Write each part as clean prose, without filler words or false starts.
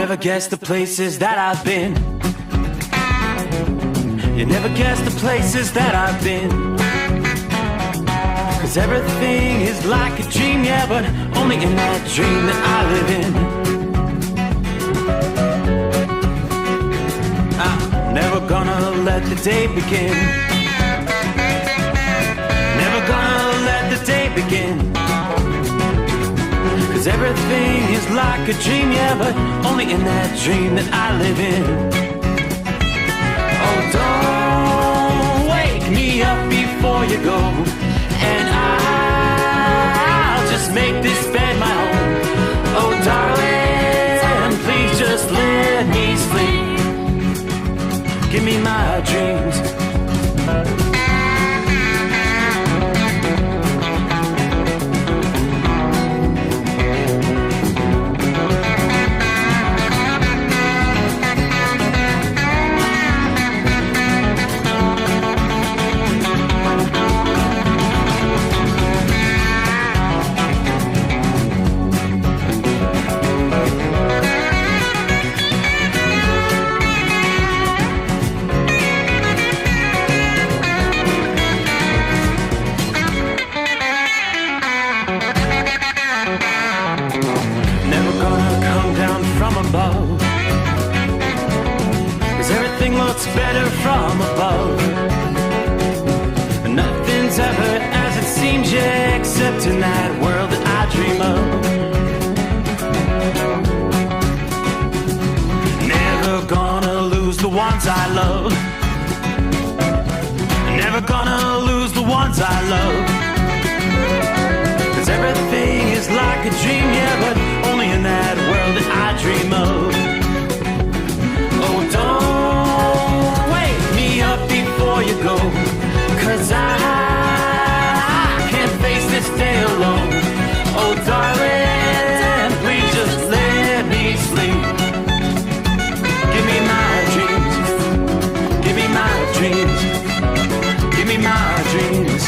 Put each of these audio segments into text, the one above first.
never guess the places that I've been. You never guess the places that I've been. 'Cause everything is like a dream, yeah, but only in that dream that I live in. I'm never gonna let the day begin. Never gonna let the day begin. 'Cause everything is like a dream, yeah, but only in that dream that I live in. Oh, don't wake me up before you go, and I'll just make this bed my home. Oh, darling, please just let me sleep. Give me my dreams. Better from above. Nothing's ever as it seems, yeah, except in that world that I dream of. Never gonna lose the ones I love. Never gonna lose the ones I love. 'Cause everything is like a dream, yeah, but only in that world that I dream of. Oh, don't wake me up before you go, 'cause I can't face this day alone. Oh, darling, please just let me sleep. Give me my dreams. Give me my dreams. Give me my dreams.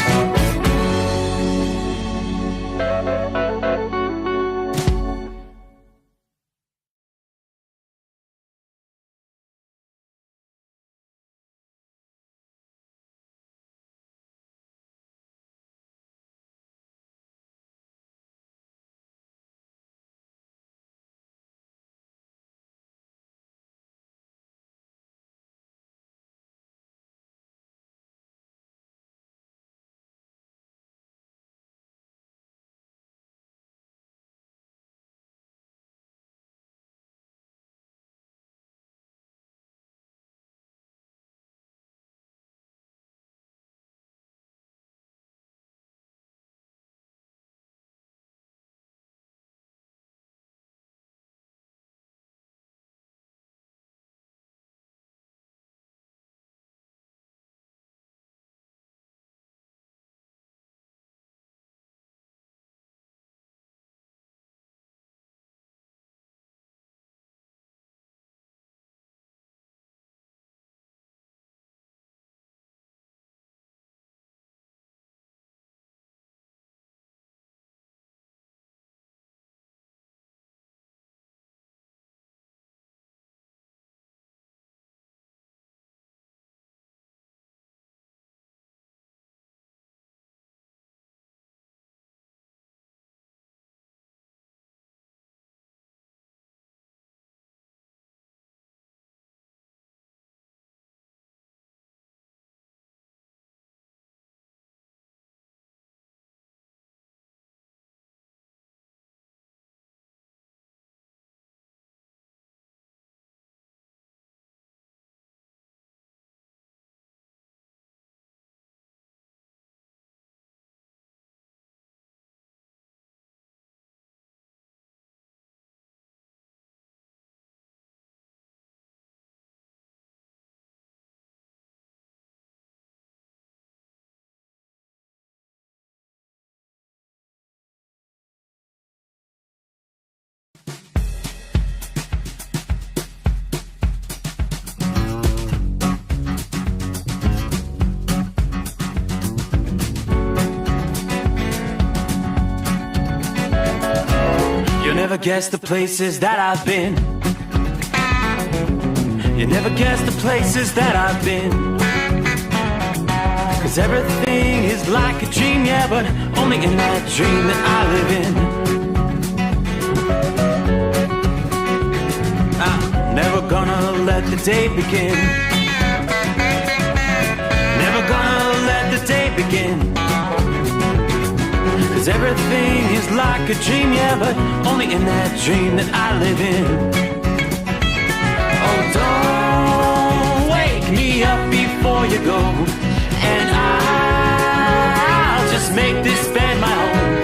never guess the places that I've been. You never guess the places that I've been. 'Cause everything is like a dream, yeah, but only in that dream that I live in. I'm never gonna let the day begin. Never gonna let the day begin. 'Cause everything is like a dream, yeah, but only in that dream that I live in. Oh, don't wake me up before you go, and I'll just make this bed my home.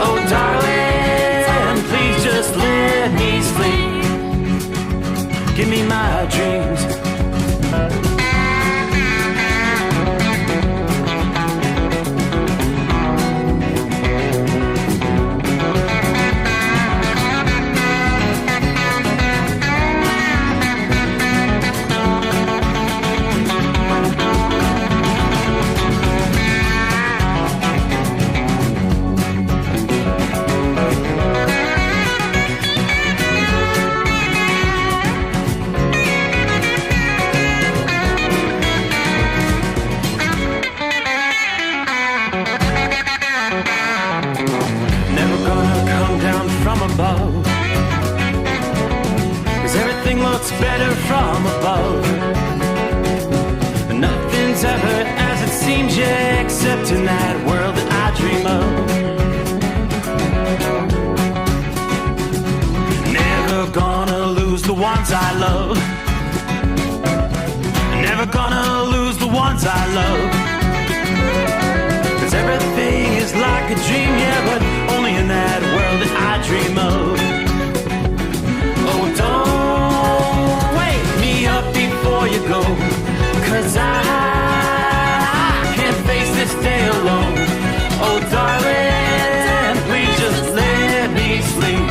Oh, darling, please just let me sleep. Give me my dreams. Better from above. Nothing's ever as it seems, yeah, except in that world that I dream of. Never gonna lose the ones I love. Never gonna lose the ones I love. 'Cause everything is like a dream, yeah, but only in that world that I dream of. Oh, don't up before you go, 'cause I can't face this day alone. Oh, darling, please just let me sleep.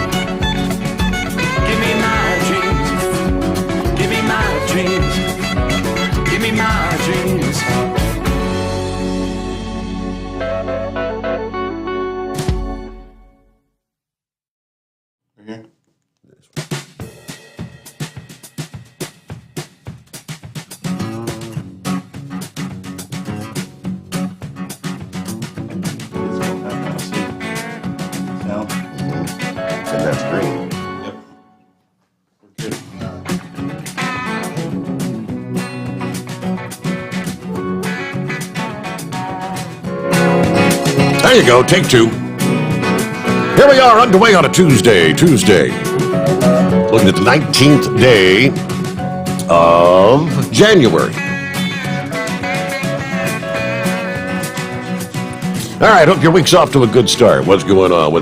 Give me my dreams. Give me my dreams. Give me my dreams. There you go, take two. Here we are, underway on a Tuesday. Looking at the 19th day of January. All right, hope your week's off to a good start. What's going on?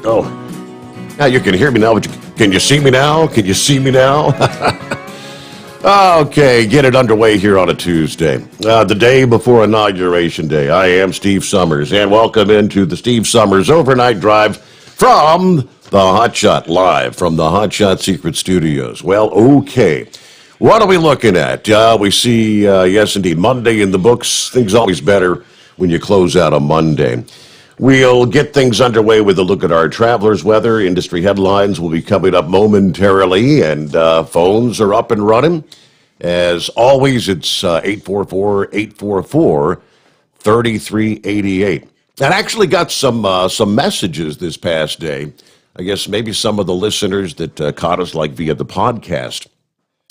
Oh, now you can hear me now, but can you see me now? Okay, get it underway here on a Tuesday, the day before Inauguration Day. I am Steve Sommers, and welcome into the Steve Sommers Overnight Drive from the Hot Shot, live from the Hot Shot Secret Studios. Well, okay, what are we looking at? We see, yes, indeed, Monday in the books. Things always better when you close out a Monday. We'll get things underway with a look at our travelers' weather. Industry headlines will be coming up momentarily, and phones are up and running. As always, it's 844-844-3388. And I actually got some messages this past day. I guess maybe some of the listeners that caught us like via the podcast,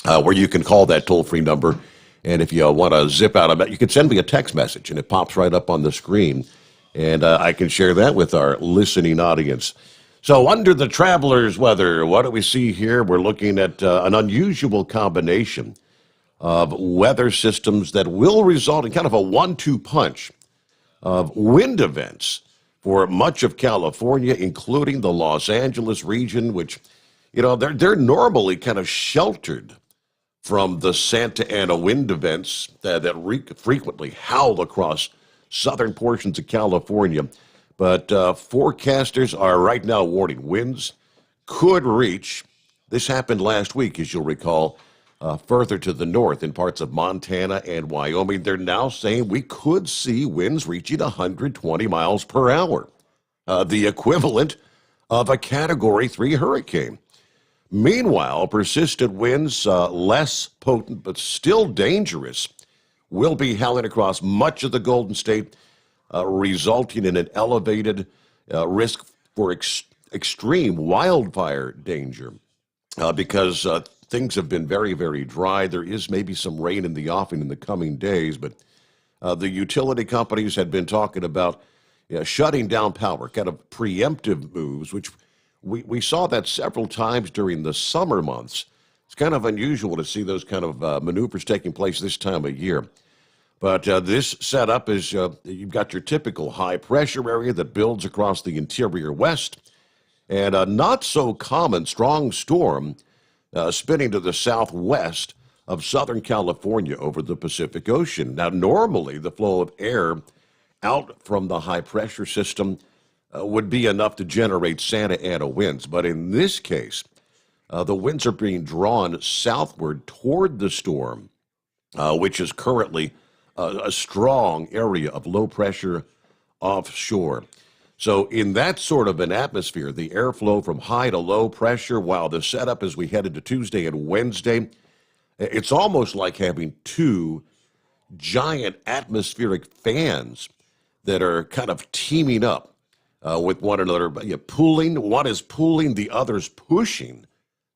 where you can call that toll-free number. And if you want to zip out of it, you can send me a text message, and it pops right up on the screen. And I can share that with our listening audience. So under the traveler's weather, what do we see here? We're looking at an unusual combination of weather systems that will result in kind of a 1-2 punch of wind events for much of California, including the Los Angeles region, which, you know, they're normally kind of sheltered from the Santa Ana wind events that frequently howl across southern portions of California. But forecasters are right now warning winds could reach, this happened last week, as you'll recall, further to the north in parts of Montana and Wyoming. They're now saying we could see winds reaching 120 miles per hour, the equivalent of a Category 3 hurricane. Meanwhile, persistent winds, less potent but still dangerous, will be howling across much of the Golden State, resulting in an elevated risk for extreme wildfire danger. Because things have been very, very dry. There is maybe some rain in the offing in the coming days, but the utility companies had been talking about shutting down power, kind of preemptive moves, which we saw that several times during the summer months. It's kind of unusual to see those kind of maneuvers taking place this time of year. But this setup is you've got your typical high pressure area that builds across the interior west, and a not so common strong storm spinning to the southwest of Southern California over the Pacific Ocean. Now, normally the flow of air out from the high pressure system would be enough to generate Santa Ana winds. But in this case, the winds are being drawn southward toward the storm, which is currently a strong area of low pressure offshore. So in that sort of an atmosphere, the airflow from high to low pressure, while the setup as we head into Tuesday and Wednesday, it's almost like having two giant atmospheric fans that are kind of teaming up with one another, pulling. One is pulling, the other's pushing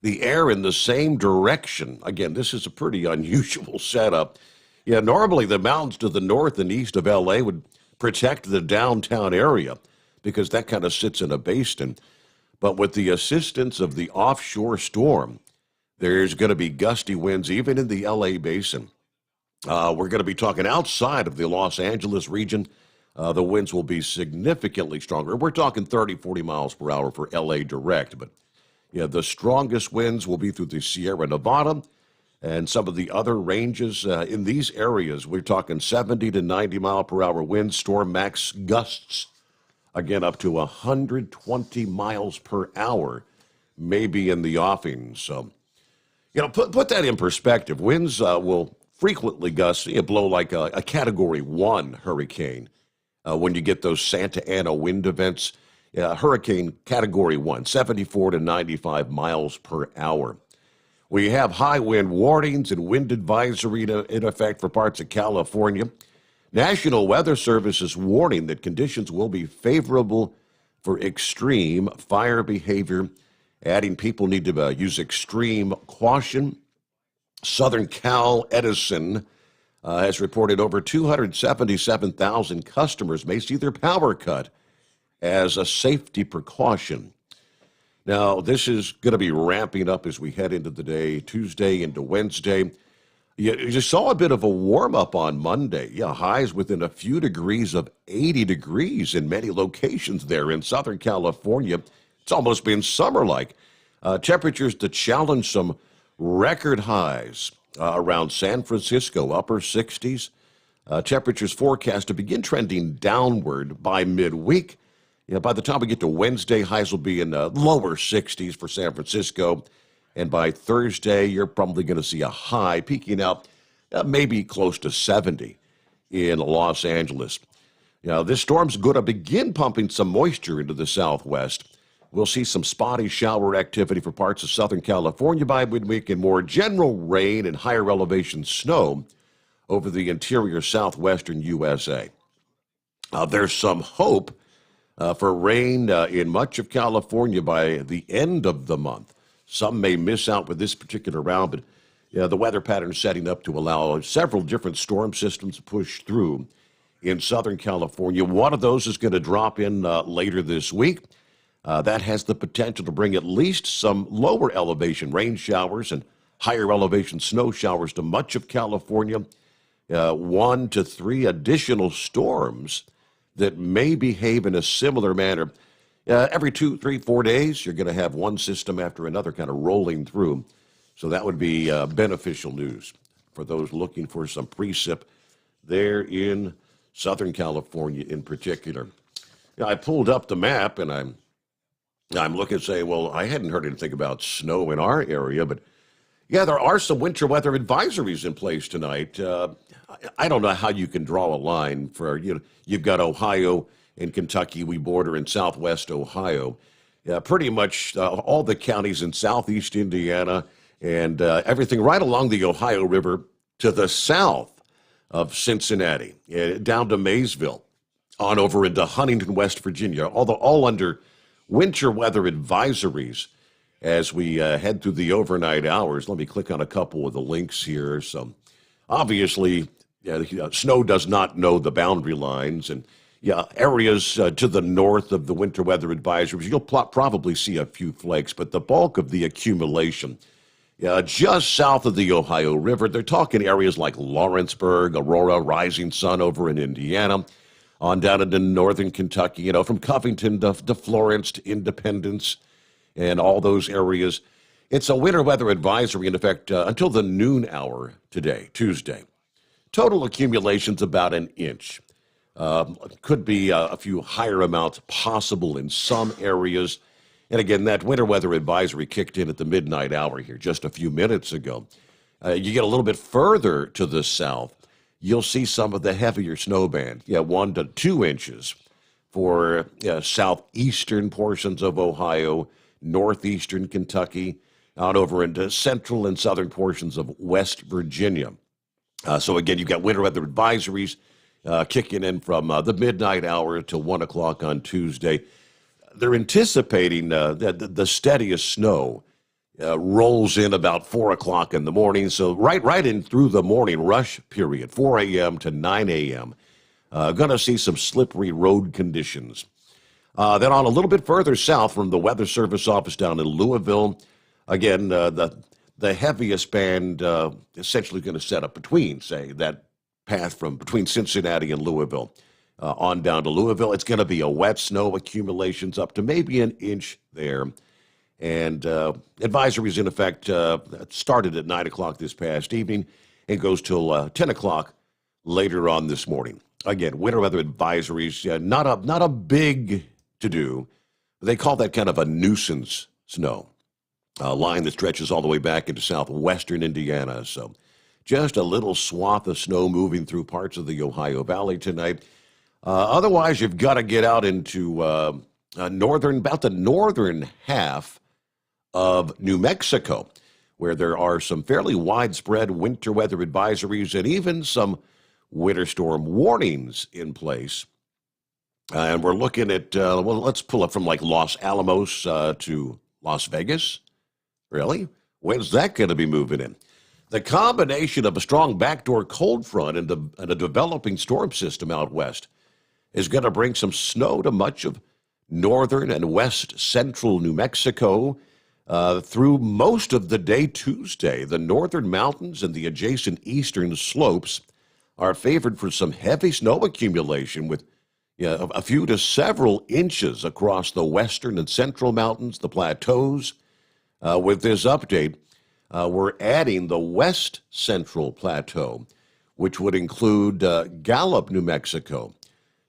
the air in the same direction. Again, this is a pretty unusual setup. Yeah, normally the mountains to the north and east of L.A. would protect the downtown area because that kind of sits in a basin. But with the assistance of the offshore storm, there's going to be gusty winds even in the L.A. basin. We're going to be talking outside of the Los Angeles region. The winds will be significantly stronger. We're talking 30, 40 miles per hour for L.A. direct. But yeah, the strongest winds will be through the Sierra Nevada and some of the other ranges. In these areas, we're talking 70 to 90 mile per hour winds, storm max gusts, again, up to 120 miles per hour, maybe in the offing. So, put that in perspective. Winds will frequently gust, blow like a Category 1 hurricane when you get those Santa Ana wind events. Hurricane Category 1, 74 to 95 miles per hour. We have high wind warnings and wind advisory in effect for parts of California. National Weather Service is warning that conditions will be favorable for extreme fire behavior, adding people need to use extreme caution. Southern Cal Edison has reported over 277,000 customers may see their power cut as a safety precaution. Now, this is going to be ramping up as we head into the day, Tuesday into Wednesday. You just saw a bit of a warm-up on Monday. Yeah, highs within a few degrees of 80 degrees in many locations there in Southern California. It's almost been summer-like. Temperatures to challenge some record highs around San Francisco, upper 60s. Temperatures forecast to begin trending downward by midweek. By the time we get to Wednesday, highs will be in the lower 60s for San Francisco. And by Thursday, you're probably going to see a high peaking out maybe close to 70 in Los Angeles. This storm's going to begin pumping some moisture into the southwest. We'll see some spotty shower activity for parts of Southern California by midweek and more general rain and higher elevation snow over the interior southwestern USA. There's some hope for rain in much of California by the end of the month. Some may miss out with this particular round, but the weather pattern is setting up to allow several different storm systems to push through in Southern California. One of those is going to drop in later this week. That has the potential to bring at least some lower elevation rain showers and higher elevation snow showers to much of California. 1 to 3 additional storms that may behave in a similar manner. Every 2, 3, 4 days, you're going to have one system after another kind of rolling through. So that would be beneficial news for those looking for some precip there in Southern California in particular. I pulled up the map and I'm looking and say, well, I hadn't heard anything about snow in our area, but yeah, there are some winter weather advisories in place tonight. I don't know how you can draw a line for, you've got Ohio and Kentucky. We border in southwest Ohio. Yeah, pretty much all the counties in southeast Indiana and everything right along the Ohio River to the south of Cincinnati, down to Maysville, on over into Huntington, West Virginia, all under winter weather advisories as we head through the overnight hours. Let me click on a couple of the links here. So obviously, snow does not know the boundary lines, and areas to the north of the winter weather advisories, you'll probably see a few flakes, but the bulk of the accumulation, just south of the Ohio River, they're talking areas like Lawrenceburg, Aurora, Rising Sun over in Indiana, on down into northern Kentucky, from Covington to Florence to Independence and all those areas. It's a winter weather advisory in effect until the noon hour today, Tuesday. Total accumulation's about an inch. Could be a few higher amounts possible in some areas. And again, that winter weather advisory kicked in at the midnight hour here just a few minutes ago. You get a little bit further to the south, you'll see some of the heavier snow band, 1 to 2 inches for southeastern portions of Ohio, northeastern Kentucky, out over into central and southern portions of West Virginia. So again, you've got winter weather advisories kicking in from the midnight hour to 1 o'clock on Tuesday. They're anticipating that the steadiest snow rolls in about 4 o'clock in the morning. So right in through the morning rush period, 4 a.m. to 9 a.m. Going to see some slippery road conditions. Then on a little bit further south from the Weather Service office down in Louisville, again, the heaviest band essentially going to set up between, say, that path from between Cincinnati and Louisville on down to Louisville. It's going to be a wet snow accumulations up to maybe an inch there. And advisories, in effect, started at 9 o'clock this past evening and goes till 10 o'clock later on this morning. Again, winter weather advisories, not a big to-do. They call that kind of a nuisance snow, a line that stretches all the way back into southwestern Indiana. So just a little swath of snow moving through parts of the Ohio Valley tonight. Otherwise, you've got to get out into about the northern half of New Mexico, where there are some fairly widespread winter weather advisories and even some winter storm warnings in place. And we're looking at, let's pull up from like Los Alamos to Las Vegas. Really? When's that going to be moving in? The combination of a strong backdoor cold front and a developing storm system out west is going to bring some snow to much of northern and west central New Mexico through most of the day Tuesday. The northern mountains and the adjacent eastern slopes are favored for some heavy snow accumulation with a few to several inches across the western and central mountains, the plateaus. With this update, we're adding the west central plateau, which would include Gallup, New Mexico,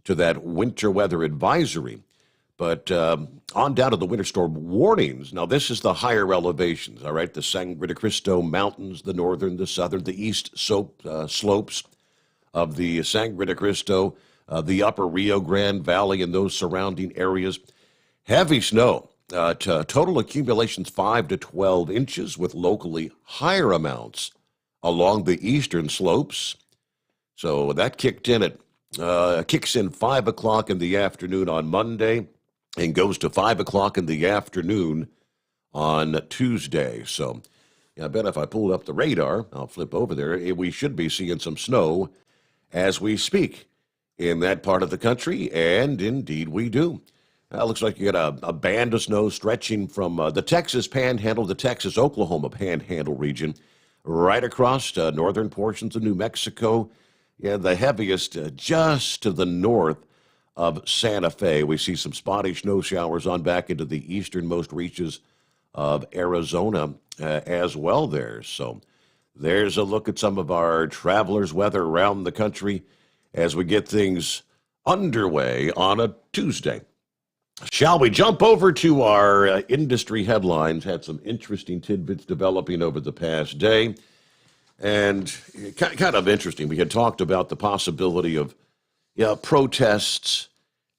to that winter weather advisory. But on down to the winter storm warnings. Now, this is the higher elevations, all right? The Sangre de Cristo Mountains, the northern, the southern, the east slopes of the Sangre de Cristo, the upper Rio Grande Valley and those surrounding areas. Heavy snow. Total accumulations 5 to 12 inches with locally higher amounts along the eastern slopes. So that kicks in 5 o'clock in the afternoon on Monday and goes to 5 o'clock in the afternoon on Tuesday. So I bet if I pull up the radar, I'll flip over there, we should be seeing some snow as we speak in that part of the country, and indeed we do. Looks like you got a band of snow stretching from the Texas Panhandle, the Texas-Oklahoma Panhandle region, right across northern portions of New Mexico. Yeah, the heaviest just to the north of Santa Fe. We see some spotty snow showers on back into the easternmost reaches of Arizona as well there. So there's a look at some of our travelers' weather around the country as we get things underway on a Tuesday. Shall we jump over to our industry headlines? Had some interesting tidbits developing over the past day. And kind of interesting. We had talked about the possibility of protests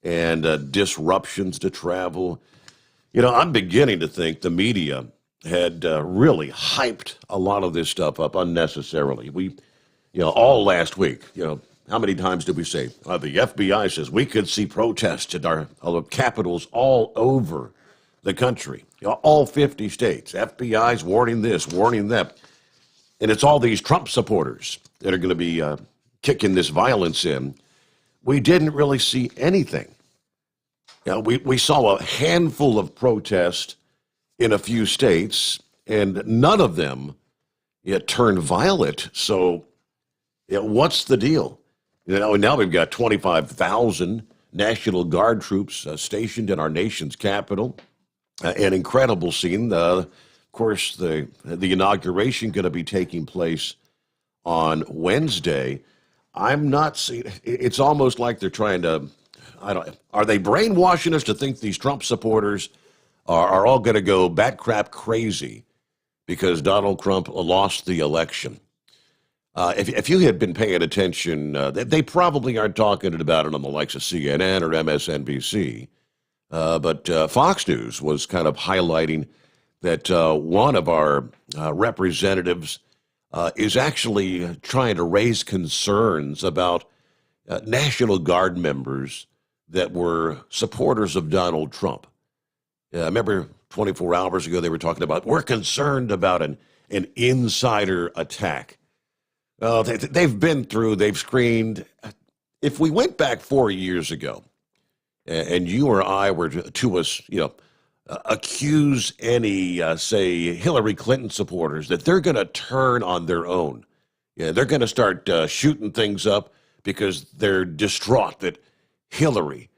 and disruptions to travel. I'm beginning to think the media had really hyped a lot of this stuff up unnecessarily. All last week, how many times did we say, the FBI says we could see protests at our capitals all over the country, all 50 states. FBI's warning this, warning that. And it's all these Trump supporters that are going to be kicking this violence in. We didn't really see anything. We saw a handful of protests in a few states, and none of them turned violent. So what's the deal? Now we've got 25,000 National Guard troops stationed in our nation's capital. An incredible scene. Of course, the inauguration going to be taking place on Wednesday. I'm not seeing. It's almost like they're trying to. Are they brainwashing us to think these Trump supporters are all going to go bat crap crazy because Donald Trump lost the election? If you had been paying attention, they probably aren't talking about it on the likes of CNN or MSNBC. But Fox News was kind of highlighting that one of our representatives is actually trying to raise concerns about National Guard members that were supporters of Donald Trump. I remember 24 hours ago they were talking about, we're concerned about an insider attack. They've screened. If we went back 4 years ago, and you or I were to accuse any, say, Hillary Clinton supporters that they're going to turn on their own. They're going to start shooting things up because they're distraught that Hillary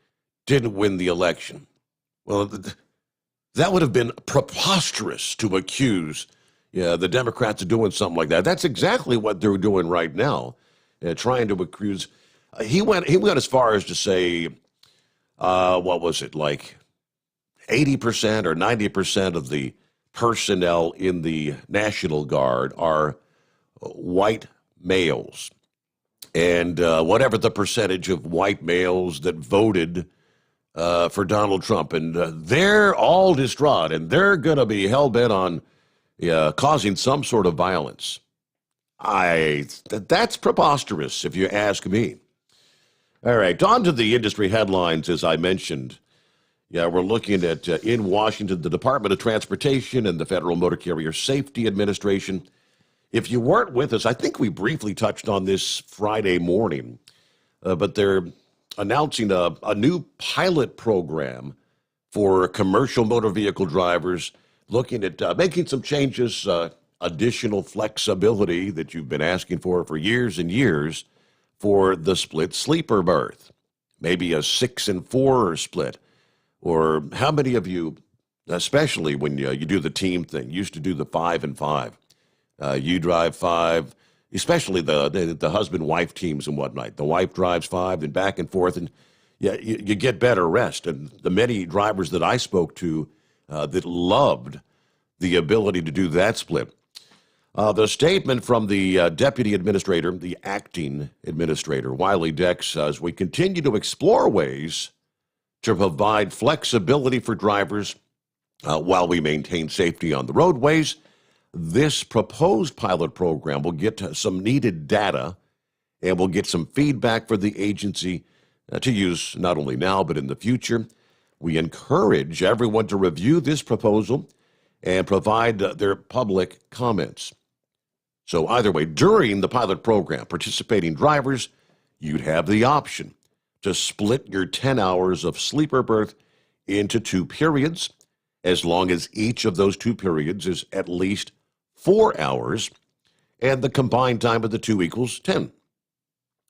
didn't win the election. Well, that would have been preposterous to accuse the Democrats of doing something like that. That's exactly what they're doing right now, trying to accuse. He went as far as to say, what was it, like 80% or 90% of the personnel in the National Guard are white males. And whatever the percentage of white males that voted for Donald Trump, and they're all distraught, and they're going to be hell-bent on causing some sort of violence. That's preposterous, if you ask me. All right, on to the industry headlines, as I mentioned. We're looking at, in Washington, the Department of Transportation and the Federal Motor Carrier Safety Administration. If you weren't with us, I think we briefly touched on this Friday morning, but they're announcing a new pilot program for commercial motor vehicle drivers, looking at making some changes, additional flexibility that you've been asking for years and years for the split sleeper berth, maybe a 6 and 4 split. Or how many of you, especially when you do the team thing, used to do the 5 and 5? You drive 5, especially the husband-wife teams and whatnot. The wife drives 5 and back and forth, and you get better rest. And the many drivers that I spoke to that loved the ability to do that split. The statement from the deputy administrator, the acting administrator, Wiley Deck, says, we continue to explore ways to provide flexibility for drivers while we maintain safety on the roadways. This proposed pilot program will get some needed data and will get some feedback for the agency to use not only now but in the future. We encourage everyone to review this proposal and provide their public comments. So either way, during the pilot program, participating drivers, you'd have the option to split your 10 hours of sleeper berth into 2 periods, as long as each of those 2 periods is at least 4 hours, and the combined time of the 2 equals 10.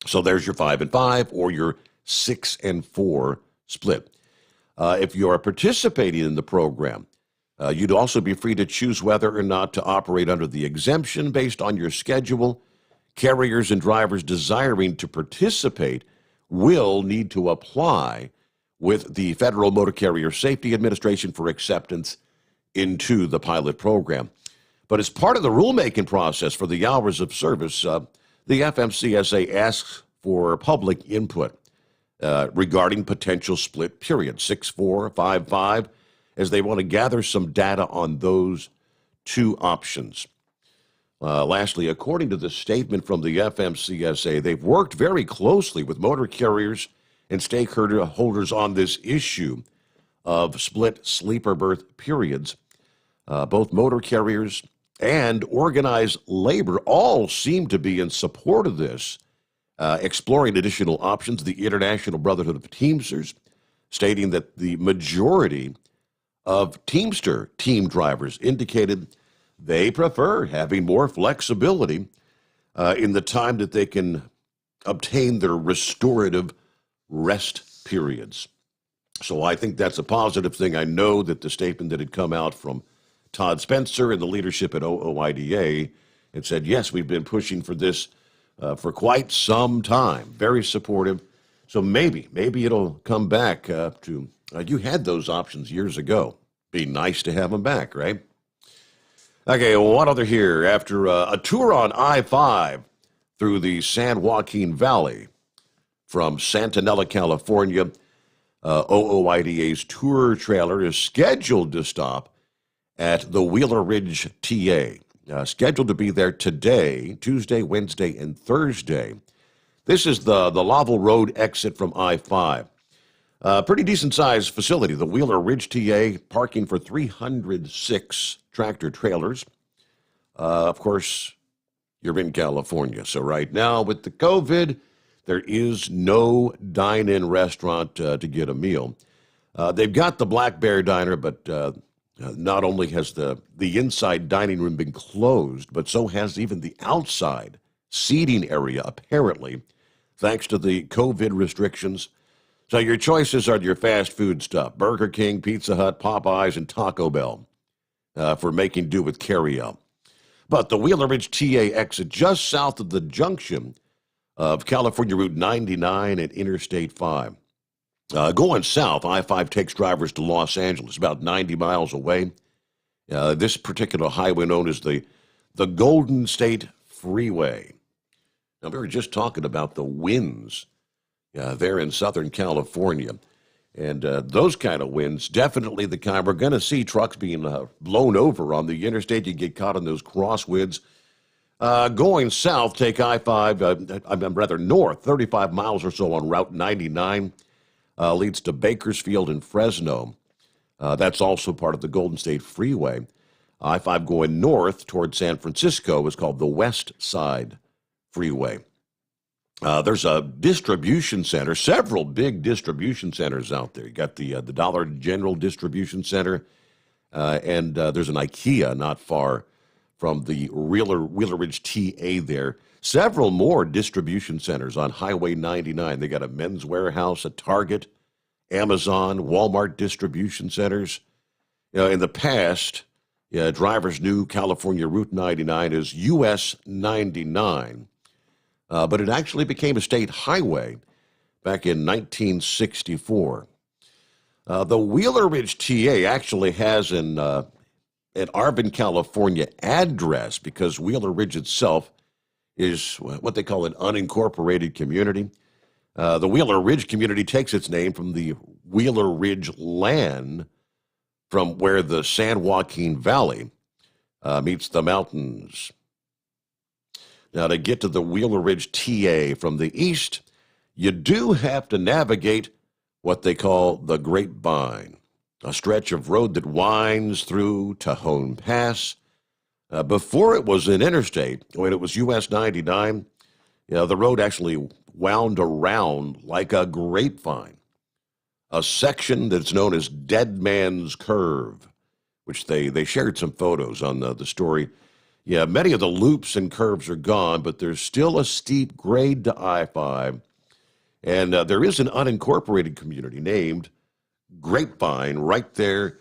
So there's your 5 and 5 or your 6 and 4 split. If you are participating in the program, you'd also be free to choose whether or not to operate under the exemption based on your schedule. Carriers and drivers desiring to participate will need to apply with the Federal Motor Carrier Safety Administration for acceptance into the pilot program. But as part of the rulemaking process for the hours of service, the FMCSA asks for public input regarding potential split periods, 6-4, 5-5. as they want to gather some data on those two options. Lastly, according to the statement from the FMCSA, they've worked very closely with motor carriers and stakeholders on this issue of split sleeper berth periods. Both motor carriers and organized labor all seem to be in support of this, exploring additional options. The International Brotherhood of Teamsters stating that the majority of Teamster team drivers indicated they prefer having more flexibility in the time that they can obtain their restorative rest periods. So I think that's a positive thing. I know that the statement that had come out from Todd Spencer and the leadership at OOIDA had said, yes, we've been pushing for this for quite some time. Very supportive. So maybe it'll come back to, you had those options years ago. Be nice to have them back, right? Okay, one other here. After a tour on I-5 through the San Joaquin Valley from Santanella, California, OOIDA's tour trailer is scheduled to stop at the Wheeler Ridge TA. Scheduled to be there today, Tuesday, Wednesday, and Thursday. This is the Laval Road exit from I-5. Pretty decent-sized facility, the Wheeler Ridge TA, parking for 306 tractor trailers. Of course, you're in California, so right now with the COVID, there is no dine-in restaurant to get a meal. They've got the Black Bear Diner, but not only has the inside dining room been closed, but so has even the outside seating area, apparently, thanks to the COVID restrictions. So your choices are your fast food stuff, Burger King, Pizza Hut, Popeyes, and Taco Bell for making do with carry-out. But the Wheeler Ridge TA exit just south of the junction of California Route 99 and Interstate 5. Going south, I-5 takes drivers to Los Angeles, about 90 miles away. This particular highway known as the Golden State Freeway. Now, we were just talking about the winds there in Southern California. And those kind of winds, definitely the kind we're going to see trucks being blown over on the interstate. You get caught in those crosswinds. Going south, take I-5, rather north, 35 miles or so on Route 99, leads to Bakersfield and Fresno. That's also part of the Golden State Freeway. I-5 going north toward San Francisco is called the West Side Freeway. There's a distribution center, several big distribution centers out there. You got the Dollar General Distribution Center, and there's an IKEA not far from the Wheeler Ridge TA there. Several more distribution centers on Highway 99. They got a Men's Warehouse, a Target, Amazon, Walmart distribution centers. In the past, drivers knew California Route 99 as US 99. But it actually became a state highway back in 1964. The Wheeler Ridge TA actually has an Arvin, California address because Wheeler Ridge itself is what they call an unincorporated community. The Wheeler Ridge community takes its name from the Wheeler Ridge land from where the San Joaquin Valley meets the mountains. Now, to get to the Wheeler Ridge TA from the east, you do have to navigate what they call the Grapevine, a stretch of road that winds through Tejon Pass. Before it was an interstate, when it was US 99, the road actually wound around like a grapevine, a section that's known as Dead Man's Curve, which they shared some photos on the story. Yeah, many of the loops and curves are gone, but there's still a steep grade to I-5. And there is an unincorporated community named Grapevine right there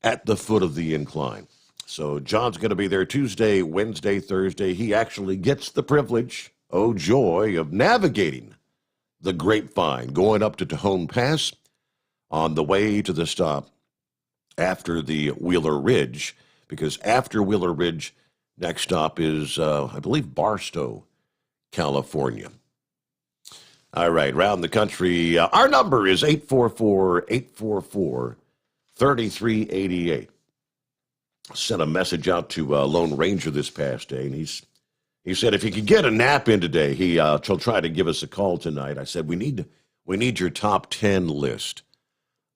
at the foot of the incline. So John's going to be there Tuesday, Wednesday, Thursday. He actually gets the privilege, oh joy, of navigating the Grapevine, going up to Tejon Pass on the way to the stop after the Wheeler Ridge, because after Wheeler Ridge, next stop is, I believe, Barstow, California. All right, around the country, our number is 844-844-4200. 3388. Sent a message out to Lone Ranger this past day, and he said if he could get a nap in today, he'll try to give us a call tonight. I said we need your top 10 list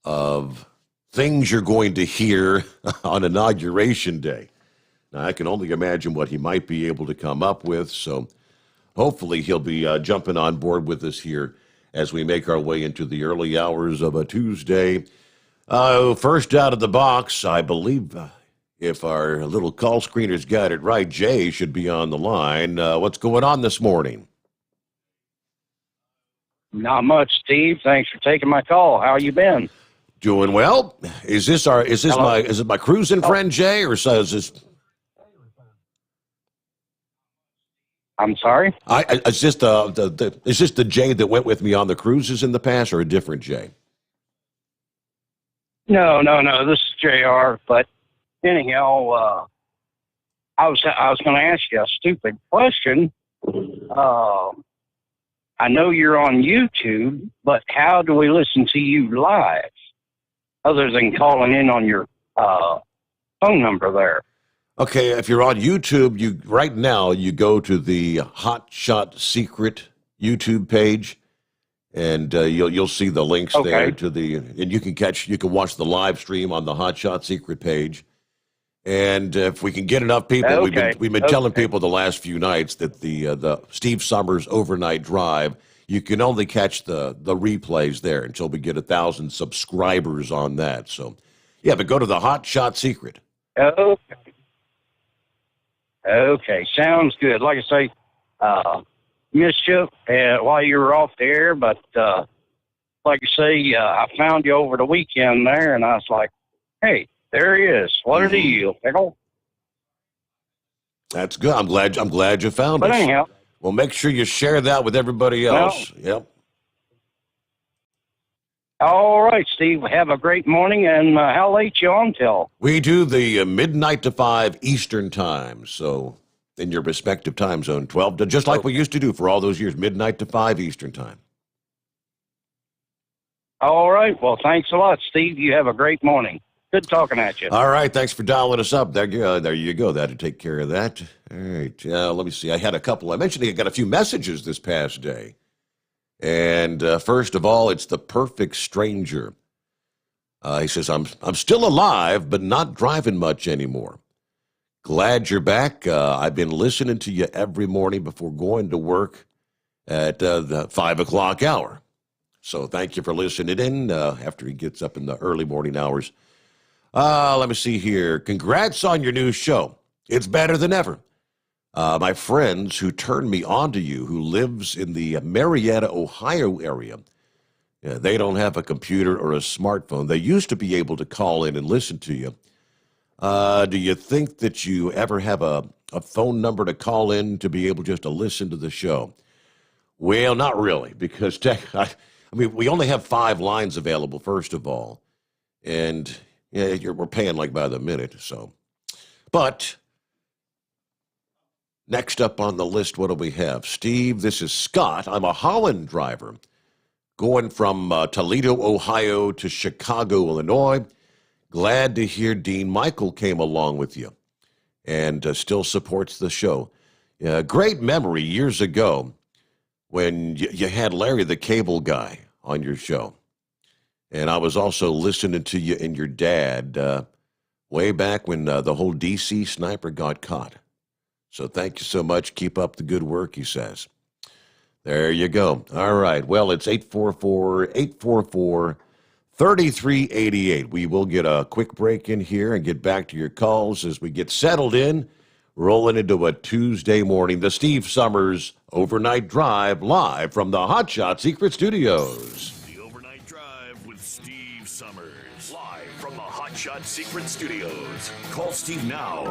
of things you're going to hear on Inauguration Day. Now, I can only imagine what he might be able to come up with, so hopefully he'll be jumping on board with us here as we make our way into the early hours of a Tuesday. First out of the box, I believe, if our little call screener's got it right, Jay should be on the line. What's going on this morning? Not much, Steve. Thanks for taking my call. How you been? Doing well. Is this my cruising friend Jay, or is this? I'm sorry. Is this the Jay that went with me on the cruises in the past, or a different Jay? No. This is JR. But anyhow, I was going to ask you a stupid question. I know you're on YouTube, but how do we listen to you live, other than calling in on your phone number there? Okay, if you're on YouTube, right now you go to the Hot Shot Secret YouTube page, and you'll see the links there to and you can watch the live stream on the Hot Shot Secret page. And if we can get enough people, we've been telling people the last few nights that the Steve Sommers Overnight Drive, you can only catch the replays there until we get 1,000 subscribers on that. So, yeah, but go to the Hot Shot Secret. Okay, sounds good. Like I say, missed you while you were off the air, but like I say, I found you over the weekend there, and I was like, hey, there he is. What are you, pickle? That's good. I'm glad you found us. But anyhow. Well, make sure you share that with everybody else. Yep. All right, Steve. Have a great morning, and how late you on till? We do the midnight to 5 Eastern time, so in your respective time zone, 12 to, just like we used to do for all those years, midnight to 5 Eastern time. All right. Well, thanks a lot, Steve. You have a great morning. Good talking at you. All right. Thanks for dialing us up. There you go. That'll take care of that. All right. Let me see. I had a couple. I mentioned I got a few messages this past day. And first of all, it's the perfect stranger. He says, I'm still alive, but not driving much anymore. Glad you're back. I've been listening to you every morning before going to work at the 5 o'clock hour. So thank you for listening in after he gets up in the early morning hours. Let me see here. Congrats on your new show. It's better than ever. My friends who turned me on to you, who lives in the Marietta, Ohio area, they don't have a computer or a smartphone. They used to be able to call in and listen to you. Do you think that you ever have a phone number to call in to be able just to listen to the show? Well, not really, because we only have 5 lines available, first of all. And we're paying like by the minute, so. But next up on the list, what do we have? Steve, this is Scott. I'm a Holland driver going from Toledo, Ohio to Chicago, Illinois. Glad to hear Dean Michael came along with you and still supports the show. Great memory years ago when you had Larry the Cable Guy on your show. And I was also listening to you and your dad way back when the whole DC sniper got caught. So thank you so much. Keep up the good work, he says. There you go. All right. Well, it's 844-844-3388. We will get a quick break in here and get back to your calls as we get settled in, rolling into a Tuesday morning. The Steve Sommers Overnight Drive live from the Hot Shot Secret Studios. Shot Secret Studios. Call Steve now.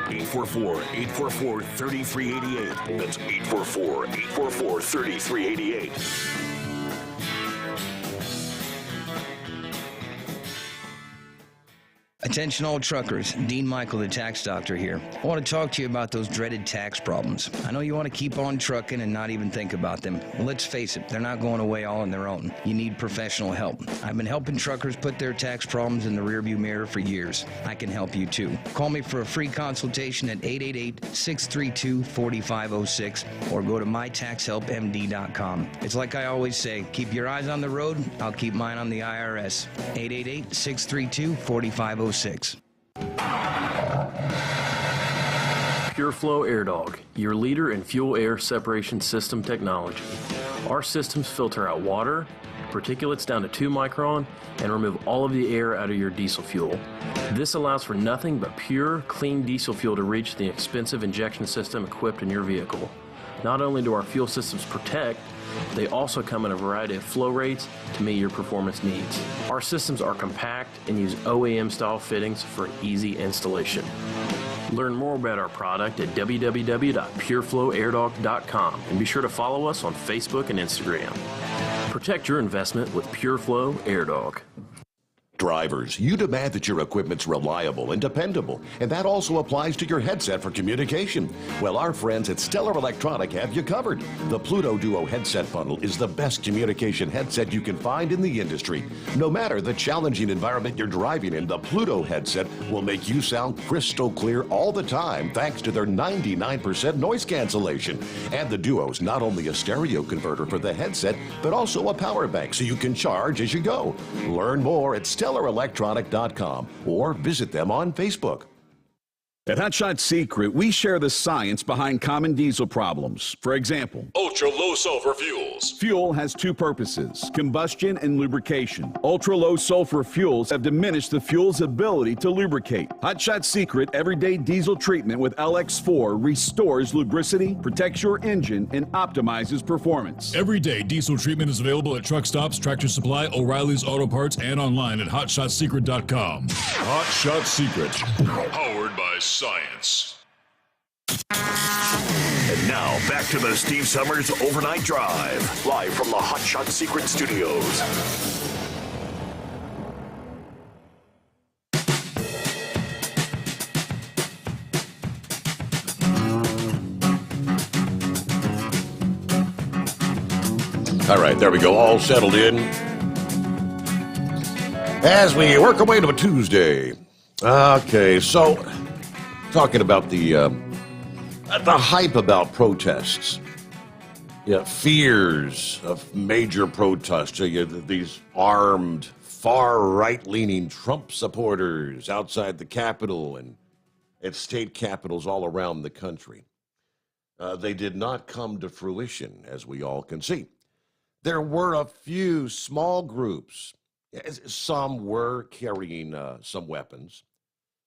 844-844-3388. That's 844-844-3388. Attention all truckers, Dean Michael, the tax doctor here. I want to talk to you about those dreaded tax problems. I know you want to keep on trucking and not even think about them. Well, let's face it, they're not going away all on their own. You need professional help. I've been helping truckers put their tax problems in the rearview mirror for years. I can help you too. Call me for a free consultation at 888-632-4506 or go to mytaxhelpmd.com. It's like I always say, keep your eyes on the road, I'll keep mine on the IRS. 888-632-4506. Pure Flow Air Dog, your leader in fuel air separation system technology. Our systems filter out water, particulates down to 2 micron, and remove all of the air out of your diesel fuel. This allows for nothing but pure, clean diesel fuel to reach the expensive injection system equipped in your vehicle. Not only do our fuel systems protect, they also come in a variety of flow rates to meet your performance needs. Our systems are compact and use OEM-style fittings for easy installation. Learn more about our product at www.pureflowairdog.com and be sure to follow us on Facebook and Instagram. Protect your investment with Pure Flow Air Dog. Drivers, you demand that your equipment's reliable and dependable, and that also applies to your headset for communication. Well, our friends at Stellar Electronic have you covered. The Pluto Duo headset bundle is the best communication headset you can find in the industry. No matter the challenging environment you're driving in, the Pluto headset will make you sound crystal clear all the time thanks to their 99% noise cancellation. And the Duo's not only a stereo converter for the headset, but also a power bank so you can charge as you go. Learn more at StellarElectronic.com or visit them on Facebook. At Hotshot Secret, we share the science behind common diesel problems. For example, Ultra-low sulfur fuels. fuel has 2 purposes, combustion and lubrication. Ultra-low sulfur fuels have diminished the fuel's ability to lubricate. Hotshot Secret Everyday Diesel Treatment with LX4 restores lubricity, protects your engine, and optimizes performance. Everyday diesel treatment is available at truck stops, Tractor Supply, O'Reilly's Auto Parts, and online at HotShotSecret.com. Hot Shot Secret. Powered by science. And now, back to the Steve Sommers Overnight Drive. Live from the Hot Shot Secret Studios. All right, there we go, all settled in. As we work our way to a Tuesday. Okay, so talking about the hype about protests. Yeah, fears of major protests. These armed, far right-leaning Trump supporters outside the Capitol and at state capitals all around the country. They did not come to fruition, as we all can see. There were a few small groups. Some were carrying some weapons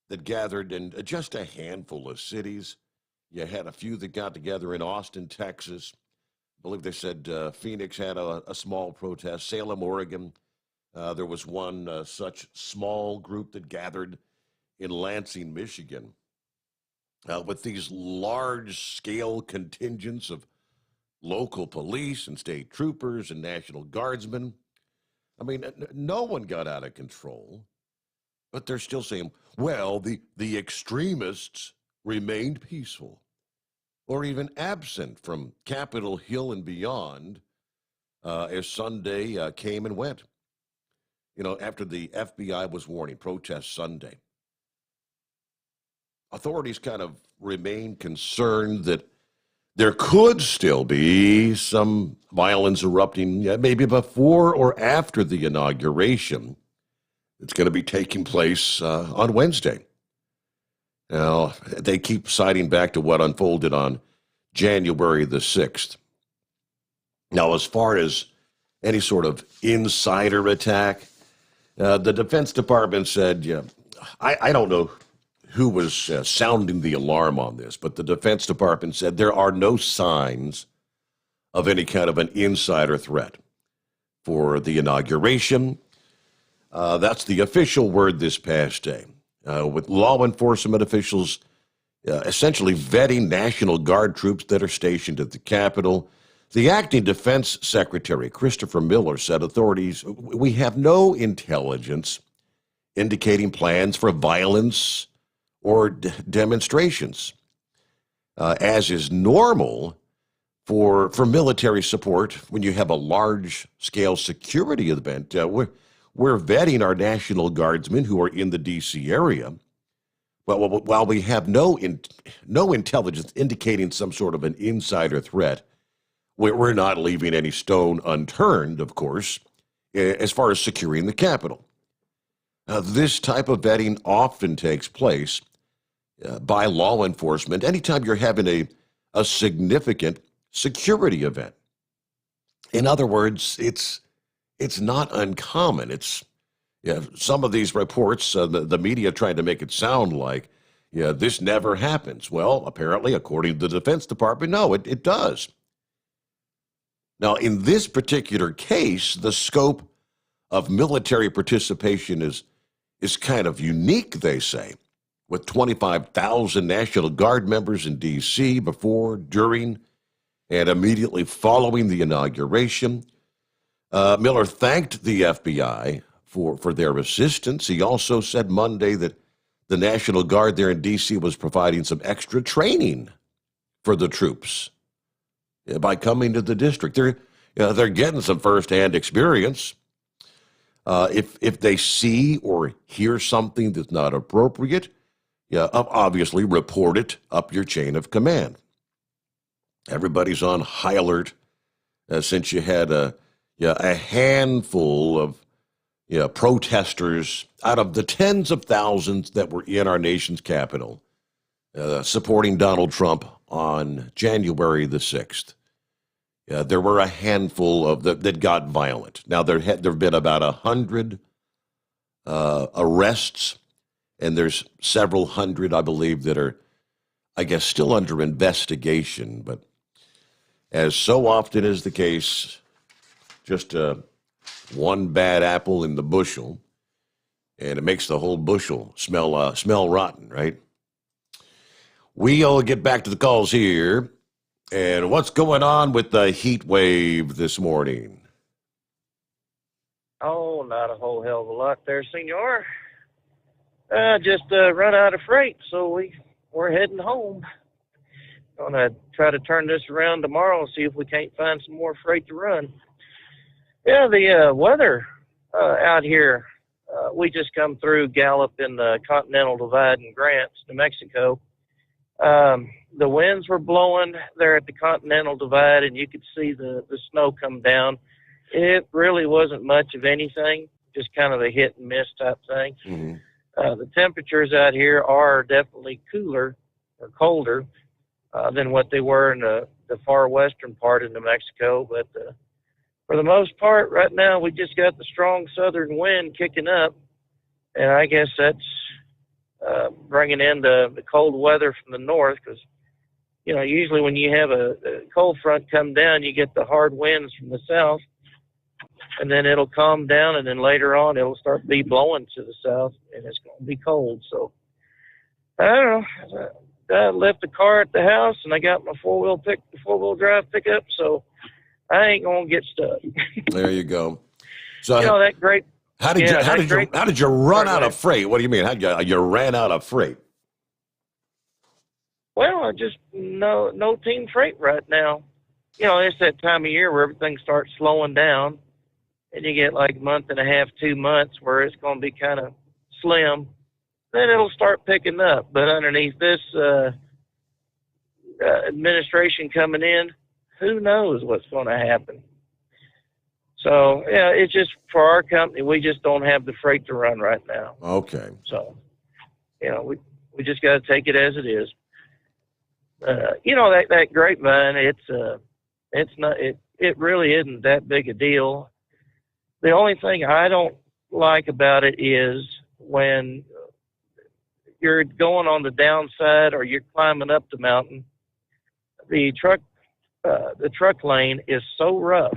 that gathered in just a handful of cities. You had a few that got together in Austin, Texas. I believe they said Phoenix had a small protest. Salem, Oregon, there was one such small group that gathered in Lansing, Michigan. With these large-scale contingents of local police and state troopers and National Guardsmen. I mean, no one got out of control, but they're still saying, well, the extremists remained peaceful or even absent from Capitol Hill and beyond as Sunday came and went. You know, after the FBI was warning, protest Sunday. Authorities kind of remain concerned that there could still be some violence erupting maybe before or after the inauguration. It's going to be taking place on Wednesday. Now, they keep citing back to what unfolded on January the 6th. Now, as far as any sort of insider attack, the Defense Department said, I don't know who was sounding the alarm on this, but the Defense Department said there are no signs of any kind of an insider threat for the inauguration. That's the official word this past day, with law enforcement officials essentially vetting National Guard troops that are stationed at the Capitol. The acting Defense Secretary, Christopher Miller, said authorities, we have no intelligence indicating plans for violence or demonstrations, as is normal for military support when you have a large-scale security event. We're vetting our National Guardsmen who are in the D.C. area. Well, while we have no intelligence indicating some sort of an insider threat, we're not leaving any stone unturned, of course, as far as securing the Capitol. This type of vetting often takes place by law enforcement anytime you're having a significant security event. In other words, it's not uncommon. Some of these reports, the media trying to make it sound like, this never happens. Well, apparently, according to the Defense Department, no, it does. Now, in this particular case, the scope of military participation is kind of unique, they say, with 25,000 National Guard members in D.C. before, during, and immediately following the inauguration. Miller thanked the FBI for their assistance. He also said Monday that the National Guard there in D.C. was providing some extra training for the troops by coming to the district. They're getting some firsthand experience. If they see or hear something that's not appropriate, obviously report it up your chain of command. Everybody's on high alert since you had a handful of protesters out of the tens of thousands that were in our nation's capital supporting Donald Trump on January the 6th. There were a handful of that got violent. Now, there have been about 100 arrests, and there's several hundred, I believe, that are, I guess, still under investigation. But as so often is the case, just one bad apple in the bushel, and it makes the whole bushel smell rotten, right? We'll get back to the calls here. And what's going on with the heat wave this morning? Oh, not a whole hell of a lot there, senor. Just run out of freight, so we're heading home. Gonna try to turn this around tomorrow and see if we can't find some more freight to run. Yeah, the weather out here, we just come through Gallup in the Continental Divide in Grants, New Mexico. The winds were blowing there at the Continental Divide, and you could see the snow come down. It really wasn't much of anything, just kind of a hit and miss type thing. Mm-hmm. The temperatures out here are definitely cooler or colder than what they were in the far western part of New Mexico. But for the most part, right now, we just got the strong southern wind kicking up, and I guess that's bringing in the cold weather from the north, because usually when you have a cold front come down, you get the hard winds from the south, and then it'll calm down, and then later on it'll start be blowing to the south, and it's going to be cold. So I don't know. I left the car at the house, and I got my four-wheel drive pickup, so I ain't gonna get stuck. There you go. So that great. How did you run out of freight? What do you mean? You ran out of freight? Well, I just no team freight right now. It's that time of year where everything starts slowing down, and you get like a month and a half, 2 months where it's going to be kind of slim. Then it'll start picking up. But underneath this administration coming in, who knows what's going to happen? So, it's just for our company, we just don't have the freight to run right now. Okay. So, we just got to take it as it is. That grapevine, it really isn't that big a deal. The only thing I don't like about it is when you're going on the downside or you're climbing up the mountain, the truck lane is so rough.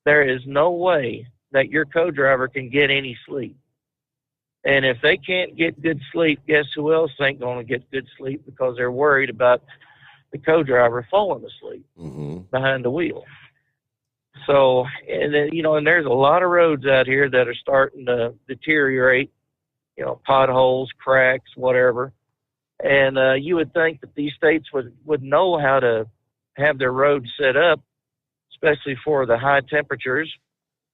There is no way that your co-driver can get any sleep. And if they can't get good sleep, guess who else ain't going to get good sleep, because they're worried about the co-driver falling asleep behind the wheel. So, and then, and there's a lot of roads out here that are starting to deteriorate potholes, cracks, whatever. And you would think that these states would know how to have their roads set up, especially for the high temperatures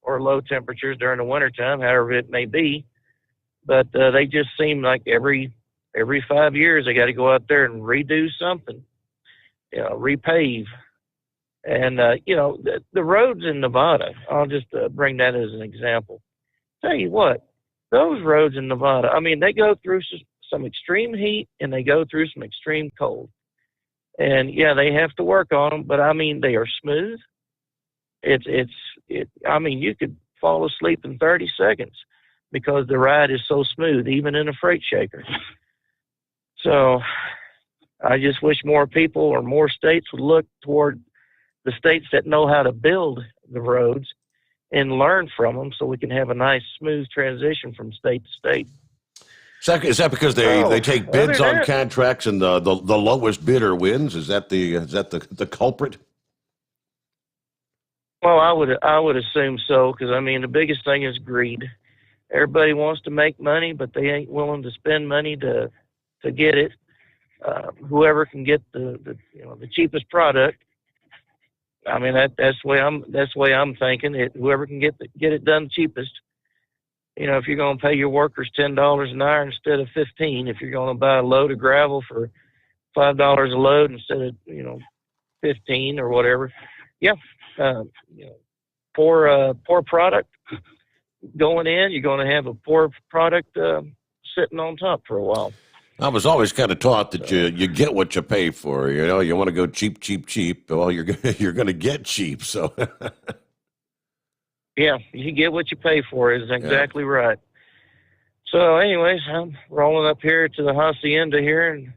or low temperatures during the wintertime, however it may be. But they just seem like every 5 years they got to go out there and redo something, repave. And, the roads in Nevada, I'll just bring that as an example. Tell you what, those roads in Nevada, I mean, they go through some extreme heat and they go through some extreme cold. And, yeah, they have to work on them, but, I mean, they are smooth. I mean, you could fall asleep in 30 seconds because the ride is so smooth, even in a freight shaker. So I just wish more people or more states would look toward the states that know how to build the roads and learn from them so we can have a nice, smooth transition from state to state. Is that because they take bids on contracts and the lowest bidder wins? Is that the culprit? Well, I would assume so, because I mean the biggest thing is greed. Everybody wants to make money, but they ain't willing to spend money to get it. Whoever can get the cheapest product. I mean that's the way I'm thinking. Whoever can get it done cheapest. If you're going to pay your workers $10 an hour instead of $15, if you're going to buy a load of gravel for $5 a load instead of $15 or whatever, yeah, poor product going in, you're going to have a poor product sitting on top for a while. I was always kind of taught that you get what you pay for. You want to go cheap, cheap, cheap. Well, you're going to get cheap. So, yeah, you get what you pay for is exactly right. So, anyways, I'm rolling up here to the hacienda here, and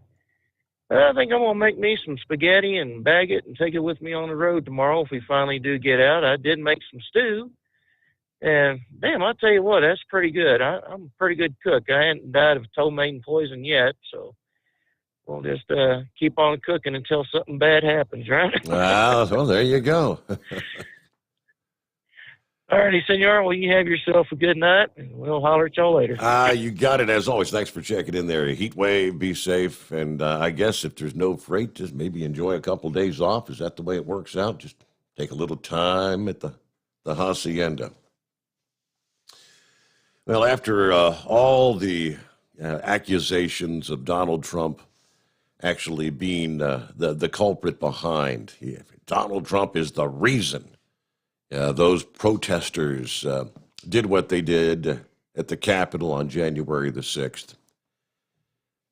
I think I'm gonna make me some spaghetti and bag it and take it with me on the road tomorrow if we finally do get out. I did make some stew. And, damn, I'll tell you what, that's pretty good. I'm a pretty good cook. I ain't died of ptomaine poison yet, so we'll just keep on cooking until something bad happens, right? Well, there you go. All righty, senor. Well, you have yourself a good night, and we'll holler at y'all later. You got it. As always, thanks for checking in there. Heat wave, be safe, and I guess if there's no freight, just maybe enjoy a couple days off. Is that the way it works out? Just take a little time at the hacienda. Well, after all the accusations of Donald Trump actually being the culprit behind, Donald Trump is the reason those protesters did what they did at the Capitol on January the 6th.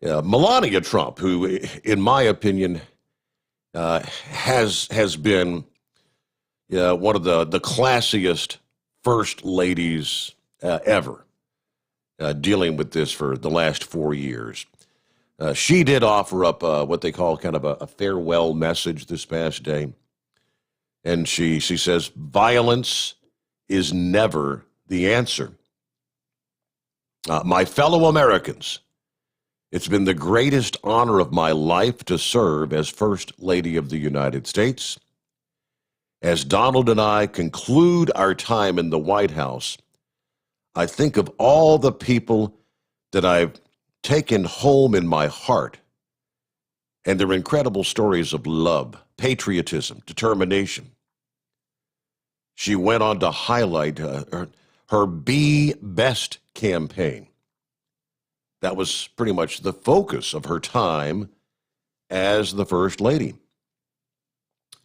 Melania Trump, who, in my opinion, has been one of the classiest first ladies ever. Dealing with this for the last 4 years. She did offer up what they call kind of a farewell message this past day. And she says, violence is never the answer. My fellow Americans, it's been the greatest honor of my life to serve as First Lady of the United States. As Donald and I conclude our time in the White House, I think of all the people that I've taken home in my heart and their incredible stories of love, patriotism, determination. She went on to highlight her Be Best campaign. That was pretty much the focus of her time as the First Lady.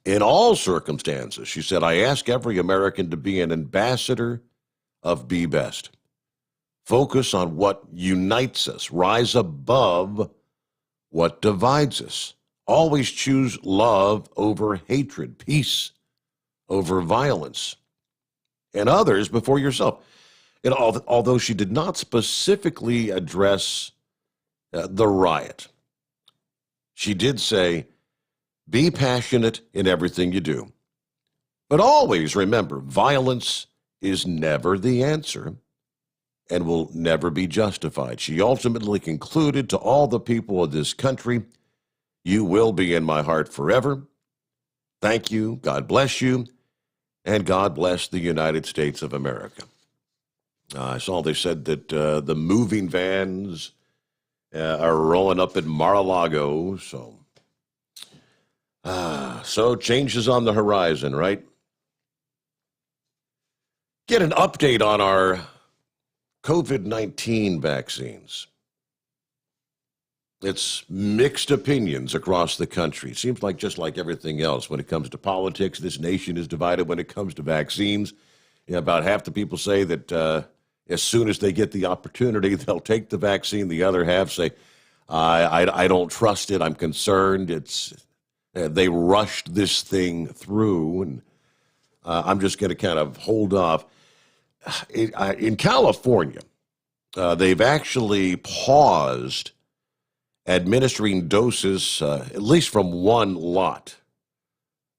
In all circumstances, she said, I ask every American to be an ambassador of Be Best. Focus on what unites us. Rise above what divides us. Always choose love over hatred, peace over violence, and others before yourself. Although she did not specifically address the riot, she did say, be passionate in everything you do. But always remember, violence is never the answer and will never be justified. She ultimately concluded to all the people of this country, you will be in my heart forever. Thank you, God bless you, and God bless the United States of America. I saw they said that the moving vans are rolling up at Mar-a-Lago. So changes on the horizon, right? Get an update on our COVID-19 vaccines. It's mixed opinions across the country. Seems like just like everything else, when it comes to politics, this nation is divided when it comes to vaccines. About half the people say that as soon as they get the opportunity, they'll take the vaccine. The other half say, I don't trust it. I'm concerned. They rushed this thing through, and I'm just going to kind of hold off. In California, they've actually paused administering doses, at least from one lot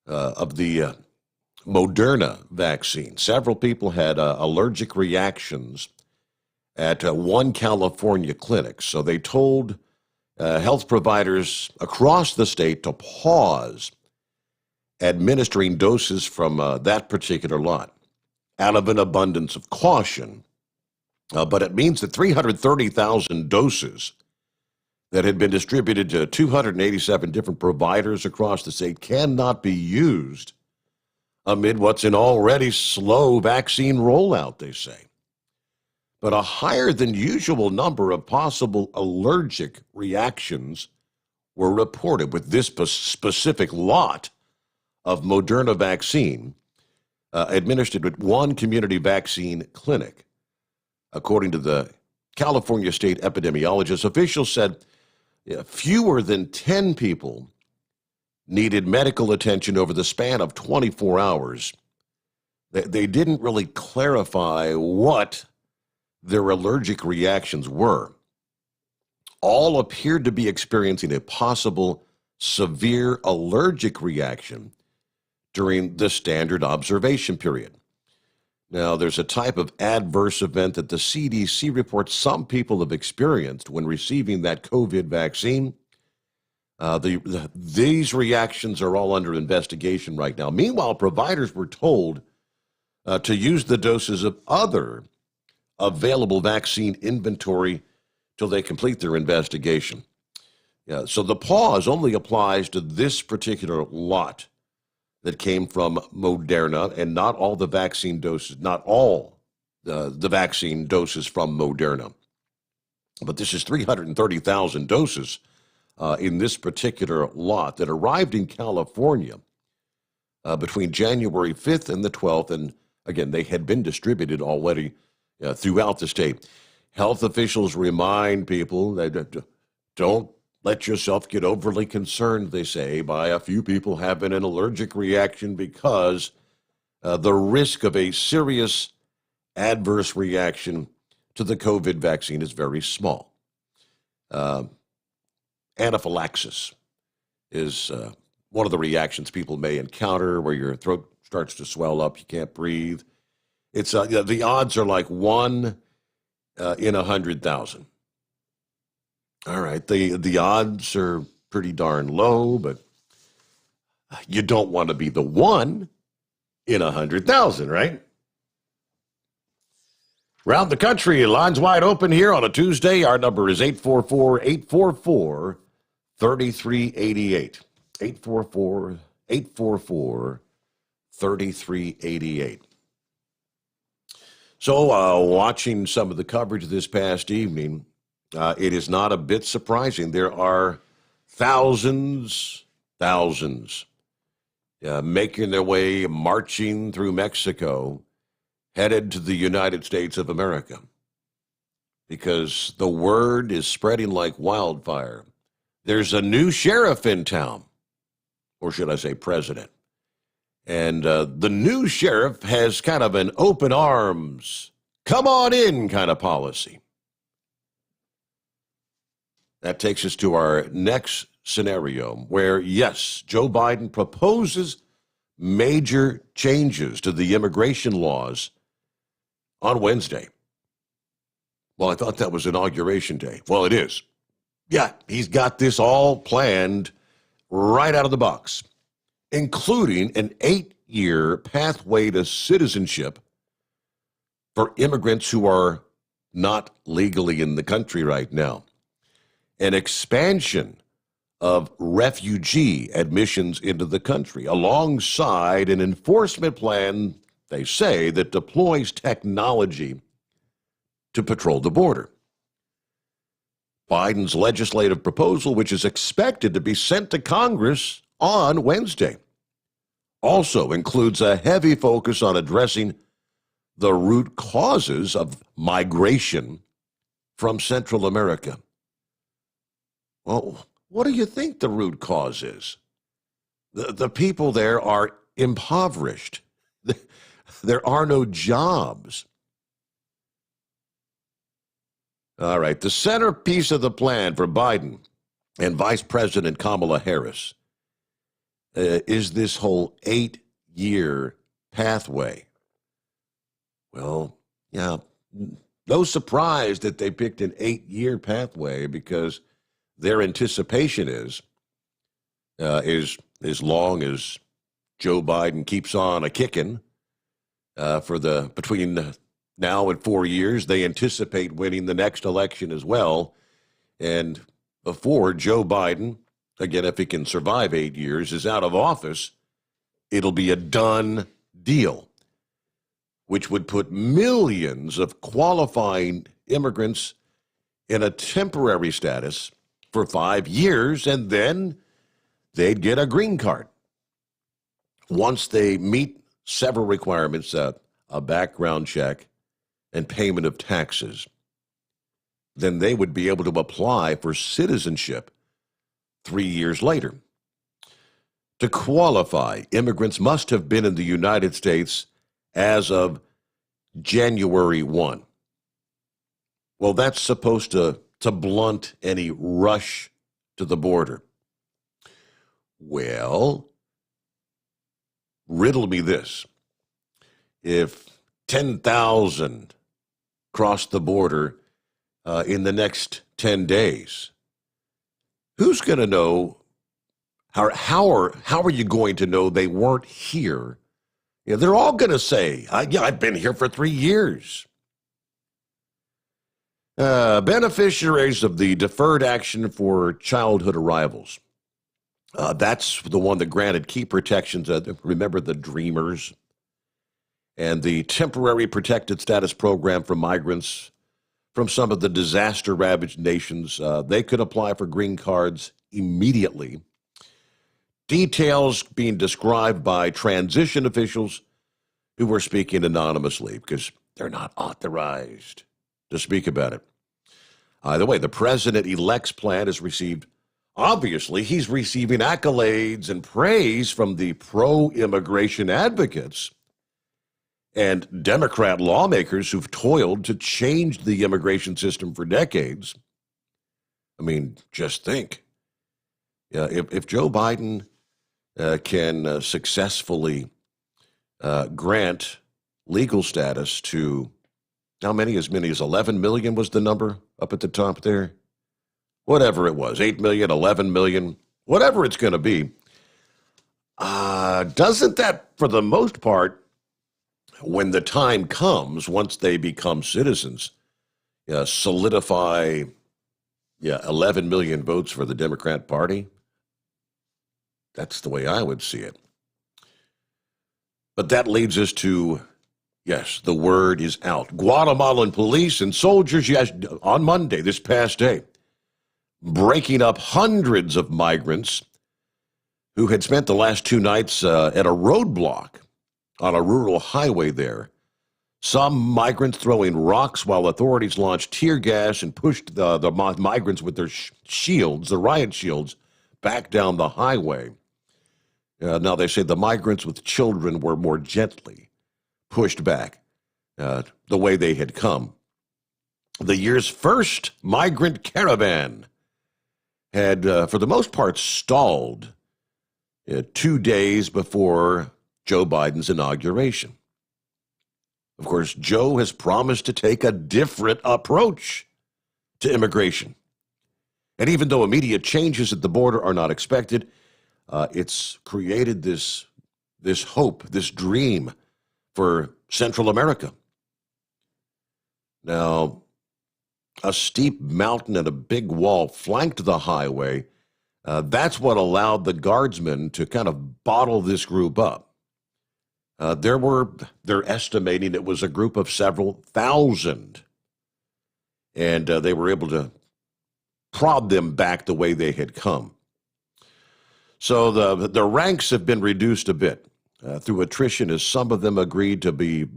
of the Moderna vaccine. Several people had allergic reactions at one California clinic. So they told health providers across the state to pause administering doses from that particular lot out of an abundance of caution. But it means that 330,000 doses that had been distributed to 287 different providers across the state cannot be used amid what's an already slow vaccine rollout, they say. But a higher than usual number of possible allergic reactions were reported with this specific lot of Moderna vaccine administered at one community vaccine clinic. According to the California state epidemiologist, officials said fewer than 10 people needed medical attention over the span of 24 hours. They didn't really clarify what their allergic reactions were. All appeared to be experiencing a possible severe allergic reaction during the standard observation period. Now, there's a type of adverse event that the CDC reports some people have experienced when receiving that COVID vaccine. These reactions are all under investigation right now. Meanwhile, providers were told to use the doses of other available vaccine inventory till they complete their investigation. So the pause only applies to this particular lot that came from Moderna, and not all the vaccine doses, not all the vaccine doses from Moderna. But this is 330,000 doses in this particular lot that arrived in California between January 5th and the 12th. And again, they had been distributed already throughout the state. Health officials remind people that don't let yourself get overly concerned, they say, by a few people having an allergic reaction, because the risk of a serious adverse reaction to the COVID vaccine is very small. Anaphylaxis is one of the reactions people may encounter, where your throat starts to swell up, you can't breathe. It's the odds are like 1 in 100,000. All right, the odds are pretty darn low, but you don't want to be the 1 in 100,000, right? Around the country, lines wide open here on a Tuesday. Our number is 844-844-3388. 844-844-3388. So watching some of the coverage this past evening, it is not a bit surprising. There are thousands making their way, marching through Mexico, headed to the United States of America, because the word is spreading like wildfire. There's a new sheriff in town, or should I say president. And the new sheriff has kind of an open arms, come on in kind of policy. That takes us to our next scenario where, yes, Joe Biden proposes major changes to the immigration laws on Wednesday. Well, I thought that was Inauguration Day. Well, it is. Yeah, he's got this all planned right out of the box, including an 8-year pathway to citizenship for immigrants who are not legally in the country right now, an expansion of refugee admissions into the country, alongside an enforcement plan, they say, that deploys technology to patrol the border. Biden's legislative proposal, which is expected to be sent to Congress on Wednesday, also includes a heavy focus on addressing the root causes of migration from Central America. Well, what do you think the root cause is? The people there are impoverished. There are no jobs. All right, the centerpiece of the plan for Biden and Vice President Kamala Harris is this whole 8-year pathway. Well, yeah, no surprise that they picked an 8-year pathway, because their anticipation is as long as Joe Biden keeps on a-kicking between now and 4 years, they anticipate winning the next election as well. And before Joe Biden, again, if he can survive 8 years, is out of office, it'll be a done deal, which would put millions of qualifying immigrants in a temporary status for 5 years, and then they'd get a green card. Once they meet several requirements, a background check and payment of taxes, then they would be able to apply for citizenship 3 years later. To qualify, immigrants must have been in the United States as of January 1. Well, that's supposed to blunt any rush to the border. Well, riddle me this. If 10,000 cross the border in the next 10 days, who's going to know? How are you going to know they weren't here? Yeah, they're all going to say, I've been here for 3 years. Beneficiaries of the Deferred Action for Childhood Arrivals. That's the one that granted key protections. Remember the Dreamers? And the Temporary Protected Status Program for migrants from some of the disaster-ravaged nations. They could apply for green cards immediately. Details being described by transition officials who were speaking anonymously because they're not authorized to speak about it. Either way, the president-elect's plan has received, obviously, he's receiving accolades and praise from the pro-immigration advocates and Democrat lawmakers who've toiled to change the immigration system for decades. I mean, just think. If Joe Biden can successfully grant legal status to how many? As many as 11 million was the number up at the top there? Whatever it was, 8 million, 11 million, whatever it's going to be. Doesn't that, for the most part, when the time comes, once they become citizens, solidify 11 million votes for the Democrat Party? That's the way I would see it. But that leads us to, yes, the word is out. Guatemalan police and soldiers, yes, on Monday, this past day, breaking up hundreds of migrants who had spent the last 2 nights at a roadblock on a rural highway there. Some migrants throwing rocks while authorities launched tear gas and pushed the migrants with their shields, the riot shields, back down the highway. Now, they say the migrants with children were more gently pushed back the way they had come. The year's first migrant caravan had, for the most part, stalled 2 days before Joe Biden's inauguration. Of course, Joe has promised to take a different approach to immigration. And even though immediate changes at the border are not expected, it's created this hope, this dream for Central America. Now, a steep mountain and a big wall flanked the highway. That's what allowed the guardsmen to kind of bottle this group up. They're estimating it was a group of several thousand. And they were able to prod them back the way they had come. So the ranks have been reduced a bit through attrition as some of them agreed to be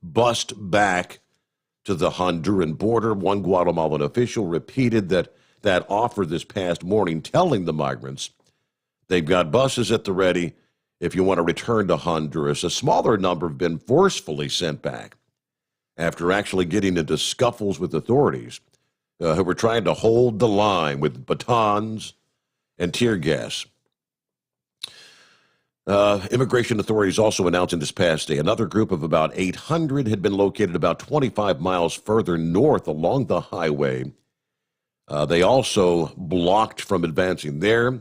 bussed back to the Honduran border. One Guatemalan official repeated that offer this past morning, telling the migrants they've got buses at the ready if you want to return to Honduras. A smaller number have been forcefully sent back after actually getting into scuffles with authorities who were trying to hold the line with batons and tear gas. Immigration authorities also announcing this past day another group of about 800 had been located about 25 miles further north along the highway. They also blocked from advancing there.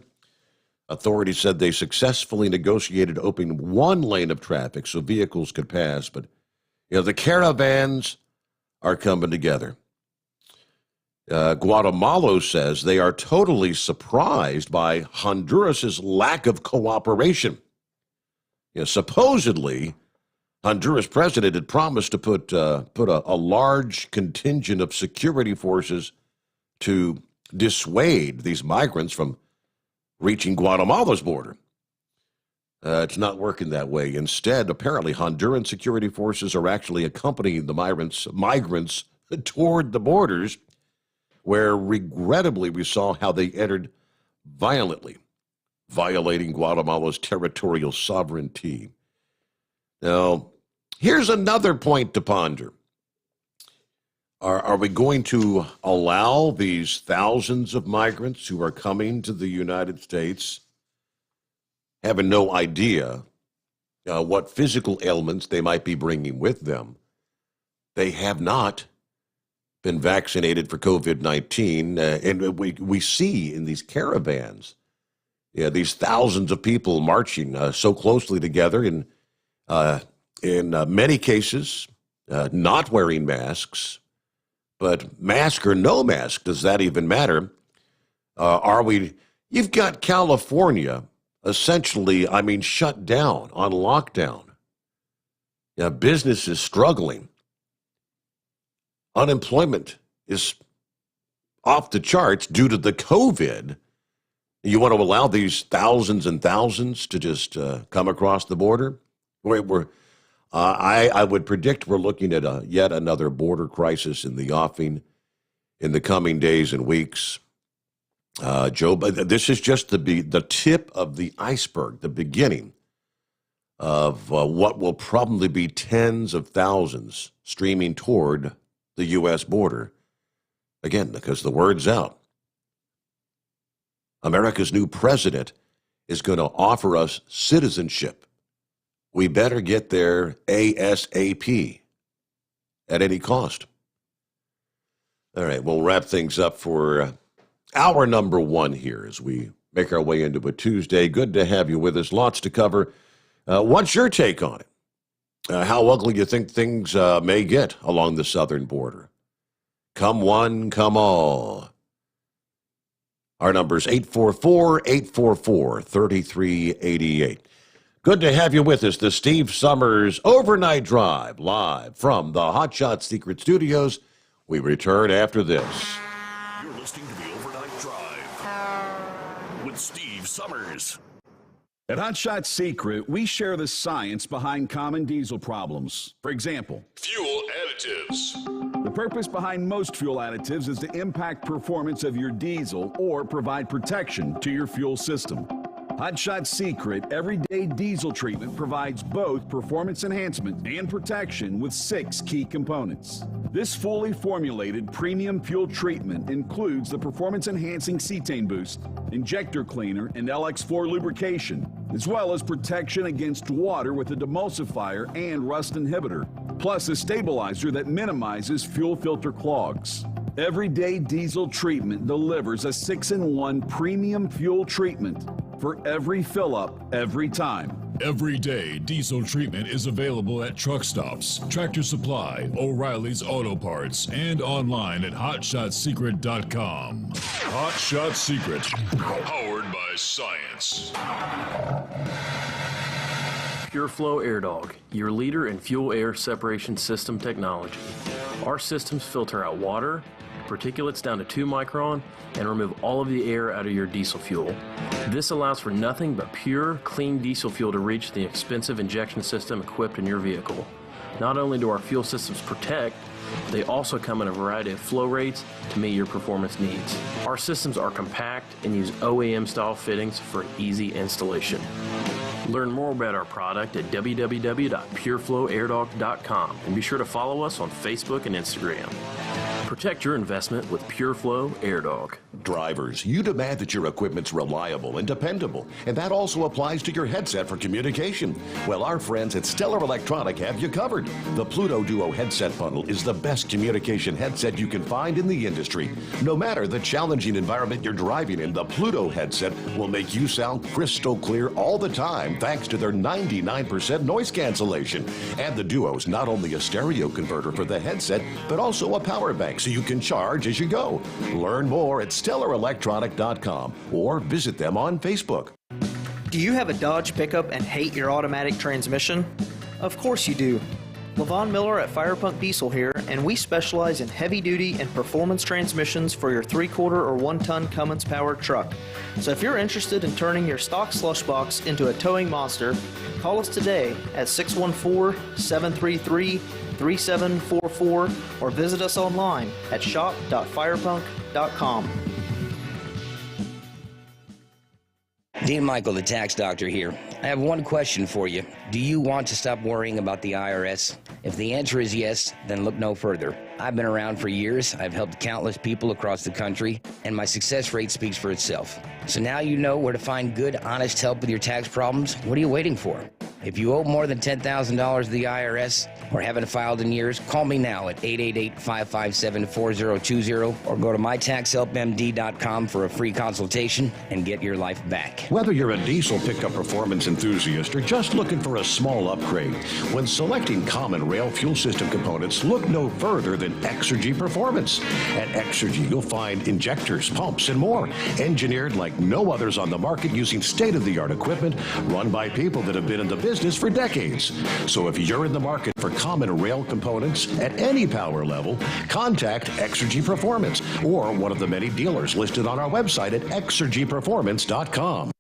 Authorities said they successfully negotiated opening one lane of traffic so vehicles could pass, but the caravans are coming together. Guatemala says they are totally surprised by Honduras's lack of cooperation. Supposedly, Honduras president had promised to put a large contingent of security forces to dissuade these migrants from reaching Guatemala's border. It's not working that way. Instead, apparently, Honduran security forces are actually accompanying the migrants toward the borders, where regrettably we saw how they entered violently, violating Guatemala's territorial sovereignty. Now, here's another point to ponder. Are we going to allow these thousands of migrants who are coming to the United States, having no idea what physical ailments they might be bringing with them? They have not been vaccinated for COVID-19, and we see in these caravans, these thousands of people marching so closely together, in many cases not wearing masks. But mask or no mask, does that even matter? You've got California essentially, shut down, on lockdown. Business is struggling. Unemployment is off the charts due to the COVID. You want to allow these thousands and thousands to just come across the border? I would predict we're looking at yet another border crisis in the offing in the coming days and weeks. Joe, this is just the tip of the iceberg, the beginning of what will probably be tens of thousands streaming toward the U.S. border. Again, because the word's out. America's new president is going to offer us citizenship. We better get there ASAP at any cost. All right, we'll wrap things up for hour number one here as we make our way into a Tuesday. Good to have you with us. Lots to cover. What's your take on it? How ugly you think things may get along the southern border? Come one, come all. Our number is 844-844-3388. Good to have you with us. The Steve Sommers Overnight Drive, live from the Hot Shot Secret Studios. We return after this. You're listening to the Overnight Drive with Steve Sommers. At Hot Shot Secret, we share the science behind common diesel problems. For example, Fuel additives. the purpose behind most fuel additives is to impact performance of your diesel or provide protection to your fuel system. Hot Shot Secret Everyday Diesel Treatment provides both performance enhancement and protection with 6 key components. This fully formulated premium fuel treatment includes the performance-enhancing cetane boost, injector cleaner, and LX4 lubrication, as well as protection against water with a demulsifier and rust inhibitor, plus a stabilizer that minimizes fuel filter clogs. Everyday Diesel Treatment delivers a 6-in-1 premium fuel treatment for every fill-up, every time. Everyday diesel treatment is available at truck stops, Tractor Supply, O'Reilly's Auto Parts, and online at HotShotSecret.com. Hot Shot Secret, powered by science. Pure Flow Air Dog, your leader in fuel air separation system technology. Our systems filter out water, particulates down to 2 micron, and remove all of the air out of your diesel fuel. This allows for nothing but pure, clean diesel fuel to reach the expensive injection system equipped in your vehicle. Not only do our fuel systems protect, they also come in a variety of flow rates to meet your performance needs. Our systems are compact and use OEM-style fittings for easy installation. Learn more about our product at www.pureflowairdog.com and be sure to follow us on Facebook and Instagram. Protect your investment with Pure Flow Air Dog. Drivers, you demand that your equipment's reliable and dependable, and that also applies to your headset for communication. Well, our friends at Stellar Electronic have you covered. The Pluto Duo headset bundle is the best communication headset you can find in the industry. No matter the challenging environment you're driving in, the Pluto headset will make you sound crystal clear all the time thanks to their 99% noise cancellation. And the Duo's not only a stereo converter for the headset, but also a power bank so you can charge as you go. Learn more at StellarElectronic.com or visit them on Facebook. Do you have a Dodge pickup and hate your automatic transmission? Of course you do. LaVon Miller at Firepunk Diesel here, and we specialize in heavy-duty and performance transmissions for your 3-quarter or 1-ton Cummins powered truck. So if you're interested in turning your stock slush box into a towing monster, call us today at 614-733-3744 or visit us online at shop.firepunk.com. Dean Michael, the tax doctor here. I have one question for you. Do you want to stop worrying about the IRS? If the answer is yes, then look no further. I've been around for years. I've helped countless people across the country, and my success rate speaks for itself. So now you know where to find good, honest help with your tax problems. What are you waiting for? If you owe more than $10,000 to the IRS or haven't filed in years, call me now at 888-557-4020 or go to mytaxhelpmd.com for a free consultation and get your life back. Whether you're a diesel pickup performance enthusiast or just looking for a small upgrade, when selecting common rail fuel system components, look no further than Exergy Performance. At Exergy, you'll find injectors, pumps, and more, engineered like no others on the market using state-of-the-art equipment run by people that have been in the business for decades. So if you're in the market for common rail components at any power level, contact Exergy Performance or one of the many dealers listed on our website at exergyperformance.com.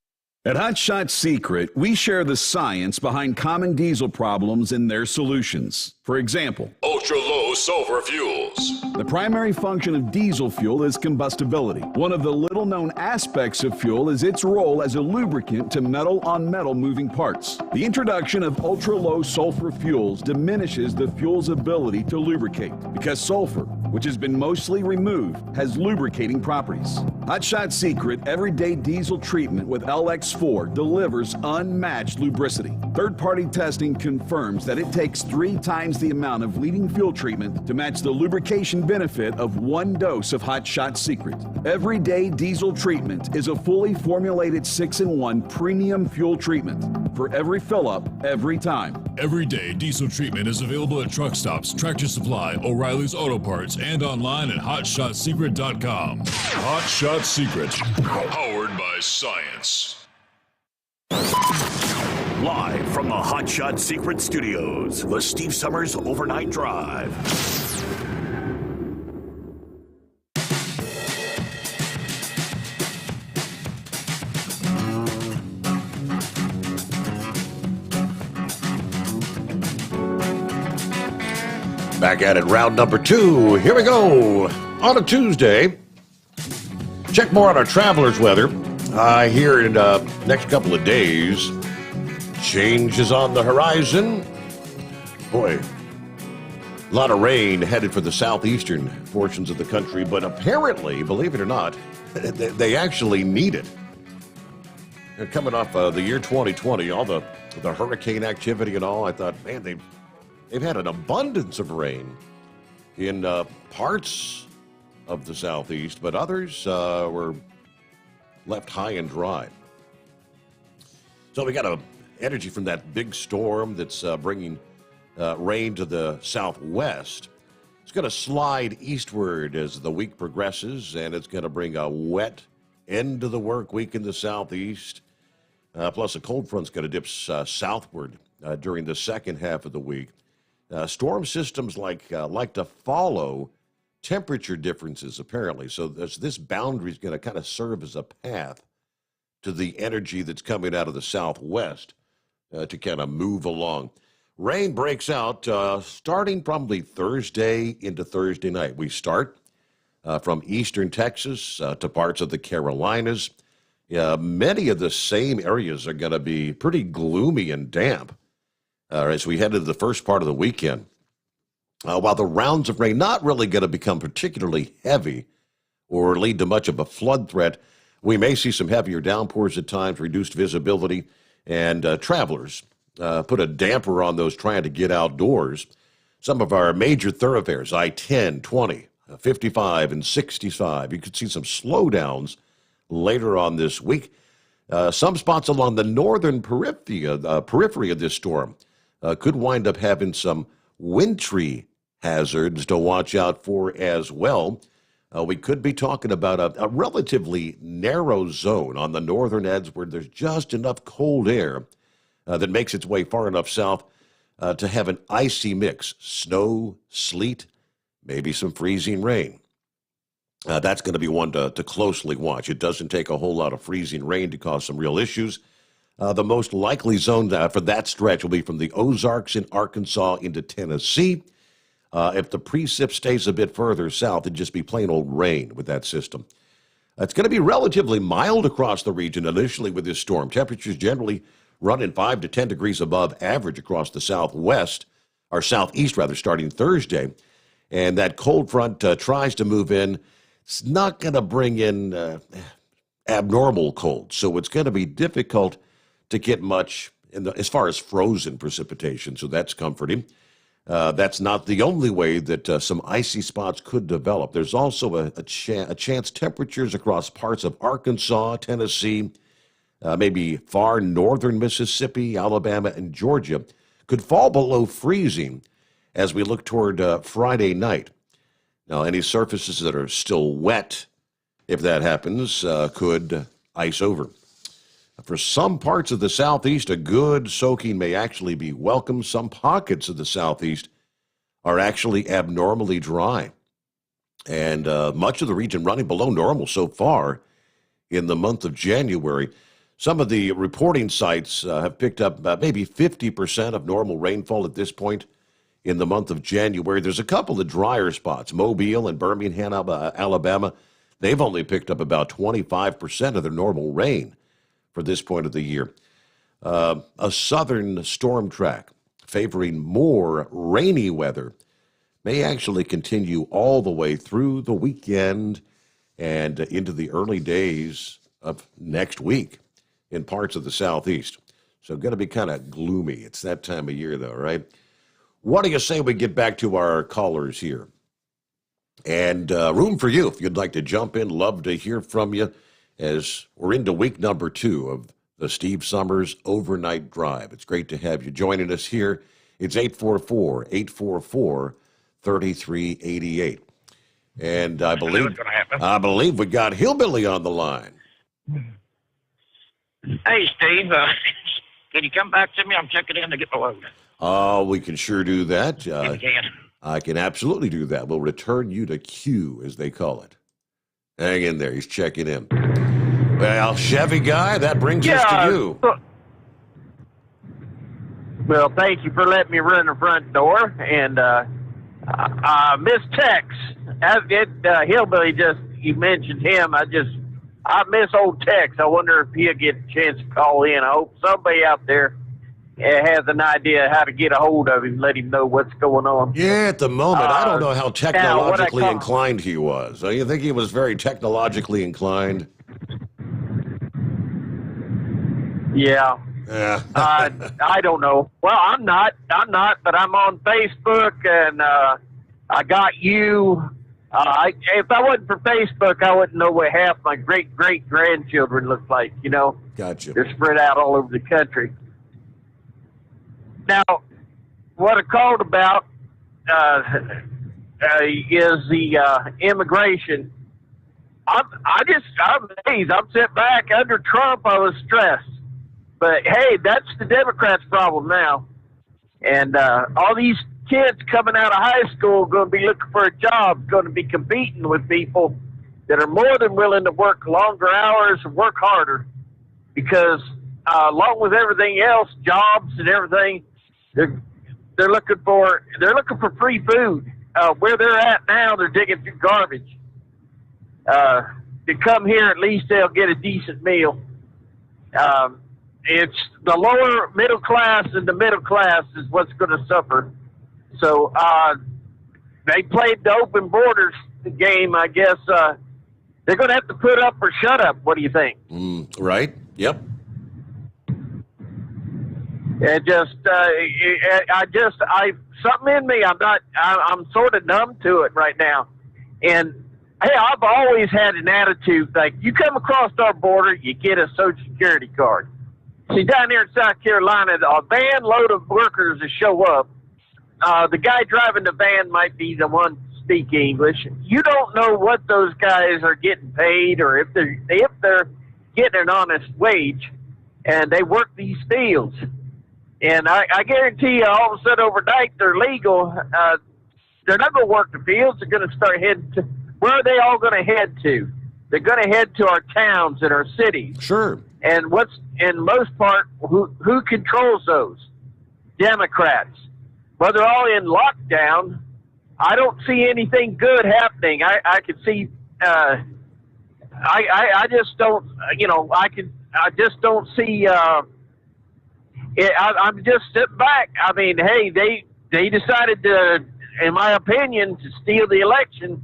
At Hot Shot Secret, we share the science behind common diesel problems and their solutions. For example, Ultra-low sulfur fuels. the primary function of diesel fuel is combustibility. One of the little-known aspects of fuel is its role as a lubricant to metal-on-metal moving parts. The introduction of ultra-low sulfur fuels diminishes the fuel's ability to lubricate because sulfur, which has been mostly removed, has lubricating properties. Hot Shot Secret Everyday Diesel Treatment with LX4 delivers unmatched lubricity. Third-party testing confirms that it takes 3 times the amount of leading fuel treatment to match the lubrication benefit of 1 dose of Hot Shot Secret. Everyday Diesel Treatment is a fully formulated 6-in-1 premium fuel treatment for every fill-up, every time. Everyday diesel treatment is available at truck stops, Tractor Supply, O'Reilly's Auto Parts, and online at HotShotSecret.com. Hot Shot Secret, powered by science. Live from the Hot Shot Secret Studios, the Steve Sommers Overnight Drive. Back at it, round number 2. Here we go. On a Tuesday, check more on our travelers' weather. Here in the next couple of days, change is on the horizon. Boy, a lot of rain headed for the southeastern portions of the country, but apparently, believe it or not, they actually need it. They're coming off the year 2020, all the hurricane activity and all. I thought, man, they've had an abundance of rain in parts of the southeast, but others were left high and dry. So we got a energy from that big storm that's bringing rain to the southwest. It's going to slide eastward as the week progresses, and it's going to bring a wet end of the work week in the southeast. Plus, a cold front's going to dip southward during the second half of the week. Storm systems like to follow temperature differences, apparently. So this boundary is going to kind of serve as a path to the energy that's coming out of the southwest to kind of move along. Rain breaks out starting probably Thursday into Thursday night. We start from eastern Texas to parts of the Carolinas. Many of the same areas are going to be pretty gloomy and damp as we head into the first part of the weekend. While the rounds of rain not really going to become particularly heavy or lead to much of a flood threat, we may see some heavier downpours at times, reduced visibility, and travelers put a damper on those trying to get outdoors. Some of our major thoroughfares, I-10, 20, 55, and 65, you could see some slowdowns later on this week. Some spots along the northern periphery of this storm could wind up having some wintry hazards to watch out for as well. We could be talking about a relatively narrow zone on the northern edge where there's just enough cold air that makes its way far enough south to have an icy mix. Snow, sleet, maybe some freezing rain. That's going to be one to closely watch. It doesn't take a whole lot of freezing rain to cause some real issues. The most likely zone for that stretch will be from the Ozarks in Arkansas into Tennessee. If the precip stays a bit further south, it'd just be plain old rain with that system. It's going to be relatively mild across the region initially with this storm. Temperatures generally running 5 to 10 degrees above average across the southwest, or southeast rather, starting Thursday. And that cold front tries to move in. It's not going to bring in abnormal cold, so it's going to be difficult to get much as far as frozen precipitation, so that's comforting. That's not the only way that some icy spots could develop. There's also a chance temperatures across parts of Arkansas, Tennessee, maybe far northern Mississippi, Alabama, and Georgia could fall below freezing as we look toward Friday night. Now, any surfaces that are still wet, if that happens, could ice over. For some parts of the southeast, a good soaking may actually be welcome. Some pockets of the southeast are actually abnormally dry, and much of the region running below normal so far in the month of January. Some of the reporting sites have picked up maybe 50% of normal rainfall at this point in the month of January. There's a couple of drier spots. Mobile and Birmingham, Alabama, they've only picked up about 25% of their normal rain for this point of the year. A southern storm track favoring more rainy weather may actually continue all the way through the weekend and into the early days of next week in parts of the southeast. So going to be kind of gloomy. It's that time of year, though, right? What do you say we get back to our callers here? And room for you if you'd like to jump in. Love to hear from you as we're into week number 2 of the Steve Sommers Overnight Drive. It's great to have you joining us here. It's 844-844-3388. And I believe we got Hillbilly on the line. Hey, Steve, can you come back to me? I'm checking in to get my load. Oh, we can sure do that. If you can. I can absolutely do that. We'll return you to Q, as they call it. Hang in there. He's checking in. Well, Chevy guy, that brings us to you. Well, thank you for letting me run the front door. And Miss Tex, Hillbilly, you mentioned him. I miss old Tex. I wonder if he'll get a chance to call in. I hope somebody out there has an idea how to get a hold of him, let him know what's going on. Yeah, at the moment, I don't know how technologically inclined he was. You think he was very technologically inclined? Yeah. I don't know. Well, I'm not, but I'm on Facebook, and I got you. If I wasn't for Facebook, I wouldn't know what half my great-great-grandchildren look like, you know. Gotcha. They're spread out all over the country. now, what I called about is the immigration. I'm amazed. I'm sitting back under Trump. I was stressed, but hey, that's the Democrats' problem now. And all these kids coming out of high school going to be looking for a job, going to be competing with people that are more than willing to work longer hours and work harder, because along with everything else, jobs and everything, they're looking for free food. Where they're at now, they're digging through garbage. To come here, at least they'll get a decent meal. It's the lower middle class, and the middle class is what's going to suffer. So they played the open borders game. I guess they're going to have to put up or shut up. What do you think? Right. Yep. It just, something in me. I'm sort of numb to it right now. And hey, I've always had an attitude like, you come across our border, you get a Social Security card. See, down here in South Carolina, a van load of workers will show up. The guy driving the van might be the one to speak English. You don't know what those guys are getting paid, or if they're getting an honest wage, and they work these fields. And I guarantee you, all of a sudden overnight, they're legal. They're not going to work the fields. They're going to start heading to, where are they all going to head to? They're going to head to our towns and our cities. Sure. And in most part, who controls those? Democrats. Well, they're all in lockdown. I don't see anything good happening. I can see, I just don't, I just don't see, I'm just sitting back. I mean, hey, they decided to, in my opinion, to steal the election.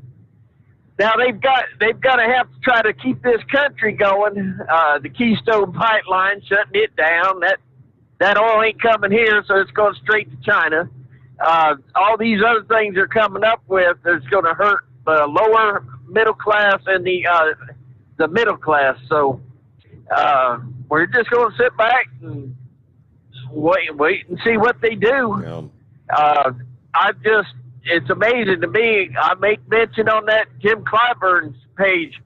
Now they've got to have to try to keep this country going. The Keystone Pipeline, shutting it down. That oil ain't coming here, so it's going straight to China. All these other things they're coming up with that's going to hurt the lower middle class and the middle class. So we're just going to sit back and wait and see what they do. Yeah. It's amazing to me. I make mention on that Jim Clyburn's page.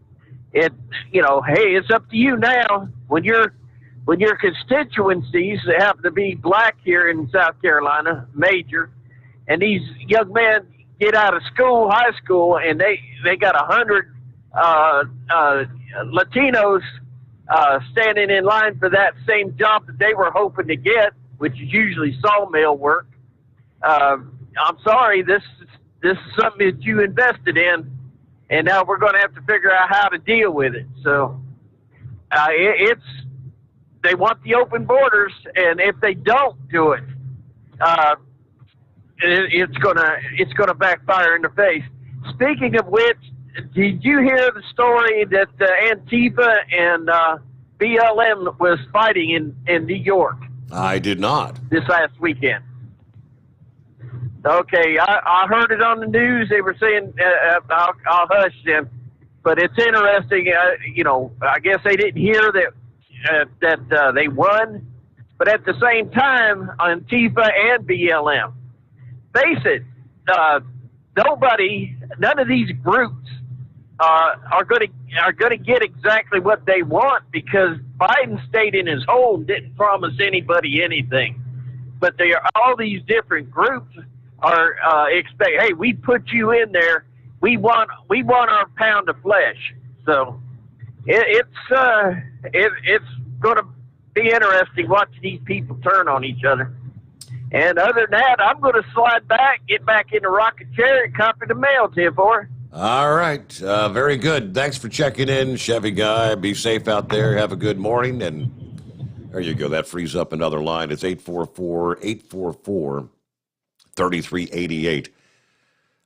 Hey, it's up to you now. When your constituencies that happen to be black here in South Carolina, major, and these young men get out of school, high school, and they got 100 Latinos standing in line for that same job that they were hoping to get, which is usually sawmill work. I'm sorry, this is something that you invested in, and now we're going to have to figure out how to deal with it. So they want the open borders, and if they don't do it, it's gonna backfire in the face. Speaking of which, did you hear the story that Antifa and BLM was fighting in New York? I did not. This last weekend. Okay, I heard it on the news. They were saying, I'll hush them, but it's interesting. I guess they didn't hear that they won, but at the same time, Antifa and BLM. Face it, none of these groups are going to get exactly what they want, because Biden stayed in his home, didn't promise anybody anything. But all these different groups are hey, we put you in there. We want our pound of flesh. So it's going to be interesting watching these people turn on each other. And other than that, I'm going to slide back, get back in the rocking chair, and copy the mail, Tim, for. All right. Very good. Thanks for checking in, Chevy Guy. Be safe out there. Have a good morning. And there you go. That frees up another line. It's 844-844-3388.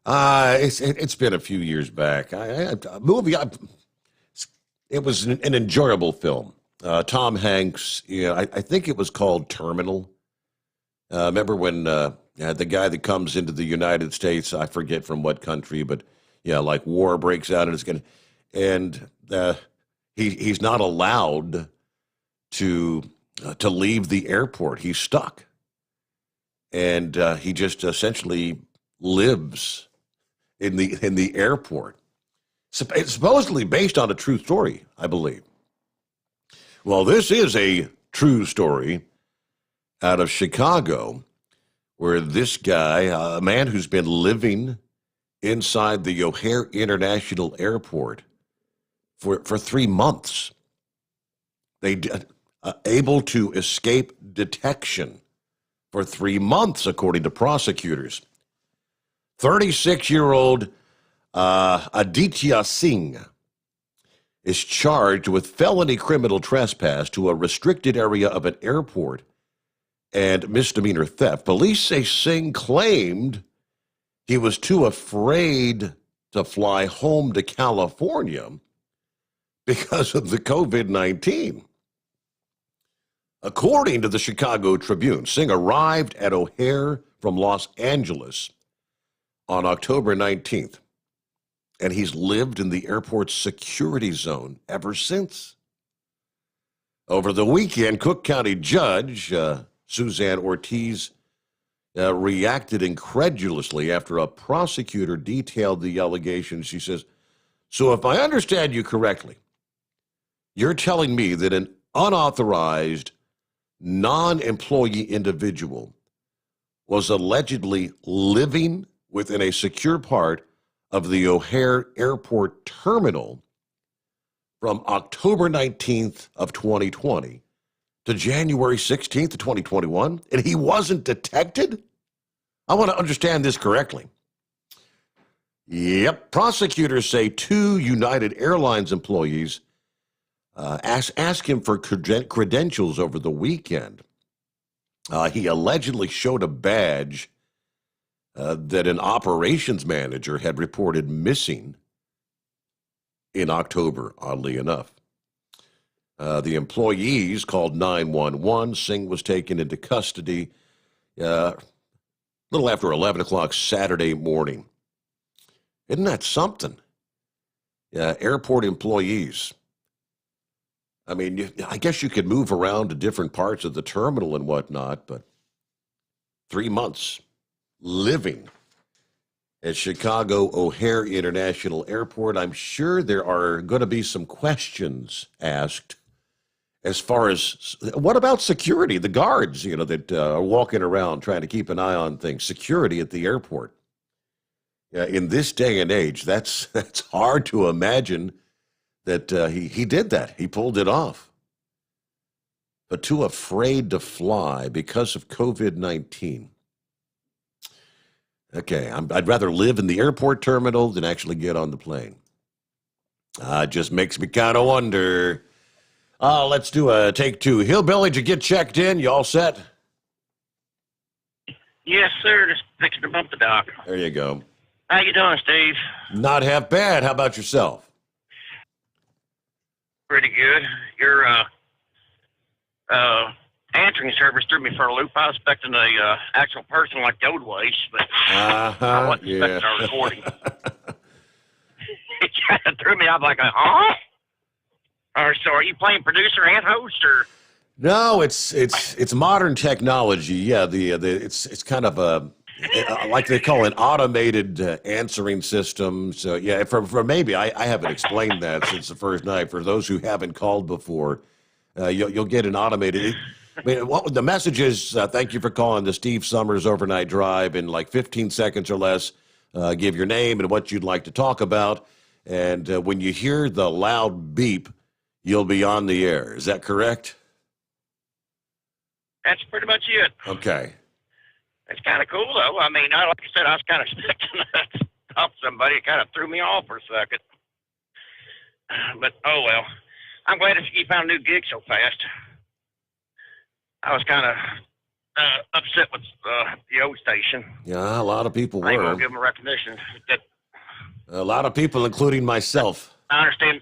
It's been a few years back. It was an enjoyable film. Tom Hanks, I think it was called Terminal. Remember when the guy that comes into the United States, I forget from what country, but like war breaks out, and he's not allowed to leave the airport. He's stuck. and he just essentially lives in the airport. It's supposedly based on a true story, I believe. Well, this is a true story out of Chicago, where this guy, a man who's been living inside the O'Hare International Airport for 3 months, they able to escape detection for 3 months, according to prosecutors. 36-year-old Aditya Singh is charged with felony criminal trespass to a restricted area of an airport and misdemeanor theft. Police say Singh claimed he was too afraid to fly home to California because of the COVID-19. According to the Chicago Tribune, Singh arrived at O'Hare from Los Angeles on October 19th, and he's lived in the airport's security zone ever since. Over the weekend, Cook County Judge Suzanne Ortiz reacted incredulously after a prosecutor detailed the allegations. She says, "So if I understand you correctly, you're telling me that an unauthorized, non-employee individual was allegedly living within a secure part of the O'Hare Airport terminal from October 19th of 2020 to January 16th of 2021, and he wasn't detected?" I want to understand this correctly. Yep, prosecutors say 2 United Airlines employees asked him for credentials over the weekend. He allegedly showed a badge that an operations manager had reported missing in October, oddly enough. The employees called 911. Singh was taken into custody a little after 11 o'clock Saturday morning. Isn't that something? Airport employees. I mean, I guess you could move around to different parts of the terminal and whatnot, but 3 months living at Chicago O'Hare International Airport. I'm sure there are going to be some questions asked as far as, what about security, the guards, that are walking around trying to keep an eye on things, security at the airport. In this day and age, that's hard to imagine that he did that. He pulled it off. But too afraid to fly because of COVID-19. Okay, I'd rather live in the airport terminal than actually get on the plane. It just makes me kind of wonder. Let's do a take 2. Hillbilly, did you get checked in? You all set? Yes, sir. Just fixing to bump the dock. There you go. How you doing, Steve? Not half bad. How about yourself? Pretty good. Your answering service threw me for a loop. I was expecting a actual person like the old ways, but I wasn't expecting a recording. It kind of threw me. I was like, huh? Or so, are you playing producer and host, or? No, it's modern technology. Yeah, it's kind of a like they call an automated answering system. So yeah, for maybe I haven't explained that since the first night. For those who haven't called before, you'll get an automated. I mean, the message is, thank you for calling the Steve Sommers Overnight Drive. In like 15 seconds or less, give your name and what you'd like to talk about. And when you hear the loud beep, you'll be on the air. Is that correct? That's pretty much it. Okay. It's kind of cool, though. I mean, like I said, I was kind of expecting to talk to somebody. It kind of threw me off for a second. But, oh, well. I'm glad you found a new gig so fast. I was kind of upset with the old station. Yeah, a lot of people I ain't were. gonna give them recognition. A lot of people, including myself. I understand.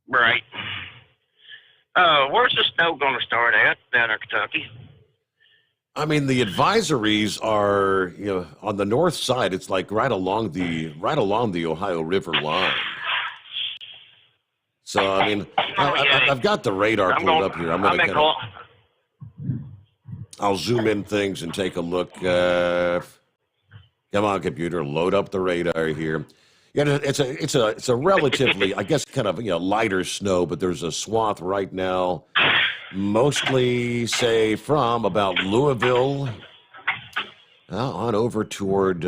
Right. Where's the snow going to start at down in Kentucky? I mean, the advisories are, on the north side. It's like right along the Ohio River line. So I mean, I've got the radar pulled up here. I'll zoom in things and take a look. Come on, computer, load up the radar here. Yeah, it's a relatively, I guess, kind of lighter snow, but there's a swath right now, mostly say from about Louisville on over toward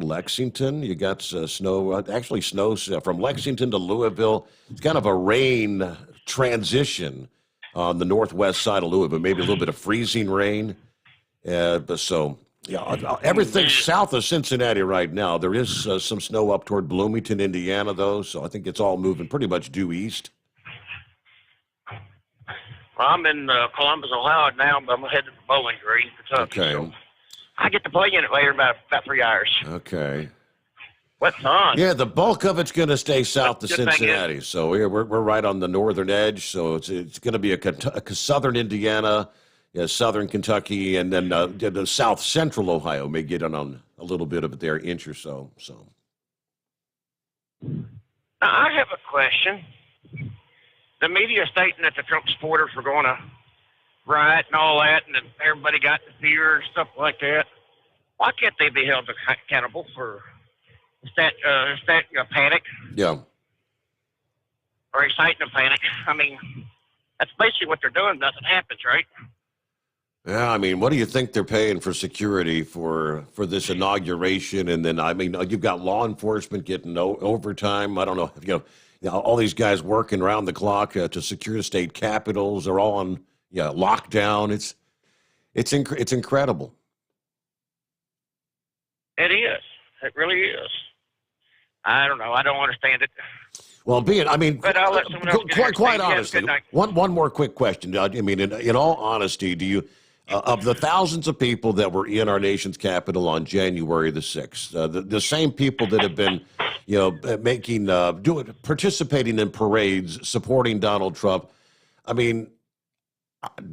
Lexington. You got snow, actually snow from Lexington to Louisville. It's kind of a rain transition on the northwest side of Louisville, maybe a little bit of freezing rain. So, everything south of Cincinnati right now. There is some snow up toward Bloomington, Indiana, though, so I think it's all moving pretty much due east. Well, I'm in Columbus, Ohio now, but I'm headed to Bowling Green, Kentucky. Okay. So I get to play in it later about 3 hours. Okay. What fun. Yeah, the bulk of it's going to stay south of Good thing Cincinnati. So we're right on the northern edge. So it's going to be a southern Indiana, southern Kentucky, and then the south central Ohio may get on a little bit of it there, inch or so. So Now, I have a question. The media stating that the Trump supporters were going to riot and all that, and that everybody got in fear and stuff like that. Why can't they be held accountable for that panic? Yeah. Or inciting a panic? I mean, that's basically what they're doing. Nothing happens, right? Yeah, I mean, what do you think they're paying for security for this inauguration? And then, I mean, you've got law enforcement getting overtime. I don't know, all these guys working around the clock to secure state capitals. They're all on lockdown. It's incredible. It is. It really is. I don't know. I don't understand it. Well, but I'll let someone else quite honestly, one more quick question. I mean, in all honesty, do you, of the thousands of people that were in our nation's capital on January the 6th, the same people that have been, participating in parades supporting Donald Trump, I mean,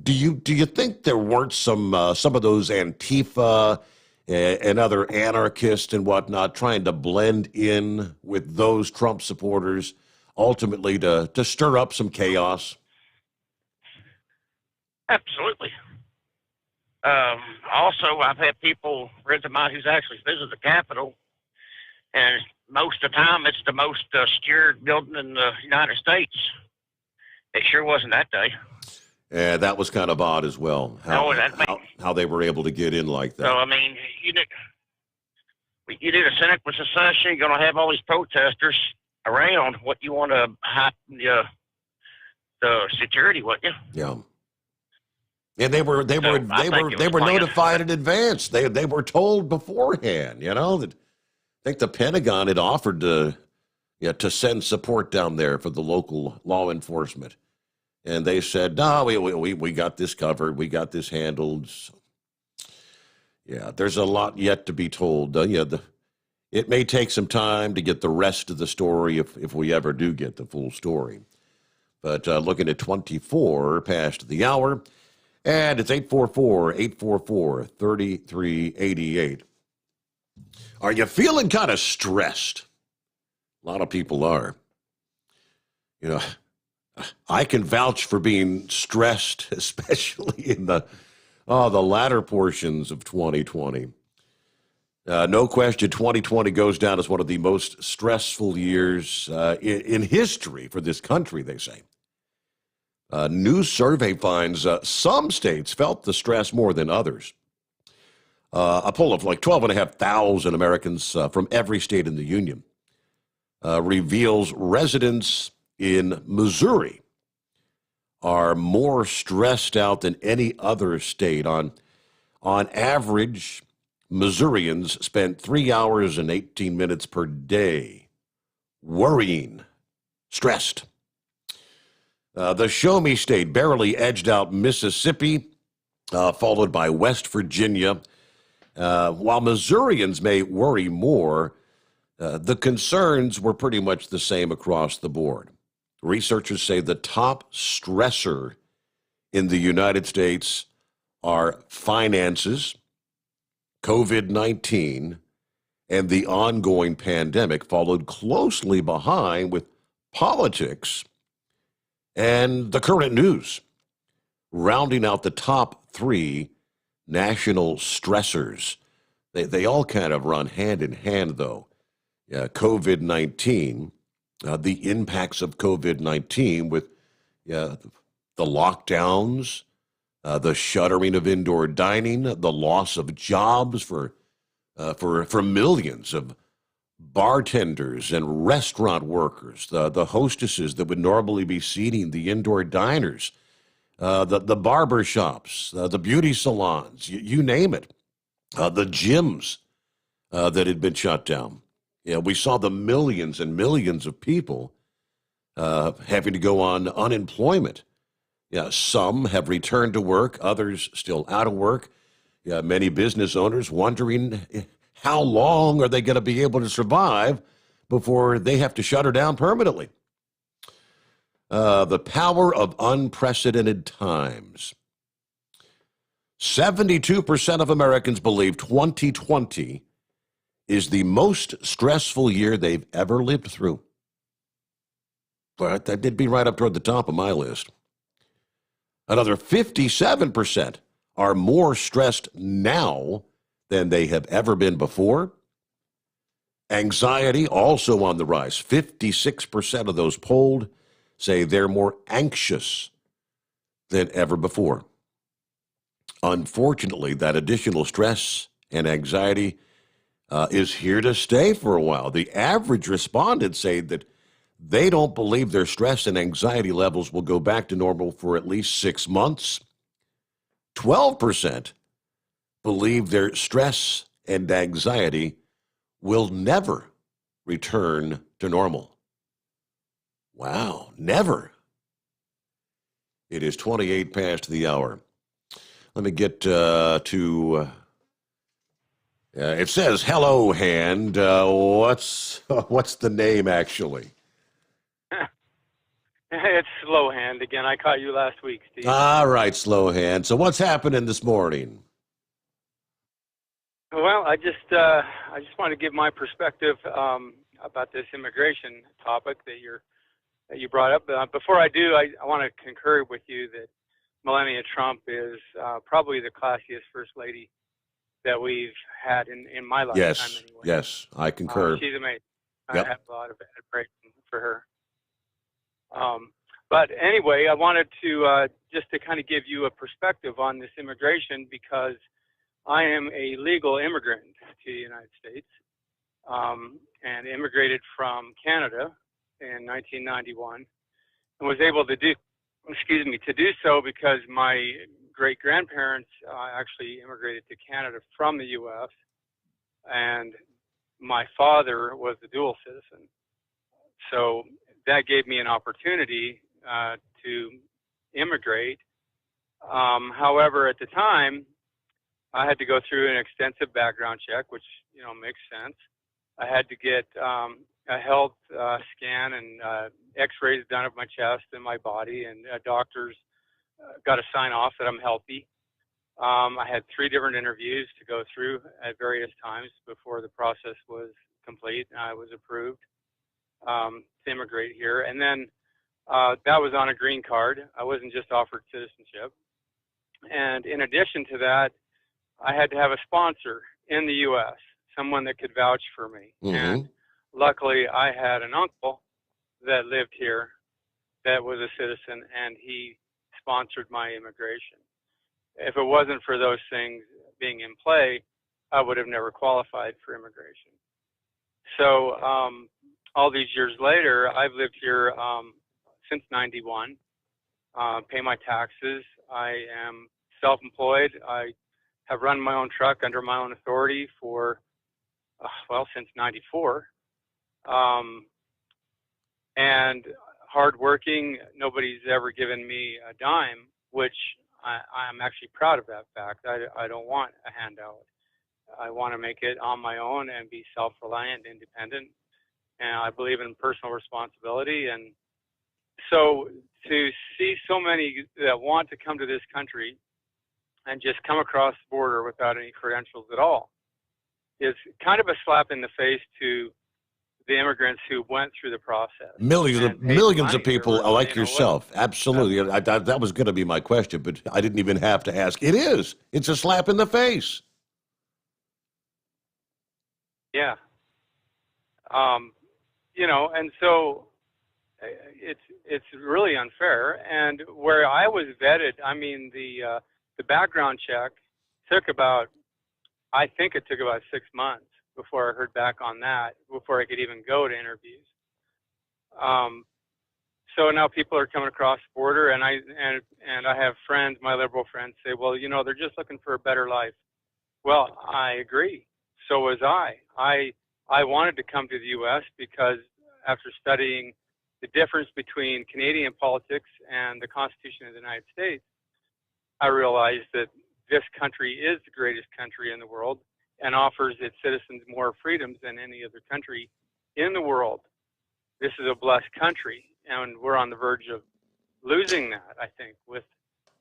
do you think there weren't some of those Antifa and other anarchists and whatnot trying to blend in with those Trump supporters, ultimately to stir up some chaos? Absolutely. Also, I've had friends of mine who's actually visited the Capitol, and most of the time it's the most secured building in the United States. It sure wasn't that day. Yeah, that was kind of odd as well, how they were able to get in like that. So, I mean, you did a Senate with secession, you're going to have all these protesters around. What you want to hype the security, wouldn't you? Yeah. And they were notified in advance. They were told beforehand, that I think the Pentagon had offered to send support down there for the local law enforcement. And they said, no, we got this covered. We got this handled. Yeah, there's a lot yet to be told. It may take some time to get the rest of the story if we ever do get the full story. But looking at 24 past the hour, and it's 844-3388. Are you feeling kind of stressed? A lot of people are. I can vouch for being stressed, especially in the latter portions of 2020. No question, 2020 goes down as one of the most stressful years in history for this country, they say. A new survey finds some states felt the stress more than others. A poll of like 12,500 Americans from every state in the union reveals residents in Missouri are more stressed out than any other state. On average, Missourians spent 3 hours and 18 minutes per day worrying, stressed. The Show Me State barely edged out Mississippi, followed by West Virginia. While Missourians may worry more, the concerns were pretty much the same across the board. Researchers say the top stressor in the United States are finances, COVID-19, and the ongoing pandemic, followed closely behind with politics and the current news. Rounding out the top three, national stressors. They all kind of run hand in hand, though. COVID-19, the impacts of COVID-19 with the lockdowns, the shuttering of indoor dining, the loss of jobs for millions of bartenders and restaurant workers, the hostesses that would normally be seating the indoor diners, the barber shops, the beauty salons, you name it, the gyms that had been shut down. We saw the millions and millions of people having to go on unemployment. Some have returned to work, others still out of work. Many business owners wondering how long are they going to be able to survive before they have to shutter down permanently. The power of unprecedented times. 72% of Americans believe 2020 is the most stressful year they've ever lived through. But that did be right up toward the top of my list. Another 57% are more stressed now than they have ever been before. Anxiety also on the rise. 56% of those polled say they're more anxious than ever before. Unfortunately, that additional stress and anxiety is here to stay for a while. The average respondents say that they don't believe their stress and anxiety levels will go back to normal for at least 6 months. 12% believe their stress and anxiety will never return to normal. Wow, never. It is 28 past the hour. Let me get to... it says, hello, hand. What's the name, actually? It's Slow Hand again. I caught you last week, Steve. All right, Slow Hand. So what's happening this morning? Well, I just want to give my perspective about this immigration topic that you brought up. Before I do, I want to concur with you that Melania Trump is probably the classiest first lady that we've had in my lifetime. Yes, anyway. yes, I concur. She's amazing. Yep. I have a lot of admiration for her. But anyway, I wanted to just to kind of give you a perspective on this immigration because I am a legal immigrant to the United States and immigrated from Canada in 1991 and was able to do so because my great-grandparents actually immigrated to Canada from the U.S. and my father was a dual citizen. So that gave me an opportunity to immigrate. However, at the time, I had to go through an extensive background check, which, makes sense. I had to get a health scan and x-rays done of my chest and my body, and doctors got to sign off that I'm healthy. I had 3 different interviews to go through at various times before the process was complete and I was approved to immigrate here. And then that was on a green card. I wasn't just offered citizenship. And in addition to that, I had to have a sponsor in the U.S., someone that could vouch for me. Mm-hmm. And luckily, I had an uncle that lived here that was a citizen, and he sponsored my immigration. If it wasn't for those things being in play, I would have never qualified for immigration. So all these years later, I've lived here since 91, pay my taxes. I am self-employed. I have run my own truck under my own authority for, since 94. And hardworking, nobody's ever given me a dime, which I'm actually proud of that fact. I don't want a handout. I want to make it on my own and be self-reliant, independent, and I believe in personal responsibility. And so to see so many that want to come to this country and just come across the border without any credentials at all is kind of a slap in the face to the immigrants who went through the process. Millions and of paid millions money. of people There were, like you know, yourself. Absolutely. That was going to be my question, but I didn't even have to ask. It is. It's a slap in the face. Yeah. You know, and so it's really unfair. And where I was vetted, I mean, the background check took about, I think it took about 6 months before I heard back on that, before I could even go to interviews. So now people are coming across the border, and I have friends, my liberal friends, say, well, you know, they're just looking for a better life. Well, I agree. So was I. I wanted to come to the U.S. because after studying the difference between Canadian politics and the Constitution of the United States, I realized that this country is the greatest country in the world and offers its citizens more freedoms than any other country in the world. This is a blessed country, and we're on the verge of losing that, I think, with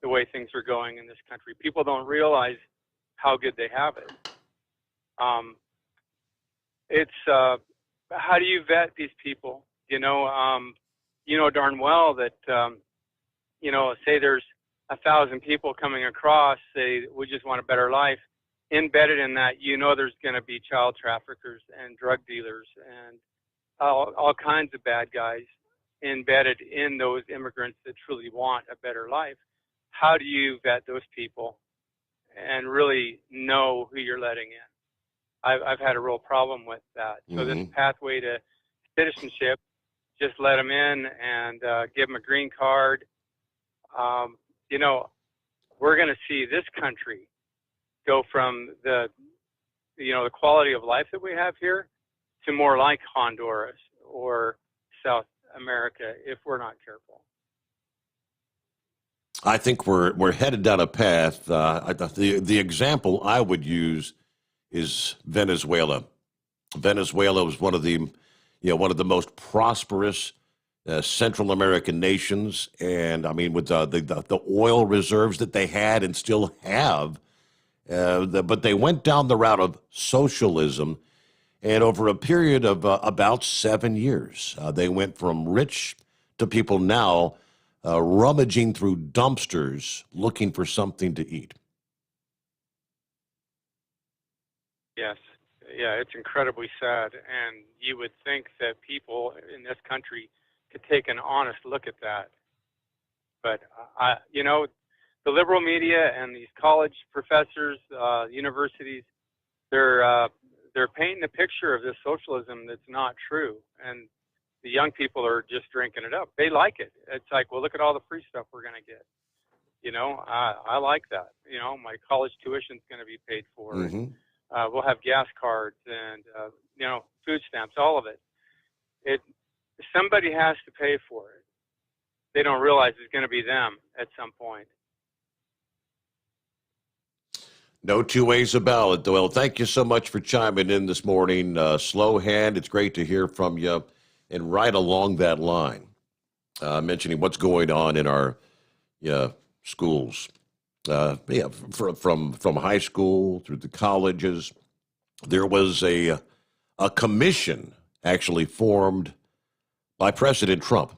the way things are going in this country. People don't realize how good they have it. How do you vet these people? You know darn well that, you know, say there's 1,000 people coming across, say we just want a better life. Embedded in that, you know, there's going to be child traffickers and drug dealers and all kinds of bad guys embedded in those immigrants that truly want a better life. How do you vet those people and really know who you're letting in? I've had a real problem with that. So this pathway to citizenship, just let them in and give them a green card. You know, we're going to see this country go from the quality of life that we have here to more like Honduras or South America if we're not careful. I think we're headed down a path. The example I would use is Venezuela. Venezuela was one of the most prosperous Central American nations, and I mean with the oil reserves that they had and still have, but they went down the route of socialism, and over a period of about 7 years, they went from rich to people now rummaging through dumpsters looking for something to eat. Yes. Yeah, it's incredibly sad. And you would think that people in this country could take an honest look at that. But, you know, the liberal media and these college professors, universities, they're painting a picture of this socialism that's not true. And the young people are just drinking it up. They like it. It's like, well, look at all the free stuff we're going to get. You know, I like that. You know, my college tuition's going to be paid for. Mm-hmm. We'll have gas cards and, you know, food stamps, all of it. Somebody has to pay for it. They don't realize it's going to be them at some point. No two ways about it. Well, thank you so much for chiming in this morning. Slow hand, it's great to hear from you. And right along that line, mentioning what's going on in our schools. From high school through the colleges, there was a commission actually formed by President Trump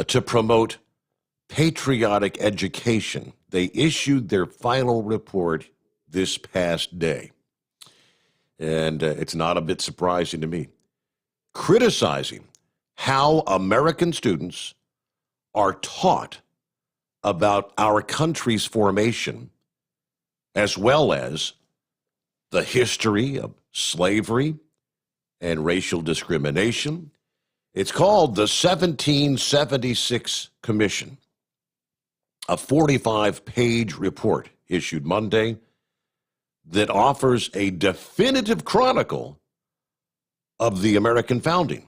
to promote patriotic education. They issued their final report this past day, and it's not a bit surprising to me, criticizing how American students are taught about our country's formation, as well as the history of slavery and racial discrimination. It's called the 1776 Commission, a 45-page report issued Monday that offers a definitive chronicle of the American founding.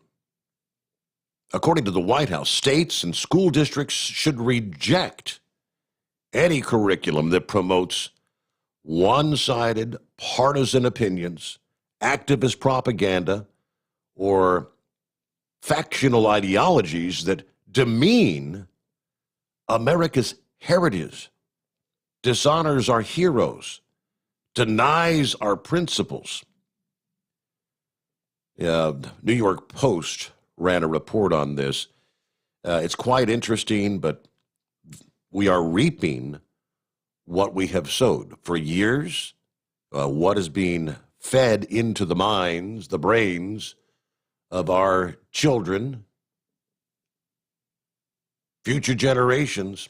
According to the White House, states and school districts should reject any curriculum that promotes one-sided partisan opinions, activist propaganda, or factional ideologies that demean America's heritage, dishonors our heroes, denies our principles. New York Post ran a report on this. It's quite interesting, but we are reaping what we have sowed. For years, what is being fed into the minds, the brains of our children, future generations,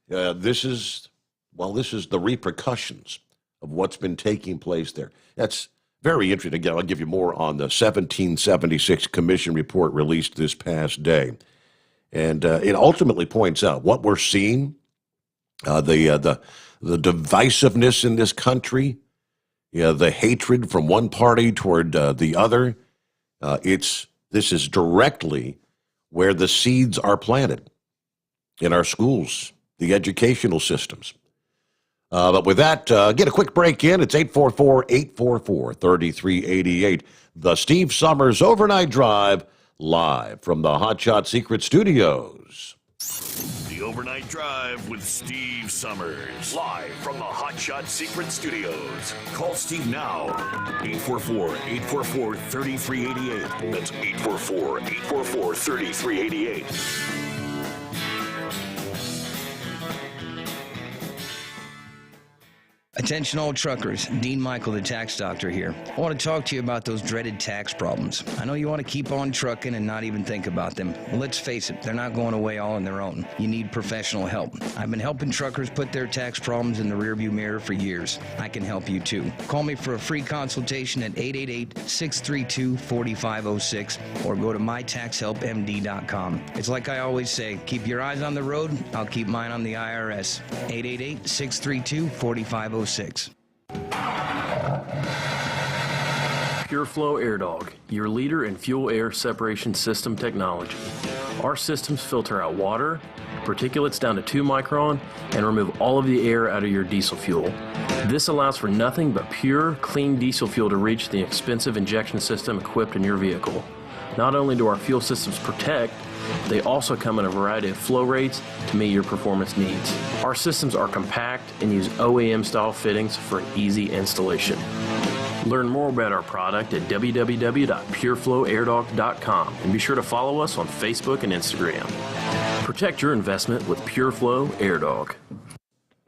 this is the repercussions of what's been taking place there. That's very interesting. Again, I'll give you more on the 1776 Commission report released this past day. And it ultimately points out what we're seeing, the divisiveness in this country, the hatred from one party toward the other. This is directly where the seeds are planted in our schools, the educational systems. But with that, get a quick break in. It's 844-844-3388. The Steve Sommers Overnight Drive, live from the Hot Shot Secret Studios. The Overnight Drive with Steve Sommers, live from the Hot Shot Secret Studios. Call Steve now, 844-844-3388. That's 844-844-3388. Attention all truckers, Dean Michael, the tax doctor here. I want to talk to you about those dreaded tax problems. I know you want to keep on trucking and not even think about them. Well, let's face it, they're not going away all on their own. You need professional help. I've been helping truckers put their tax problems in the rearview mirror for years. I can help you too. Call me for a free consultation at 888-632-4506 or go to mytaxhelpmd.com. It's like I always say, keep your eyes on the road, I'll keep mine on the IRS. 888-632-4506. Pure Flow Air Dog, your leader in fuel air separation system technology. Our systems filter out water, particulates down to 2 micron, and remove all of the air out of your diesel fuel. This allows for nothing but pure, clean diesel fuel to reach the expensive injection system equipped in your vehicle. Not only do our fuel systems protect, they also come in a variety of flow rates to meet your performance needs. Our systems are compact and use OEM-style fittings for easy installation. Learn more about our product at www.pureflowairdog.com and be sure to follow us on Facebook and Instagram. Protect your investment with Pure Flow Air Dog.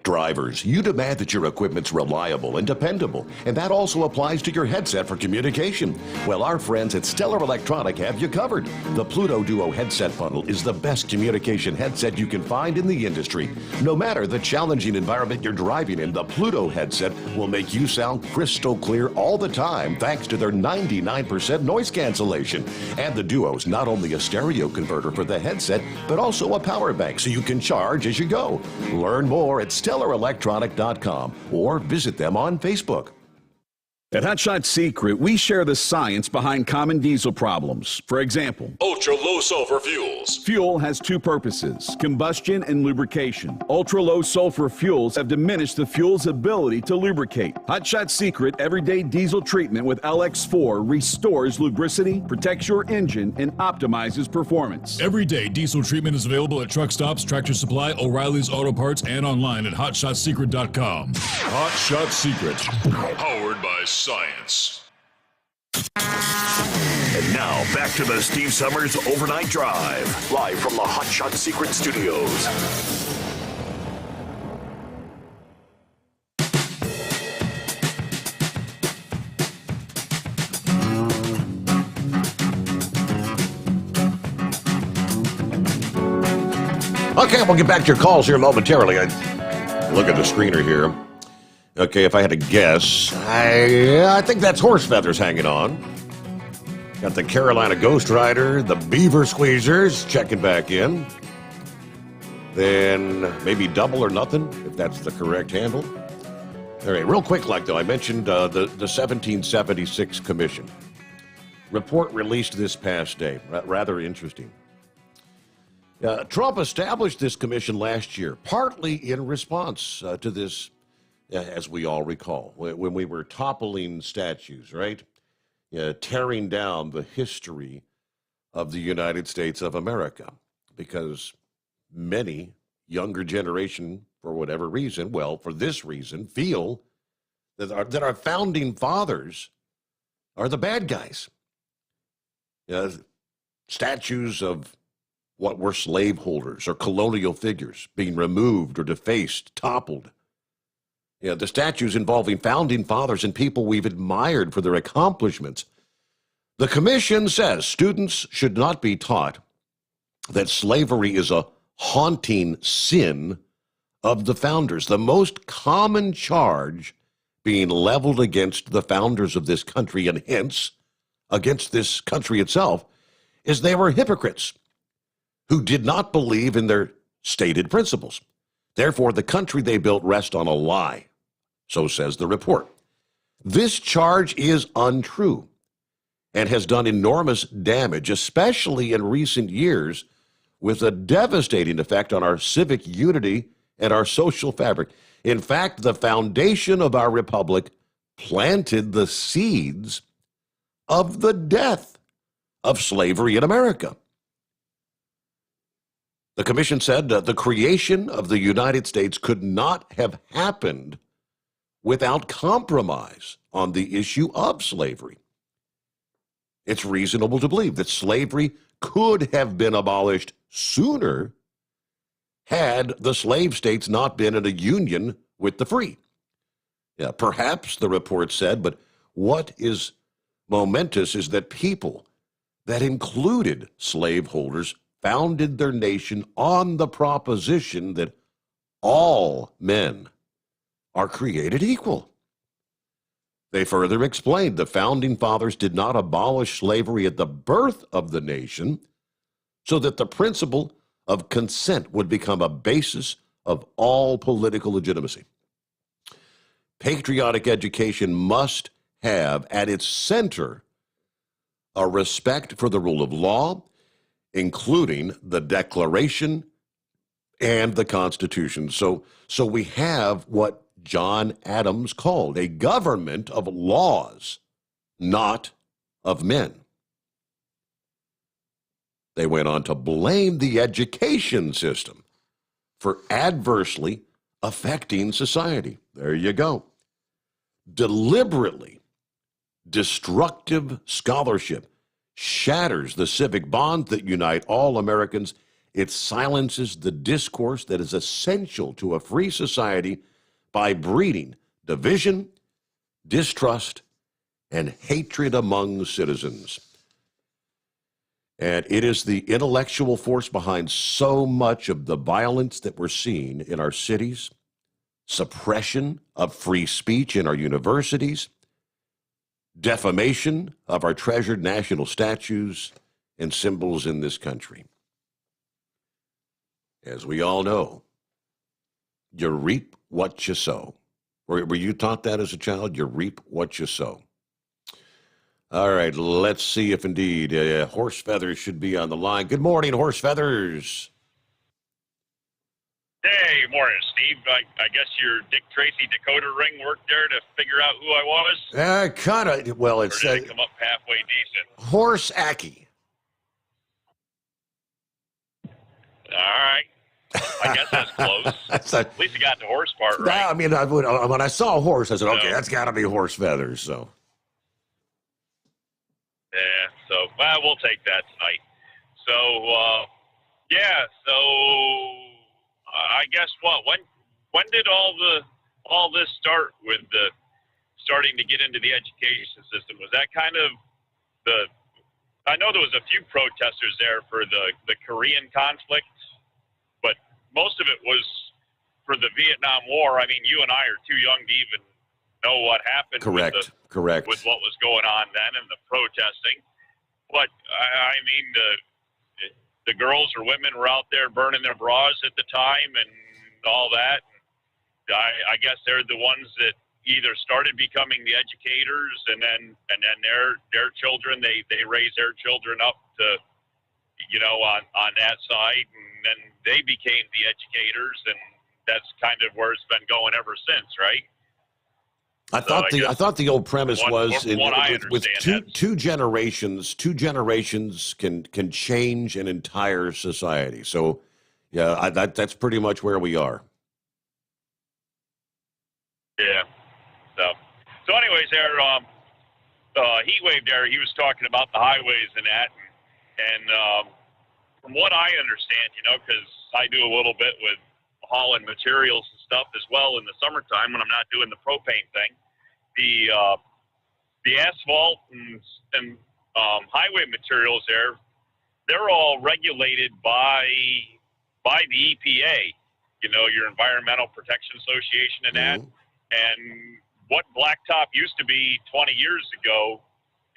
Drivers, you demand that your equipment's reliable and dependable, and that also applies to your headset for communication. Well, our friends at Stellar Electronic have you covered. The Pluto Duo headset bundle is the best communication headset you can find in the industry. No matter the challenging environment you're driving in, the Pluto headset will make you sound crystal clear all the time thanks to their 99% noise cancellation. And the Duo's not only a stereo converter for the headset, but also a power bank so you can charge as you go. Learn more at StellarElectronic.com or visit them on Facebook. At Hot Shot Secret, we share the science behind common diesel problems. For example, ultra-low sulfur fuels. Fuel has 2 purposes, combustion and lubrication. Ultra-low sulfur fuels have diminished the fuel's ability to lubricate. Hot Shot Secret Everyday Diesel Treatment with LX4 restores lubricity, protects your engine, and optimizes performance. Everyday diesel treatment is available at truck stops, Tractor Supply, O'Reilly's Auto Parts, and online at HotShotSecret.com. Hot Shot Secret, powered by science. And now, back to the Steve Sommers Overnight Drive, live from the Hot Shot Secret Studios. Okay, we'll get back to your calls here momentarily. I look at the screener here. Okay, if I had to guess, I think that's horse feathers hanging on. Got the Carolina Ghost Rider, the Beaver Squeezers checking back in. Then maybe double or nothing, if that's the correct handle. All right, real quick, though, I mentioned the 1776 Commission. Report released this past day, rather interesting. Trump established this commission last year, partly in response to this, as we all recall, when we were toppling statues, right? Tearing down the history of the United States of America, because many younger generation, for whatever reason, well, for this reason, feel that our founding fathers are the bad guys. Statues of what were slaveholders or colonial figures being removed or defaced, toppled. The statues involving founding fathers and people we've admired for their accomplishments. The commission says students should not be taught that slavery is a haunting sin of the founders. The most common charge being leveled against the founders of this country, and hence against this country itself, is they were hypocrites who did not believe in their stated principles. Therefore, the country they built rests on a lie, so says the report. This charge is untrue and has done enormous damage, especially in recent years, with a devastating effect on our civic unity and our social fabric. In fact, the foundation of our republic planted the seeds of the death of slavery in America. The commission said that the creation of the United States could not have happened without compromise on the issue of slavery. It's reasonable to believe that slavery could have been abolished sooner had the slave states not been in a union with the free. Perhaps, the report said, but what is momentous is that people that included slaveholders founded their nation on the proposition that all men are created equal. They further explained the founding fathers did not abolish slavery at the birth of the nation so that the principle of consent would become a basis of all political legitimacy. Patriotic education must have at its center a respect for the rule of law, including the Declaration and the Constitution. So we have what John Adams called a government of laws, not of men. They went on to blame the education system for adversely affecting society. There you go. Deliberately destructive scholarship shatters the civic bonds that unite all Americans. It silences the discourse that is essential to a free society by breeding division, distrust, and hatred among citizens. And it is the intellectual force behind so much of the violence that we're seeing in our cities, suppression of free speech in our universities, defamation of our treasured national statues and symbols in this country. As we all know, you reap what you sow. Were you taught that as a child? You reap what you sow. All right, let's see if indeed Horse Feathers should be on the line. Good morning, Horse Feathers. Hey, morning, Steve. I guess your Dick Tracy decoder ring worked there to figure out who I was? Kind of. Well, it's or did it come up halfway decent? Horse Aki. All right. I guess that's close. At least you got the horse part right. I mean, when I saw a horse, I said, okay, that's got to be Horse Feathers. So. Yeah, so we'll take that tonight. So I guess when did all this start with the starting to get into the education system? Was that kind of I know there was a few protesters there for the Korean conflict, but most of it was for the Vietnam War. I mean, you and I are too young to even know what happened. Correct. With what was going on then and the protesting. But, I mean, the girls or women were out there burning their bras at the time and all that. I guess they're the ones that either started becoming the educators and then their children, they raise their children up to, on that side, and then they became the educators, and that's kind of where it's been going ever since, right? I thought the old premise was with two generations can change an entire society. So, yeah, that's pretty much where we are. Yeah. So anyways, there. heat wave there, he was talking about the highways and that. And from what I understand, because I do a little bit with hauling materials and stuff as well in the summertime when I'm not doing the propane thing, the asphalt and highway materials there, they're all regulated by the EPA, your Environmental Protection Association and that. And what blacktop used to be 20 years ago,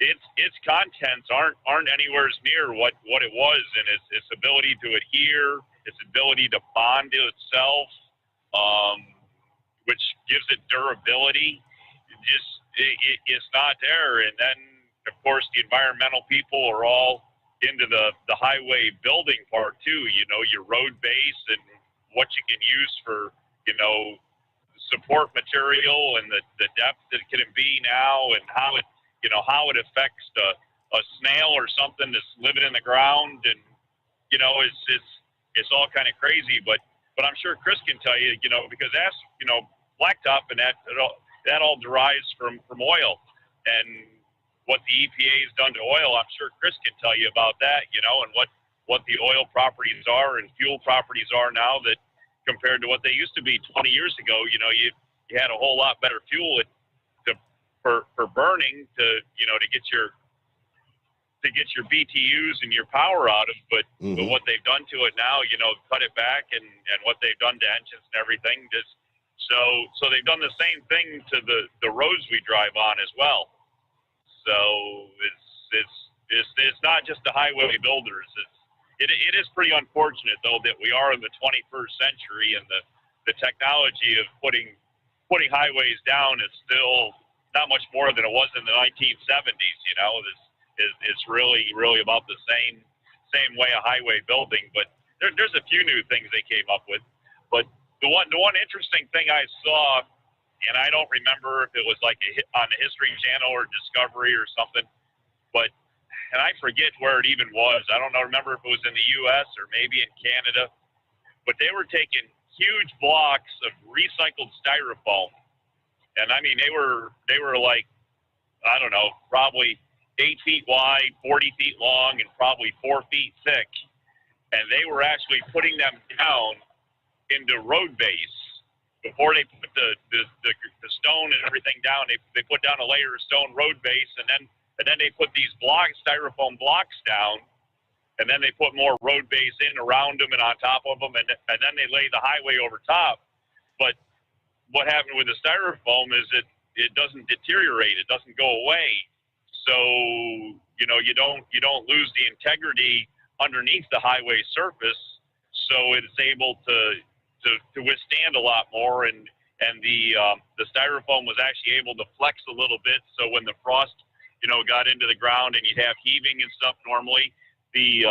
its contents aren't anywhere near what it was, and its ability to adhere, its ability to bond to itself, which gives it durability. It's not there. And then, of course, the environmental people are all into the highway building part too. Your road base and what you can use for support material and the depth that it can be now, and how it affects a snail or something that's living in the ground. And it's all kind of crazy, but I'm sure Chris can tell you, because that's blacktop and that all derives from oil, and what the EPA has done to oil. I'm sure Chris can tell you about that, and what the oil properties are and fuel properties are now, that compared to what they used to be 20 years ago. You had a whole lot better fuel for burning to get your BTUs and your power out of, but what they've done to it now, cut it back, and what they've done to engines and everything, so they've done the same thing to the roads we drive on as well. So it's not just the highway builders. It is pretty unfortunate though that we are in the 21st century, and the technology of putting highways down is still not much more than it was in the 1970s. It's really about the same way of highway building. But there's a few new things they came up with. But the one interesting thing I saw, and I don't remember if it was like on the History Channel or Discovery or something, and I forget where it even was. I don't know. Remember if it was in the U.S. or maybe in Canada, but they were taking huge blocks of recycled styrofoam, and I mean they were like, I don't know, probably 8 feet wide, 40 feet long, and probably 4 feet thick, and they were actually putting them down into road base. Before they put the stone and everything down, they put down a layer of stone road base, and then they put these styrofoam blocks down, and then they put more road base in around them and on top of them, and then they lay the highway over top. But what happened with the styrofoam is it doesn't deteriorate, it doesn't go away, so you don't lose the integrity underneath the highway surface, so it's able to withstand a lot more, and the styrofoam was actually able to flex a little bit, so when the frost got into the ground and you'd have heaving and stuff normally, the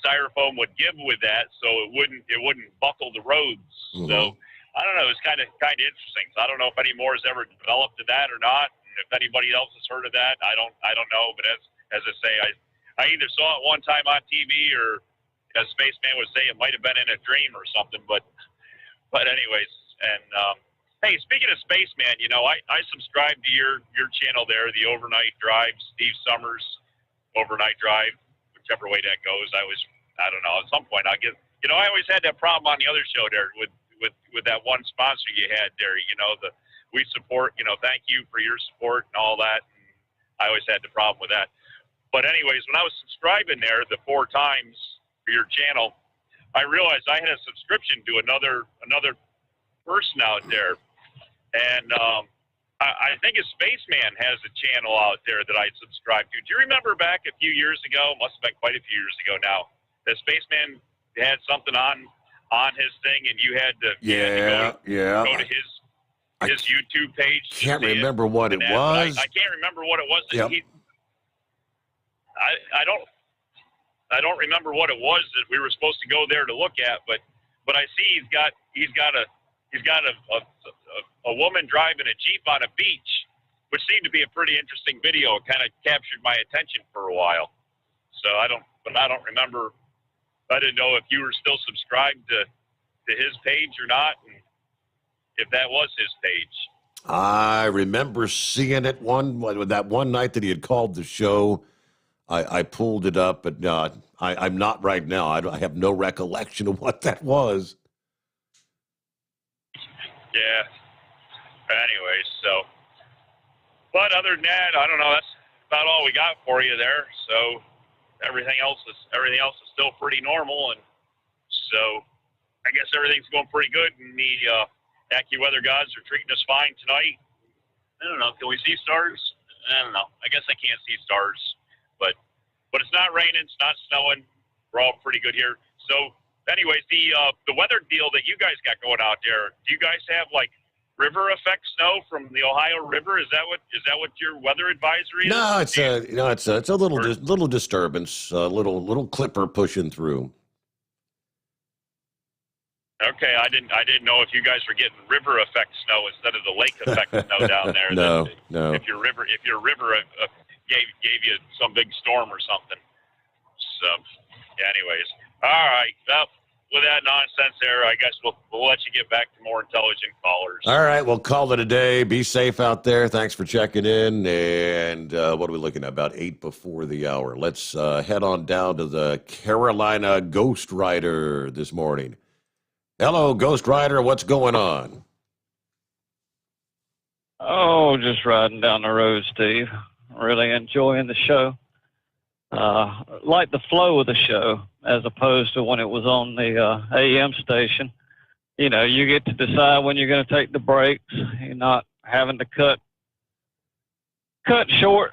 styrofoam would give with that, so it wouldn't buckle the roads. So I don't know, it's kind of interesting. So I don't know if any more has ever developed to that or not, and if anybody else has heard of that, I don't know. But as I say, I either saw it one time on TV, or as Spaceman would say, it might have been in a dream or something. But anyways, and hey, speaking of Spaceman, I subscribe to your channel there, the Overnight Drive, Steve Summers Overnight Drive, whichever way that goes. I don't know, at some point I'll get, I always had that problem on the other show there with that one sponsor you had there, we support, thank you for your support and all that. And I always had the problem with that. But anyways, when I was subscribing there the 4 times for your channel, I realized I had a subscription to another person out there, and I think a Spaceman has a channel out there that I subscribe to. Do you remember back a few years ago? Must have been quite a few years ago now. The Spaceman had something on his thing, and you had to go to his YouTube page. Can't remember what it was. I can't remember what it was. That I don't remember what it was that we were supposed to go there to look at, but I see he's got a woman driving a Jeep on a beach, which seemed to be a pretty interesting video. It kind of captured my attention for a while. So I don't remember. I didn't know if you were still subscribed to his page or not, and if that was his page. I remember seeing it that one night that he had called the show. I pulled it up, but I'm not right now. I have no recollection of what that was. Yeah. Anyways, but other than that, I don't know. That's about all we got for you there. So everything else is still pretty normal, and so I guess everything's going pretty good. And the AccuWeather gods are treating us fine tonight. I don't know. Can we see stars? I don't know. I guess I can't see stars. But it's not raining, it's not snowing. We're all pretty good here. So, anyways, the weather deal that you guys got going out there, do you guys have like river effect snow from the Ohio River? Is that what your weather advisory is? No, it's a little disturbance, a little clipper pushing through. Okay, I didn't know if you guys were getting river effect snow instead of the lake effect snow down there. No. If your river gave you some big storm or something. So, anyways, all right. Well, with that nonsense there, I guess we'll let you get back to more intelligent callers. All right, we'll call it a day. Be safe out there. Thanks for checking in. And what are we looking at? About 8 before the hour. Let's head on down to the Carolina Ghost Rider this morning. Hello, Ghost Rider. What's going on? Oh, just riding down the road, Steve. Really enjoying the show. Like the flow of the show, as opposed to when it was on the AM station. You know, you get to decide when you're going to take the breaks. You're not having to cut short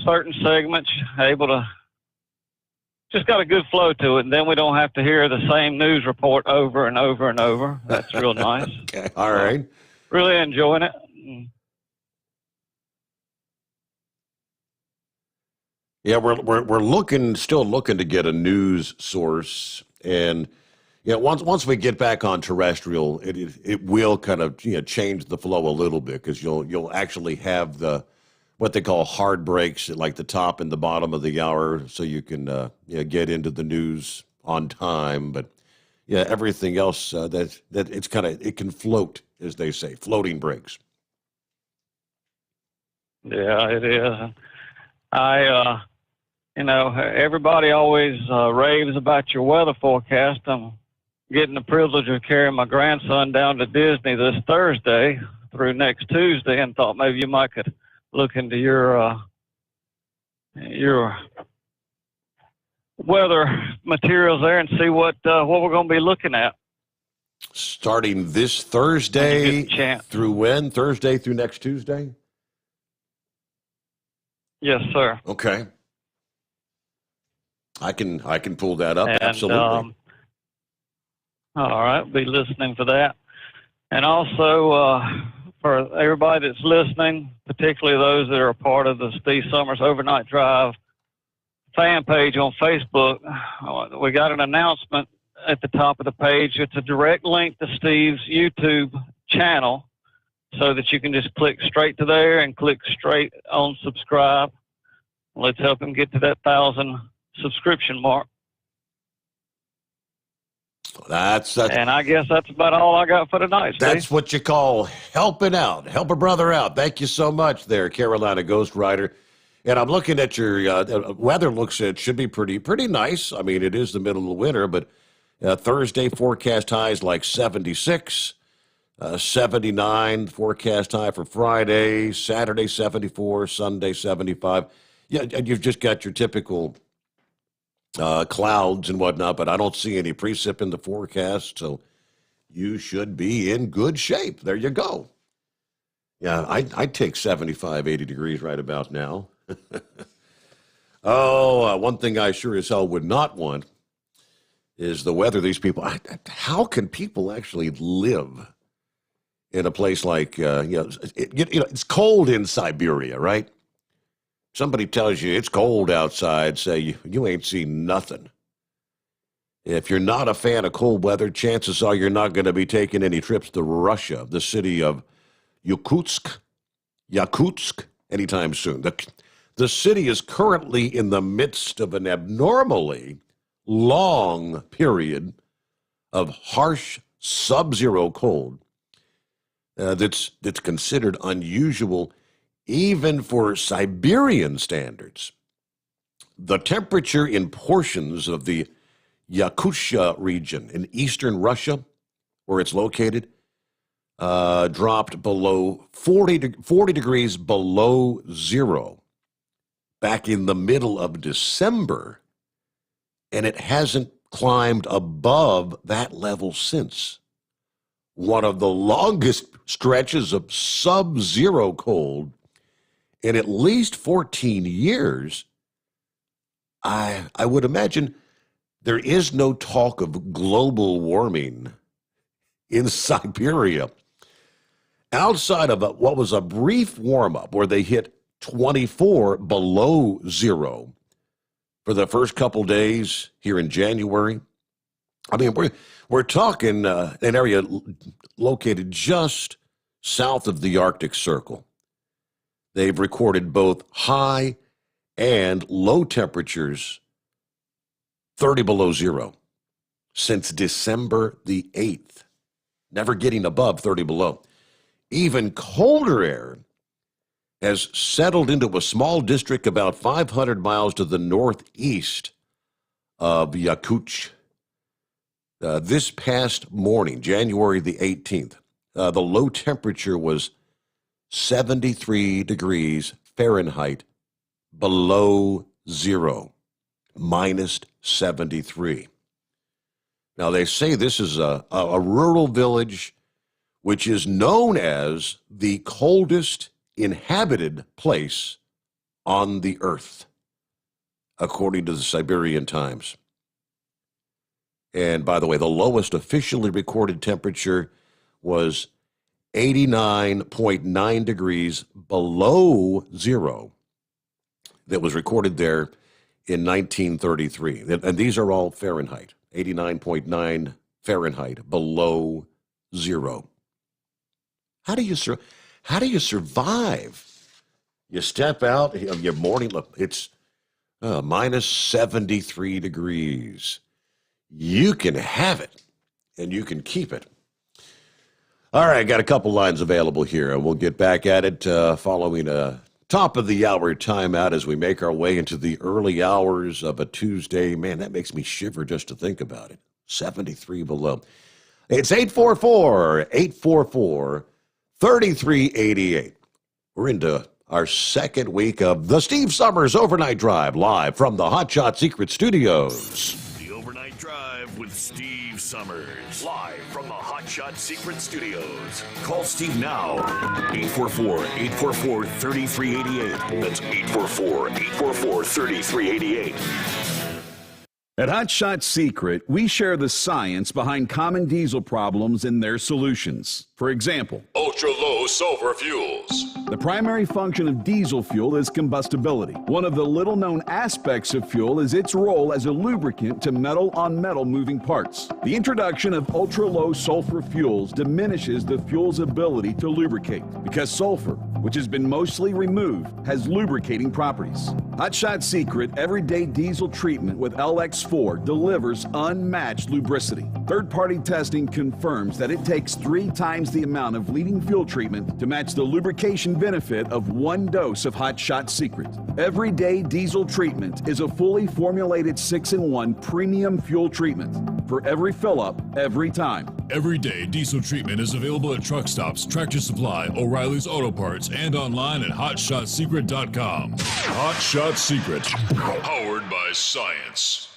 certain segments, able to just got a good flow to it, and then we don't have to hear the same news report over and over and over. That's real nice. Okay. All right. Really enjoying it. Yeah, we're still looking to get a news source, and once we get back on terrestrial, it will kind of change the flow a little bit, because you'll actually have what they call hard breaks at like the top and the bottom of the hour, so you can get into the news on time. But everything else that it can float, as they say, floating breaks. Yeah, it is. Everybody always raves about your weather forecast. I'm getting the privilege of carrying my grandson down to Disney this Thursday through next Tuesday, and thought maybe you might could look into your weather materials there and see what we're going to be looking at. Starting this Thursday through when? Thursday through next Tuesday? Yes, sir. Okay. I can pull that up. And, absolutely. All right, be listening for that. And also, for everybody that's listening, particularly those that are a part of the Steve Sommers Overnight Drive fan page on Facebook, we got an announcement at the top of the page. It's a direct link to Steve's YouTube channel, so that you can just click straight to there and click straight on subscribe. Let's help him get to that 1,000 subscription mark. And I guess that's about all I got for tonight, Steve. That's what you call helping out. Help a brother out. Thank you so much there, Carolina Ghost Rider. And I'm looking at your weather. It should be pretty nice. I mean, it is the middle of winter, but Thursday forecast highs like 76, 79 forecast high for Friday, Saturday 74, Sunday 75. Yeah, and you've just got your typical clouds and whatnot, but I don't see any precip in the forecast, so you should be in good shape. There you go. Yeah, I'd take 75, 80 degrees right about now. One thing I sure as hell would not want is the weather. These people, how can people actually live in a place like, it's cold in Siberia, right? Somebody tells you it's cold outside, say you ain't seen nothing. If you're not a fan of cold weather, chances are you're not going to be taking any trips to Russia, the city of Yakutsk, anytime soon. The city is currently in the midst of an abnormally long period of harsh sub-zero cold. that's considered unusual even for Siberian standards. The temperature in portions of the Yakutia region in eastern Russia, where it's located, dropped below 40 degrees below zero back in the middle of December, and it hasn't climbed above that level since. One of the longest stretches of sub-zero cold in at least 14 years. I would imagine there is no talk of global warming in Siberia. Outside of what was a brief warm-up where they hit 24 below zero for the first couple days here in January. I mean, we're talking an area located just south of the Arctic Circle. They've recorded both high and low temperatures 30 below zero since December the 8th, never getting above 30 below. Even colder air has settled into a small district about 500 miles to the northeast of Yakutia. This past morning, January the 18th, the low temperature was 73 degrees Fahrenheit below zero, minus 73. Now, they say this is a rural village which is known as the coldest inhabited place on the earth, according to the Siberian Times. And by the way, the lowest officially recorded temperature was 89.9 degrees below zero that was recorded there in 1933. And these are all Fahrenheit, 89.9 Fahrenheit below zero. How do you survive? You step out of your morning, look, it's minus 73 degrees. You can have it, and you can keep it. All right, got a couple lines available here, and we'll get back at it following a top-of-the-hour timeout as we make our way into the early hours of a Tuesday. Man, that makes me shiver just to think about it. 73 below. It's 844-3388. We're into our second week of the Steve Sommers Overnight Drive, live from the Hot Shot Secret Studios. The Overnight Drive with Steve Sommers, live from the Hot Shot Secret Studios. Call Steve now, 844-844-3388. That's 844-844-3388. At Hot Shot Secret, we share the science behind common diesel problems and their solutions. For example, ultra-low sulfur fuels. The primary function of diesel fuel is combustibility. One of the little-known aspects of fuel is its role as a lubricant to metal-on-metal moving parts. The introduction of ultra-low sulfur fuels diminishes the fuel's ability to lubricate because sulfur, which has been mostly removed, has lubricating properties. Hot Shot Secret Everyday Diesel Treatment with LX4 delivers unmatched lubricity. Third-party testing confirms that it takes 3 times the amount of leading fuel treatment to match the lubrication benefit of 1 dose of Hot Shot Secret. Everyday Diesel Treatment is a fully formulated 6-in-1 premium fuel treatment for every fill-up, every time. Everyday Diesel Treatment is available at truck stops, Tractor Supply, O'Reilly's Auto Parts, and online at hotshotsecret.com. Hot Shot Secret, powered by science.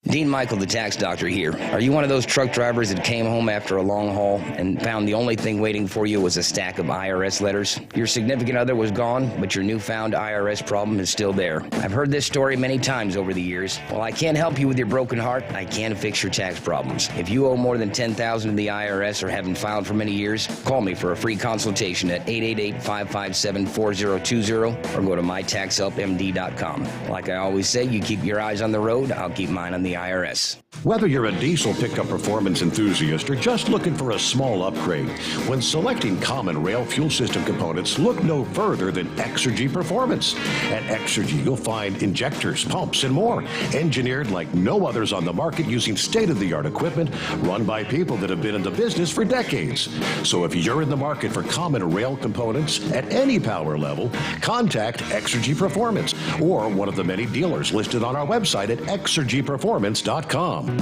Dean Michael, the tax doctor here. Are you one of those truck drivers that came home after a long haul and found the only thing waiting for you was a stack of IRS letters? Your significant other was gone, but your newfound IRS problem is still there. I've heard this story many times over the years. While I can't help you with your broken heart, I can fix your tax problems. If you owe more than $10,000 to the IRS or haven't filed for many years, call me for a free consultation at 888-557-4020 or go to mytaxhelpmd.com. Like I always say, you keep your eyes on the road, I'll keep mine on the IRS. Whether you're a diesel pickup performance enthusiast or just looking for a small upgrade, when selecting common rail fuel system components, look no further than Exergy Performance. At Exergy, you'll find injectors, pumps, and more, engineered like no others on the market using state-of-the-art equipment run by people that have been in the business for decades. So if you're in the market for common rail components at any power level, contact Exergy Performance or one of the many dealers listed on our website at exergyperformance.com.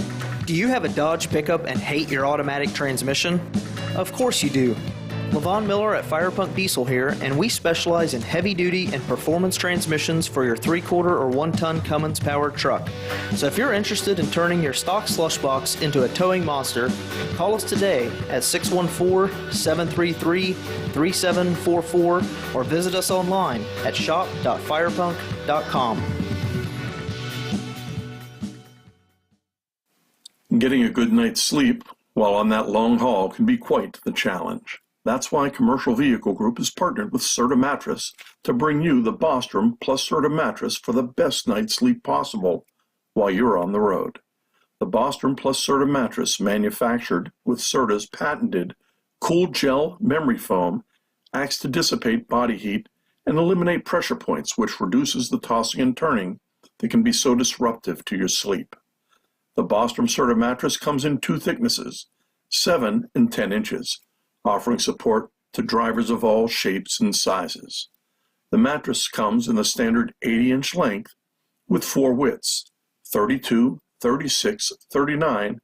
Do you have a Dodge pickup and hate your automatic transmission? Of course you do. Levon Miller at Firepunk Diesel here, and we specialize in heavy-duty and performance transmissions for your 3-quarter or 1-ton Cummins-powered truck. So if you're interested in turning your stock slush box into a towing monster, call us today at 614-733-3744 or visit us online at shop.firepunk.com. Getting a good night's sleep while on that long haul can be quite the challenge. That's why Commercial Vehicle Group has partnered with Serta Mattress to bring you the Bostrom plus Serta mattress for the best night's sleep possible while you're on the road. The Bostrom plus Serta mattress, manufactured with Serta's patented Cool Gel memory foam, acts to dissipate body heat and eliminate pressure points, which reduces the tossing and turning that can be so disruptive to your sleep. The Bostrom Serta mattress comes in 2 thicknesses, 7 and 10 inches, offering support to drivers of all shapes and sizes. The mattress comes in the standard 80-inch length with 4 widths, 32, 36, 39,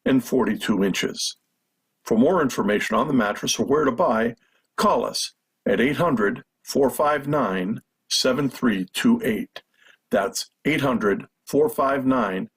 and 42 inches. For more information on the mattress or where to buy, call us at 800-459-7328. That's 800-459-7328.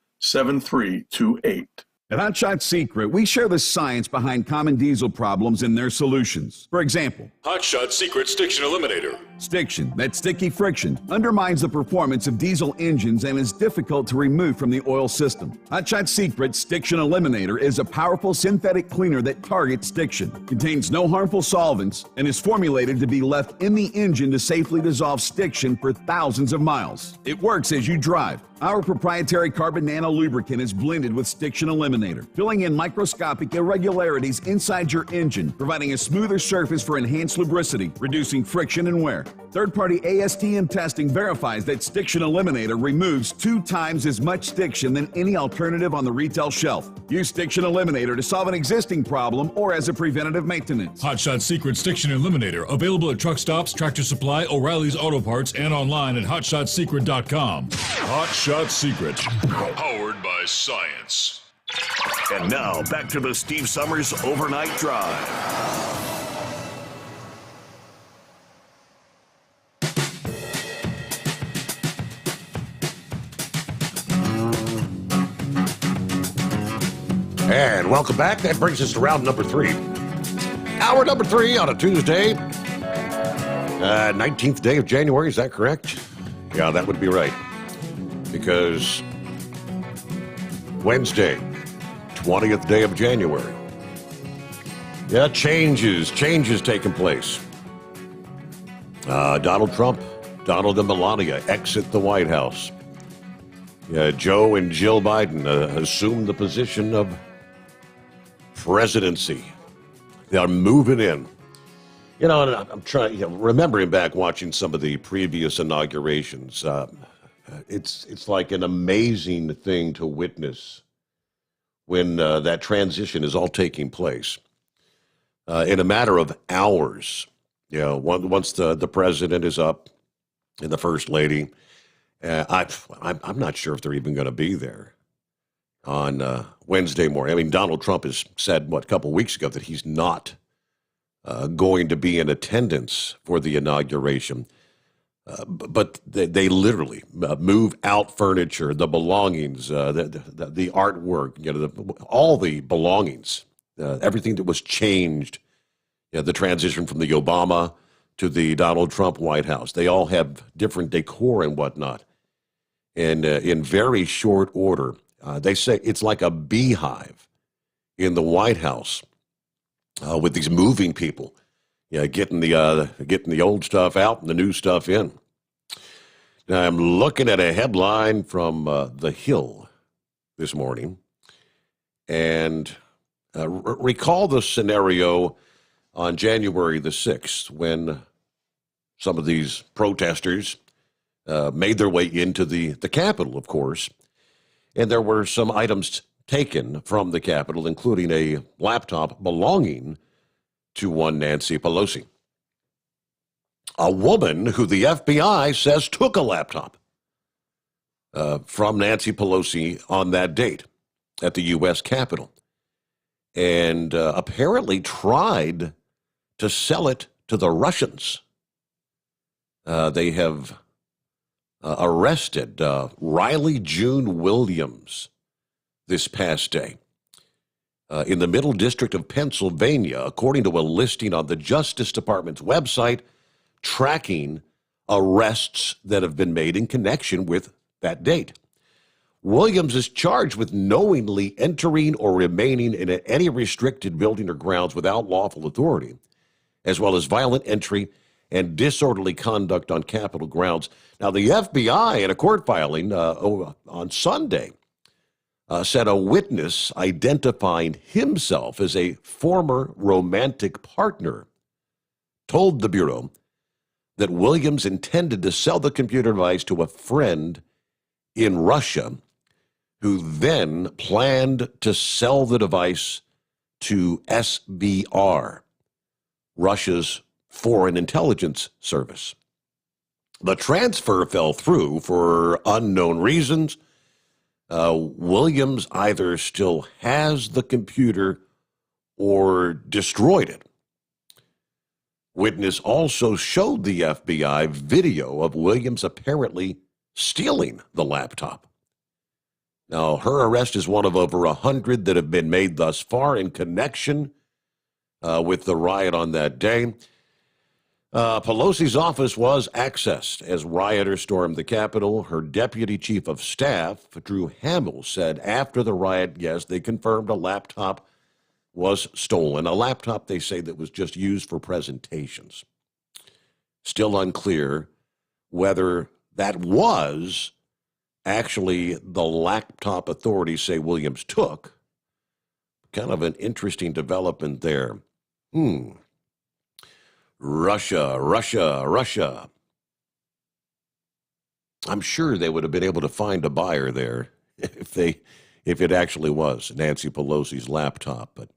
At Hot Shot Secret, we share the science behind common diesel problems and their solutions. For example, Hot Shot Secret Stiction Eliminator. Stiction, that sticky friction, undermines the performance of diesel engines and is difficult to remove from the oil system. Hot Shot Secret Stiction Eliminator is a powerful synthetic cleaner that targets stiction, contains no harmful solvents, and is formulated to be left in the engine to safely dissolve stiction for thousands of miles. It works as you drive. Our proprietary carbon nano lubricant is blended with Stiction Eliminator, filling in microscopic irregularities inside your engine, providing a smoother surface for enhanced lubricity, reducing friction and wear. Third-party ASTM testing verifies that Stiction Eliminator removes 2 times as much stiction than any alternative on the retail shelf. Use Stiction Eliminator to solve an existing problem or as a preventative maintenance. Hot Shot Secret Stiction Eliminator, available at truck stops, Tractor Supply, O'Reilly's Auto Parts, and online at hotshotsecret.com. Hot Shot Secret, powered by science. And now, back to the Steve Summers Overnight Drive. And welcome back. That brings us to round number 3. Hour number 3 on a Tuesday. 19th day of January, is that correct? Yeah, that would be right. Because Wednesday, 20th day of January. Yeah, changes taking place. Donald Trump, Donald and Melania exit the White House. Joe and Jill Biden assume the position of presidency. They're moving in. You know, and I'm trying, remembering back watching some of the previous inaugurations. It's like an amazing thing to witness when that transition is all taking place. In a matter of hours, once the president is up and the first lady, I'm not sure if they're even going to be there on Wednesday morning. I mean, Donald Trump has said, a couple of weeks ago that he's not going to be in attendance for the inauguration. But they literally move out furniture, the belongings, the artwork, all the belongings, everything that was changed, the transition from the Obama to the Donald Trump White House. They all have different decor and whatnot. And in very short order, they say it's like a beehive in the White House with these moving people, getting the old stuff out and the new stuff in. Now, I'm looking at a headline from The Hill this morning, And recall the scenario on January the 6th when some of these protesters made their way into the Capitol, of course, and there were some items taken from the Capitol, including a laptop belonging to one Nancy Pelosi. A woman who the FBI says took a laptop from Nancy Pelosi on that date at the U.S. Capitol and apparently tried to sell it to the Russians. They have arrested Riley June Williams this past day in the Middle District of Pennsylvania, according to a listing on the Justice Department's website tracking arrests that have been made in connection with that date. Williams is charged with knowingly entering or remaining in any restricted building or grounds without lawful authority, as well as violent entry and disorderly conduct on Capitol grounds. Now, the FBI, in a court filing on Sunday, said a witness identifying himself as a former romantic partner told the Bureau that Williams intended to sell the computer device to a friend in Russia, who then planned to sell the device to SBR, Russia's Foreign Intelligence Service. The transfer fell through for unknown reasons. Williams either still has the computer or destroyed it. Witness also showed the FBI video of Williams apparently stealing the laptop. Now, her arrest is one of over 100 that have been made thus far in connection with the riot on that day. Pelosi's office was accessed as rioters stormed the Capitol. Her deputy chief of staff, Drew Hamill, said after the riot, yes, they confirmed a laptop was stolen. A laptop, they say, that was just used for presentations. Still unclear whether that was actually the laptop authorities say Williams took. Kind of an interesting development there. Russia. I'm sure they would have been able to find a buyer there if it actually was Nancy Pelosi's laptop. But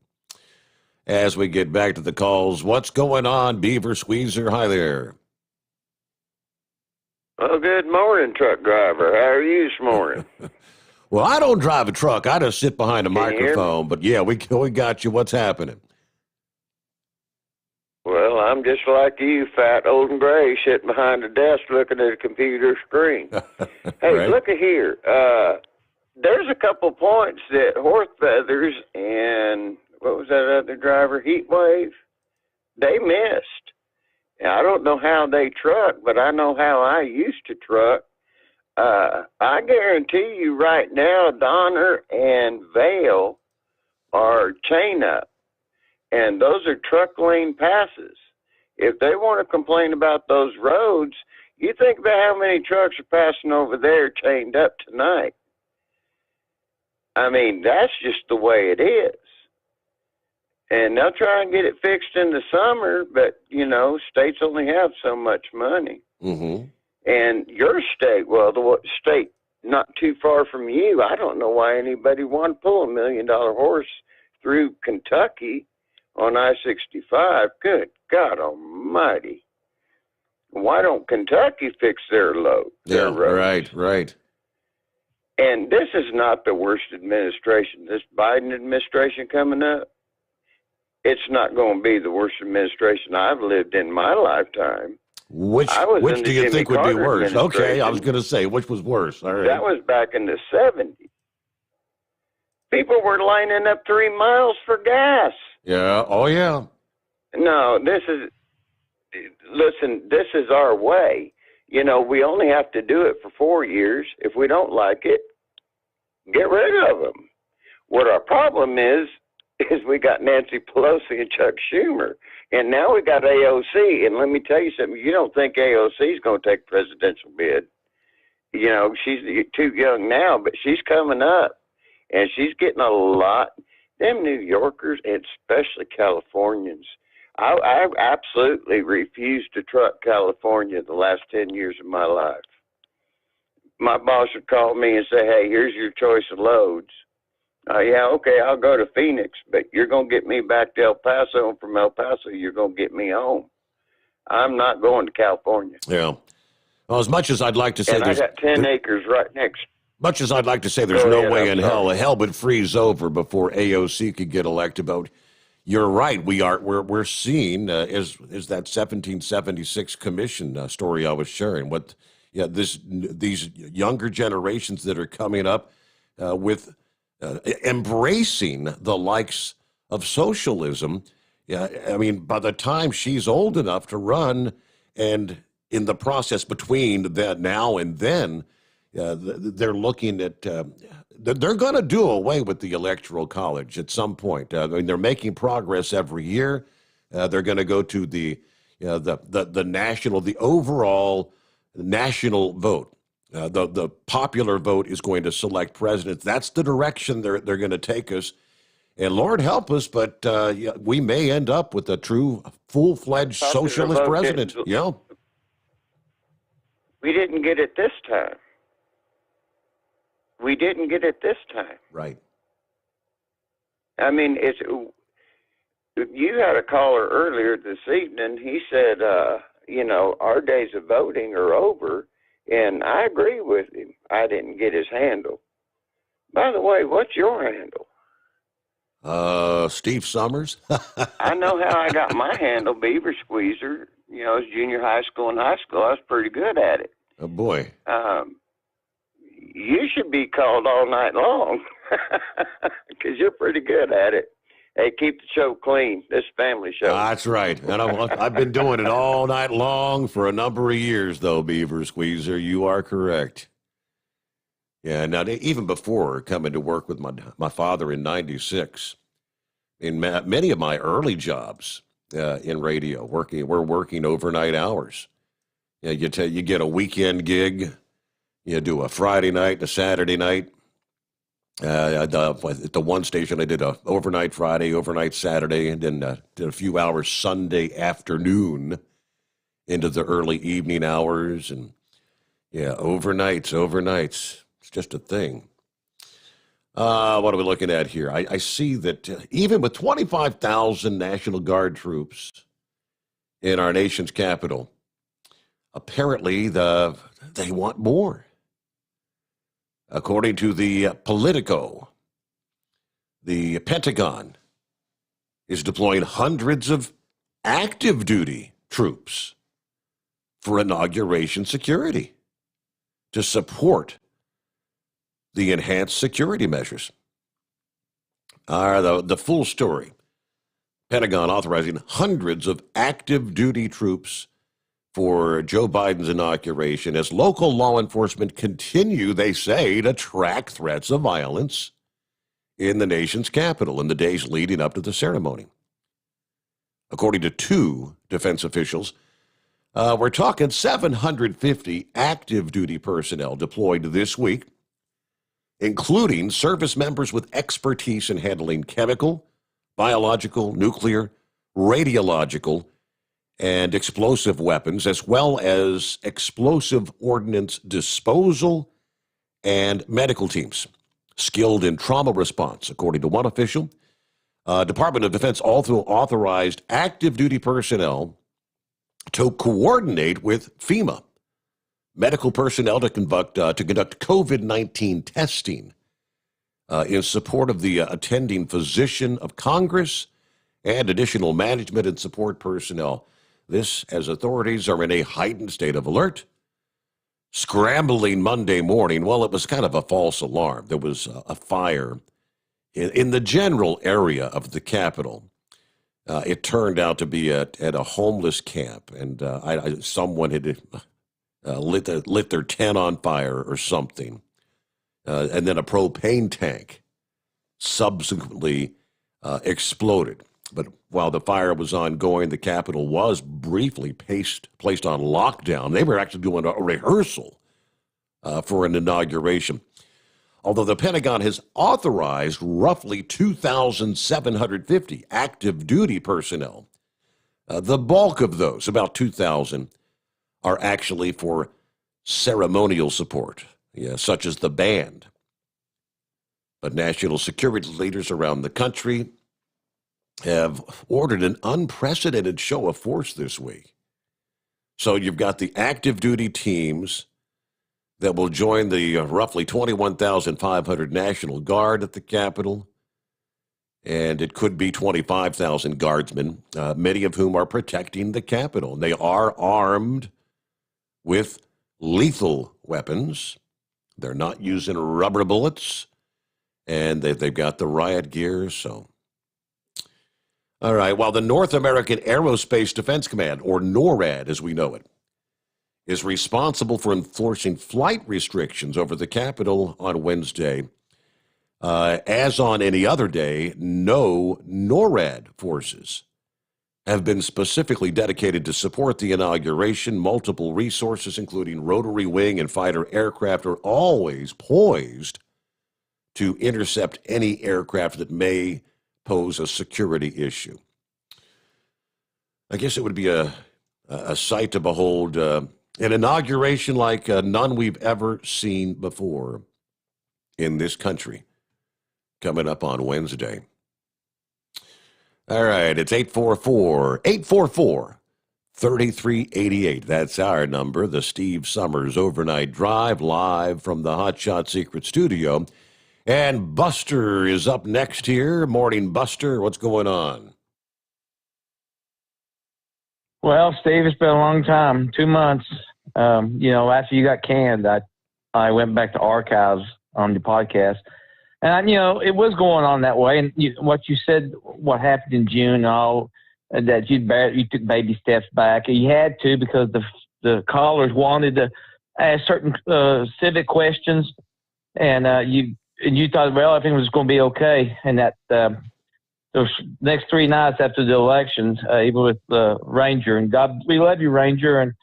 as we get back to the calls, what's going on, Beaver Squeezer? Hi there. Well, good morning, truck driver. How are you this morning? Well, I don't drive a truck. I just sit behind a microphone. But yeah, we got you. What's happening? Well, I'm just like you, fat, old, and gray, sitting behind a desk looking at a computer screen. Hey, Right. look at here. There's a couple points that Horse Feathers and, what was that other driver, Heatwave, they missed. And I don't know how they truck, but I know how I used to truck. I guarantee you right now, Donner and Vale are chain up. And those are truck lane passes. If they want to complain about those roads, you think about how many trucks are passing over there chained up tonight. I mean, that's just the way it is. And they'll try and get it fixed in the summer, but, you know, states only have so much money. Mm-hmm. And your state, well, the state not too far from you, I don't know why anybody wanted to pull $1 million horse through Kentucky on I-65. Good God almighty. Why don't Kentucky fix their roads? Right. And this is not the worst administration. This Biden administration coming up, it's not going to be the worst administration I've lived in my lifetime. Which do you think would be worse? Okay, I was going to say, which was worse? All right. That was back in the 70s. People were lining up 3 miles for gas. Yeah. Oh, yeah. No, this is our way. You know, we only have to do it for 4 years. If we don't like it, get rid of them. What our problem is we got Nancy Pelosi and Chuck Schumer. And now we got AOC. And let me tell you something. You don't think AOC is going to take presidential bid. You know, she's too young now, but she's coming up. And she's getting a lot. Them New Yorkers, and especially Californians, I absolutely refused to truck California the last 10 years of my life. My boss would call me and say, hey, here's your choice of loads. Yeah, okay, I'll go to Phoenix, but you're going to get me back to El Paso, and from El Paso, you're going to get me home. I'm not going to California. Yeah. Well, as much as I'd like to say, and I got 10 acres right next. Much as I'd like to say, there's no way in hell would freeze over before AOC could get elected. But you're right. We're seeing is that 1776 commission story I was sharing. These younger generations that are coming up with embracing the likes of socialism. Yeah, I mean, by the time she's old enough to run, and in the process between that now and then, they're looking at they're going to do away with the Electoral College at some point. I mean, they're making progress every year. They're going to go to the national, the overall national vote. The popular vote is going to select presidents. That's the direction they're going to take us. And Lord help us, but we may end up with a true, full-fledged socialist president. Yeah. We didn't get it this time. We didn't get it this time. Right. I mean, you had a caller earlier this evening. He said, our days of voting are over. And I agree with him. I didn't get his handle. By the way, what's your handle? Steve Summers. I know how I got my handle, Beaver Squeezer. It was junior high school and high school. I was pretty good at it. Oh, boy. You should be called all night long because you're pretty good at it. Hey, keep the show clean. This family show. That's right. And I've been doing it all night long for a number of years, though, Beaver Squeezer. You are correct. Yeah, now, even before coming to work with my father in '96, in many of my early jobs in radio, we're working overnight hours. Yeah, you get a weekend gig. You do a Friday night and a Saturday night. At the one station, I did a overnight Friday, overnight Saturday, and then did a few hours Sunday afternoon into the early evening hours. And yeah, overnights. It's just a thing. What are we looking at here? I see that even with 25,000 National Guard troops in our nation's capital, apparently they want more. According to the Politico, the Pentagon is deploying hundreds of active duty troops for inauguration security to support the enhanced security measures. The full story. Pentagon authorizing hundreds of active duty troops for Joe Biden's inauguration as local law enforcement continue, they say, to track threats of violence in the nation's capital in the days leading up to the ceremony. According to two defense officials, we're talking 750 active duty personnel deployed this week, including service members with expertise in handling chemical, biological, nuclear, radiological, and explosive weapons, as well as explosive ordnance disposal and medical teams skilled in trauma response, according to one official. Department of Defense also authorized active duty personnel to coordinate with FEMA medical personnel to conduct COVID-19 testing in support of the attending physician of Congress and additional management and support personnel. This, as authorities are in a heightened state of alert. Scrambling Monday morning, well, it was kind of a false alarm. There was a fire in the general area of the Capitol. It turned out to be at a homeless camp, and someone had lit their tent on fire or something. And then a propane tank subsequently exploded. But while the fire was ongoing, the Capitol was briefly placed on lockdown. They were actually doing a rehearsal for an inauguration. although the Pentagon has authorized roughly 2,750 active duty personnel. The bulk of those, about 2,000, are actually for ceremonial support, such as the band. But national security leaders around the country have ordered an unprecedented show of force this week. So you've got the active duty teams that will join the roughly 21,500 National Guard at the Capitol, and it could be 25,000 guardsmen, many of whom are protecting the Capitol. They are armed with lethal weapons. They're not using rubber bullets, and they've got the riot gear, so. All right, while the North American Aerospace Defense Command, or NORAD as we know it, is responsible for enforcing flight restrictions over the Capitol on Wednesday, as on any other day, no NORAD forces have been specifically dedicated to support the inauguration. Multiple resources, including rotary wing and fighter aircraft, are always poised to intercept any aircraft that may pose a security issue. I guess it would be a sight to behold, an inauguration like none we've ever seen before in this country, coming up on Wednesday. All right, it's 844-3388. That's our number, the Steve Sommers Overnight Drive, live from the Hot Shot Secret Studio. And Buster is up next here. Morning, Buster. What's going on? Well, Steve, it's been a long time, 2 months. After you got canned, I went back to archives on the podcast. And, it was going on that way. And what you said, what happened in June, that you took baby steps back. You had to, because the callers wanted to ask certain civic questions. And you thought, well, everything was going to be okay. And that those next 3 nights after the elections, even with the Ranger, and God, we love you, Ranger, and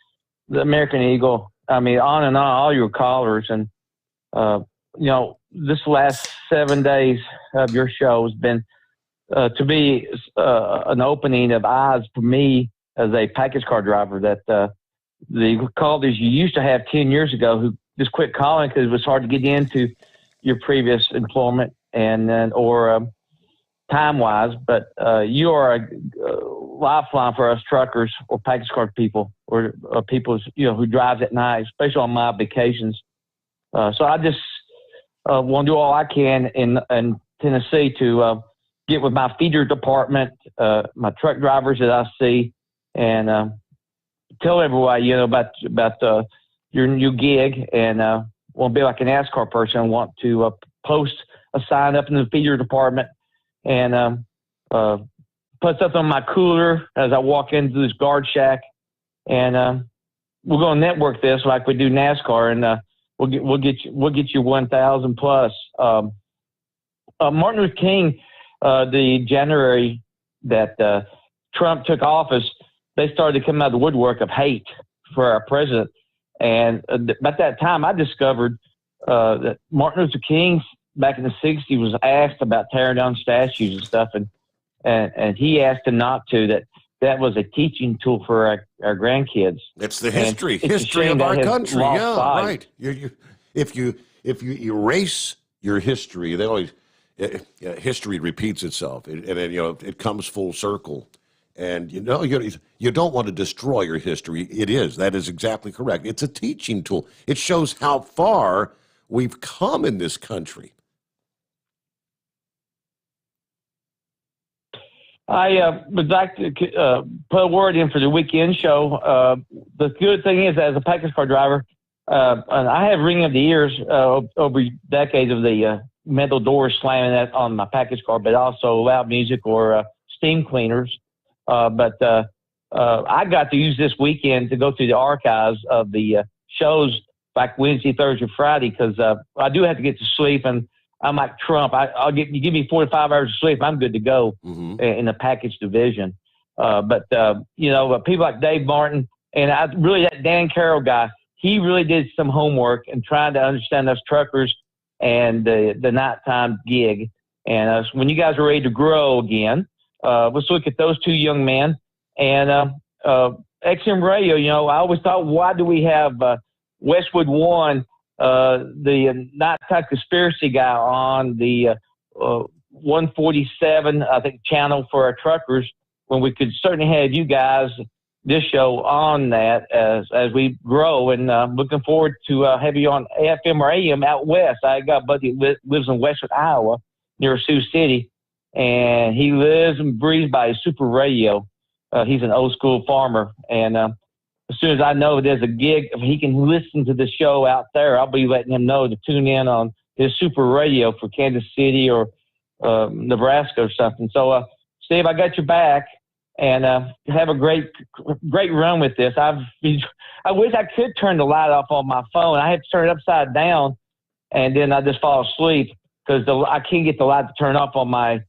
the American Eagle. I mean, on and on, all your callers. And, this last 7 days of your show has been to be an opening of eyes for me as a package car driver, that the callers you used to have 10 years ago who just quit calling because it was hard to get into your previous employment or time-wise, but you are a lifeline for us truckers or package car people or people who drives at night, especially on my vacations. So I just want to do all I can in Tennessee to get with my feeder department, my truck drivers that I see, and tell everybody about your new gig, and want to be like an NASCAR person. I want to post a sign up in the feeder department and put something on my cooler as I walk into this guard shack, and we're going to network this like we do NASCAR, and we'll get you 1,000 plus. Martin Luther King, the January that Trump took office, they started to come out of the woodwork of hate for our president. And about that time, I discovered that Martin Luther King, back in the 60s, was asked about tearing down statues and stuff, and he asked him not to. That was a teaching tool for our grandkids. It's the history of our country. Yeah, right. If you erase your history, they always history repeats itself, and it comes full circle. And you don't want to destroy your history. That is exactly correct. It's a teaching tool. It shows how far we've come in this country. I would like to put a word in for the weekend show. The good thing is, as a package car driver, and I have ringing of the ears over decades of the metal doors slamming that on my package car, but also loud music or steam cleaners. But I got to use this weekend to go through the archives of the shows like Wednesday, Thursday, Friday, because I do have to get to sleep, and I'm like Trump. You give me 4 to 5 hours of sleep, I'm good to go in the package division. But people like Dave Martin and that Dan Carroll guy, he really did some homework and trying to understand us truckers and the nighttime gig. And when you guys are ready to grow again, let's look at those two young men. And XM Radio, I always thought, why do we have Westwood One, the nighttime conspiracy guy on the 147, I think, channel for our truckers, when we could certainly have you guys, this show, on that as we grow. And looking forward to have you on FM or AM out west. I got a buddy that lives in Westwood, Iowa, near Sioux City, and he lives and breathes by a super radio. He's an old school farmer, and as soon as I know there's a gig, if he can listen to the show out there, I'll be letting him know to tune in on his super radio for Kansas City or Nebraska or something. So, Steve, I got your back, and have a great run with this. I wish I could turn the light off on my phone. I have to turn it upside down, and then I just fall asleep because I can't get the light to turn off on my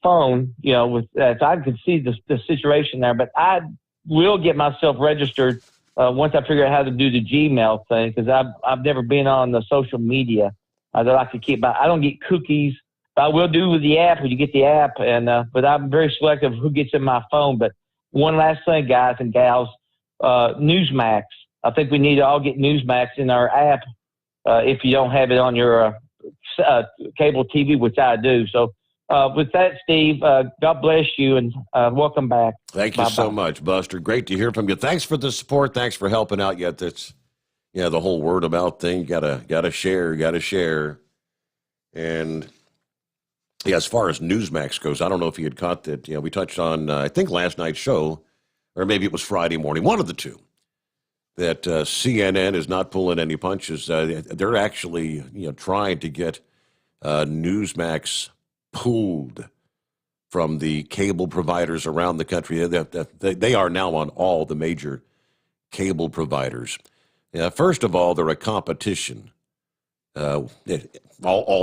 phone. With that, so I can see the situation there. But I will get myself registered once I figure out how to do the Gmail thing, because I've never been on the social media. I like to keep I don't get cookies. I will do with the app when you get the app, and but I'm very selective who gets in my phone. But one last thing, guys and gals, Newsmax. I think we need to all get Newsmax in our app if you don't have it on your cable TV, which I do. So with that, Steve, God bless you, and welcome back. Thank you so much, Buster. Great to hear from you. Thanks for the support. Thanks for helping out. Yet that's the whole word of mouth thing. Gotta share. And yeah, as far as Newsmax goes, I don't know if you had caught that. We touched on, I think, last night's show, or maybe it was Friday morning, one of the two, that CNN is not pulling any punches. They're actually, trying to get Newsmax pulled from the cable providers around the country. They are now on all the major cable providers. First of all, they're a competition. All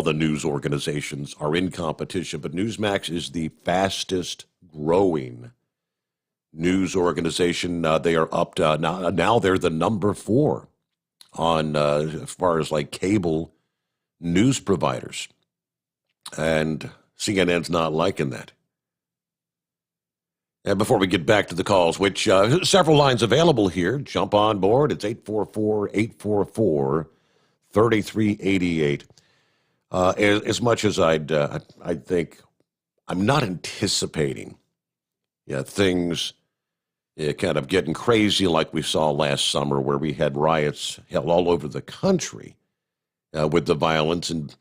the news organizations are in competition, but Newsmax is the fastest growing news organization. They are up to now they're the number 4 on as far as like cable news providers, and CNN's not liking that. And before we get back to the calls, which several lines available here, jump on board. It's 844-844-3388. As much as I think, I'm not anticipating things kind of getting crazy like we saw last summer, where we had riots held all over the country with the violence and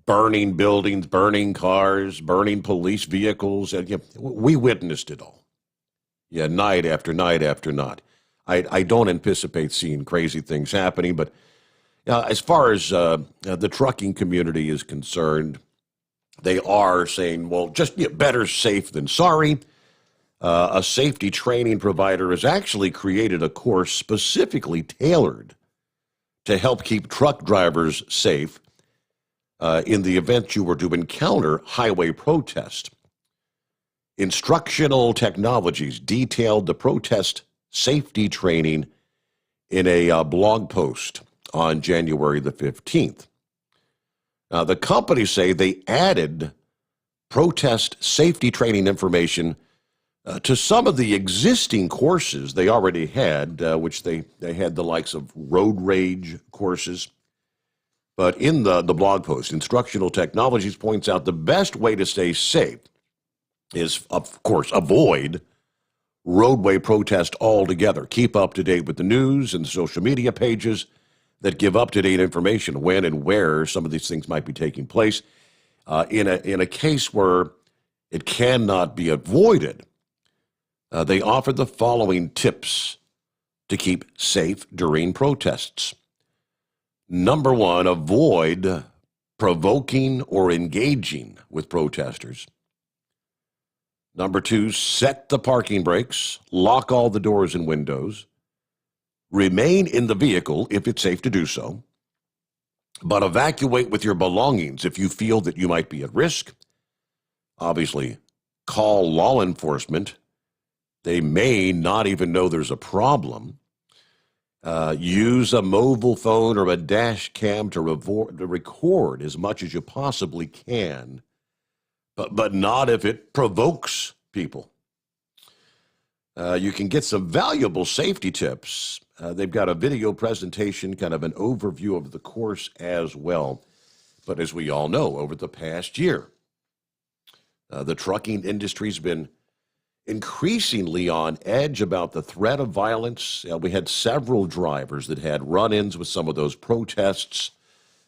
burning buildings, burning cars, burning police vehicles. And we witnessed it all. Night after night after night. I don't anticipate seeing crazy things happening, but as far as the trucking community is concerned, they are saying, well, just better safe than sorry. A safety training provider has actually created a course specifically tailored to help keep truck drivers safe in the event you were to encounter highway protest. Instructional Technologies detailed the protest safety training in a blog post on January the 15th. Now, the companies say they added protest safety training information to some of the existing courses they already had, which they had the likes of road rage courses. But in the blog post, Instructional Technologies points out the best way to stay safe is, of course, avoid roadway protest altogether. Keep up to date with the news and the social media pages that give up-to-date information when and where some of these things might be taking place. In a case where it cannot be avoided, they offer the following tips to keep safe during protests. Number 1, avoid provoking or engaging with protesters. Number 2, set the parking brakes, lock all the doors and windows. Remain in the vehicle if it's safe to do so, but evacuate with your belongings if you feel that you might be at risk. Obviously, call law enforcement. They may not even know there's a problem. Use a mobile phone or a dash cam to record as much as you possibly can, but not if it provokes people. You can get some valuable safety tips. They've got a video presentation, kind of an overview of the course as well. But as we all know, over the past year, the trucking industry's been increasingly on edge about the threat of violence. We had several drivers that had run-ins with some of those protests,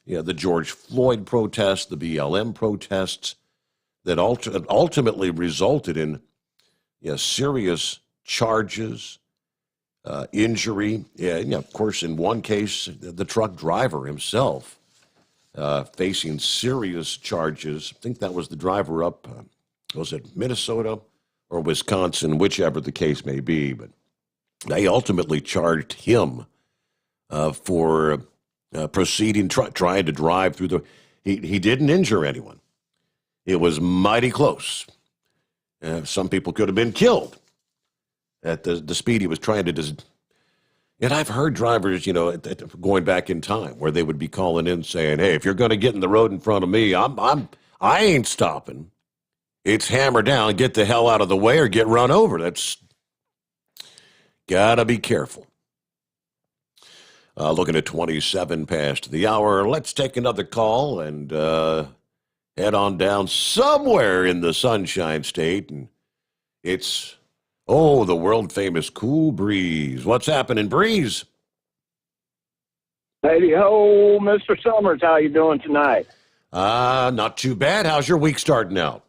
the George Floyd protests, the BLM protests, that ultimately resulted in serious charges, injury. Of course, in one case, the truck driver himself facing serious charges. I think that was the driver up, was it Minnesota or Wisconsin, whichever the case may be. But they ultimately charged him for proceeding, trying to drive through the... He didn't injure anyone. It was mighty close. Some people could have been killed at the speed he was trying to... And I've heard drivers, going back in time, where they would be calling in saying, "Hey, if you're going to get in the road in front of me, I ain't stopping. It's hammer down, get the hell out of the way or get run over." That's gotta be careful. Looking at 27 past the hour. Let's take another call and head on down somewhere in the Sunshine State. And it's, the world-famous Cool Breeze. What's happening, Breeze? Hey, ho, Mr. Sommers, how you doing tonight? Not too bad. How's your week starting out?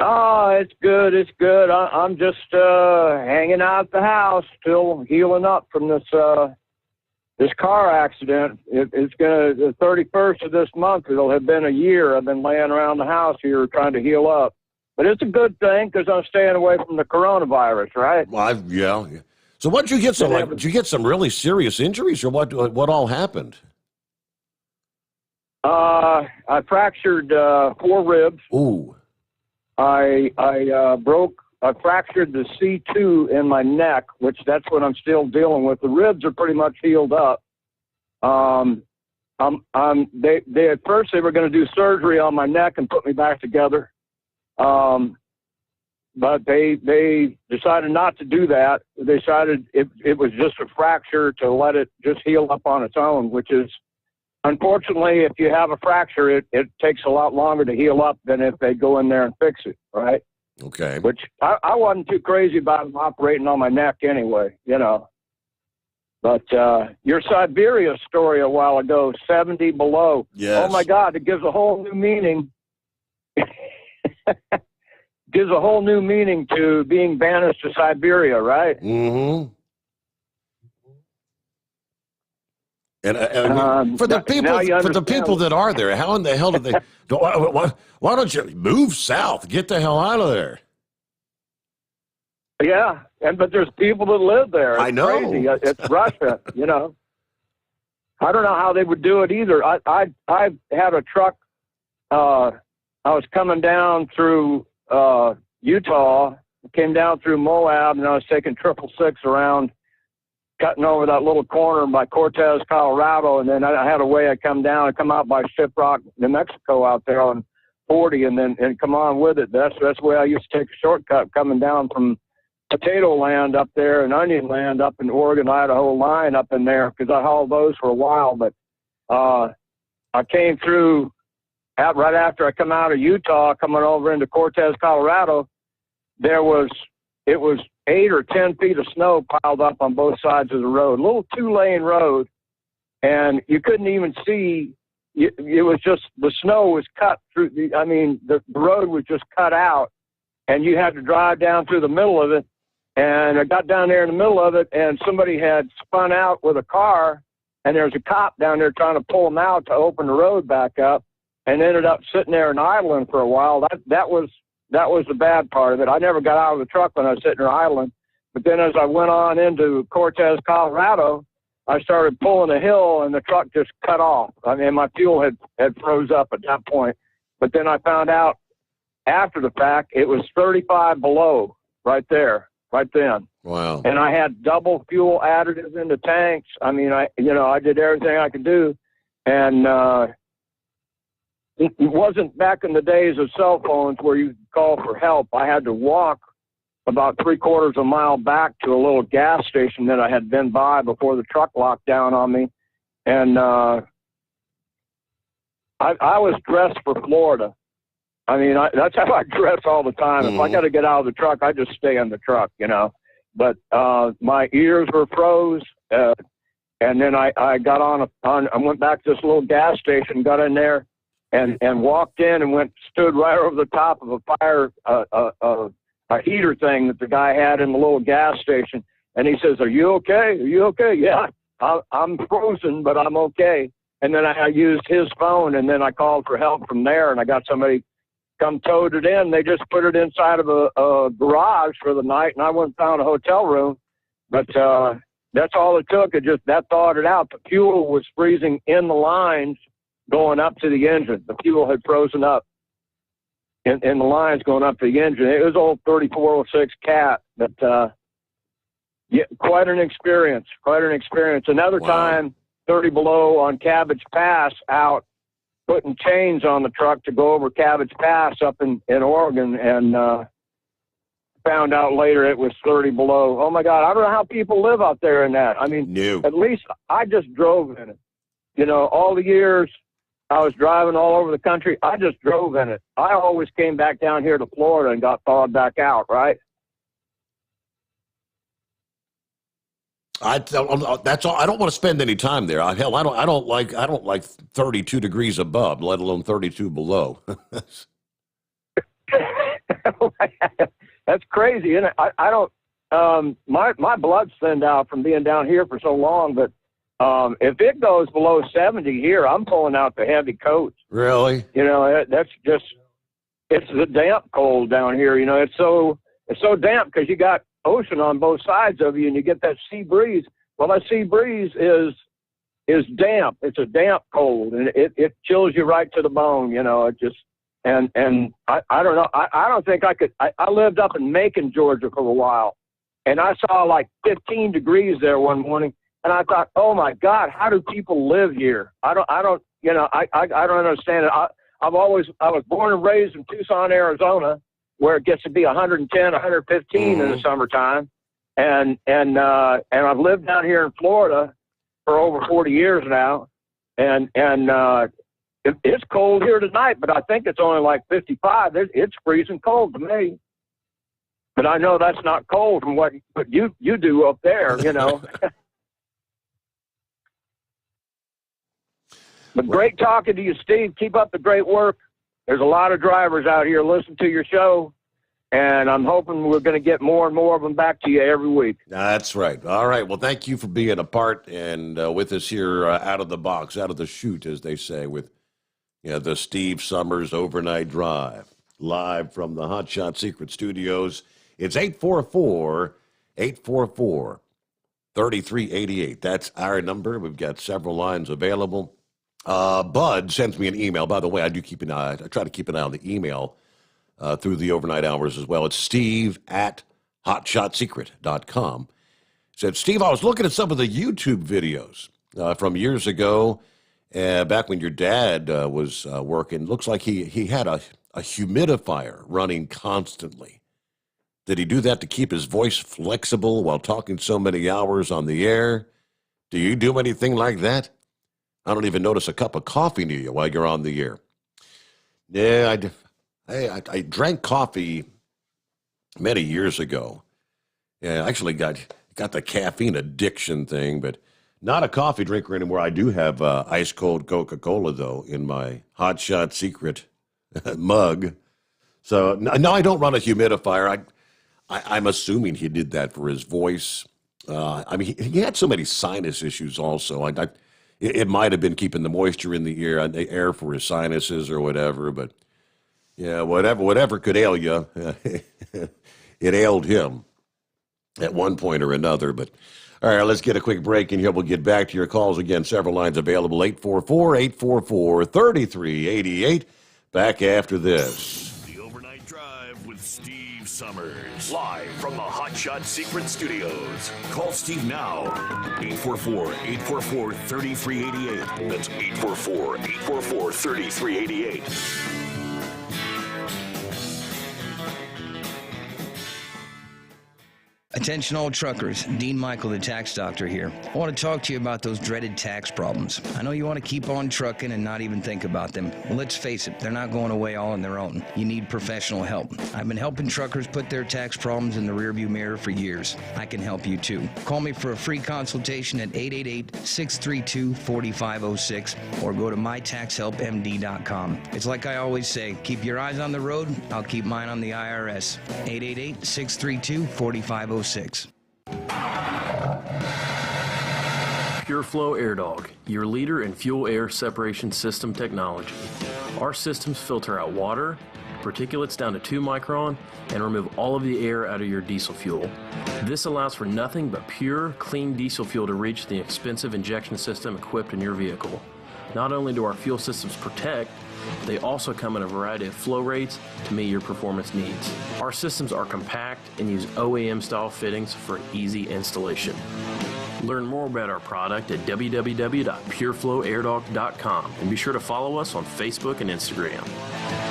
Oh, it's good. It's good. I'm just hanging out at the house, still healing up from this car accident. It's gonna, the 31st of this month, it'll have been a year. I've been laying around the house here trying to heal up. But it's a good thing because I'm staying away from the coronavirus, right? Well, yeah. So what did you get? Did you get some really serious injuries, or what all happened? I fractured 4 ribs. Ooh. I fractured the C2 in my neck, which that's what I'm still dealing with. The ribs are pretty much healed up. They at first they were going to do surgery on my neck and put me back together. But they decided not to do that. They decided it was just a fracture to let it just heal up on its own, which is, unfortunately, if you have a fracture, it takes a lot longer to heal up than if they go in there and fix it, right? Okay. Which I wasn't too crazy about them operating on my neck anyway, But your Siberia story a while ago, 70 below. Yes. Oh, my God, it gives a whole new meaning. Gives a whole new meaning to being banished to Siberia, right? Mm-hmm. And for the people that are there, how in the hell did they? Why don't you move south? Get the hell out of there. Yeah, but there's people that live there. It's I know. Crazy. It's Russia. I don't know how they would do it either. I had a truck. I was coming down through Utah, came down through Moab, and I was taking 666 around, cutting over that little corner by Cortez, Colorado, and then I had a way I come down and come out by Shiprock, New Mexico, out there on 40, and come on with it. That's the way I used to take a shortcut coming down from potato land up there and onion land up in Oregon, Idaho line up in there, because I hauled those for a while. But I came through right after I come out of Utah, coming over into Cortez, Colorado. It was 8 or 10 feet of snow piled up on both sides of the road, a little 2-lane road, and you couldn't even see. It was just, the snow was cut through. The road was just cut out, and you had to drive down through the middle of it. And I got down there in the middle of it, and somebody had spun out with a car, and there was a cop down there trying to pull them out to open the road back up, and ended up sitting there and idling for a while. That was the bad part of it. I never got out of the truck when I was sitting there idling. But then as I went on into Cortez, Colorado, I started pulling a hill, and the truck just cut off. My fuel had froze up at that point. But then I found out after the fact it was 35 below right there. right then. Wow. And I had double fuel additives in the tanks. I mean, I did everything I could do. And it wasn't back in the days of cell phones where you could call for help. I had to walk about 3/4 of a mile back to a little gas station that I had been by before the truck locked down on me. And I was dressed for Florida. I mean, that's how I dress all the time. If I got to get out of the truck, I just stay in the truck, But my ears were froze. And then I got I went back to this little gas station, got in there and walked in and stood right over the top of a fire, a heater thing that the guy had in the little gas station. And he says, "Are you okay? Are you okay?" "Yeah, I'm frozen, but I'm okay." And then I used his phone, and then I called for help from there, and I got somebody come towed it in. They just put it inside of a garage for the night, and I went and found a hotel room. But that's all it took. That thawed it out. The fuel was freezing in the lines going up to the engine. The fuel had frozen up in the lines going up to the engine. It was old 3406 Cat, but yeah, quite an experience. Another time, 30 below on Cabbage Pass, out putting chains on the truck to go over Cabbage Pass up in Oregon, and found out later it was 30 below. Oh my God, I don't know how people live out there in that. I mean, At least I just drove in it. All the years I was driving all over the country, I just drove in it. I always came back down here to Florida and got thawed back out, right? That's all. I don't want to spend any time there. Hell, I don't like 32 degrees above, let alone 32 below. That's crazy, isn't it? I don't. My blood's thinned out from being down here for so long, but if it goes below 70 here, I'm pulling out the heavy coats. Really? That's just, it's the damp cold down here. It's so damp because you got ocean on both sides of you, and you get that sea breeze. Well, that sea breeze is damp. It's a damp cold, and it chills you right to the bone. It just, and I don't know. I don't think I could. I lived up in Macon, Georgia for a while, and I saw like 15 degrees there one morning. And I thought, oh my God, how do people live here? I don't understand it. I was born and raised in Tucson, Arizona, where it gets to be 110, 115 in the summertime. And I've lived down here in Florida for over 40 years now. And it's cold here tonight, but I think it's only like 55. It's freezing cold to me. But I know that's not cold from what you do up there, But great talking to you, Steve. Keep up the great work. There's a lot of drivers out here listening to your show, and I'm hoping we're going to get more and more of them back to you every week. That's right. All right. Well, thank you for being a part and with us here out of the box, out of the chute, as they say, with the Steve Sommers Overnight Drive, live from the Hot Shot Secret Studios. It's 844-3388. That's our number. We've got several lines available. Bud sends me an email. By the way, I try to keep an eye on the email through the overnight hours as well. It's steve@hotshotsecret.com. Said, Steve, I was looking at some of the YouTube videos from years ago, back when your dad was working. Looks like he had a humidifier running constantly. Did he do that to keep his voice flexible while talking so many hours on the air? Do you do anything like that? I don't even notice a cup of coffee near you while you're on the air. Yeah, I drank coffee many years ago. Yeah, I actually got the caffeine addiction thing, but not a coffee drinker anymore. I do have ice cold Coca-Cola, though, in my Hot Shot Secret mug. So, no, I don't run a humidifier. I'm assuming he did that for his voice. I mean, he had so many sinus issues also. It might have been keeping the moisture in the air for his sinuses or whatever, but yeah, whatever could ail you, it ailed him at one point or another. But all right, let's get a quick break, and here we'll get back to your calls again. Several lines available, 844-844-3388. Back after this. The Overnight Drive with Steve Summers, live from the Hot Shot Secret Studios. Call Steve now, 844-844-3388. That's 844-844-3388. Attention all truckers, Dean Michael, the tax doctor here. I want to talk to you about those dreaded tax problems. I know you want to keep on trucking and not even think about them. Well, let's face it, they're not going away all on their own. You need professional help. I've been helping truckers put their tax problems in the rearview mirror for years. I can help you too. Call me for a free consultation at 888-632-4506 or go to mytaxhelpmd.com. It's like I always say, keep your eyes on the road, I'll keep mine on the IRS. 888-632-4506. Pure Flow Air Dog, your leader in fuel air separation system technology. Our systems filter out water, particulates down to 2 micron, and remove all of the air out of your diesel fuel. This allows for nothing but pure, clean diesel fuel to reach the expensive injection system equipped in your vehicle. Not only do our fuel systems protect, they also come in a variety of flow rates to meet your performance needs. Our systems are compact and use OEM-style fittings for easy installation. Learn more about our product at www.pureflowairdog.com and be sure to follow us on Facebook and Instagram.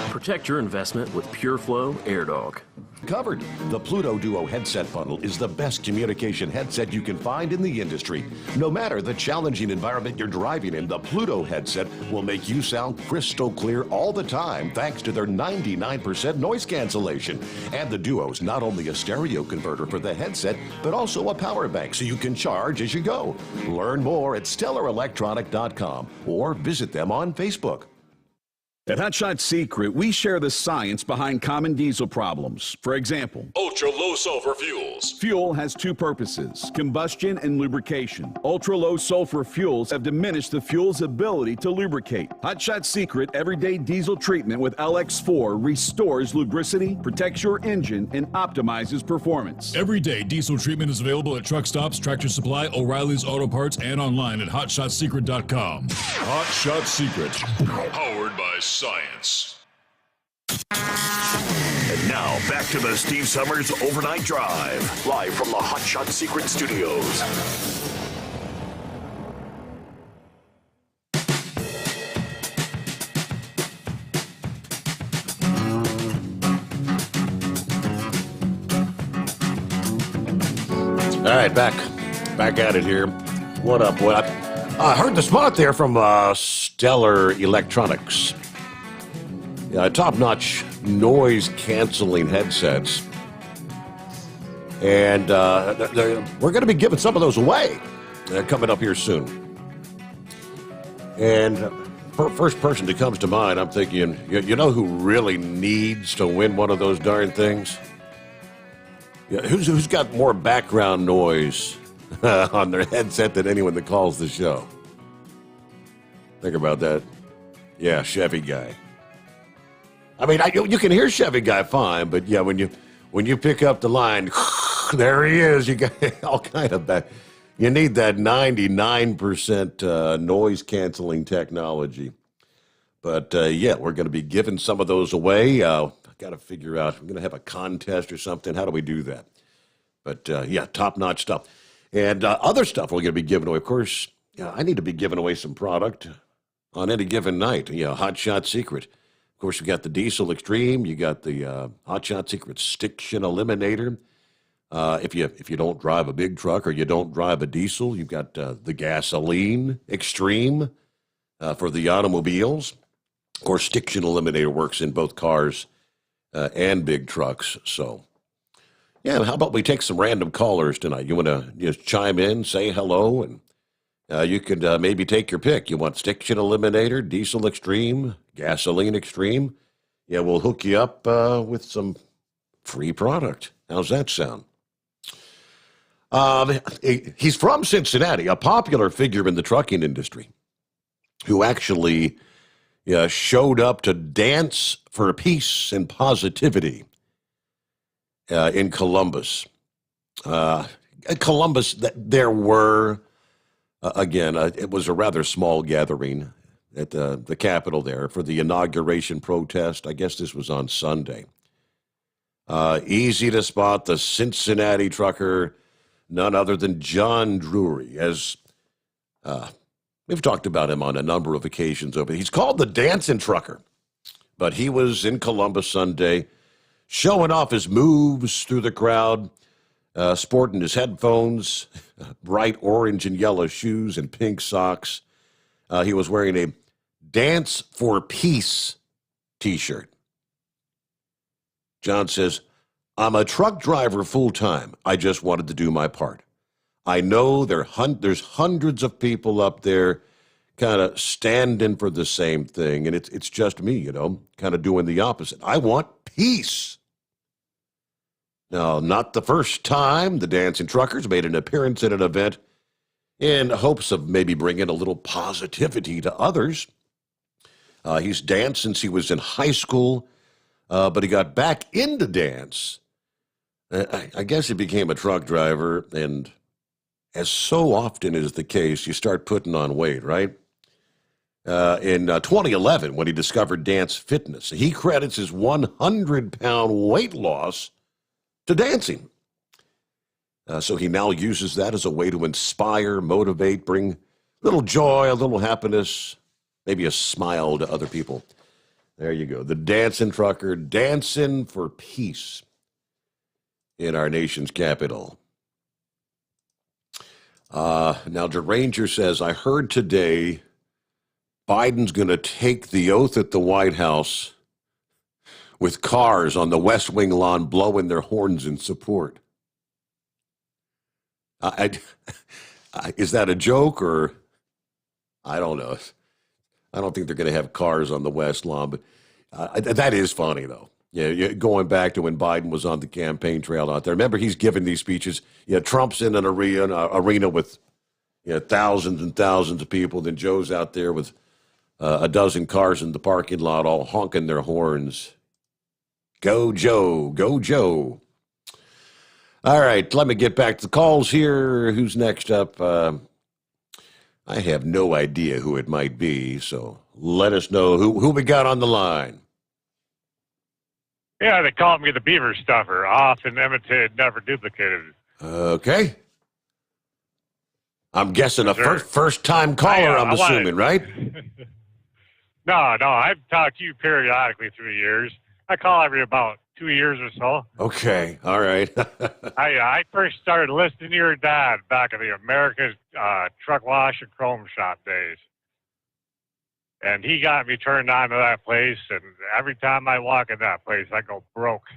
Protect your investment with Pure Flow Air Dog. Covered. The Pluto Duo headset bundle is the best communication headset you can find in the industry. No matter the challenging environment you're driving in, the Pluto headset will make you sound crystal clear all the time thanks to their 99% noise cancellation. And the Duo's not only a stereo converter for the headset, but also a power bank so you can charge as you go. Learn more at StellarElectronic.com or visit them on Facebook. At Hot Shot Secret, we share the science behind common diesel problems. For example, ultra-low sulfur fuels. Fuel has 2 purposes, combustion and lubrication. Ultra-low sulfur fuels have diminished the fuel's ability to lubricate. Hot Shot Secret Everyday Diesel Treatment with LX4 restores lubricity, protects your engine, and optimizes performance. Everyday diesel treatment is available at truck stops, Tractor Supply, O'Reilly's Auto Parts, and online at HotShotSecret.com. Hot Shot Secret, powered by science. And now, back to the Steve Summers Overnight Drive, live from the Hot Shot Secret Studios. All right, back at it here. What up? I heard the spot there from Stellar Electronics. Top-notch noise-canceling headsets. And we're going to be giving some of those away. They're coming up here soon. And first person that comes to mind, I'm thinking, you know who really needs to win one of those darn things? Yeah, who's got more background noise on their headset than anyone that calls the show? Think about that. Yeah, Chevy guy. I mean, you can hear Chevy guy fine, but yeah, when you pick up the line, there he is. You got all kind of back. You need that 99% noise canceling technology. But yeah, we're going to be giving some of those away. Got to figure out. We're going to have a contest or something. How do we do that? But yeah, top-notch stuff. And other stuff we're going to be giving away. Of course, I need to be giving away some product on any given night. Hot Shot Secret. Of course, you got the Diesel Extreme. You got the Hot Shot Secret Stiction Eliminator. If you don't drive a big truck or you don't drive a diesel, you've got the Gasoline Extreme for the automobiles. Of course, Stiction Eliminator works in both cars and big trucks. So, yeah, how about we take some random callers tonight? You want to just chime in, say hello, and you could maybe take your pick. You want Stiction Eliminator, Diesel Extreme, Gasoline Extreme? Yeah, we'll hook you up with some free product. How's that sound? He's from Cincinnati, a popular figure in the trucking industry, who actually showed up to dance for peace and positivity in Columbus. Columbus, there were, again, it was a rather small gathering at the Capitol there for the inauguration protest. I guess this was on Sunday. Easy to spot the Cincinnati trucker, none other than John Drury, as we've talked about him on a number of occasions over. He's called the Dancing Trucker, but he was in Columbus Sunday showing off his moves through the crowd, sporting his headphones, bright orange and yellow shoes, and pink socks. He was wearing a Dance for Peace t-shirt. John says, I'm a truck driver full-time. I just wanted to do my part. I know there's hundreds of people up there kind of standing for the same thing, and it's just me, kind of doing the opposite. I want peace. Now, not the first time the Dancing Truckers made an appearance at an event in hopes of maybe bringing a little positivity to others. He's danced since he was in high school, but he got back into dance. I guess he became a truck driver, and as so often is the case, you start putting on weight, right? In 2011, when he discovered dance fitness, he credits his 100-pound weight loss to dancing. So he now uses that as a way to inspire, motivate, bring a little joy, a little happiness, maybe a smile to other people. There you go. The Dancing Trucker, dancing for peace in our nation's capital. Now, DeRanger says, I heard today Biden's going to take the oath at the White House with cars on the West Wing lawn blowing their horns in support. Is that a joke, or I don't know. I don't think they're going to have cars on the West lawn, but that is funny, though. Yeah, going back to when Biden was on the campaign trail out there. Remember, he's giving these speeches. Trump's in an arena with thousands and thousands of people. Then Joe's out there with a dozen cars in the parking lot, all honking their horns. Go, Joe. Go, Joe. All right, let me get back to the calls here. Who's next up? I have no idea who it might be, so let us know who we got on the line. Yeah, they call me the beaver stuffer. Often imitated, never duplicated. Okay. I'm guessing a first-time caller, I'm assuming, right? No, I've talked to you periodically through the years. I call every about 2 years or so. Okay, all right. I first started listening to your dad back in the America's Truck Wash and Chrome Shop days. And he got me turned on to that place, and every time I walk in that place, I go broke.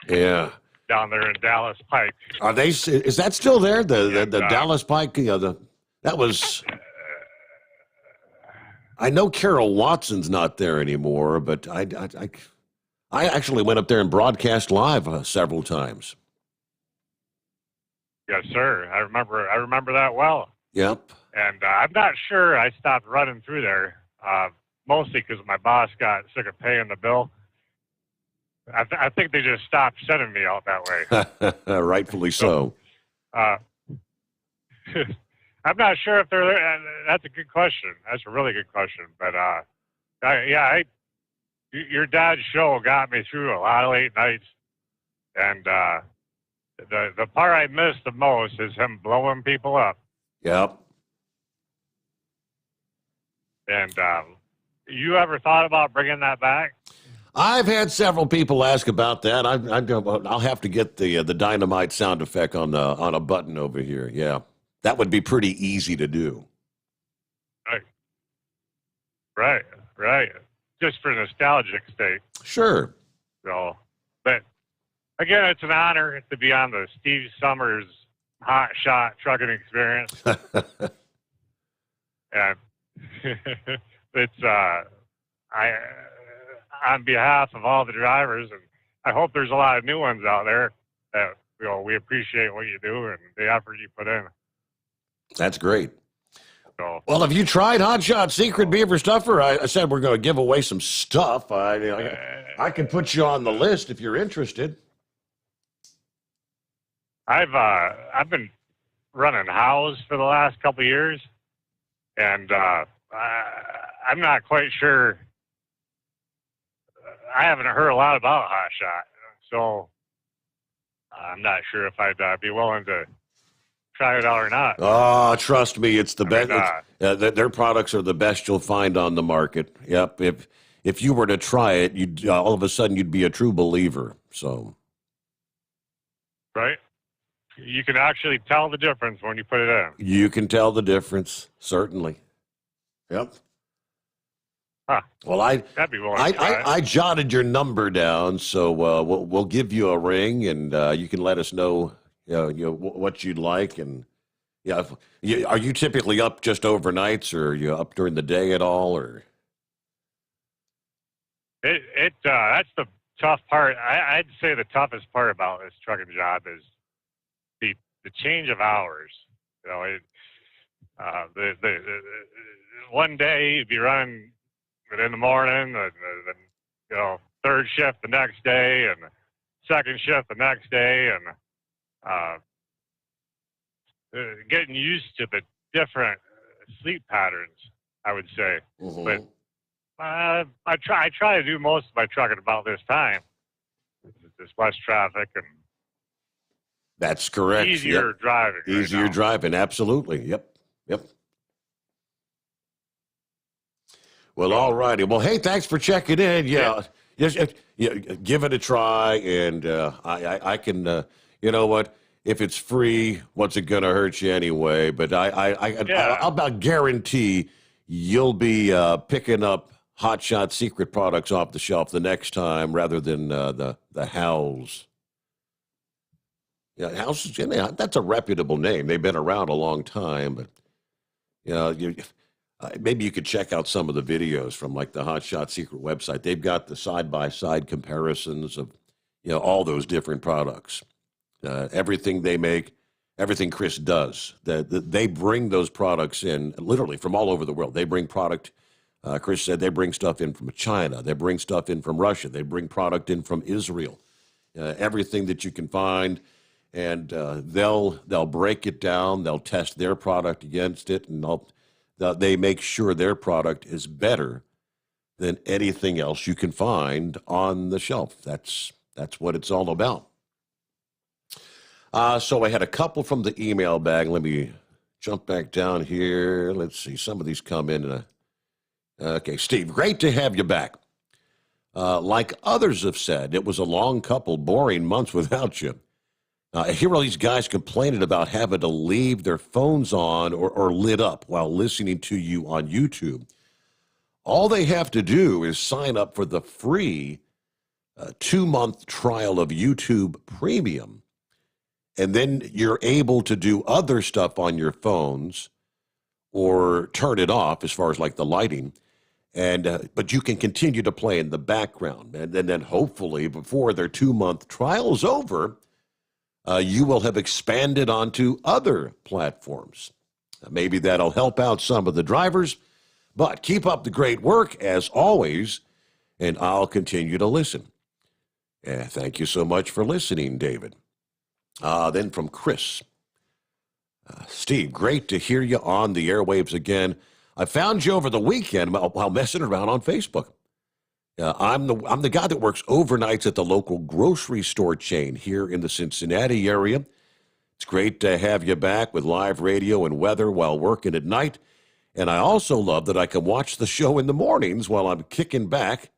Yeah. Down there in Dallas Pike. Is that still there? The Dallas Pike? That was. I know Carol Watson's not there anymore, but I actually went up there and broadcast live several times. Yes, sir. I remember that well. Yep. And I'm not sure I stopped running through there, mostly because my boss got sick of paying the bill. I think they just stopped sending me out that way. Rightfully so. I'm not sure if they're there. That's a good question. That's a really good question. But, your dad's show got me through a lot of late nights. And the part I missed the most is him blowing people up. Yep. And you ever thought about bringing that back? I've had several people ask about that. I'll have to get the dynamite sound effect on a button over here. Yeah, that would be pretty easy to do. Right. Just for nostalgic sake. Sure. So, but again, it's an honor to be on the Steve Summers Hot Shot Trucking Experience. And it's on behalf of all the drivers, and I hope there's a lot of new ones out there that we appreciate what you do and the effort you put in. That's great. So, well, have you tried Hot Shot Secret Beaver Stuffer? I said we're going to give away some stuff. I can put you on the list if you're interested. I've been running House for the last couple of years, and I'm not quite sure. I haven't heard a lot about Hot Shot, so I'm not sure if I'd be willing to try it out or not. Oh, trust me, it's the best. mean, Their products are the best you'll find on the market. Yep. If you were to try it, you'd all of a sudden you'd be a true believer. So. Right? You can actually tell the difference when you put it in. You can tell the difference, certainly. Yep. Huh. Well, That'd be willing to try. I jotted your number down, so we'll give you a ring, and you can let us know, what you'd like, and are you typically up just overnights, or are you up during the day at all, or? That's the tough part. I'd say the toughest part about this trucking job is the change of hours. The one day you'd be running in the morning, and third shift the next day, and second shift the next day, and getting used to the different sleep patterns, I would say. Mm-hmm. But I try to do most of my trucking about this time. There's less traffic and that's correct. Easier driving. Easier driving, absolutely. Yep. Well, all righty. Well, hey, thanks for checking in. Just give it a try, and I can. You know what? If it's free, what's it going to hurt you anyway? But I'll about guarantee you'll be picking up Hot Shot Secret products off the shelf the next time, rather than the Howls. Yeah, Howls. That's a reputable name. They've been around a long time, but maybe you could check out some of the videos from like the Hot Shot Secret website. They've got the side-by-side comparisons of all those different products. Everything they make, everything Chris does. They bring those products in literally from all over the world. They bring product. Chris said they bring stuff in from China. They bring stuff in from Russia. They bring product in from Israel. Everything that you can find, and they'll break it down. They'll test their product against it, and they make sure their product is better than anything else you can find on the shelf. That's what it's all about. So I had a couple from the email bag. Let me jump back down here. Let's see. Some of these come in. Okay, Steve, great to have you back. Like others have said, it was a long couple boring months without you. I hear all these guys complaining about having to leave their phones on or lit up while listening to you on YouTube. All they have to do is sign up for the free 2-month trial of YouTube Premium, and then you're able to do other stuff on your phones or turn it off as far as like the lighting, and but you can continue to play in the background, and then hopefully before their 2-month trial is over, you will have expanded onto other platforms. Maybe that'll help out some of the drivers, but keep up the great work as always, and I'll continue to listen. Thank you so much for listening, David. Then from Chris. Steve, great to hear you on the airwaves again. I found you over the weekend while messing around on Facebook. I'm the guy that works overnights at the local grocery store chain here in the Cincinnati area. It's great to have you back with live radio and weather while working at night. And I also love that I can watch the show in the mornings while I'm kicking back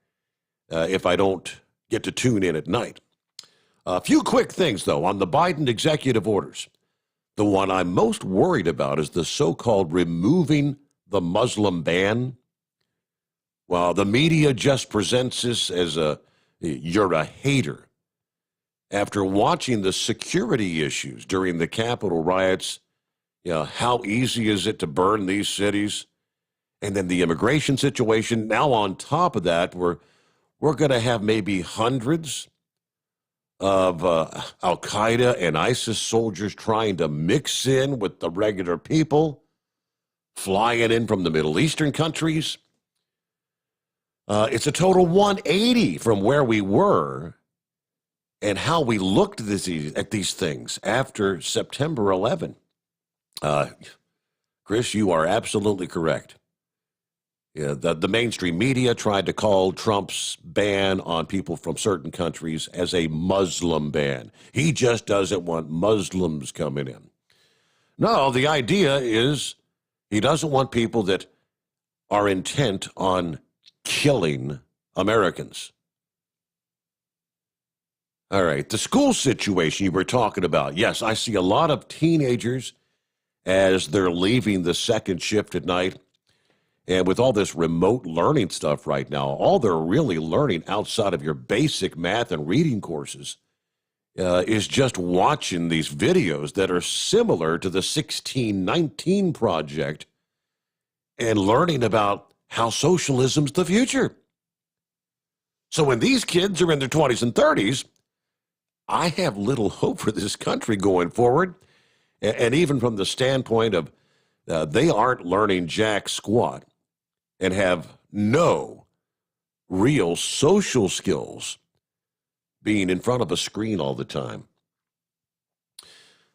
if I don't get to tune in at night. A few quick things, though, on the Biden executive orders. The one I'm most worried about is the so-called removing the Muslim ban. Well, the media just presents this as you're a hater. After watching the security issues during the Capitol riots, how easy is it to burn these cities? And then the immigration situation. Now on top of that, we're going to have maybe hundreds of Al-Qaeda and ISIS soldiers trying to mix in with the regular people, flying in from the Middle Eastern countries. It's a total 180 from where we were and how we looked at these things after September 11. Chris, you are absolutely correct. Yeah, the mainstream media tried to call Trump's ban on people from certain countries as a Muslim ban. He just doesn't want Muslims coming in. No, the idea is he doesn't want people that are intent on killing Americans. All right, the school situation you were talking about. Yes, I see a lot of teenagers as they're leaving the second shift at night. And with all this remote learning stuff right now, all they're really learning outside of your basic math and reading courses is just watching these videos that are similar to the 1619 Project and learning about how socialism's the future. So when these kids are in their 20s and 30s, I have little hope for this country going forward. And even from the standpoint of they aren't learning jack squat and have no real social skills being in front of a screen all the time.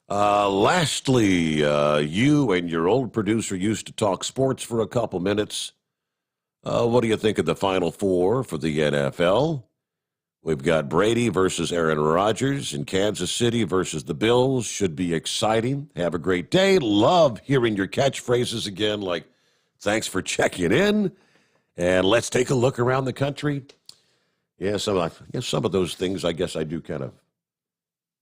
Lastly, you and your old producer used to talk sports for a couple minutes. What do you think of the Final Four for the NFL? We've got Brady versus Aaron Rodgers in Kansas City versus the Bills. Should be exciting. Have a great day. Love hearing your catchphrases again, like, thanks for checking in. And let's take a look around the country. Yeah, some of those things, I guess I do kind of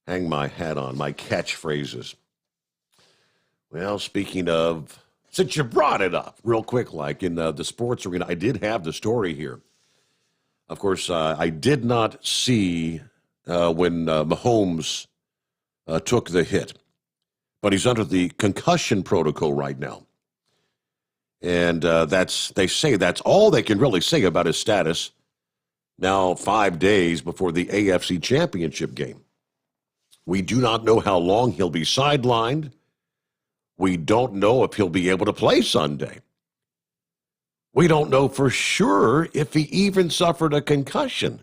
hang my hat on, my catchphrases. Well, speaking of, since you brought it up real quick, like in the sports arena, I did have the story here. Of course, I did not see when Mahomes took the hit, but he's under the concussion protocol right now. And they say that's all they can really say about his status now 5 days before the AFC Championship game. We do not know how long he'll be sidelined. We don't know if he'll be able to play Sunday. We don't know for sure if he even suffered a concussion.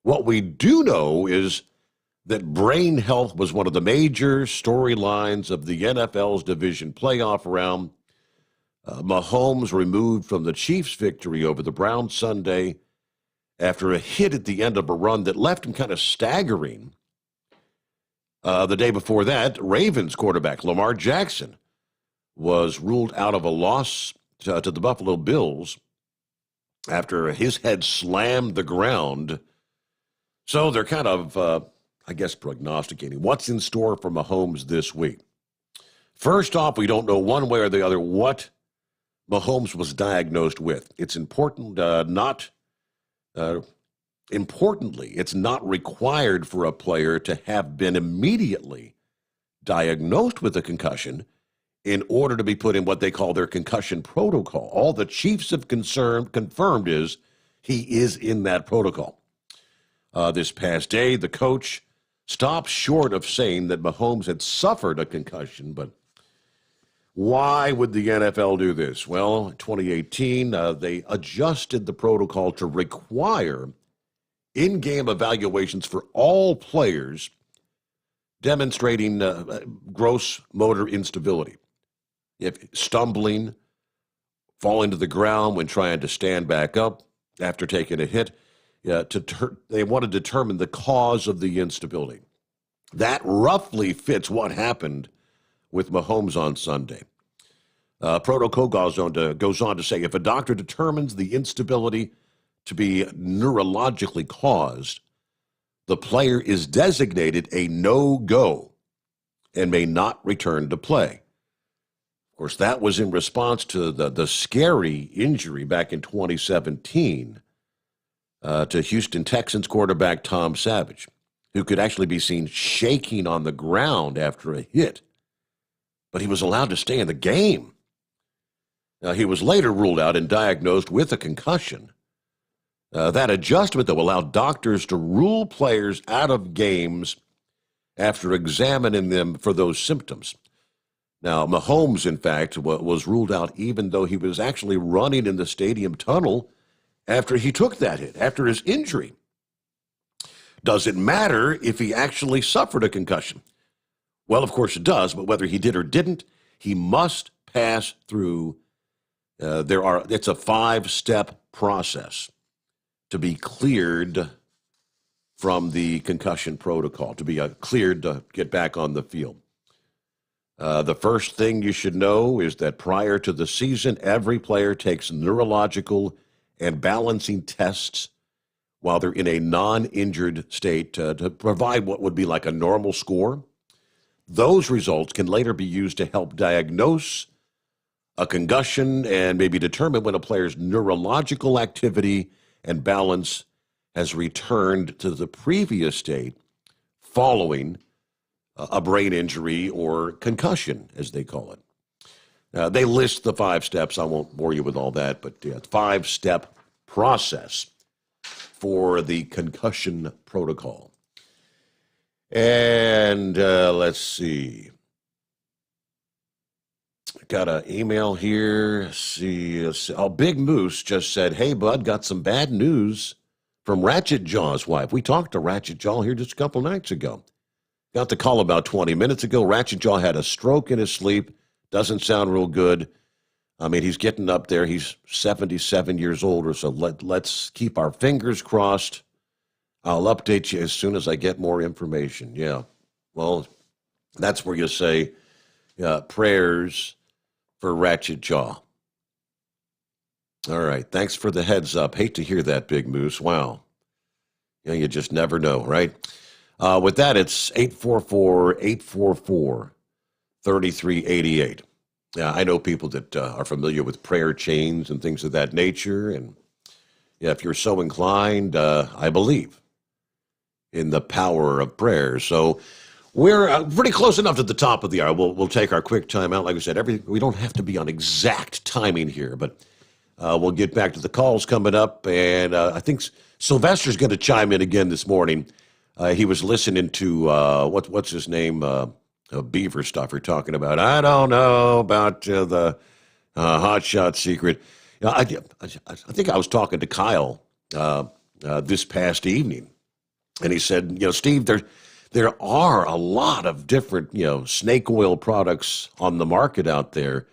What we do know is that brain health was one of the major storylines of the NFL's division playoff round. Mahomes removed from the Chiefs' victory over the Browns Sunday after a hit at the end of a run that left him kind of staggering. The day before that, Ravens quarterback Lamar Jackson was ruled out of a loss to the Buffalo Bills after his head slammed the ground. So they're kind of, I guess, prognosticating what's in store for Mahomes this week. First off, we don't know one way or the other what Mahomes was diagnosed with. It's important, importantly, it's not required for a player to have been immediately diagnosed with a concussion in order to be put in what they call their concussion protocol. All the Chiefs have confirmed is he is in that protocol. This past day, the coach stopped short of saying that Mahomes had suffered a concussion, but why would the NFL do this? Well, in 2018, they adjusted the protocol to require in-game evaluations for all players demonstrating gross motor instability. If stumbling, falling to the ground when trying to stand back up after taking a hit, they want to determine the cause of the instability. That roughly fits what happened with Mahomes on Sunday. Protocol goes on to say if a doctor determines the instability to be neurologically caused, the player is designated a no-go and may not return to play. Of course, that was in response to the scary injury back in 2017 to Houston Texans quarterback Tom Savage, who could actually be seen shaking on the ground after a hit. But he was allowed to stay in the game. He was later ruled out and diagnosed with a concussion. That adjustment, though, allowed doctors to rule players out of games after examining them for those symptoms. Now, Mahomes, in fact, was ruled out even though he was actually running in the stadium tunnel after he took that hit, after his injury. Does it matter if he actually suffered a concussion? Well, of course it does, but whether he did or didn't, he must pass through It's a 5-step process to be cleared from the concussion protocol, to be cleared to get back on the field. The first thing you should know is that prior to the season, every player takes neurological and balancing tests while they're in a non-injured state to provide what would be like a normal score. Those results can later be used to help diagnose a concussion and maybe determine when a player's neurological activity and balance has returned to the previous state following a brain injury or concussion, as they call it. They list the 5 steps. I won't bore you with all that, but 5-step process for the concussion protocol. And let's see. Got an email here. See, Big Moose just said, "Hey, bud, got some bad news from Ratchet Jaw's wife." We talked to Ratchet Jaw here just a couple nights ago. Got the call about 20 minutes ago. Ratchet Jaw had a stroke in his sleep. Doesn't sound real good. I mean, he's getting up there. He's 77 years old, or so. Let's keep our fingers crossed. I'll update you as soon as I get more information. Yeah. Well, that's where you say prayers for Ratchet Jaw. All right. Thanks for the heads up. Hate to hear that, Big Moose. Wow. You just never know, right? With that, it's 844-844-3388. Yeah, I know people that are familiar with prayer chains and things of that nature. And yeah, if you're so inclined, I believe in the power of prayer. So we're pretty close enough to the top of the hour. We'll take our quick time out. Like I said, we don't have to be on exact timing here, but we'll get back to the calls coming up. And I think Sylvester's going to chime in again this morning. He was listening to, what's his name, Beaver stuff we're talking about. I don't know about the hot shot secret. I think I was talking to Kyle this past evening, and he said, Steve, there are a lot of different, snake oil products on the market out there,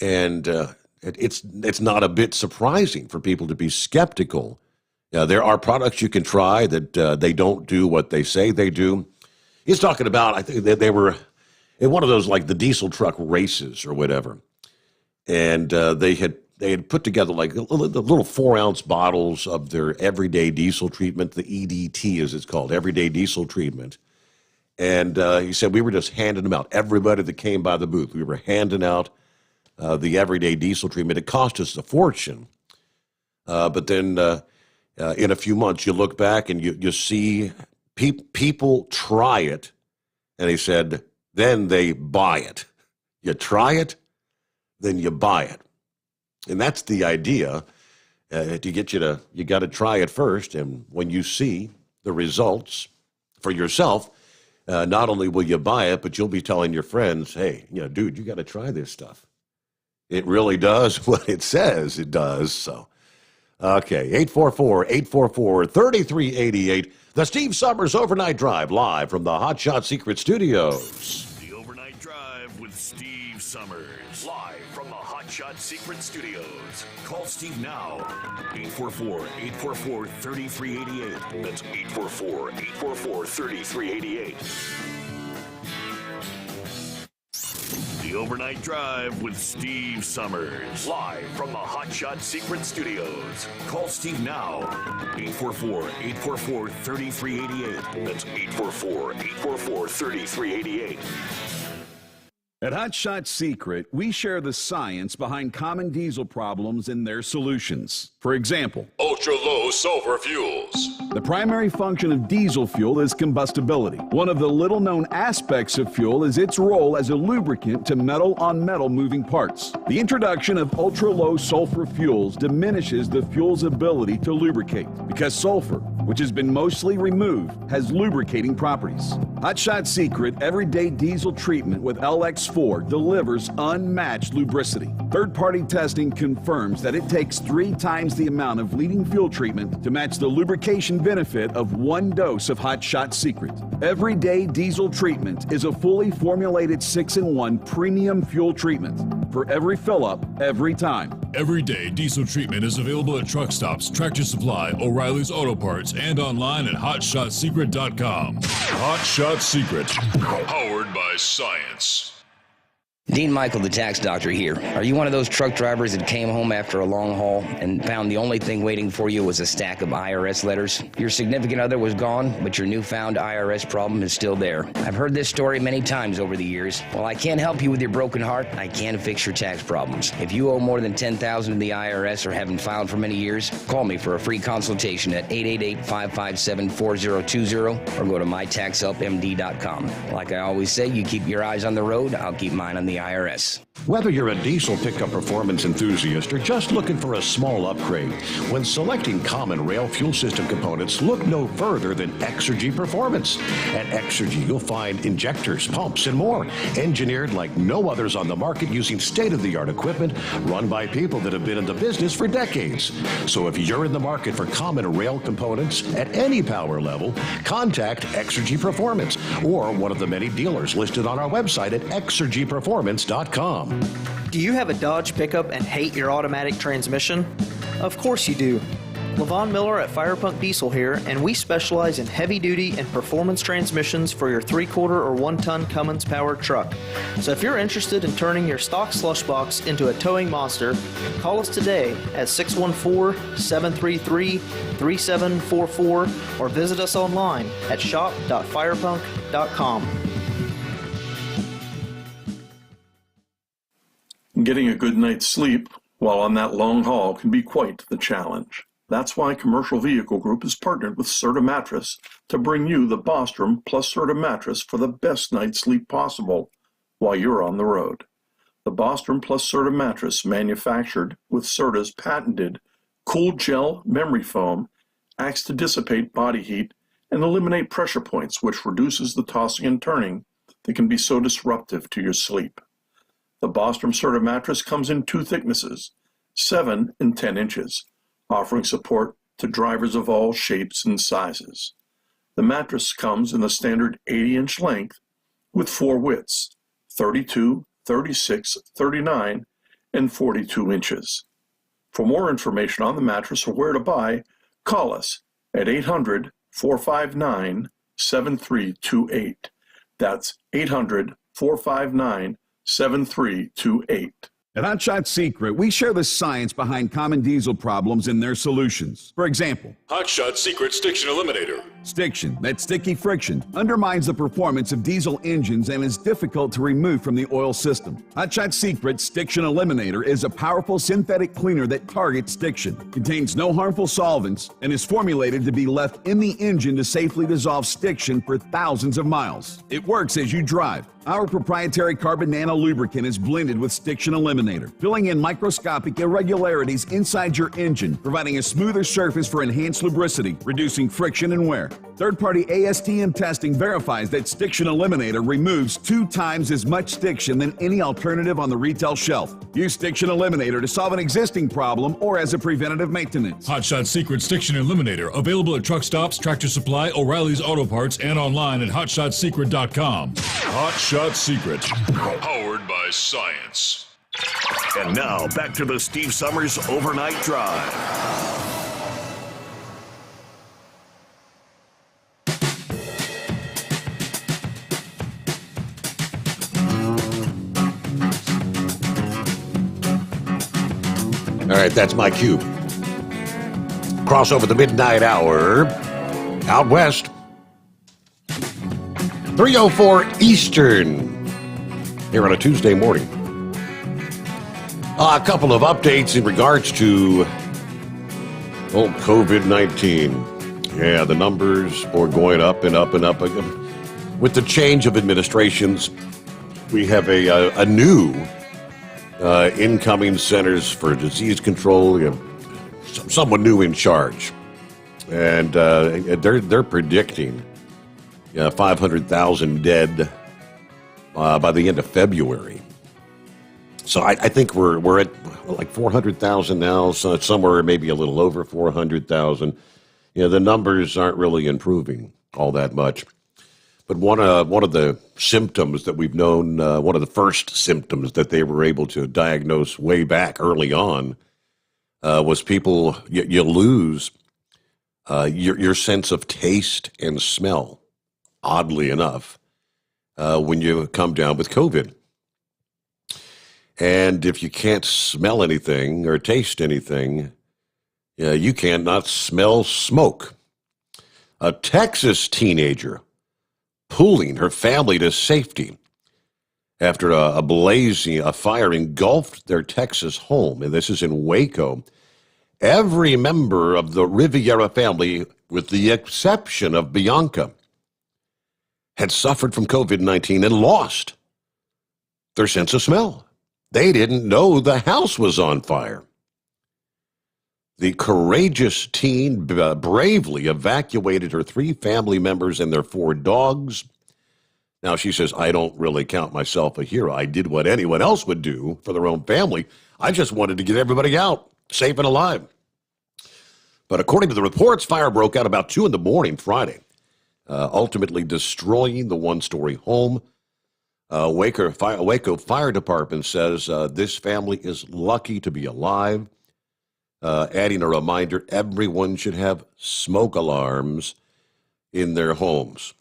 and it's not a bit surprising for people to be skeptical. There are products you can try that they don't do what they say they do. He's talking about, I think that they were in one of those, like the diesel truck races or whatever. And they had put together like the little 4-ounce bottles of their everyday diesel treatment, the EDT as it's called, everyday diesel treatment. And he said, we were just handing them out. Everybody that came by the booth, we were handing out the everyday diesel treatment. It cost us a fortune. But then in a few months, you look back and you see people try it, and he said, then they buy it. You try it, then you buy it. And that's the idea. To get you got to try it first, and when you see the results for yourself, not only will you buy it, but you'll be telling your friends, hey, dude, you got to try this stuff. It really does what it says it does. So, okay, 844-844-3388. The Steve Sommers Overnight Drive, live from the Hot Shot Secret Studios. The Overnight Drive with Steve Sommers, live from the Hot Shot Secret Studios. Call Steve now, 844-844-3388. That's 844-844-3388. The Overnight Drive with Steve Sommers, live from the Hot Shot Secret Studios. Call Steve now, 844-844-3388. That's 844-844-3388. At Hot Shot Secret, we share the science behind common diesel problems and their solutions. For example, ultra-low sulfur fuels. The primary function of diesel fuel is combustibility. One of the little-known aspects of fuel is its role as a lubricant to metal-on-metal moving parts. The introduction of ultra-low sulfur fuels diminishes the fuel's ability to lubricate because sulfur, which has been mostly removed, has lubricating properties. Hot Shot Secret Everyday Diesel Treatment with LX4 delivers unmatched lubricity. Third-party testing confirms that it takes 3 times the amount of leading fuel treatment to match the lubrication benefit of 1 dose of Hot Shot Secret. Everyday Diesel Treatment is a fully formulated 6-in-1 premium fuel treatment. for every fill-up, every time. Everyday diesel treatment is available at truck stops, Tractor Supply, O'Reilly's Auto Parts, and online at HotShotSecret.com. Hot Shot Secret, powered by science. Dean Michael, the tax doctor here. Are you one of those truck drivers that came home after a long haul and found the only thing waiting for you was a stack of IRS letters? Your significant other was gone, but your newfound IRS problem is still there. I've heard this story many times over the years. While I can't help you with your broken heart, I can fix your tax problems. If you owe more than $10,000 to the IRS or haven't filed for many years, call me for a free consultation at 888-557-4020 or go to mytaxhelpmd.com. Like I always say, you keep your eyes on the road, I'll keep mine on the IRS. Whether you're a diesel pickup performance enthusiast or just looking for a small upgrade, when selecting common rail fuel system components, look no further than Exergy Performance. At Exergy, you'll find injectors, pumps, and more, engineered like no others on the market using state-of-the-art equipment run by people that have been in the business for decades. So if you're in the market for common rail components at any power level, contact Exergy Performance or one of the many dealers listed on our website at exergyperformance.com. Do you have a Dodge pickup and hate your automatic transmission? Of course you do. Levon Miller at Firepunk Diesel here, and we specialize in heavy-duty and performance transmissions for your 3-quarter or 1-ton Cummins powered truck. So if you're interested in turning your stock slush box into a towing monster, call us today at 614-733-3744 or visit us online at shop.firepunk.com. Getting a good night's sleep while on that long haul can be quite the challenge. That's why Commercial Vehicle Group has partnered with Serta Mattress to bring you the Bostrom plus Serta mattress for the best night's sleep possible while you're on the road. The Bostrom plus Serta mattress, manufactured with Serta's patented cool gel memory foam, acts to dissipate body heat and eliminate pressure points, which reduces the tossing and turning that can be so disruptive to your sleep. The Bostrom Serta mattress comes in 2 thicknesses, 7 and 10 inches, offering support to drivers of all shapes and sizes. The mattress comes in the standard 80-inch length with 4 widths, 32, 36, 39, and 42 inches. For more information on the mattress or where to buy, call us at 800-459-7328. That's 800-459-7328. 7328. At Hot Shot Secret, we share the science behind common diesel problems and their solutions. For example, Hot Shot Secret Stiction Eliminator. Stiction, that sticky friction, undermines the performance of diesel engines and is difficult to remove from the oil system. Hot Shot Secret Stiction Eliminator is a powerful synthetic cleaner that targets stiction, contains no harmful solvents, and is formulated to be left in the engine to safely dissolve stiction for thousands of miles. It works as you drive. Our proprietary carbon nano lubricant is blended with Stiction Eliminator, filling in microscopic irregularities inside your engine, providing a smoother surface for enhanced lubricity, reducing friction and wear. Third-party ASTM testing verifies that Stiction Eliminator removes 2 times as much stiction than any alternative on the retail shelf. Use Stiction Eliminator to solve an existing problem or as a preventative maintenance. Hot Shot Secret Stiction Eliminator, available at truck stops, Tractor Supply, O'Reilly's Auto Parts, and online at HotShotSecret.com. Hot Shot Secret, powered by science. And now, back to the Steve Sommers Overnight Drive. All right, that's my cue. Cross over the midnight hour, out west. 3:04 Eastern, here on a Tuesday morning. A couple of updates in regards to COVID-19. Yeah, the numbers are going up and up and up. With the change of administrations, we have a new incoming Centers for Disease Control. Someone new in charge, and they're predicting 500,000 dead by the end of February. So I think we're at like 400,000 now, so somewhere maybe a little over 400,000. The numbers aren't really improving all that much. But one of the symptoms that we've known, one of the first symptoms that they were able to diagnose way back early on, was people, you lose your sense of taste and smell, oddly enough, when you come down with COVID. And if you can't smell anything or taste anything, you cannot smell smoke. A Texas teenager pulling her family to safety after a fire engulfed their Texas home, and this is in Waco. Every member of the Riviera family, with the exception of Bianca, had suffered from COVID-19 and lost their sense of smell. They didn't know the house was on fire. The courageous teen bravely evacuated her 3 family members and their 4 dogs. Now, she says, I don't really count myself a hero. I did what anyone else would do for their own family. I just wanted to get everybody out, safe and alive. But according to the reports, fire broke out about 2 in the morning Friday, ultimately destroying the 1-story home. Waco Fire Department says this family is lucky to be alive, adding a reminder everyone should have smoke alarms in their homes.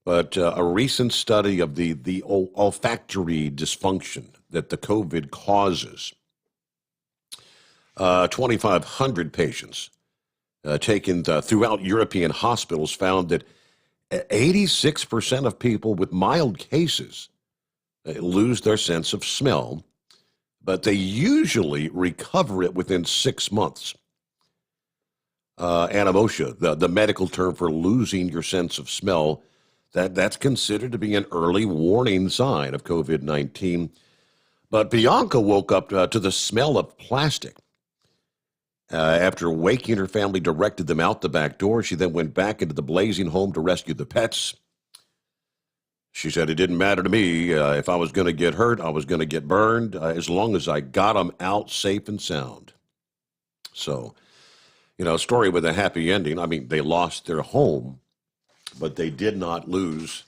But a recent study of the olfactory dysfunction that the COVID causes, 2,500 patients taken throughout European hospitals found that 86% of people with mild cases lose their sense of smell, but they usually recover it within 6 months. Anemosia, the medical term for losing your sense of smell, that's considered to be an early warning sign of COVID-19. But Bianca woke up to the smell of plastic. After waking her family, directed them out the back door. She then went back into the blazing home to rescue the pets. She said, it didn't matter to me. If I was going to get hurt, I was going to get burned, as long as I got them out safe and sound. So, a story with a happy ending. I mean, they lost their home, but they did not lose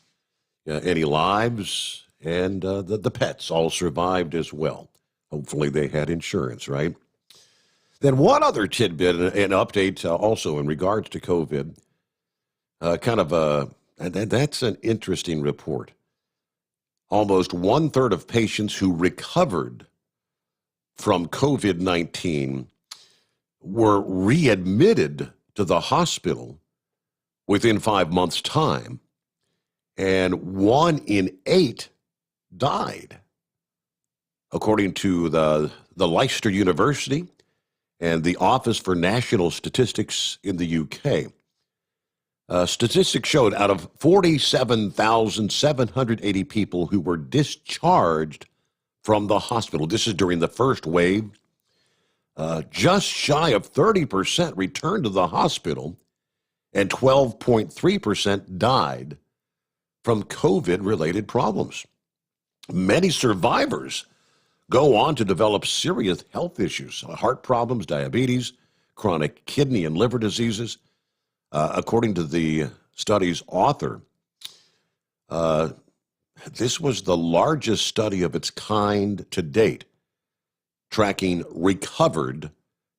any lives, and the pets all survived as well. Hopefully they had insurance, right? Then one other tidbit, an update also in regards to COVID, that's an interesting report. Almost 1/3 of patients who recovered from COVID-19 were readmitted to the hospital within 5 months' time, and 1 in 8 died, according to the Leicester University and the Office for National Statistics in the UK. Statistics showed out of 47,780 people who were discharged from the hospital, this is during the first wave, just shy of 30% returned to the hospital, and 12.3% died from COVID-related problems. Many survivors go on to develop serious health issues, heart problems, diabetes, chronic kidney and liver diseases. According to the study's author, this was the largest study of its kind to date, tracking recovered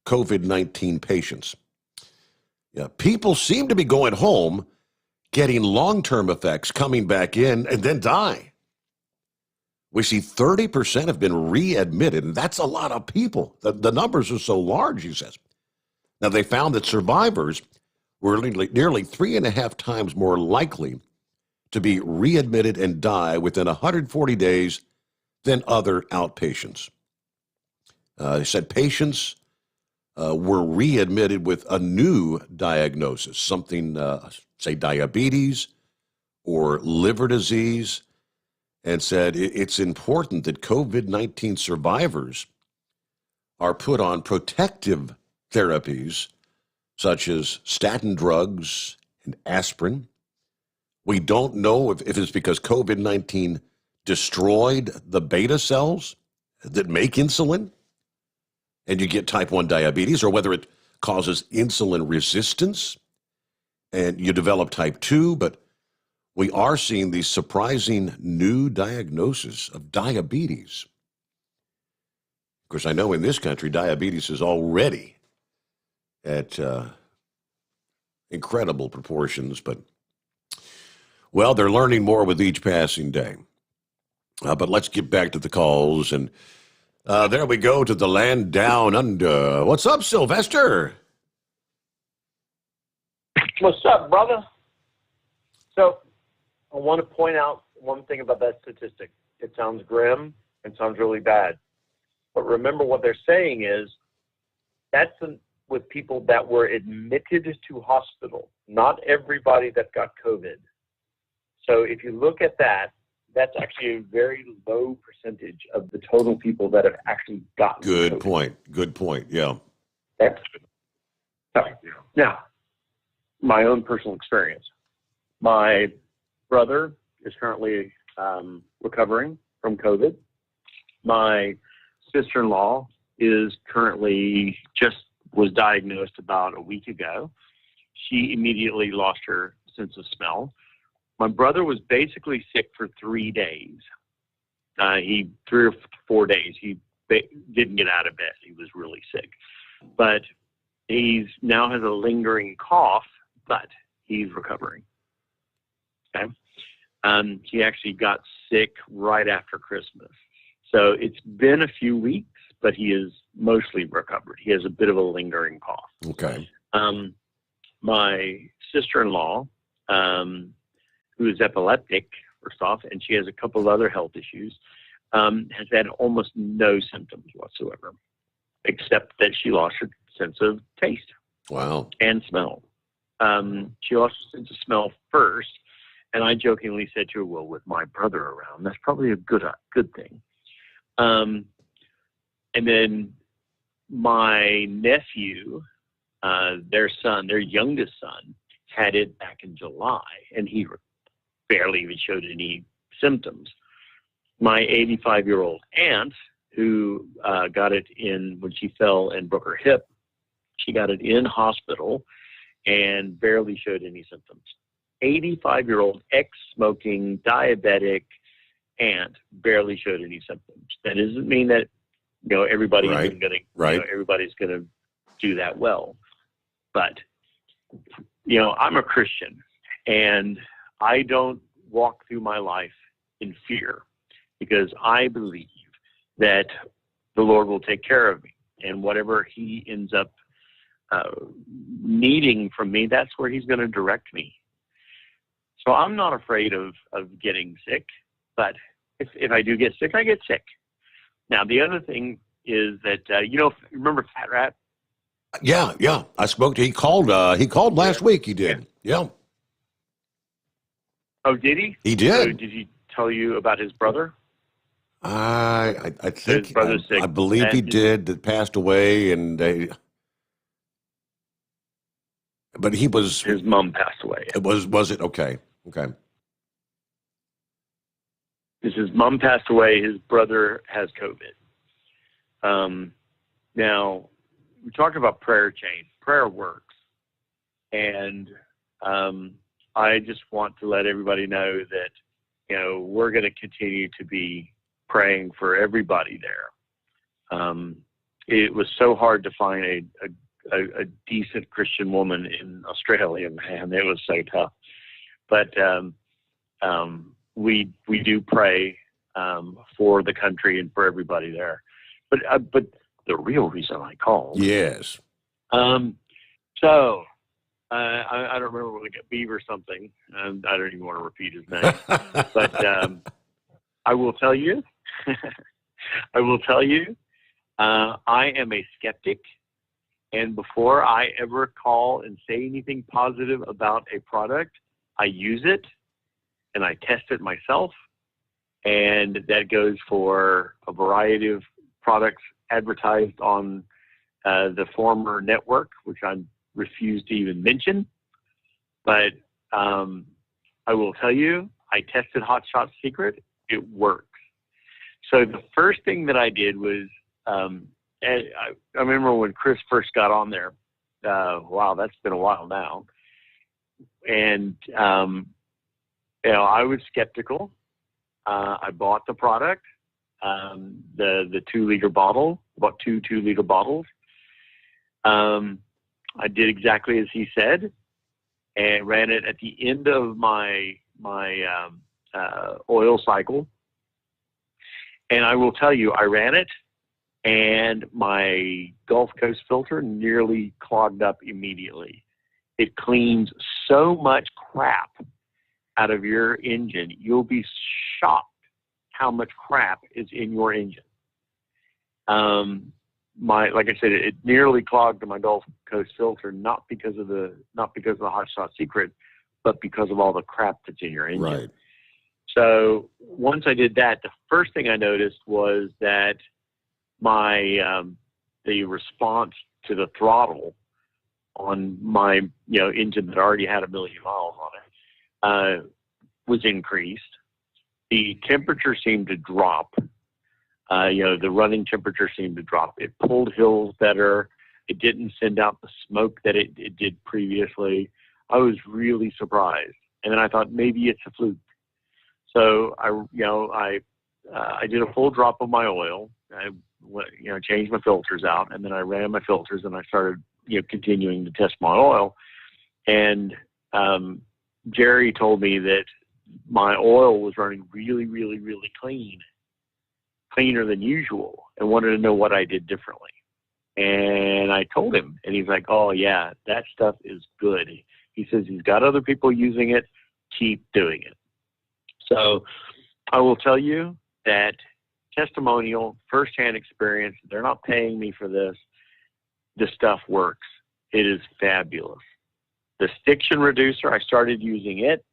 COVID-19 patients. People seem to be going home, getting long-term effects, coming back in, and then die. We see 30% have been readmitted, and that's a lot of people. The numbers are so large, he says. Now, they found that survivors were nearly 3.5 times more likely to be readmitted and die within 140 days than other outpatients. They said patients were readmitted with a new diagnosis, something, say, diabetes or liver disease, and said it's important that COVID-19 survivors are put on protective therapies such as statin drugs and aspirin. We don't know if it's because COVID-19 destroyed the beta cells that make insulin and you get type 1 diabetes, or whether it causes insulin resistance and you develop type 2. But we are seeing the surprising new diagnosis of diabetes. Of course, I know in this country, diabetes is already at incredible proportions, but, well, they're learning more with each passing day. But let's get back to the calls, and there we go to the land down under. What's up, Sylvester? What's up, brother? So I want to point out one thing about that statistic. It sounds grim and sounds really bad. But remember what they're saying is that's with people that were admitted to hospital, not everybody that got COVID. So if you look at that, that's actually a very low percentage of the total people that have actually gotten Good COVID. point. Good point. Yeah. That's, now, my own personal experience. My brother is currently recovering from COVID. My sister-in-law is currently was diagnosed about a week ago. She immediately lost her sense of smell. My brother was basically sick for 3 days. 3 or 4 days. He didn't get out of bed. He was really sick. But he's now has a lingering cough, but he's recovering. Okay. He actually got sick right after Christmas. So it's been a few weeks, but he is mostly recovered. He has a bit of a lingering cough. Okay. My sister-in-law, who is epileptic, first off, and she has a couple of other health issues, has had almost no symptoms whatsoever, except that she lost her sense of taste. Wow. And smell. She lost her sense of smell first, and I jokingly said to her, well, with my brother around, that's probably a good thing. And then my nephew, their youngest son, had it back in July, and he barely even showed any symptoms. My 85-year-old aunt, who got it when she fell and broke her hip, she got it in hospital and barely showed any symptoms. 85-year-old ex-smoking diabetic aunt barely showed any symptoms. That doesn't mean that everybody isn't going to everybody's going to do that well. But I'm a Christian, and I don't walk through my life in fear because I believe that the Lord will take care of me, and whatever He ends up needing from me, that's where He's going to direct me. So I'm not afraid of getting sick, but if I do get sick, I get sick. Now, the other thing is that, remember Fat Rat? Yeah. I spoke to, he called last week. He did. Yeah. Oh, did he? He did. So did he tell you about his brother? I think, his brother's sick. I believe he did, that passed away, but his mom passed away. Was it? Okay. His mom passed away. His brother has COVID. Now, we talked about prayer chain. Prayer works. And I just want to let everybody know that, we're going to continue to be praying for everybody there. It was so hard to find a decent Christian woman in Australia, man. It was so tough. But we do pray for the country and for everybody there. But the real reason I called. Yes. So I don't remember what Beaver something. I don't even want to repeat his name. But I will tell you. I am a skeptic. And before I ever call and say anything positive about a product, I use it and I test it myself. And that goes for a variety of products advertised on the former network, which I refuse to even mention. But I will tell you, I tested Hot Shot Secret. It works. So the first thing that I did was, I remember when Chris first got on there. Wow, that's been a while now. And I was skeptical. I bought the product, the 2-liter bottle, bought two 2-liter bottles. I did exactly as he said and ran it at the end of my oil cycle. And I will tell you, I ran it and my Gulf Coast filter nearly clogged up immediately. It cleans so much crap out of your engine. You'll be shocked how much crap is in your engine. Like I said, it nearly clogged my Gulf Coast filter, not because of the Hot Shot Secret, but because of all the crap that's in your engine. Right. So once I did that, the first thing I noticed was that my the response to the throttle on my engine that already had 1 million miles on it was increased. The temperature seemed to drop. The running temperature seemed to drop. It pulled hills better. It didn't send out the smoke that it did previously. I was really surprised. And then I thought maybe it's a fluke. So I did a full drop of my oil. I changed my filters out, and then I ran my filters, and I started continuing to test my oil. And Jerry told me that my oil was running really, really, really cleaner than usual, and wanted to know what I did differently. And I told him, and he's like, "Oh yeah, that stuff is good." He says he's got other people using it. Keep doing it. So I will tell you that testimonial, firsthand experience, they're not paying me for this. This stuff works. It is fabulous. The stiction reducer, I started using it,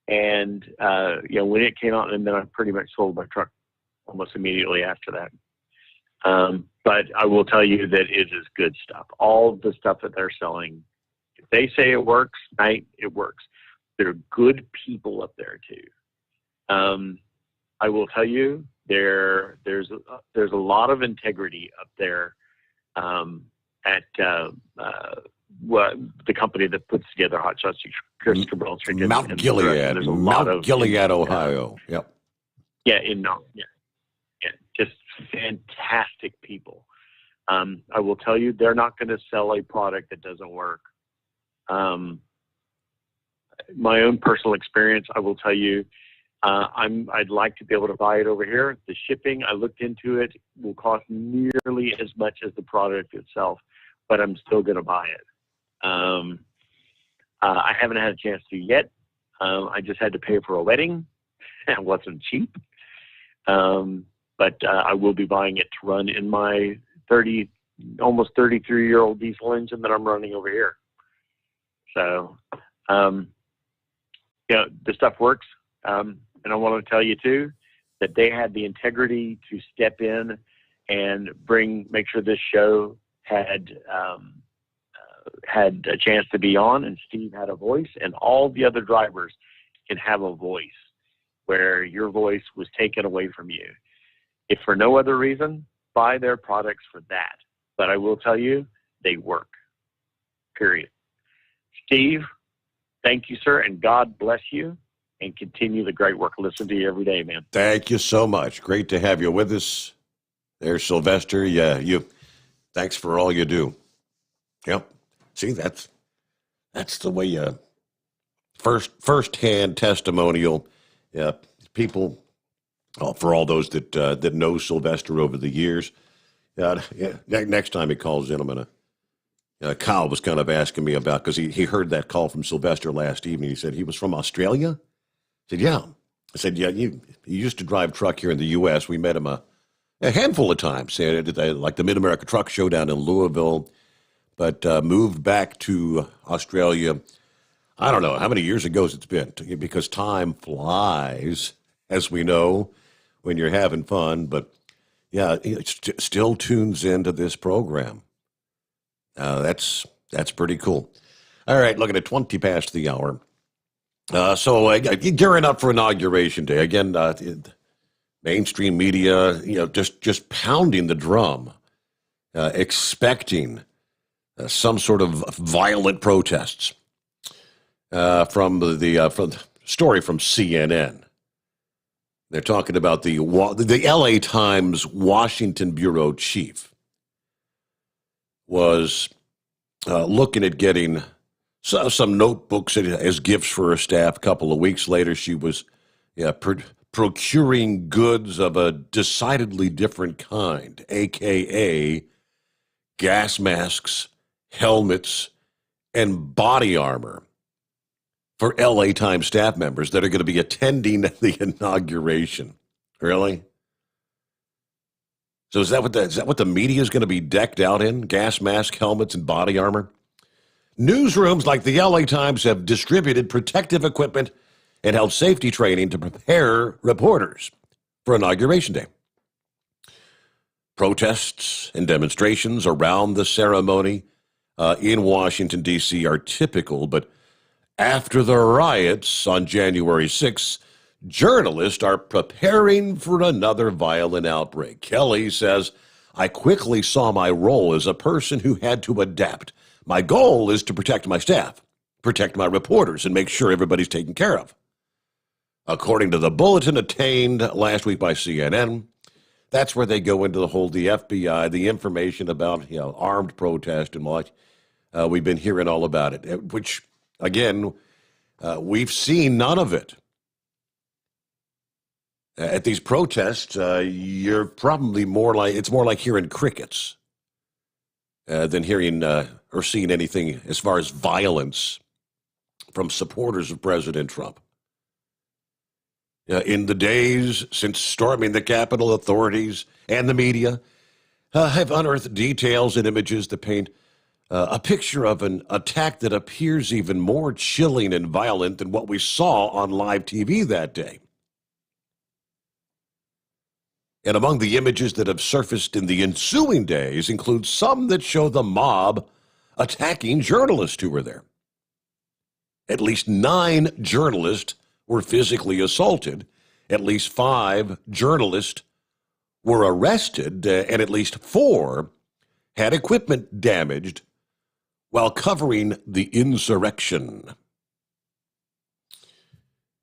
and when it came out, and then I pretty much sold my truck almost immediately after that. But I will tell you that it is good stuff. All of the stuff that they're selling, if they say it works, it works. There are good people up there too. I will tell you, there's a lot of integrity up there at the company that puts together Hot Shot Secret Grill Chicken. Mount Gilead, Ohio. Yep. Yeah, just fantastic people. I will tell you, they're not going to sell a product that doesn't work. My own personal experience, I will tell you, I'd like to be able to buy it over here. The shipping, I looked into it, will cost nearly as much as the product itself, but I'm still going to buy it. I haven't had a chance to yet. I just had to pay for a wedding. It wasn't cheap. But I will be buying it to run in my almost 33-year-old diesel engine that I'm running over here. So, the stuff works. And I want to tell you too, that they had the integrity to step in and make sure this show had a chance to be on, and Steve had a voice, and all the other drivers can have a voice where your voice was taken away from you. If for no other reason, buy their products for that. But I will tell you, they work. Period. Steve, thank you, sir, and God bless you, and continue the great work. Listen to you every day, man. Thank you so much. Great to have you with us. There's Sylvester. Yeah, thanks for all you do. Yep. See, that's the way you first-hand testimonial. Yeah, people. For all those that know Sylvester over the years. Next time he calls in, I'm gonna. Kyle was kind of asking me about, because he heard that call from Sylvester last evening. He said he was from Australia. I said, yeah. I said, yeah, he used to drive truck here in the U.S. We met him a handful of times, like the Mid-America Truck Show down in Louisville, but moved back to Australia. I don't know how many years ago it's been, because time flies, as we know, when you're having fun. But yeah, he still tunes into this program. That's pretty cool. All right, looking at 20 past the hour. So gearing up for Inauguration Day. Again, mainstream media, just pounding the drum, expecting some sort of violent protests from story from CNN. They're talking about the LA Times Washington bureau chief was looking at getting some notebooks as gifts for her staff. A couple of weeks later, she was procuring goods of a decidedly different kind, a.k.a. gas masks, helmets, and body armor for LA Times staff members that are going to be attending the inauguration. Really? So is that what the media is going to be decked out in? Gas mask, helmets, and body armor? Newsrooms like the LA Times have distributed protective equipment and held safety training to prepare reporters for Inauguration Day. Protests and demonstrations around the ceremony in Washington, D.C. are typical, but after the riots on January 6th, journalists are preparing for another violent outbreak. Kelly says, I quickly saw my role as a person who had to adapt. My goal is to protect my staff, protect my reporters, and make sure everybody's taken care of. According to the bulletin obtained last week by CNN, that's where they go into the FBI, the information about armed protest and what. We've been hearing all about it, which, again, we've seen none of it. At these protests, you're probably it's more like hearing crickets than hearing or seeing anything as far as violence from supporters of President Trump. In the days since storming the Capitol, authorities and the media have unearthed details and images that paint a picture of an attack that appears even more chilling and violent than what we saw on live TV that day. And among the images that have surfaced in the ensuing days include some that show the mob attacking journalists who were there. At least 9 journalists were physically assaulted. At least 5 journalists were arrested, and at least 4 had equipment damaged while covering the insurrection.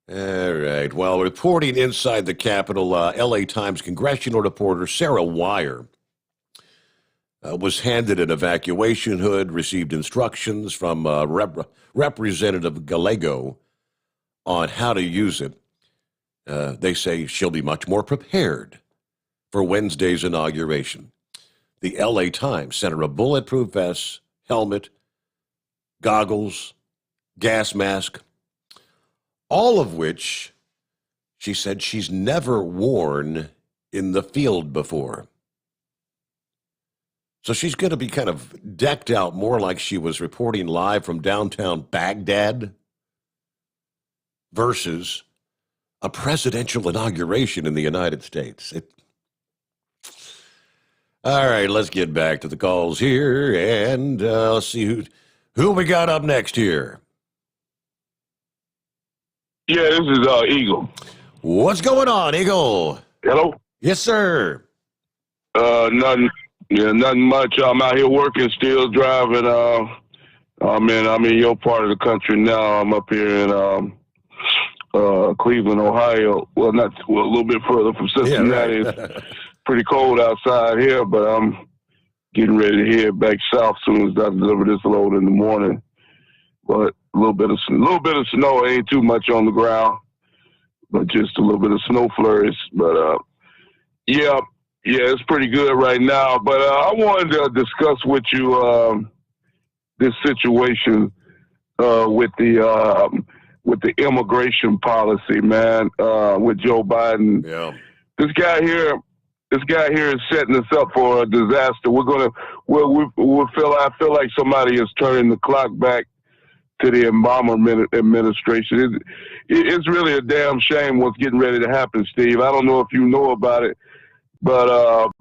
All right. While reporting inside the Capitol, LA Times congressional reporter Sarah Wire was handed an evacuation hood, received instructions from Representative Gallego on how to use it. They say she'll be much more prepared for Wednesday's inauguration. The LA Times sent her a bulletproof vest, helmet, goggles, gas mask, all of which she said she's never worn in the field before. So she's going to be kind of decked out more like she was reporting live from downtown Baghdad versus a presidential inauguration in the United States. All right, let's get back to the calls here, and let's see who we got up next here. Yeah, this is Eagle. What's going on, Eagle? Hello? Yes, sir. Nothing much. I'm out here working, still driving. I'm in your part of the country now. I'm up here in Cleveland, Ohio. Well, a little bit further from Cincinnati. Yeah, right. It's pretty cold outside here, but I'm getting ready to head back south as soon as I deliver this load in the morning. But a little bit of snow. Ain't too much on the ground, but just a little bit of snow flurries. But yeah, it's pretty good right now. But I wanted to discuss with you this situation with the immigration policy, man. With Joe Biden. Yeah. This guy here is setting us up for a disaster. I feel like somebody is turning the clock back to the Obama administration. It's really a damn shame what's getting ready to happen, Steve. I don't know if you know about it, but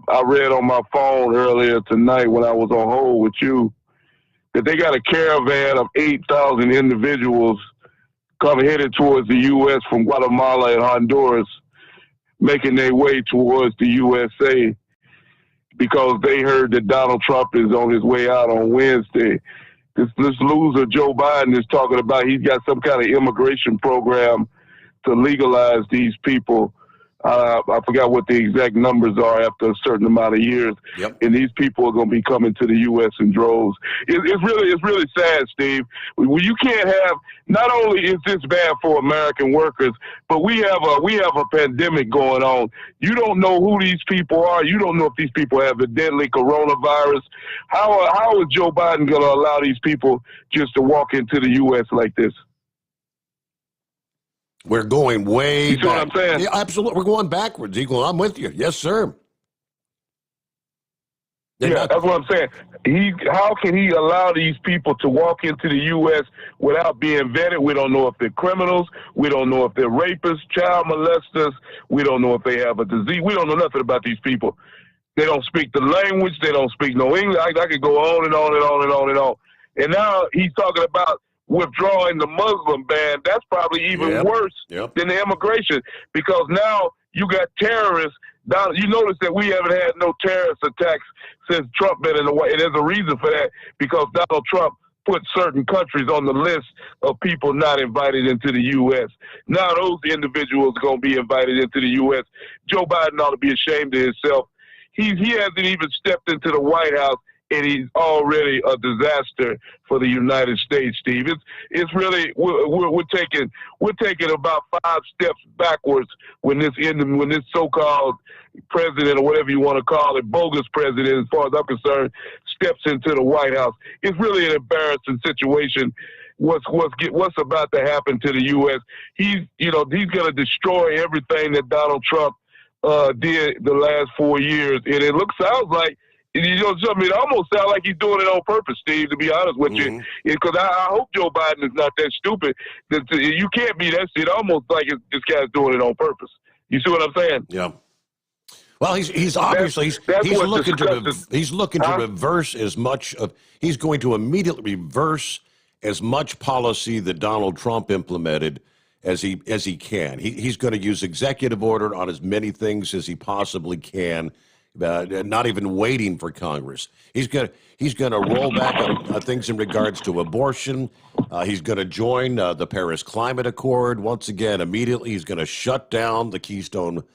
I read on my phone earlier tonight when I was on hold with you that they got a caravan of 8,000 individuals headed towards the U.S. from Guatemala and Honduras, making their way towards the USA because they heard that Donald Trump is on his way out on Wednesday. This loser, Joe Biden, is talking about he's got some kind of immigration program to legalize these people. I forgot what the exact numbers are after a certain amount of years, and these people are going to be coming to the U.S. in droves. It's really sad, Steve. You can't have. Not only is this bad for American workers, but we have a pandemic going on. You don't know who these people are. You don't know if these people have a deadly coronavirus. How is Joe Biden going to allow these people just to walk into the U.S. like this? We're going way You see what back. I'm saying? Yeah, absolutely. We're going backwards, Eagle. I'm with you. Yes, sir. Yeah, that's what I'm saying. How can he allow these people to walk into the U.S. without being vetted? We don't know if they're criminals. We don't know if they're rapists, child molesters. We don't know if they have a disease. We don't know nothing about these people. They don't speak the language. They don't speak no English. I could go on and on and on and on and on. And now he's talking about withdrawing the Muslim ban. That's probably even worse than the immigration, because now you got terrorists. Now, you notice that we haven't had no terrorist attacks since Trump been in the White House. And there's a reason for that, because Donald Trump put certain countries on the list of people not invited into the U.S. Now those individuals are going to be invited into the U.S. Joe Biden ought to be ashamed of himself. He hasn't even stepped into the White House, and he's already a disaster for the United States, Steve. It's really we're taking about 5 steps backwards when this so-called president, or whatever you want to call it, bogus president, as far as I'm concerned, steps into the White House. It's really an embarrassing situation. What's about to happen to the U.S. He's going to destroy everything that Donald Trump did the last 4 years, and it sounds like. It almost sounds like he's doing it on purpose, Steve, to be honest with you. Because I hope Joe Biden is not that stupid. You can't be that shit. Almost like this guy's doing it on purpose. You see what I'm saying? Yeah. Well, he's obviously he's looking to reverse as much of. He's going to immediately reverse as much policy that Donald Trump implemented as he can. He's going to use executive order on as many things as he possibly can. Not even waiting for Congress. He's going to roll back on things in regards to abortion. He's going to join the Paris Climate Accord once again. Immediately, he's going to shut down the Keystone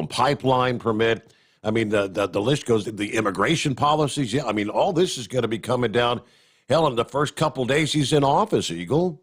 Pipeline permit. I mean, the list goes. The immigration policies. Yeah, I mean, all this is going to be coming down. Hell, in the first couple days he's in office, Eagle.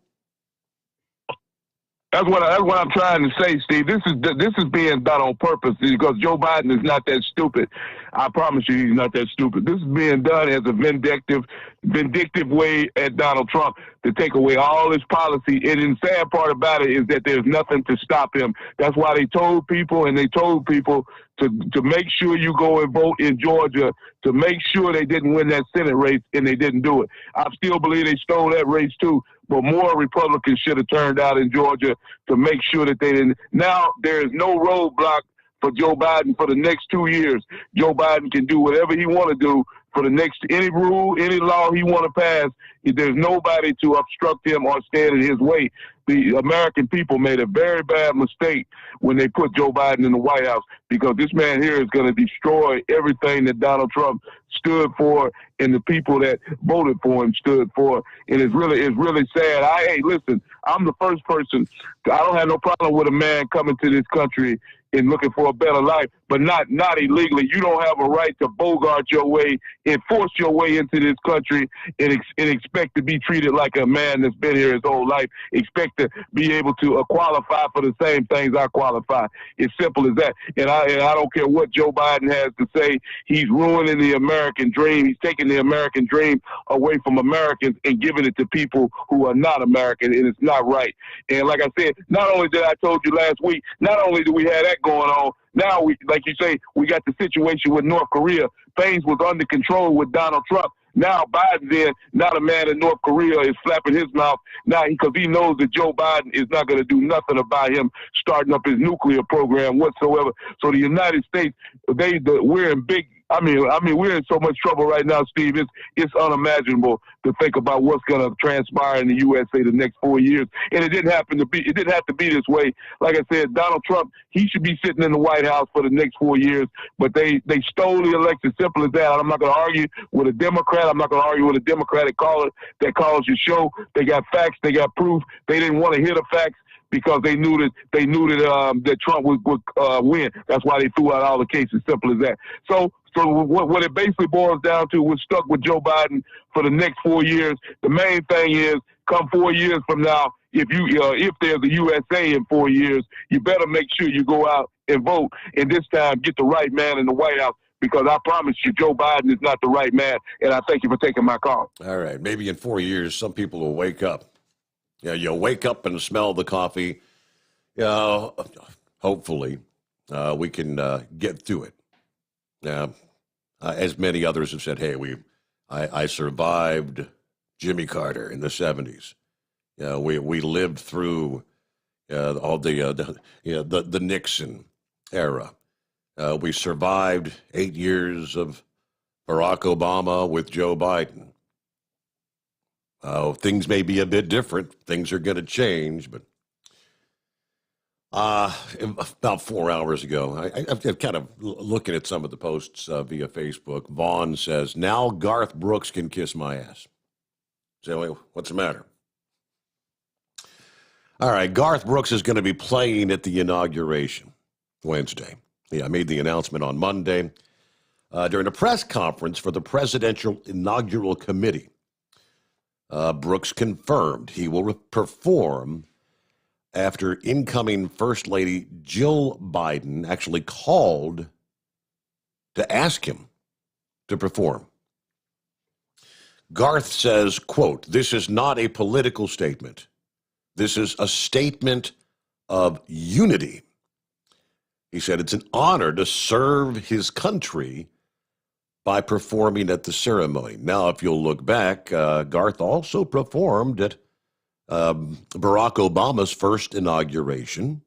That's what I'm trying to say, Steve. This is being done on purpose, because Joe Biden is not that stupid. I promise you, he's not that stupid. This is being done as a vindictive way at Donald Trump to take away all his policy. And the sad part about it is that there's nothing to stop him. That's why they told people to make sure you go and vote in Georgia, to make sure they didn't win that Senate race, and they didn't do it. I still believe they stole that race too, but more Republicans should have turned out in Georgia to make sure that they didn't. Now there is no roadblock for Joe Biden for the next 2 years. Joe Biden can do whatever he want to do for the next, any rule, any law he want to pass. There's nobody to obstruct him or stand in his way. The American people made a very bad mistake when they put Joe Biden in the White House, because this man here is going to destroy everything that Donald Trump stood for and the people that voted for him stood for. And it's really sad. Hey, listen, I'm the first person. I don't have no problem with a man coming to this country and looking for a better life, but not illegally. You don't have a right to bogart your way and force your way into this country and expect to be treated like a man that's been here his whole life. Expect to be able to qualify for the same things I qualify. It's simple as that. And I don't care what Joe Biden has to say. He's ruining the American dream. He's taking the American dream away from Americans and giving it to people who are not American, and it's not right. And like I said, not only did I told you last week, not only do we have that going on, now we, like you say, we got the situation with North Korea. Things was under control with Donald Trump. Now Biden's in. Now the man in North Korea is flapping his mouth now because he knows that Joe Biden is not going to do nothing about him starting up his nuclear program whatsoever. So the United States, we're in big. I mean, we're in so much trouble right now, Steve. It's unimaginable to think about what's going to transpire in the USA the next 4 years. And it didn't have to be this way. Like I said, Donald Trump, he should be sitting in the White House for the next 4 years. But they stole the election. Simple as that. I'm not going to argue with a Democrat. I'm not going to argue with a Democratic caller that calls your show. They got facts. They got proof. They didn't want to hear the facts. because they knew that that Trump would win. That's why they threw out all the cases. Simple as that. So what it basically boils down to, we're stuck with Joe Biden for the next 4 years. The main thing is, come 4 years from now, if there's a USA in 4 years, you better make sure you go out and vote, and this time get the right man in the White House, because I promise you, Joe Biden is not the right man, and I thank you for taking my call. All right. Maybe in 4 years, some people will wake up. Yeah, you'll wake up and smell the coffee. Hopefully, we can get through it. As many others have said, hey, I survived Jimmy Carter in the 70s. We lived through all the Nixon era. We survived 8 years of Barack Obama with Joe Biden. Things may be a bit different. Things are going to change, but about 4 hours ago, I'm kind of looking at some of the posts via Facebook. Vaughn says, now Garth Brooks can kiss my ass. So what's the matter? All right, Garth Brooks is going to be playing at the inauguration Wednesday. Yeah, I made the announcement on Monday during a press conference for the Presidential Inaugural Committee. Brooks confirmed he will perform after incoming First Lady Jill Biden actually called to ask him to perform. Garth says, quote, this is not a political statement. This is a statement of unity. He said it's an honor to serve his country by performing at the ceremony. Now, if you'll look back, Garth also performed at Barack Obama's first inauguration.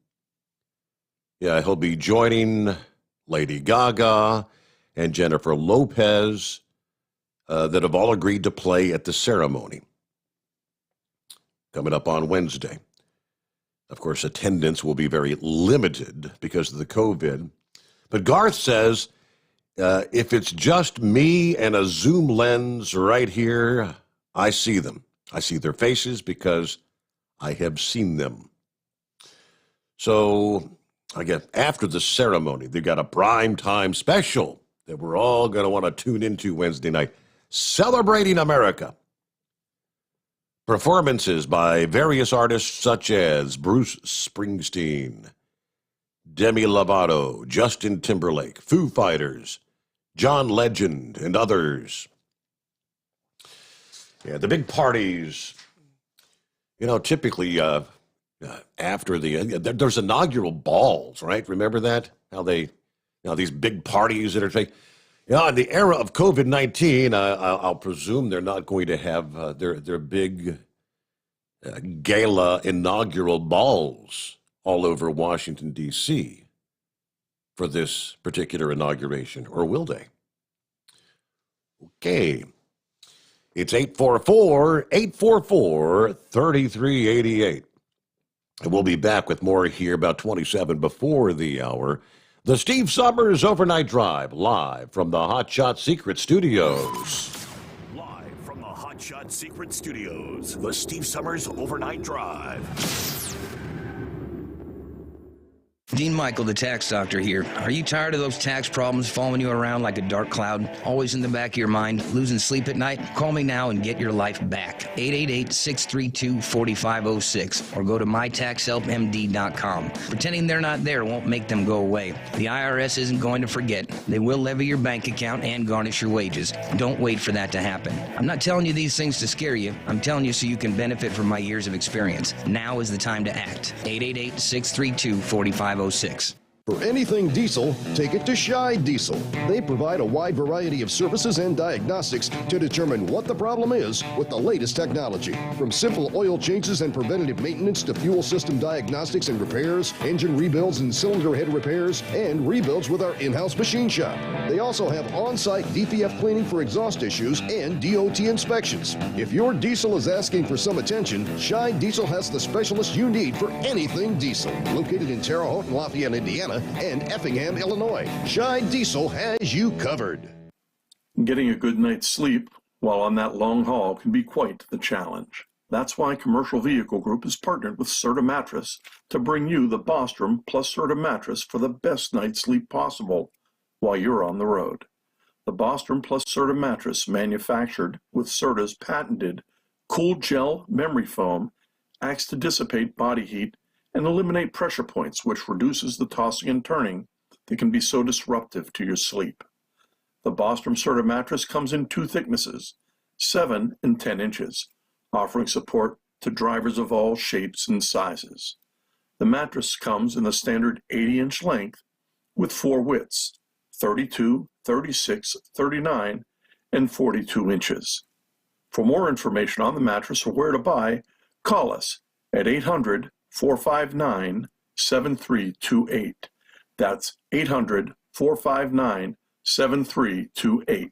Yeah, he'll be joining Lady Gaga and Jennifer Lopez that have all agreed to play at the ceremony coming up on Wednesday. Of course, attendance will be very limited because of the COVID. But Garth says, if it's just me and a zoom lens right here, I see them. I see their faces because I have seen them. So, again, after the ceremony, they've got a prime time special that we're all going to want to tune into Wednesday night, celebrating America. Performances by various artists such as Bruce Springsteen, Demi Lovato, Justin Timberlake, Foo Fighters, John Legend, and others. Yeah, the big parties, typically after there's inaugural balls, right? Remember that? How these big parties that are taking. In the era of COVID-19, I'll presume they're not going to have their big gala inaugural balls all over Washington, D.C. for this particular inauguration, or will they? Okay. It's 844-844-3388. And we'll be back with more here about 27 before the hour. The Steve Sommers Overnight Drive, live from the Hot Shot Secret Studios. Live from the Hot Shot Secret Studios, the Steve Sommers Overnight Drive. Dean Michael, the tax doctor here. Are you tired of those tax problems following you around like a dark cloud, always in the back of your mind, losing sleep at night? Call me now and get your life back. 888-632-4506 or go to mytaxhelpmd.com. Pretending they're not there won't make them go away. The IRS isn't going to forget. They will levy your bank account and garnish your wages. Don't wait for that to happen. I'm not telling you these things to scare you. I'm telling you so you can benefit from my years of experience. Now is the time to act. 888-632-4506. For anything diesel, take it to Shy Diesel. They provide a wide variety of services and diagnostics to determine what the problem is with the latest technology. From simple oil changes and preventative maintenance to fuel system diagnostics and repairs, engine rebuilds and cylinder head repairs, and rebuilds with our in-house machine shop. They also have on-site DPF cleaning for exhaust issues and DOT inspections. If your diesel is asking for some attention, Shy Diesel has the specialist you need for anything diesel. Located in Terre Haute and Lafayette, Indiana, and Effingham, Illinois. Shy Diesel has you covered. Getting a good night's sleep while on that long haul can be quite the challenge. That's why Commercial Vehicle Group is partnered with Serta Mattress to bring you the Bostrom plus Serta Mattress for the best night's sleep possible while you're on the road. The Bostrom plus Serta Mattress, manufactured with Serta's patented Cool Gel Memory Foam, acts to dissipate body heat and eliminate pressure points, which reduces the tossing and turning that can be so disruptive to your sleep. The Bostrom Serta Mattress comes in two thicknesses, 7 and 10 inches, offering support to drivers of all shapes and sizes. The mattress comes in the standard 80-inch length with 4 widths, 32, 36, 39, and 42 inches. For more information on the mattress or where to buy, call us at 800-459-7328. That's 800-459-7328.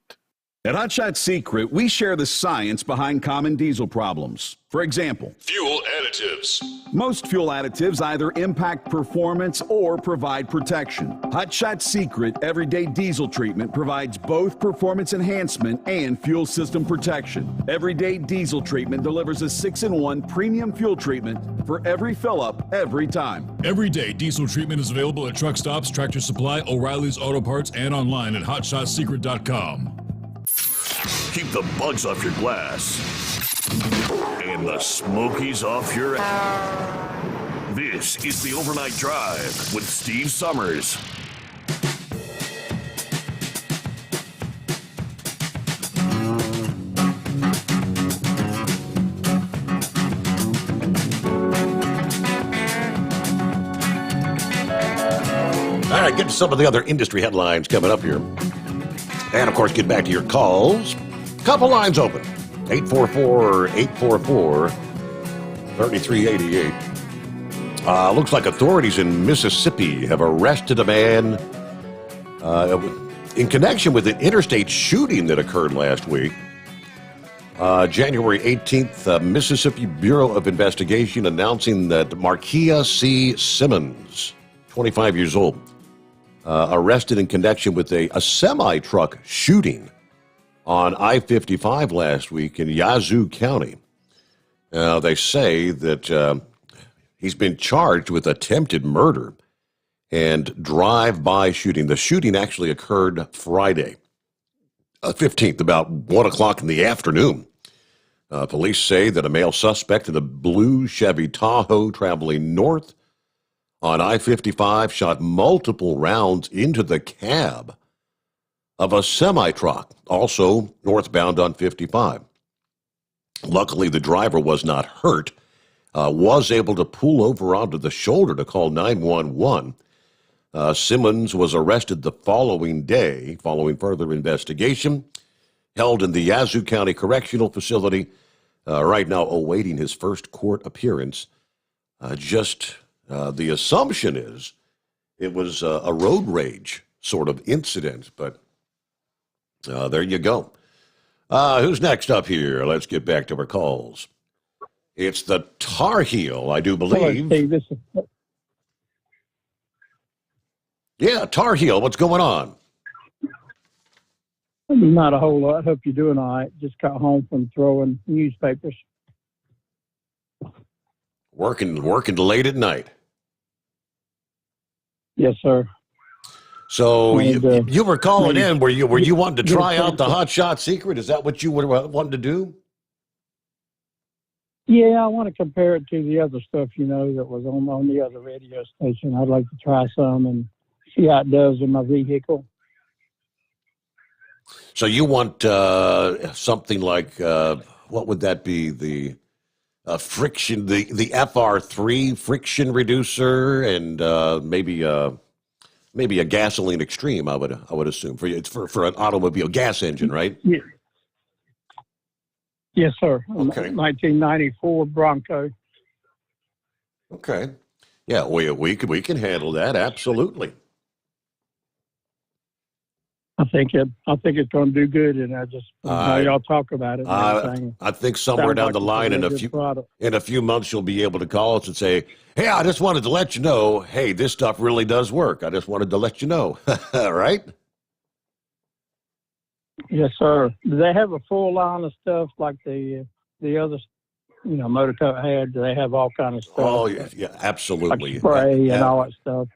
At Hot Shot Secret, we share the science behind common diesel problems. For example, Fuel additives. most fuel additives either impact performance or provide protection. Hot Shot Secret Everyday Diesel Treatment provides both performance enhancement and fuel system protection. Everyday Diesel Treatment delivers a 6-in-1 premium fuel treatment for every fill-up, every time. Everyday diesel treatment is available at truck stops, Tractor Supply, O'Reilly's Auto Parts, and online at hotshotsecret.com. Keep the bugs off your glass and the smokies off your ass. This is the Overnight Drive with Steve Summers. All right, get to some of the other industry headlines coming up here. And, of course, get back to your calls. Couple lines open. 844-844-3388. Looks like authorities in Mississippi have arrested a man in connection with an interstate shooting that occurred last week. January 18th, Mississippi Bureau of Investigation announcing that Markia C. Simmons, 25 years old, arrested in connection with a semi-truck shooting on I-55 last week in Yazoo County. They say that he's been charged with attempted murder and drive-by shooting. The shooting actually occurred Friday, 15th, about 1 o'clock in the afternoon. Police say that a male suspect in a blue Chevy Tahoe traveling north on I-55 shot multiple rounds into the cab of a semi-truck, also northbound on 55. Luckily, the driver was not hurt, was able to pull over onto the shoulder to call 911. Simmons was arrested the following day, following further investigation, held in the Yazoo County Correctional Facility, right now awaiting his first court appearance. The assumption is it was a road rage sort of incident, but there you go. Who's next up here? Let's get back to our calls. It's the Tar Heel, I do believe. Hello, Steve. Yeah, Tar Heel, what's going on? Not a whole lot. Hope you're doing all right. Just got home from throwing newspapers. Working late at night. Yes, sir. So you were calling in. Were you wanting to try out the Hot Shot Secret? Is that what you were wanting to do? Yeah, I want to compare it to the other stuff, that was on the other radio station. I'd like to try some and see how it does in my vehicle. So you want something like, what would that be? The friction, the FR3 friction reducer, and maybe a gasoline extreme. I would assume for an automobile gas engine, right? Yeah. Yes, sir. Okay. 1994 Bronco. Okay. Yeah, we can handle that, absolutely. I think it's going to do good, and I just y'all talk about it. And I think somewhere down the line in a few months you'll be able to call us and say, "Hey, I just wanted to let you know. Hey, this stuff really does work. I just wanted to let you know." Right? Yes, sir. Do they have a full line of stuff like the other Motor Coat had. They have all kind of stuff. Oh yeah, absolutely. Like spray and all that stuff.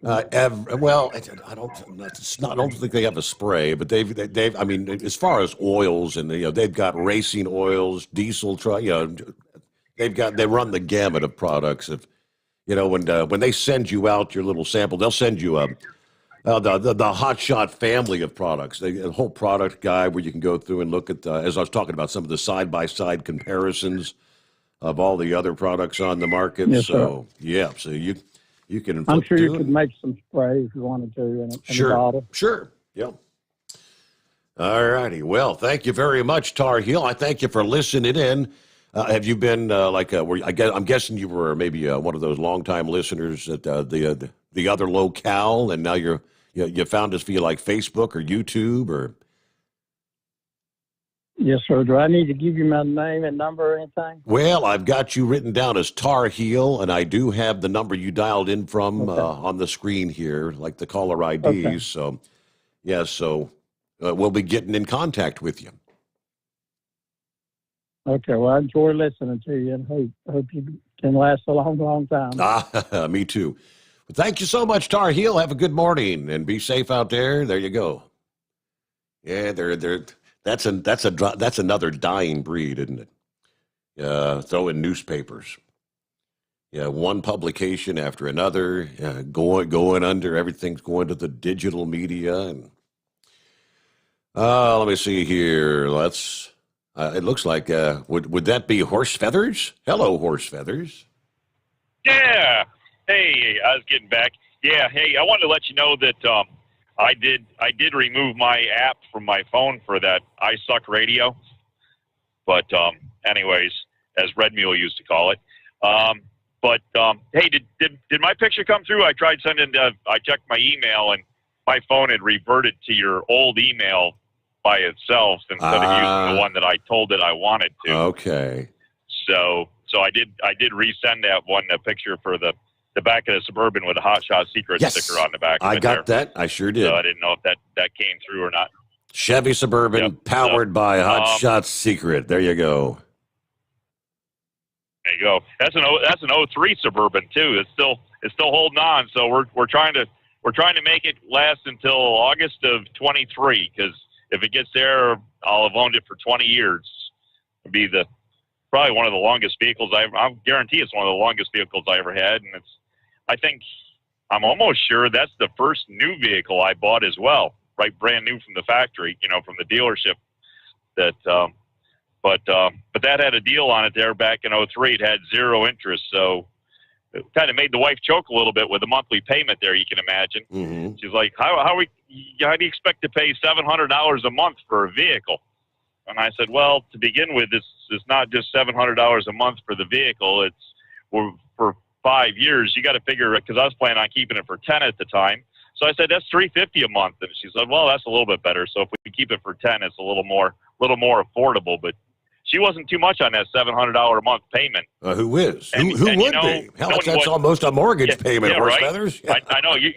Well, I don't think they have a spray, but they've. I mean, as far as oils and they've got racing oils, diesel truck. They run the gamut of products. When they send you out your little sample, they'll send you the Hot Shot family of products. A whole product guide where you can go through and look at, as I was talking about, some of the side-by-side comparisons of all the other products on the market. Yes, so, yeah, so you can. I'm sure you could make some spray if you wanted to in a bottle. Sure, yeah. All righty. Well, thank you very much, Tar Heel. I thank you for listening in. Have you been I'm guessing you were maybe one of those longtime listeners at the other locale, and now you found us via like Facebook or YouTube or. Yes, sir. Do I need to give you my name and number or anything? Well, I've got you written down as Tar Heel, and I do have the number you dialed in from on the screen here, like the caller IDs. Okay. So, yeah, we'll be getting in contact with you. Okay, well, I enjoy listening to you, and hope you can last a long, long time. Me too. Well, thank you so much, Tar Heel. Have a good morning, and be safe out there. There you go. Yeah, that's another dying breed, isn't it? Throw in newspapers. Yeah, one publication after another, going under. Everything's going to the digital media, and let me see here. It looks like would that be Horse Feathers? Hello, Horse Feathers. Yeah. Hey, I was getting back. Yeah. Hey, I wanted to let you know that I did remove my app from my phone for that I Suck Radio. But anyways, as Red Mule used to call it. Hey, did my picture come through? I tried sending. I checked my email and my phone had reverted to your old email by itself instead of using the one that I told it I wanted to. Okay. So I did resend that one, a picture for the back of the Suburban with a Hot Shot Secret sticker on the back of it. I got that. I sure did. So I didn't know if that came through or not. Chevy Suburban powered by Hot Shot Secret. There you go. There you go. That's an 03 Suburban too. It's still holding on. So we're trying to make it last until August of 23 because if it gets there, I'll have owned it for 20 years. It'll be probably one of the longest vehicles I'll guarantee it's one of the longest vehicles I ever had. And I'm almost sure that's the first new vehicle I bought as well, right? Brand new from the factory, from the dealership but that had a deal on it there back in 03. It had 0 interest. So it kind of made the wife choke a little bit with the monthly payment there, you can imagine. Mm-hmm. She's like, how do you expect to pay $700 a month for a vehicle? And I said, well, to begin with, it's not just $700 a month for the vehicle. For 5 years, you got to figure, because I was planning on keeping it for 10 at the time. So I said, that's $350 a month. And she said, well, that's a little bit better. So if we keep it for 10, it's a little more affordable. But she wasn't too much on that $700 a month payment. Who is? Who would be? Hell, that's almost a mortgage payment, Horse right? Feathers. I know you.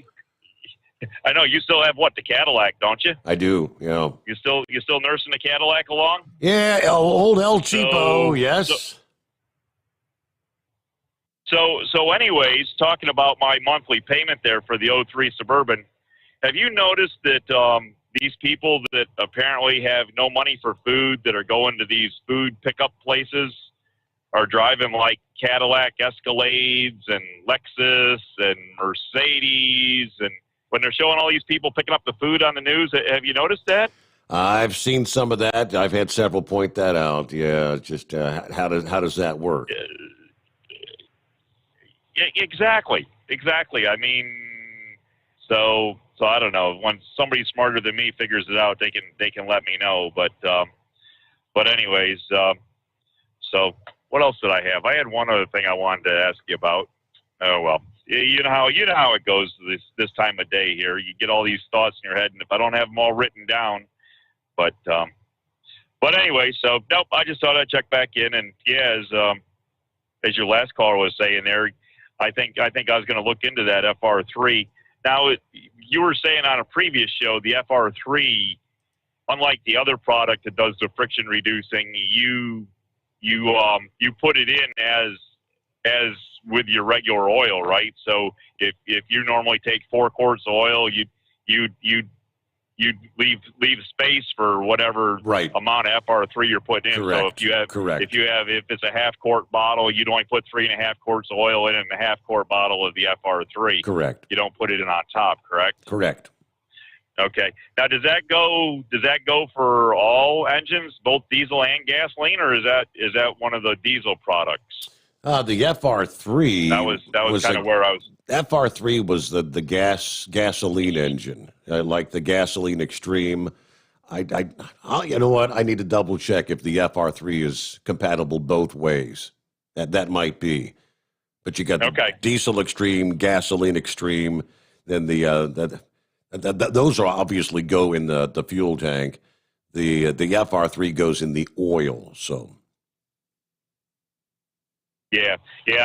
I know you still have the Cadillac, don't you? I do. Yeah. You still nursing the Cadillac along? Yeah, old El Cheapo. Yes. So anyways, talking about my monthly payment there for the 03 Suburban, have you noticed that these people that apparently have no money for food that are going to these food pickup places are driving like Cadillac Escalades and Lexus and Mercedes, and when they're showing all these people picking up the food on the news, have you noticed that? I've seen some of that. I've had several point that out. Yeah, just how does that work? Exactly. I mean, so I don't know. When somebody smarter than me figures it out, they can let me know. But anyways, so what else did I have? I had one other thing I wanted to ask you about. Oh well, you know how it goes this time of day here. You get all these thoughts in your head, and if I don't have them all written down, but anyway, so nope. I just thought I'd check back in, and yeah, as your last caller was saying there, I think I was going to look into that FR3. Now, you were saying on a previous show, the FR3, unlike the other product that does the friction reducing, you you put it in as with your regular oil, right? So if you normally take 4 quarts of oil, you leave space for whatever amount of FR3 you're putting in. Correct. So if it's a half quart bottle, you'd only put 3.5 quarts of oil in and a half quart bottle of the FR3. Correct. You don't put it in on top, correct? Correct. Okay. Now, does that go for all engines, both diesel and gasoline, or is that one of the diesel products? The FR3. That was kind of where I was. FR3 was the gasoline engine, like the gasoline Extreme. You know what? I need to double check if the FR3 is compatible both ways. That might be, but you got the diesel Extreme, gasoline Extreme, then those are obviously go in the fuel tank. The FR3 goes in the oil. So. Yeah.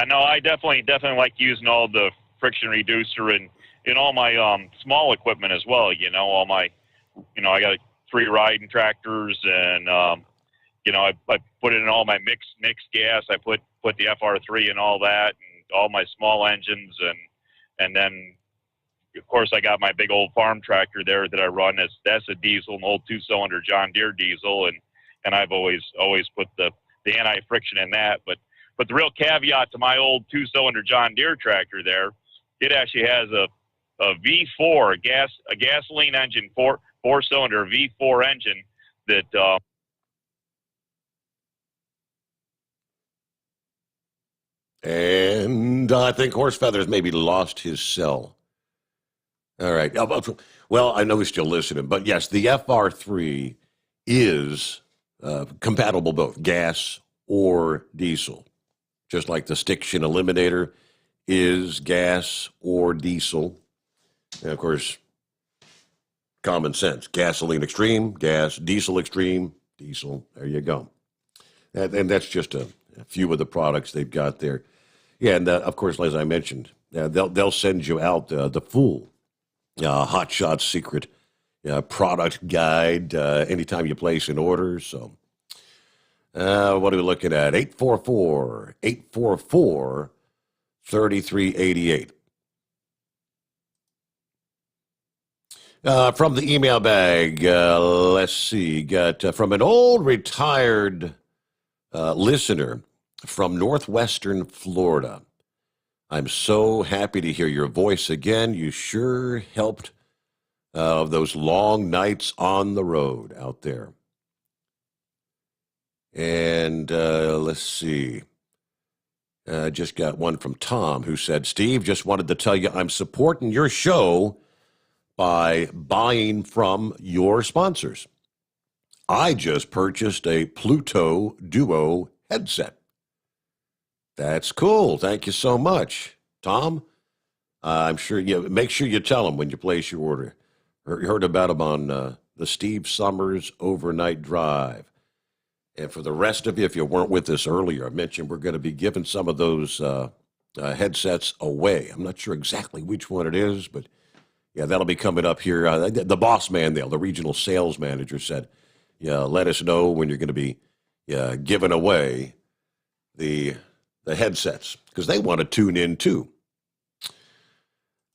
No, I definitely like using all the friction reducer in all my small equipment as well. All my, I got 3 riding tractors, and I put it in all my mixed gas. I put the FR3 in all that, and all my small engines, and then of course I got my big old farm tractor there that I run. That's a diesel, an old 2-cylinder John Deere diesel, and I've always put the anti-friction in that, but the real caveat to my old 2-cylinder John Deere tractor there, it actually has a V4, a gasoline engine, 4-cylinder V4 engine that. And I think Horse Feathers maybe lost his cell. All right. Well, I know he's still listening, but yes, the FR3 is compatible both gas or diesel. Just like the Stiction Eliminator is gas or diesel. And of course, common sense. Gasoline Extreme, gas, diesel Extreme, diesel. There you go. And that's just a few of the products they've got there. Yeah, and of course, as I mentioned, they'll send you out the full Hot Shot Secret product guide anytime you place an order. So. What are we looking at? 844-3388. From the email bag, let's see. Got from an old retired listener from northwestern Florida. I'm so happy to hear your voice again. You sure helped those long nights on the road out there. And let's see. Just got one from Tom who said, Steve, just wanted to tell you I'm supporting your show by buying from your sponsors. I just purchased a Pluto Duo headset. That's cool. Thank you so much, Tom. I'm sure make sure you tell them when you place your order. You heard about them on the Steve Sommers Overnight Drive. And for the rest of you, if you weren't with us earlier, I mentioned we're going to be giving some of those headsets away. I'm not sure exactly which one it is, but yeah, that'll be coming up here. The boss man there, the regional sales manager, said, let us know when you're going to be giving away the headsets, because they want to tune in too.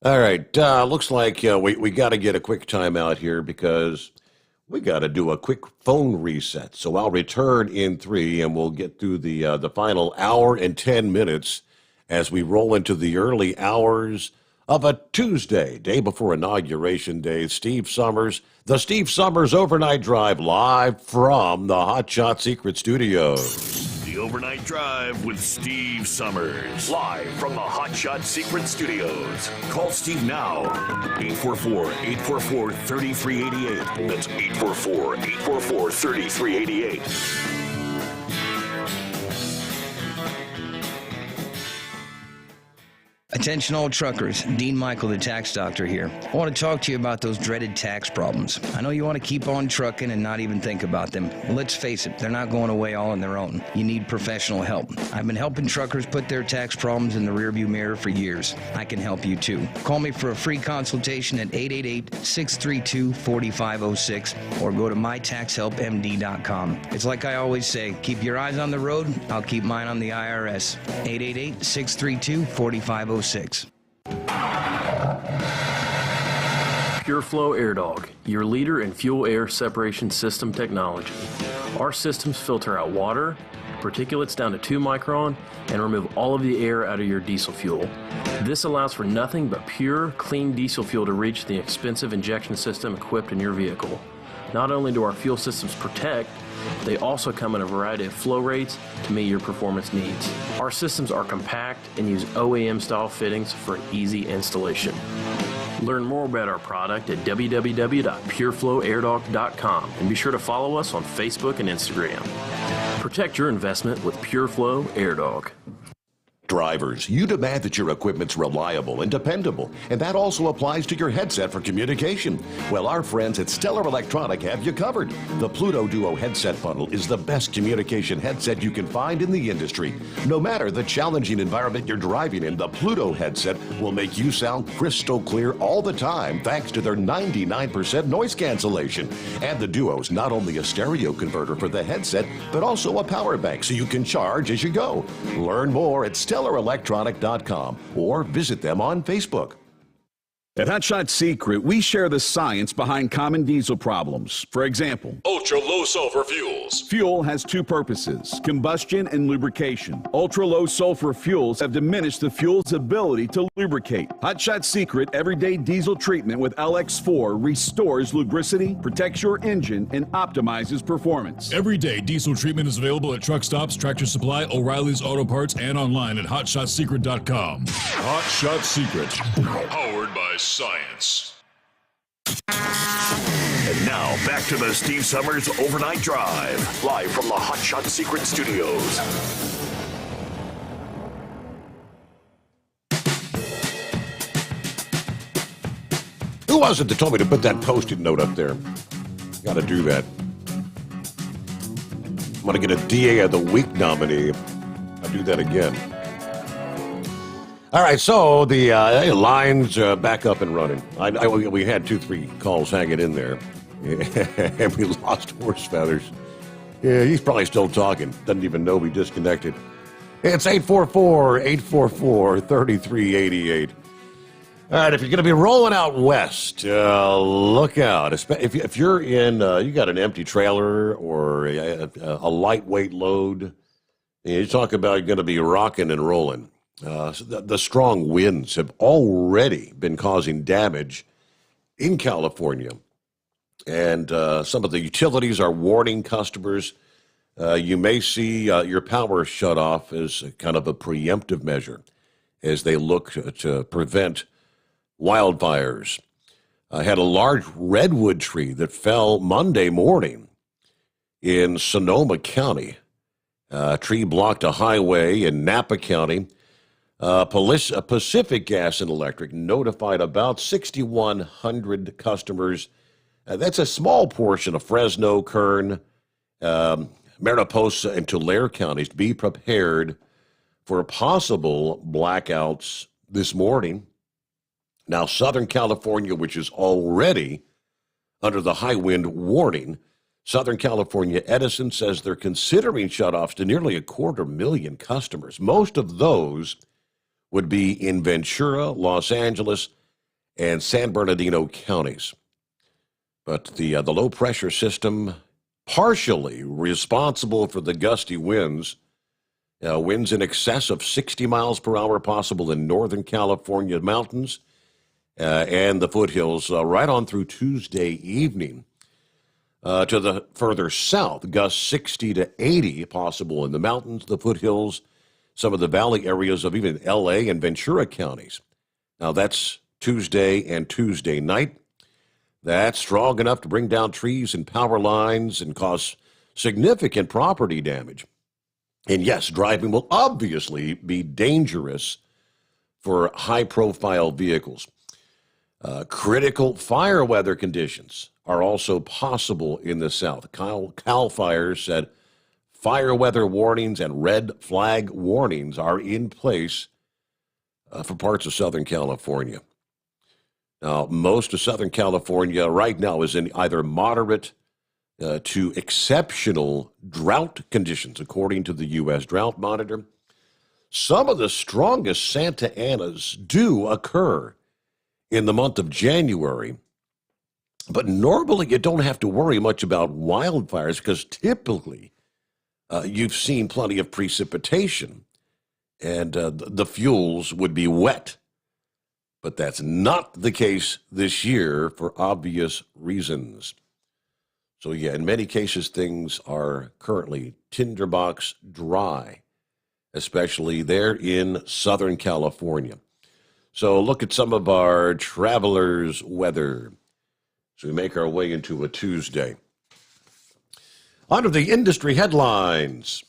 All right, looks like we got to get a quick time out here because we got to do a quick phone reset. So I'll return in 3, and we'll get through the final hour and 10 minutes as we roll into the early hours of a Tuesday, day before Inauguration Day. Steve Sommers, the Steve Sommers Overnight Drive, live from the Hot Shot Secret Studios. The Overnight Drive with Steve Sommers, live from the Hot Shot Secret Studios. Call Steve now, 844-844-3388. That's 844-844-3388. Attention all truckers, Dean Michael, the tax doctor here. I want to talk to you about those dreaded tax problems. I know you want to keep on trucking and not even think about them. Well, let's face it, they're not going away all on their own. You need professional help. I've been helping truckers put their tax problems in the rearview mirror for years. I can help you too. Call me for a free consultation at 888-632-4506 or go to mytaxhelpmd.com. It's like I always say, keep your eyes on the road, I'll keep mine on the IRS. 888-632-4506. Pure Flow Air Dog, your leader in fuel air separation system technology. Our systems filter out water, particulates down to 2 micron, and remove all of the air out of your diesel fuel. This allows for nothing but pure, clean diesel fuel to reach the expensive injection system equipped in your vehicle. Not only do our fuel systems protect, they also come in a variety of flow rates to meet your performance needs. Our systems are compact and use OEM-style fittings for easy installation. Learn more about our product at www.pureflowairdog.com and be sure to follow us on Facebook and Instagram. Protect your investment with Pure Flow Air Dog. Drivers, you demand that your equipment's reliable and dependable, and that also applies to your headset for communication. Well, our friends at Stellar Electronic have you covered. The Pluto Duo headset bundle is the best communication headset you can find in the industry. No matter the challenging environment you're driving in, the Pluto headset will make you sound crystal clear all the time thanks to their 99% noise cancellation. And the Duo's not only a stereo converter for the headset, but also a power bank so you can charge as you go. Learn more at StellarElectronic.com or visit them on Facebook. At Hotshot Secret, we share the science behind common diesel problems. For example, ultra-low sulfur fuels. Fuel has 2 purposes, combustion and lubrication. Ultra-low sulfur fuels have diminished the fuel's ability to lubricate. Hotshot Secret Everyday Diesel Treatment with LX4 restores lubricity, protects your engine, and optimizes performance. Everyday diesel treatment is available at truck stops, Tractor Supply, O'Reilly's Auto Parts, and online at HotShotSecret.com. Hotshot Secret, powered by science. And now, back to the Steve Sommers Overnight Drive, live from the Hotshot Secret Studios. Who was it that told me to put that Post-it note up there? Got to do that. I'm going to get a DA of the Week nominee. I'll do that again. All right, so the line's back up and running. We had 2-3 calls hanging in there, and we lost Horse Feathers. Yeah, he's probably still talking. Doesn't even know we disconnected. It's 844-844-3388. All right, if you're going to be rolling out west, look out. If you're in, you got an empty trailer or a lightweight load, you talk about you're going to be rocking and rolling. The strong winds have already been causing damage in California, and some of the utilities are warning customers. You may see your power shut off as kind of a preemptive measure as they look to prevent wildfires. I had a large redwood tree that fell Monday morning in Sonoma County. A tree blocked a highway in Napa County. Pacific Gas and Electric notified about 6,100 customers. That's a small portion of Fresno, Kern, Mariposa, and Tulare counties. Be prepared for possible blackouts this morning. Now, Southern California, which is already under the high wind warning, Southern California Edison says they're considering shutoffs to nearly 250,000 customers. Most of those would be in Ventura, Los Angeles, and San Bernardino counties. But the low-pressure system, partially responsible for the gusty winds, winds in excess of 60 miles per hour possible in Northern California mountains and the foothills right on through Tuesday evening. To the further south, gusts 60 to 80 possible in the mountains, the foothills, some of the valley areas of even L.A. and Ventura counties. Now, that's Tuesday and Tuesday night. That's strong enough to bring down trees and power lines and cause significant property damage. And yes, driving will obviously be dangerous for high-profile vehicles. Critical fire weather conditions are also possible in the South. CAL FIRE said fire weather warnings and red flag warnings are in place for parts of Southern California. Now, most of Southern California right now is in either moderate to exceptional drought conditions, according to the U.S. Drought Monitor. Some of the strongest Santa Anas do occur in the month of January, but normally you don't have to worry much about wildfires because typically you've seen plenty of precipitation and the fuels would be wet. But that's not the case this year for obvious reasons. So yeah, in many cases, things are currently tinderbox dry, especially there in Southern California. So look at some of our travelers' weather as we make our way into a Tuesday. Under the industry headlines,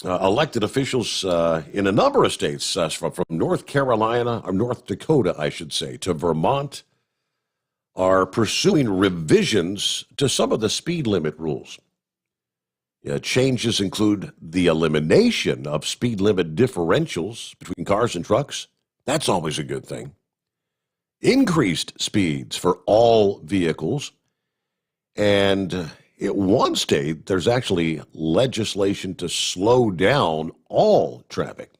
elected officials in a number of states, from North Carolina, or North Dakota, I should say, to Vermont, are pursuing revisions to some of the speed limit rules. Changes include the elimination of speed limit differentials between cars and trucks. That's always a good thing. Increased speeds for all vehicles. And in one state, there's actually legislation to slow down all traffic.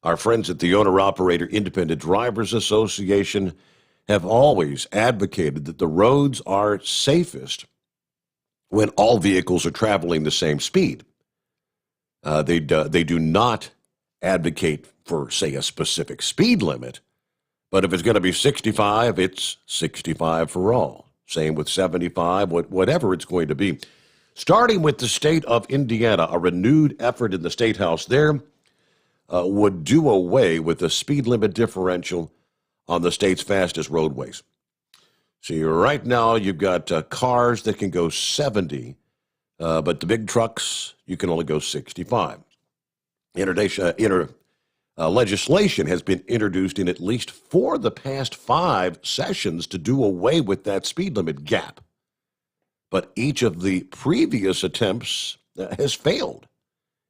Our friends at the Owner-Operator Independent Drivers Association have always advocated that the roads are safest when all vehicles are traveling the same speed. They do not advocate for, say, a specific speed limit, but if it's going to be 65, it's 65 for all. Same with 75, whatever it's going to be. Starting with the state of Indiana, a renewed effort in the State House there would do away with the speed limit differential on the state's fastest roadways. See, right now you've got cars that can go 70, but the big trucks, you can only go 65. Legislation has been introduced in at least 4 of the past 5 sessions to do away with that speed limit gap. But each of the previous attempts has failed.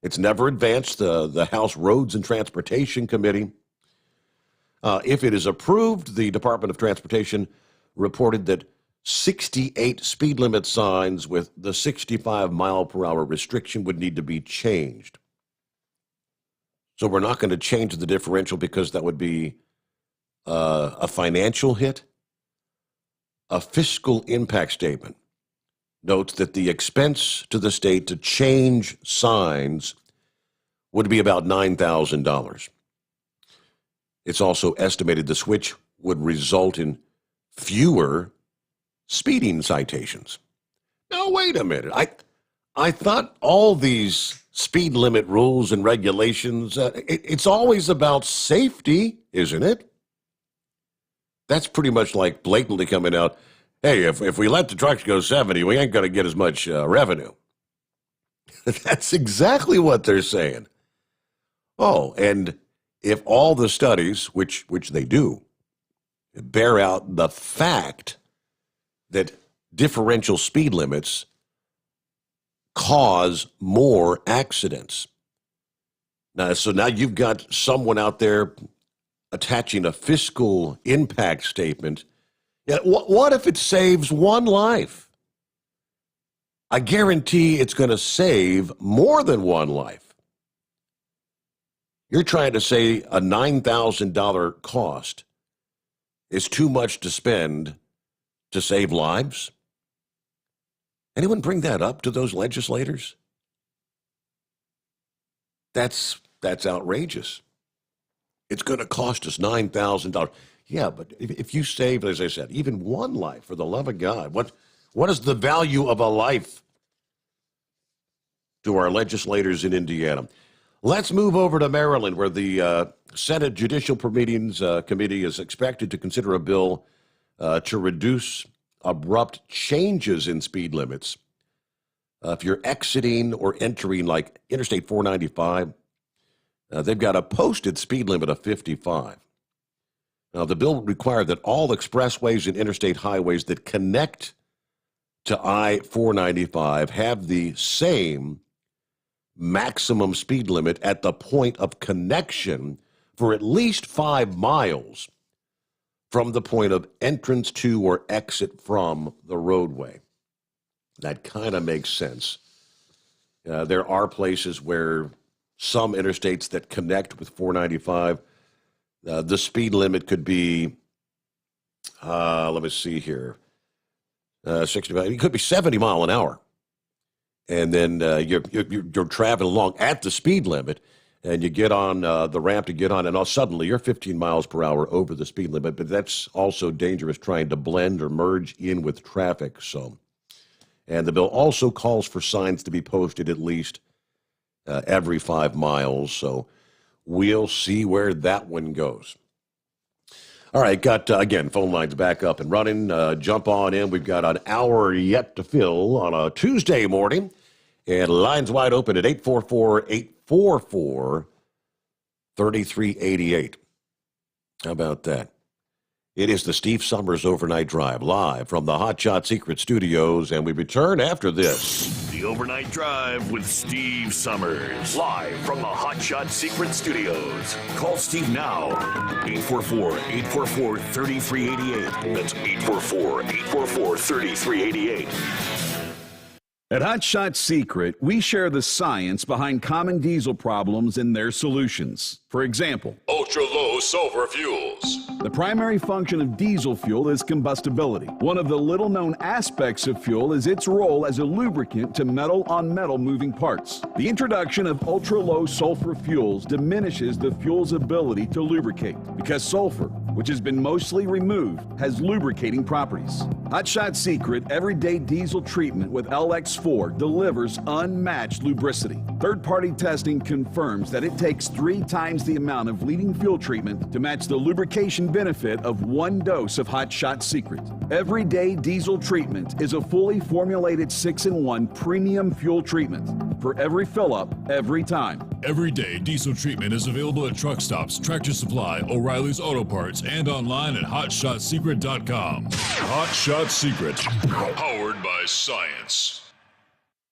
It's never advanced the House Roads and Transportation Committee. If it is approved, the Department of Transportation reported that 68 speed limit signs with the 65-mile-per-hour restriction would need to be changed. So we're not going to change the differential because that would be a financial hit. A fiscal impact statement notes that the expense to the state to change signs would be about $9,000. It's also estimated the switch would result in fewer speeding citations. Now, wait a minute. I thought all these speed limit rules and regulations, it's always about safety, isn't it? That's pretty much like blatantly coming out, hey, if we let the trucks go 70, we ain't going to get as much revenue. That's exactly what they're saying. Oh, and if all the studies, which they do, bear out the fact that differential speed limits cause more accidents. So now you've got someone out there attaching a fiscal impact statement. Yeah, what if it saves one life? I guarantee it's going to save more than one life. You're trying to say a $9,000 cost is too much to spend to save lives? Anyone bring that up to those legislators? That's outrageous. It's going to cost us $9,000. Yeah, but if you save, as I said, even one life, for the love of God, what is the value of a life to our legislators in Indiana? Let's move over to Maryland, where the Senate Judicial Proceedings Committee is expected to consider a bill to reduce abrupt changes in speed limits. If you're exiting or entering like Interstate 495, They've got a posted speed limit of 55. Now, the bill would require that all expressways and interstate highways that connect to I-495 have the same maximum speed limit at the point of connection for at least 5 miles from the point of entrance to or exit from the roadway. That kind of makes sense. There are places where some interstates that connect with 495, the speed limit could be, let me see here, 65. It could be 70 mile an hour. And then you're traveling along at the speed limit, and you get on the ramp to get on, and all suddenly you're 15 miles per hour over the speed limit. But that's also dangerous trying to blend or merge in with traffic. And the bill also calls for signs to be posted at least every 5 miles. So we'll see where that one goes. All right, got, again, phone lines back up and running. Jump on in. We've got an hour yet to fill on a Tuesday morning. And lines wide open at 844-844-3388. How about that? It is the Steve Sommers Overnight Drive, live from the Hot Shot Secret Studios, and we return after this. The Overnight Drive with Steve Sommers, live from the Hot Shot Secret Studios. Call Steve now, 844-844-3388. That's 844-844-3388. At Hot Shot Secret, we share the science behind common diesel problems and their solutions. For example, ultra-low sulfur fuels. The primary function of diesel fuel is combustibility. One of the little-known aspects of fuel is its role as a lubricant to metal-on-metal moving parts. The introduction of ultra-low sulfur fuels diminishes the fuel's ability to lubricate because sulfur, which has been mostly removed, has lubricating properties. Hot Shot Secret Everyday Diesel Treatment with LX4 delivers unmatched lubricity. Third-party testing confirms that it takes 3 times the amount of leading fuel treatment to match the lubrication benefit of 1 dose of Hot Shot Secret. Everyday Diesel Treatment is a fully formulated 6-in-1 premium fuel treatment for every fill-up, every time. Everyday Diesel Treatment is available at truck stops, Tractor Supply, O'Reilly's Auto Parts, and online at HotShotSecret.com. Hot Shot Secret, powered by science.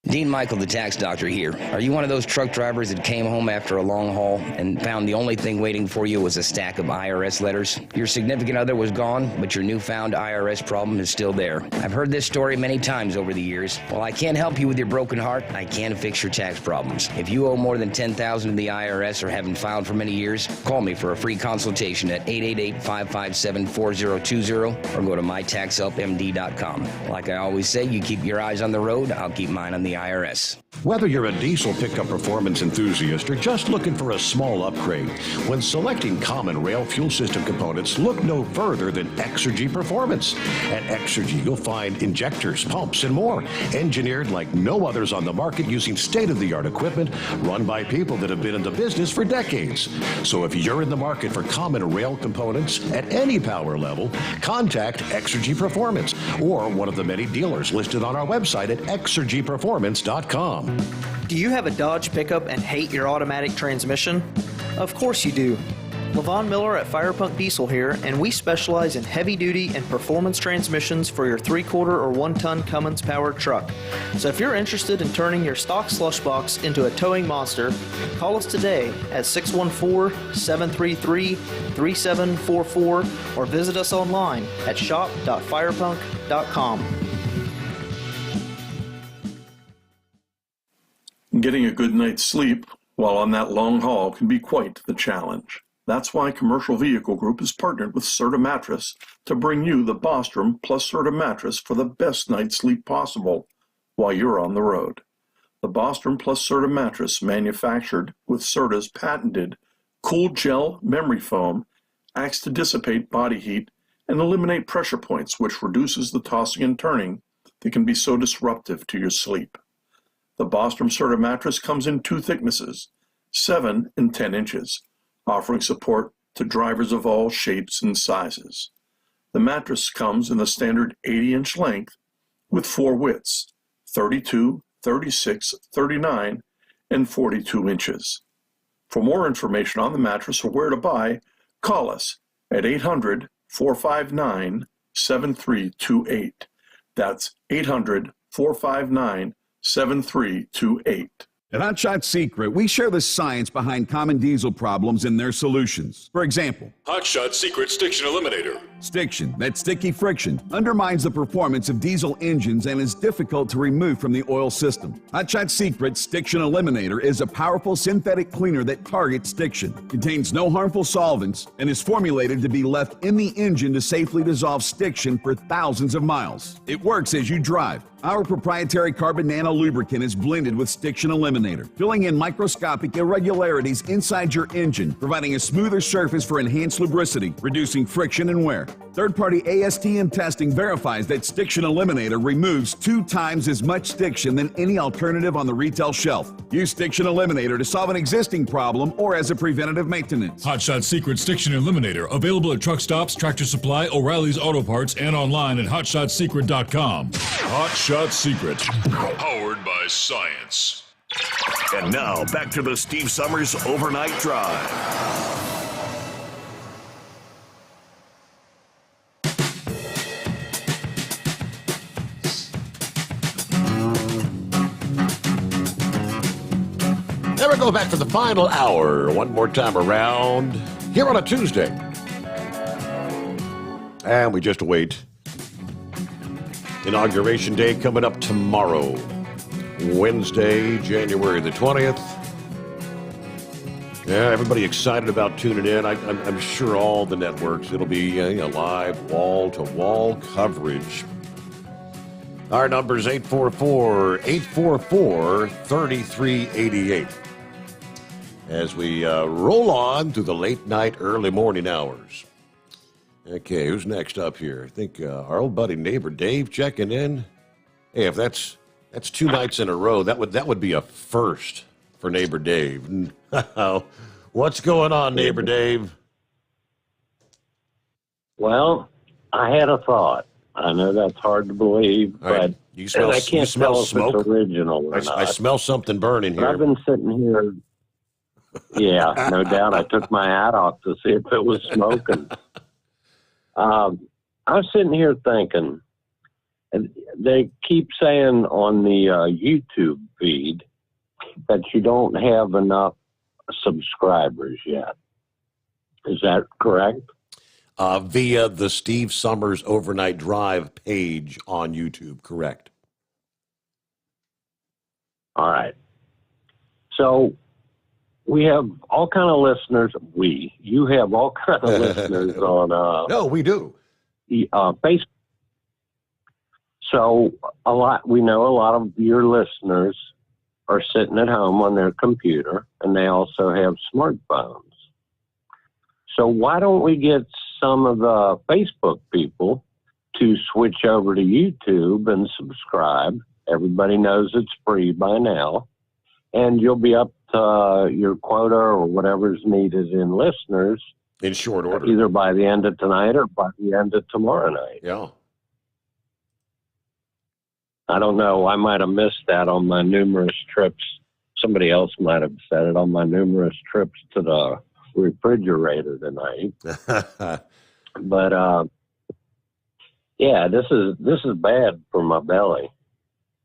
Dean Michael, the tax doctor here. Are you one of those truck drivers that came home after a long haul and found the only thing waiting for you was a stack of IRS letters? Your significant other was gone, but your newfound IRS problem is still there. I've heard this story many times over the years. While I can't help you with your broken heart, I can fix your tax problems. If you owe more than $10,000 to the IRS or haven't filed for many years, call me for a free consultation at 888-557-4020 or go to mytaxhelpmd.com. Like I always say, you keep your eyes on the road, I'll keep mine on the IRS. Whether you're a diesel pickup performance enthusiast or just looking for a small upgrade, when selecting common rail fuel system components, look no further than Exergy Performance. At Exergy, you'll find injectors, pumps, and more, engineered like no others on the market using state-of-the-art equipment run by people that have been in the business for decades. So if you're in the market for common rail components at any power level, contact Exergy Performance or one of the many dealers listed on our website at exergyperformance.com. Do you have a Dodge pickup and hate your automatic transmission? Of course you do. Levon Miller at Firepunk Diesel here, and we specialize in heavy-duty and performance transmissions for your 3-quarter or 1-ton Cummins-powered truck. So if you're interested in turning your stock slush box into a towing monster, call us today at 614-733-3744 or visit us online at shop.firepunk.com. Getting a good night's sleep while on that long haul can be quite the challenge. That's why Commercial Vehicle Group has partnered with Serta Mattress to bring you the Bostrom plus Serta mattress for the best night's sleep possible while you're on the road. The Bostrom plus Serta mattress, manufactured with Serta's patented Cool Gel memory foam, acts to dissipate body heat and eliminate pressure points, which reduces the tossing and turning that can be so disruptive to your sleep. The Bostrom Serta mattress comes in 2 thicknesses, 7 and 10 inches, offering support to drivers of all shapes and sizes. The mattress comes in the standard 80-inch length with 4 widths, 32, 36, 39, and 42 inches. For more information on the mattress or where to buy, call us at 800-459-7328. That's 800-459-7328. At Hot Shot Secret, we share the science behind common diesel problems and their solutions. For example, Hot Shot Secret Stiction Eliminator. Stiction, that sticky friction, undermines the performance of diesel engines and is difficult to remove from the oil system. Hot Shot Secret Stiction Eliminator is a powerful synthetic cleaner that targets stiction, contains no harmful solvents, and is formulated to be left in the engine to safely dissolve stiction for thousands of miles. It works as you drive. Our proprietary carbon nano lubricant is blended with Stiction Eliminator, filling in microscopic irregularities inside your engine, providing a smoother surface for enhanced lubricity, reducing friction and wear. Third-party ASTM testing verifies that Stiction Eliminator removes 2 times as much stiction than any alternative on the retail shelf. Use Stiction Eliminator to solve an existing problem or as a preventative maintenance. Hot Shot Secret Stiction Eliminator. Available at truck stops, Tractor Supply, O'Reilly's Auto Parts, and online at HotShotSecret.com. Hot Shot Secret. Powered by science. And now, back to the Steve Summers Overnight Drive. There we go, back to the final hour. One more time around here on a Tuesday. And we just await Inauguration Day coming up tomorrow, Wednesday, January the 20th. Yeah, everybody excited about tuning in. I'm sure all the networks, it'll be live wall-to-wall coverage. Our number is 844-844-3388. As we roll on through the late night, early morning hours. Okay, who's next up here? I think our old buddy neighbor Dave checking in. Hey, if that's 2 nights in a row, that would be a first for neighbor Dave. What's going on, neighbor Dave? Well, I had a thought. I know that's hard to believe, but you smell, I can't tell if smoke? it's original or not. I smell something burning here. I've been sitting here. Yeah, no doubt. I took my hat off to see if it was smoking. I was sitting here thinking, and they keep saying on the YouTube feed that you don't have enough subscribers yet. Is that correct? Via the Steve Summers Overnight Drive page on YouTube, correct. All right. So we have all kind of listeners. You have all kind of listeners on. No, we do. Facebook. So we know a lot of your listeners are sitting at home on their computer, and they also have smartphones. So why don't we get some of the Facebook people to switch over to YouTube and subscribe? Everybody knows it's free by now, and you'll be up to your quota or whatever's needed in listeners in short order, either by the end of tonight or by the end of tomorrow night. Yeah. I don't know. I might have missed that on my numerous trips. Somebody else might have said it on my numerous trips to the refrigerator tonight. But yeah, this is bad for my belly.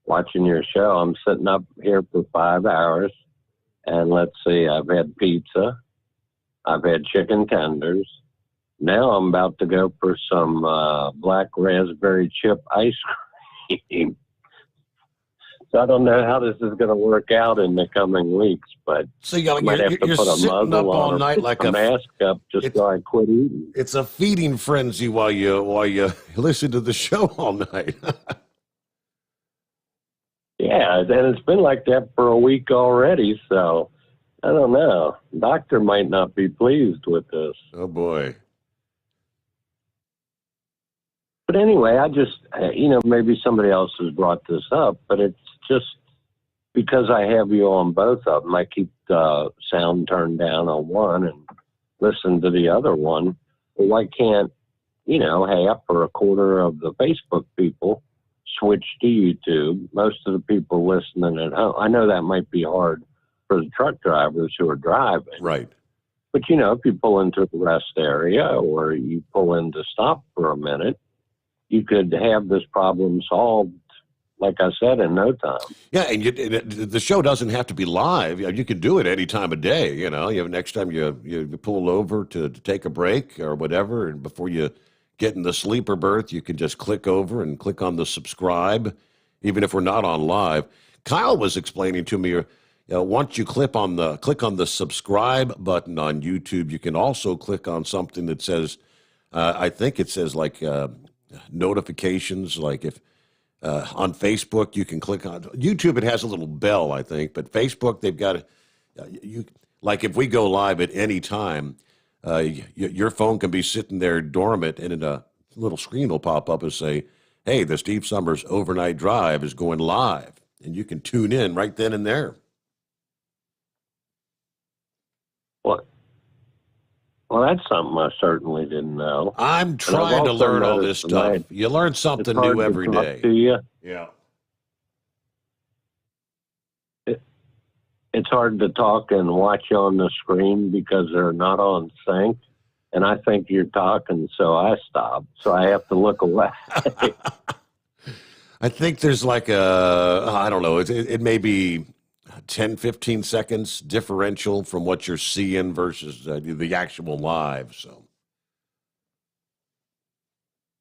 Watching your show, I'm sitting up here for 5 hours, and let's see, I've had pizza, I've had chicken tenders. Now I'm about to go for some black raspberry chip ice cream. So I don't know how this is going to work out in the coming weeks, but so you might have to you're put a sitting up muzzle all on night or like put a mask up just so I quit eating. It's a feeding frenzy while you listen to the show all night. Yeah, and it's been like that for a week already, so I don't know. Doctor might not be pleased with this. Oh, boy. But anyway, I just, maybe somebody else has brought this up, but it's just because I have you on both of them, I keep the sound turned down on one and listen to the other one. Well, why can't, half or a quarter of the Facebook people switch to YouTube? Most of the people listening at home, I know that might be hard for the truck drivers who are driving. Right. But, if you pull into a rest area or you pull in to stop for a minute, you could have this problem solved, like I said, in no time. Yeah, and the show doesn't have to be live. You can do it any time of day. Next time you pull over to take a break or whatever, and before you get in the sleeper berth, you can just click over and click on the subscribe, even if we're not on live. Kyle was explaining to me, once you click on the subscribe button on YouTube, you can also click on something that says, I think it says like notifications, like if. On Facebook, you can click on YouTube. It has a little bell, I think, but Facebook, they've got like if we go live at any time, your phone can be sitting there dormant, and a little screen will pop up and say, "Hey, the Steve Sommers Overnight Drive is going live," and you can tune in right then and there. What? Well, that's something I certainly didn't know. I'm trying to learn all this stuff. You learn something new every day. To you. Yeah. It's hard to talk and watch you on the screen because they're not on sync. And I think you're talking, so I stop. So I have to look away. I think there's like I don't know, it may be 10, 15 seconds differential from what you're seeing versus the actual live. So,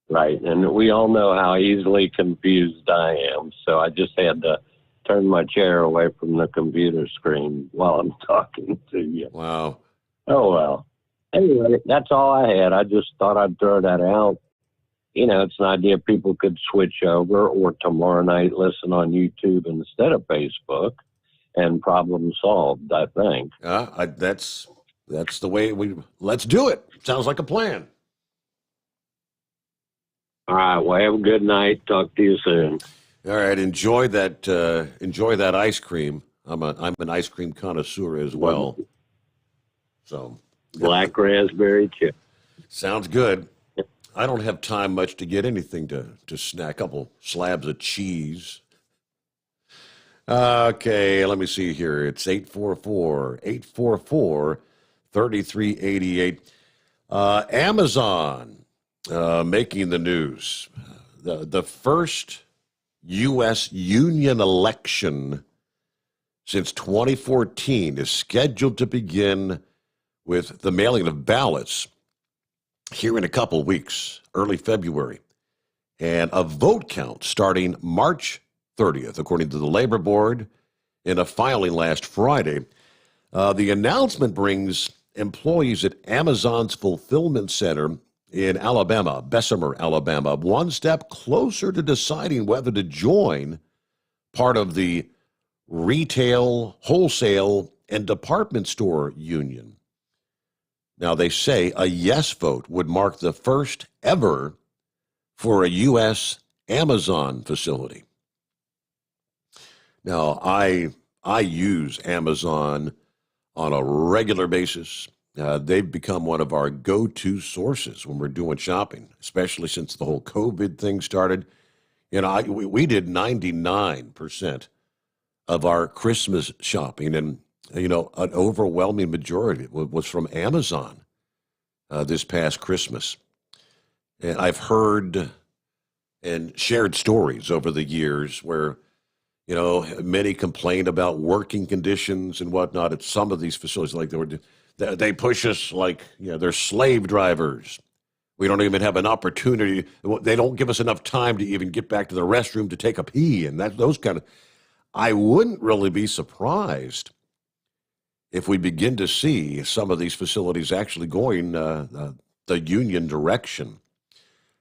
right. And we all know how easily confused I am. So I just had to turn my chair away from the computer screen while I'm talking to you. Wow. Oh, well. Anyway, that's all I had. I just thought I'd throw that out. It's an idea people could switch over or tomorrow night listen on YouTube instead of Facebook. And problem solved, I think. That's the way let's do it. Sounds like a plan. All right. Well, have a good night. Talk to you soon. All right. Enjoy that ice cream. I'm an ice cream connoisseur as well. So black raspberry chip. Sounds good. I don't have time much to get anything to snack. A couple slabs of cheese. Okay, let me see here. It's 844-3388. Amazon making the news. The first U.S. union election since 2014 is scheduled to begin with the mailing of ballots here in a couple weeks, early February, and a vote count starting March 30th, according to the Labor Board, in a filing last Friday. The announcement brings employees at Amazon's fulfillment center in Alabama, Bessemer, Alabama, one step closer to deciding whether to join part of the retail, wholesale, and department store union. Now, they say a yes vote would mark the first ever for a U.S. Amazon facility. Now, I use Amazon on a regular basis. They've become one of our go-to sources when we're doing shopping, especially since the whole COVID thing started. We did 99% of our Christmas shopping, and an overwhelming majority was from Amazon this past Christmas. And I've heard and shared stories over the years where many complain about working conditions and whatnot at some of these facilities. Like they push us like they're slave drivers. We don't even have an opportunity. They don't give us enough time to even get back to the restroom to take a pee, and those kind of. I wouldn't really be surprised if we begin to see some of these facilities actually going the union direction.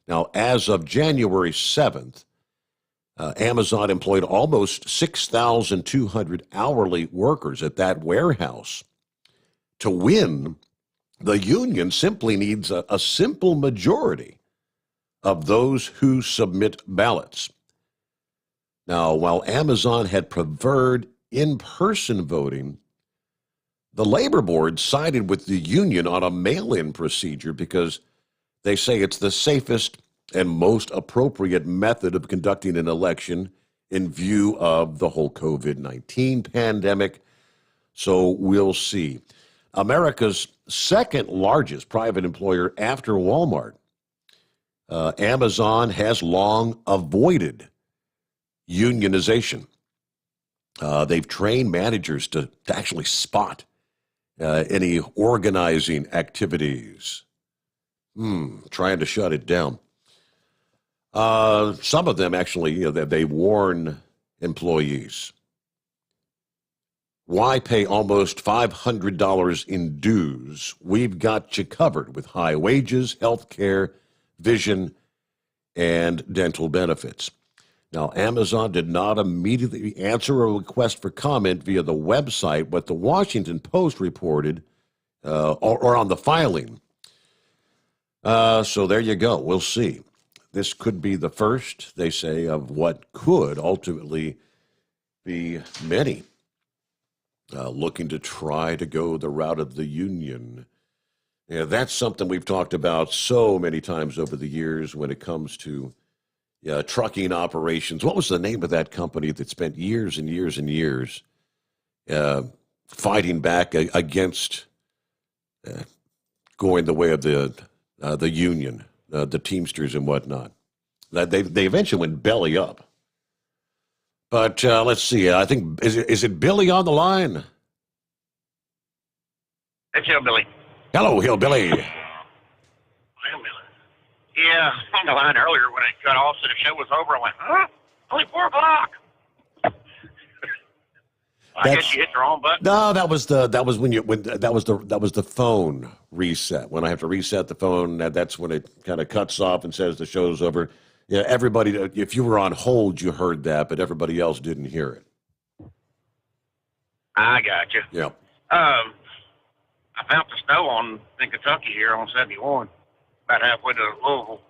Now, as of January 7th. Amazon employed almost 6,200 hourly workers at that warehouse. To win, the union simply needs a simple majority of those who submit ballots. Now, while Amazon had preferred in-person voting, the Labor Board sided with the union on a mail-in procedure because they say it's the safest and most appropriate method of conducting an election in view of the whole COVID-19 pandemic. So we'll see. America's second largest private employer after Walmart, Amazon has long avoided unionization. They've trained managers to actually spot any organizing activities. Trying to shut it down. Some of them actually, they warn employees. Why pay almost $500 in dues? We've got you covered with high wages, health care, vision, and dental benefits. Now, Amazon did not immediately answer a request for comment via the website, but the Washington Post reported, or on the filing. So there you go. We'll see. This could be the first, they say, of what could ultimately be many looking to try to go the route of the union. Yeah, that's something we've talked about so many times over the years when it comes to trucking operations. What was the name of that company that spent years and years and years fighting back against going the way of the union, the Teamsters and whatnot? They eventually went belly up. But let's see. I think is it Billy on the line? It's Hillbilly. Hello, Hillbilly. Yeah, on the line earlier when it got off, so the show was over. I went, huh? Only 4 o'clock. I guess you hit the wrong button. No, that was the phone reset. When I have to reset the phone, that's when it kind of cuts off and says the show's over. Yeah, everybody. If you were on hold, you heard that, but everybody else didn't hear it. I got you. Yeah. I found the snow in Kentucky here on 71, about halfway to Louisville.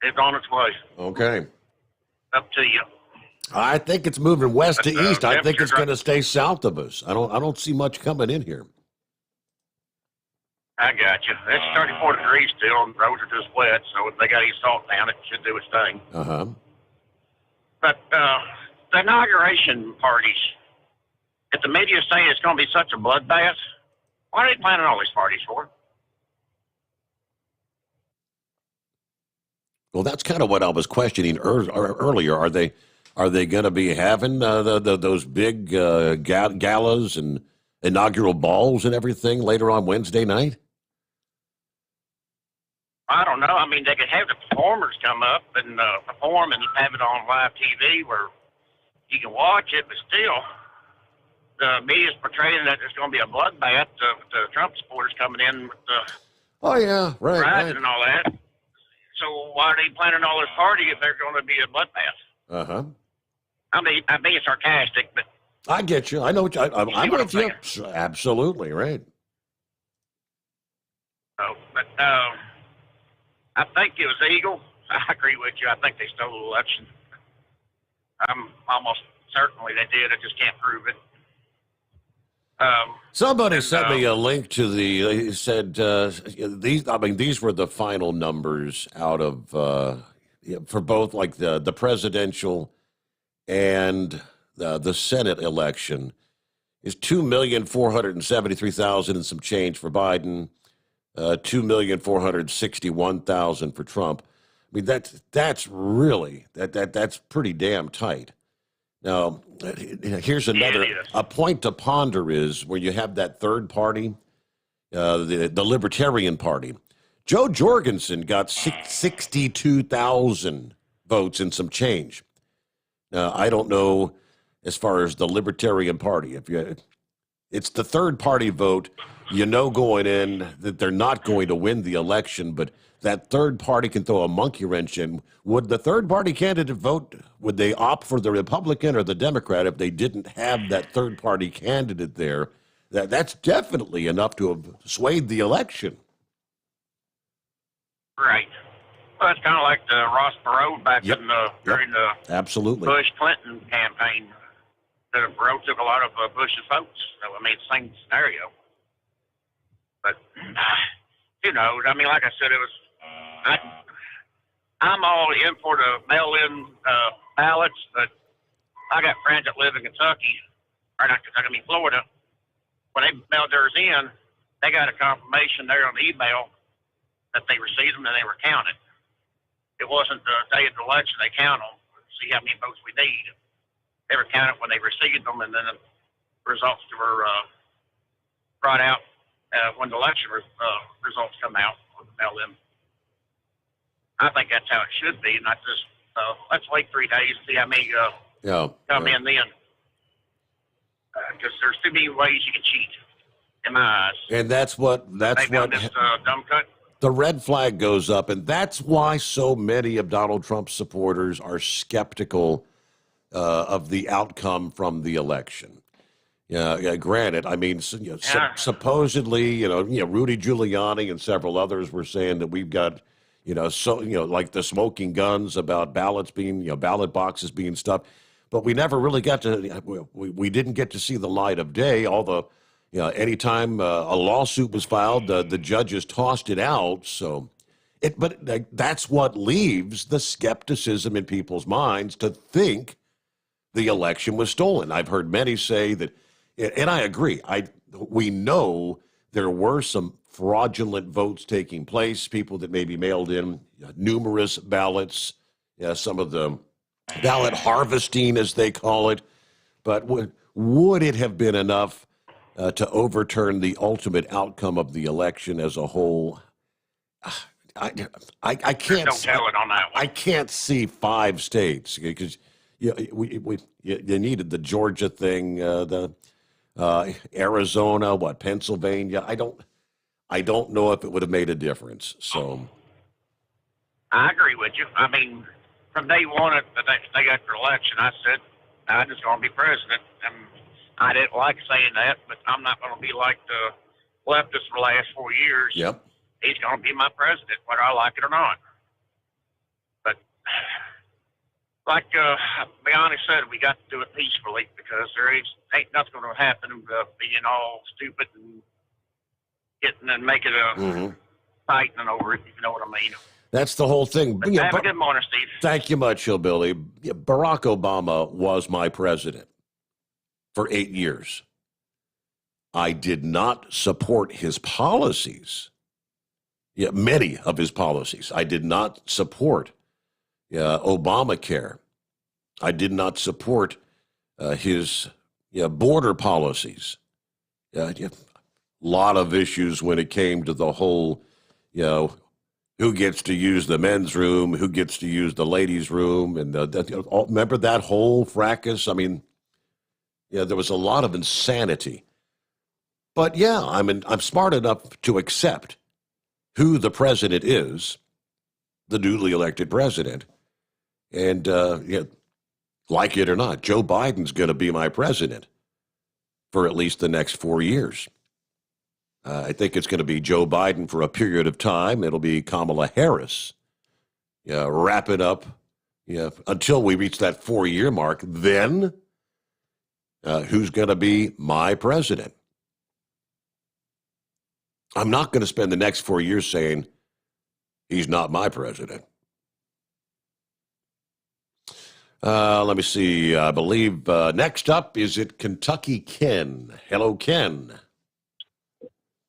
It's on its way. Okay. Up to you. I think it's moving west to east. I think it's going to stay south of us. I don't see much coming in here. I got you. It's 34 degrees still, and the roads are just wet, so if they got any salt down, it should do its thing. Uh-huh. But the inauguration parties, if the media say it's going to be such a bloodbath, what are they planning all these parties for? Well, that's kind of what I was questioning earlier. Are they going to be having those big galas and inaugural balls and everything later on Wednesday night? I don't know. I mean, they could have the performers come up and perform and have it on live TV where you can watch it, but still, the media's portraying that there's going to be a bloodbath. The Trump supporters coming in with the rides and all that. So why are they planning all this party if they're going to be a bloodbath? Uh-huh. I mean, I'm being sarcastic, but I get you. I know what I'm with you. Absolutely, right. Oh, but I think it was Eagle. I agree with you. I think they stole the election. I'm almost certainly they did. I just can't prove it. Somebody sent me a link to he said these were the final numbers out of for both like the presidential and the Senate election is 2,473,000 and some change for Biden, 2,461,000 for Trump. I mean that's really that's pretty damn tight. Now, here's a point to ponder is where you have that third party, the Libertarian Party. Joe Jorgensen got 62,000 votes and some change. Now, I don't know as far as the Libertarian Party. It's the third party vote, going in that they're not going to win the election, but that third party can throw a monkey wrench in. Would the third party candidate vote? Would they opt for the Republican or the Democrat if they didn't have that third party candidate there? That's definitely enough to have swayed the election. Right. Well, it's kind of like the Ross Perot back during the Absolutely. Bush-Clinton campaign. The Perot took a lot of Bush's votes. So, I mean, same scenario. But who knows? I mean, like I said, it was. I'm all in for the mail-in ballots, but I got friends that live in Kentucky, or not Kentucky, I mean Florida, when they mailed theirs in, they got a confirmation there on the email that they received them and they were counted. It wasn't the day of the election they count them, see how many votes we need. They were counted when they received them, and then the results were brought out when the election results come out. Mail them. I think that's how it should be, not just let's wait 3 days and see how many come in then. Because there's too many ways you can cheat, in my eyes. And that's what Dumb cut. the red flag goes up, and that's why so many of Donald Trump's supporters are skeptical of the outcome from the election. Yeah, granted, I mean, supposedly, Rudy Giuliani and several others were saying that we've got, like the smoking guns about ballots being, ballot boxes being stuffed, but we never really got to, we didn't get to see the light of day. Although, anytime a lawsuit was filed, the judges tossed it out. So, but that's what leaves the skepticism in people's minds to think the election was stolen. I've heard many say that. And I agree. We know there were some fraudulent votes taking place, people that maybe mailed in numerous ballots, some of the ballot harvesting, as they call it. But would it have been enough to overturn the ultimate outcome of the election as a whole? I can't. Don't tell it on that one. I can't see 5 states because you needed the Georgia thing, the Arizona, Pennsylvania. I don't know if it would have made a difference. So I agree with you. I mean, from day one at the next day after election, I said I'm just going to be president, and I didn't like saying that, but I'm not going to be like the leftists for the last 4 years. Yep. He's going to be my president, whether I like it or not. But like Biani said, we got to do it peacefully because there ain't nothing going to happen being all stupid and getting and making a fighting over it, if you know what I mean. That's the whole thing. But have a good morning, Steve. Thank you much, Hillbilly. Barack Obama was my president for 8 years. I did not support his policies. Many of his policies. I did not support Obamacare. I did not support his border policies. A lot of issues when it came to the whole, who gets to use the men's room, who gets to use the ladies' room, and remember that whole fracas? I mean, there was a lot of insanity. But I'm smart enough to accept who the president is, the newly elected president. And, like it or not, Joe Biden's going to be my president for at least the next 4 years. I think it's going to be Joe Biden for a period of time. It'll be Kamala Harris. Wrap it up until we reach that 4-year mark. Then who's going to be my president? I'm not going to spend the next 4 years saying he's not my president. Let me see. I believe next up is it Kentucky Ken. Hello, Ken.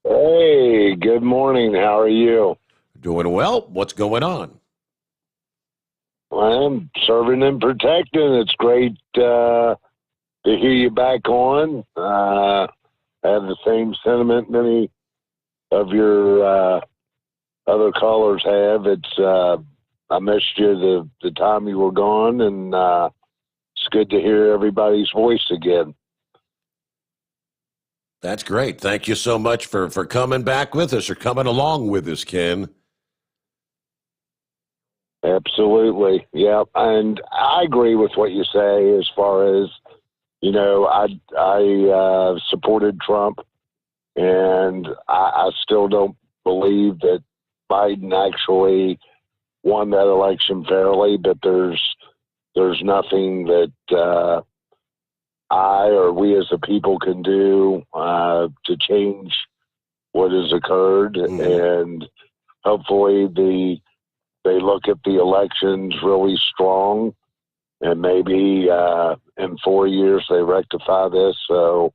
Hey, good morning. How are you? Doing well. What's going on? I'm serving and protecting. It's great to hear you back on. I have the same sentiment many of your other callers have. It's I missed you the time you were gone, and it's good to hear everybody's voice again. That's great. Thank you so much for coming back with us or coming along with us, Ken. Absolutely. Yeah. And I agree with what you say as far as, I supported Trump, and I still don't believe that Biden actually won that election fairly, but there's nothing that I or we as a people can do to change what has occurred. And hopefully they look at the elections really strong, and maybe in 4 years they rectify this so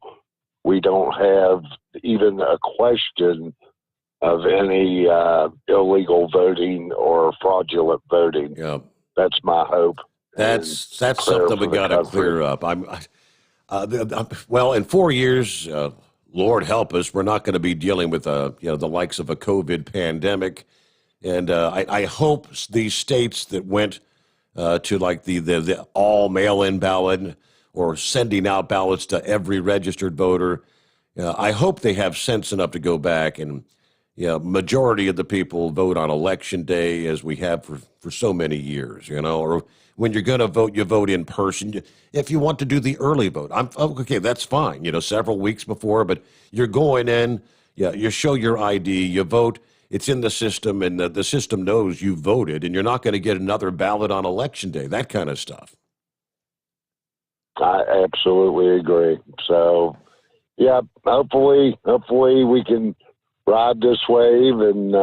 we don't have even a question of any illegal voting or fraudulent voting. Yeah. That's my hope. That's prayer something we for the got to country. clear up. Well, in 4 years, Lord help us, we're not going to be dealing with the likes of a COVID pandemic. And I hope these states that went to like the all mail-in ballot or sending out ballots to every registered voter, I hope they have sense enough to go back and majority of the people vote on election day as we have for so many years, or when you're going to vote, you vote in person. If you want to do the early vote, okay, that's fine, several weeks before, but you're going in, you show your ID, you vote, it's in the system, and the system knows you voted, and you're not going to get another ballot on election day, that kind of stuff. I absolutely agree. So, yeah, hopefully we can ride this wave, and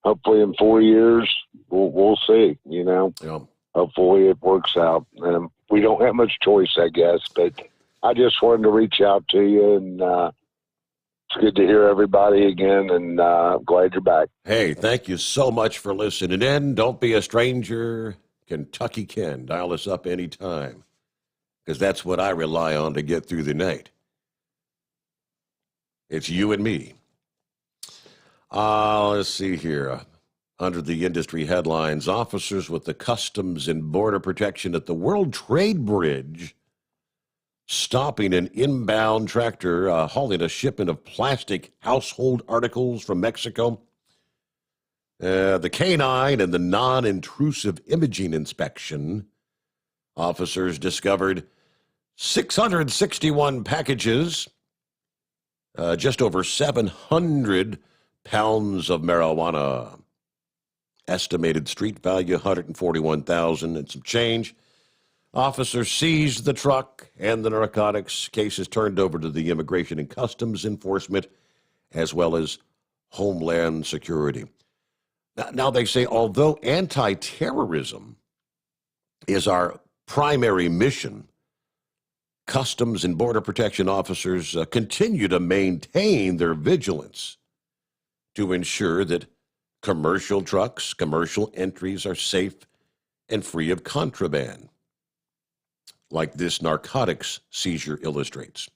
hopefully in 4 years we'll see. Yeah. Hopefully it works out. We don't have much choice, I guess. But I just wanted to reach out to you, and it's good to hear everybody again. And I'm glad you're back. Hey, thank you so much for listening in. Don't be a stranger. Kentucky Ken, dial us up anytime, because that's what I rely on to get through the night. It's you and me. Let's see here. Under the industry headlines, officers with the Customs and Border Protection at the World Trade Bridge stopping an inbound tractor hauling a shipment of plastic household articles from Mexico. The canine and the non-intrusive imaging inspection, officers discovered 661 packages, just over 700 pounds of marijuana. Estimated street value, $141,000 and some change. Officers seized the truck and the narcotics. Cases turned over to the Immigration and Customs Enforcement, as well as Homeland Security. Now they say, although anti-terrorism is our primary mission, Customs and Border Protection officers continue to maintain their vigilance to ensure that commercial trucks, commercial entries are safe and free of contraband, like this narcotics seizure illustrates.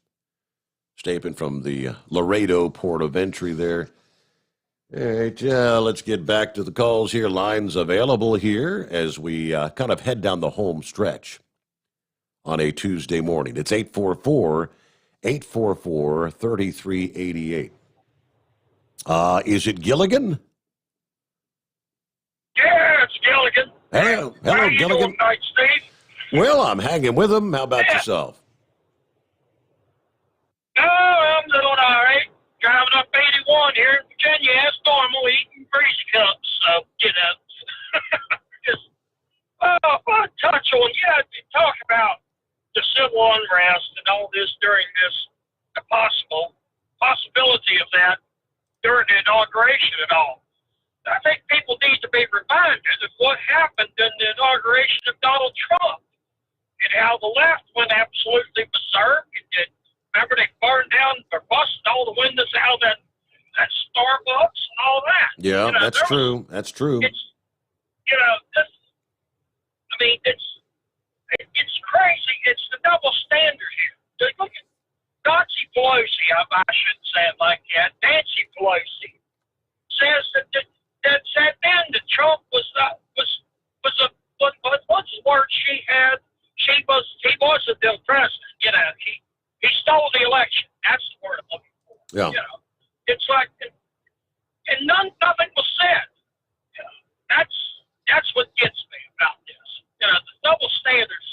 Statement from the Laredo Port of Entry there. All right, let's get back to the calls here. Lines available here as we kind of head down the home stretch on a Tuesday morning. It's 844-844-3388. Is it Gilligan? Yeah, it's Gilligan. Hello, How you Gilligan. doing tonight, Steve? Well, I'm hanging with him. How about yourself? Oh, I'm doing all right. Driving up 81 here in Virginia as normal, eating grease cups. So, just, touch on, talk about the civil unrest and all this during this, the possibility of that during the inauguration and all. I think people need to be reminded of what happened in the inauguration of Donald Trump and how the left went absolutely berserk. Remember, they burned down or busted all the windows out of that Starbucks and all that. Yeah, that's true. That's true. It's crazy. It's the double standard here. Look at Nancy Pelosi. I shouldn't say it like that. Nancy Pelosi says that then that Trump was what's the word she had? He was a real president. He stole the election. That's the word I'm looking for. Yeah. It's like, and nothing was said. That's what gets me about this. The double standards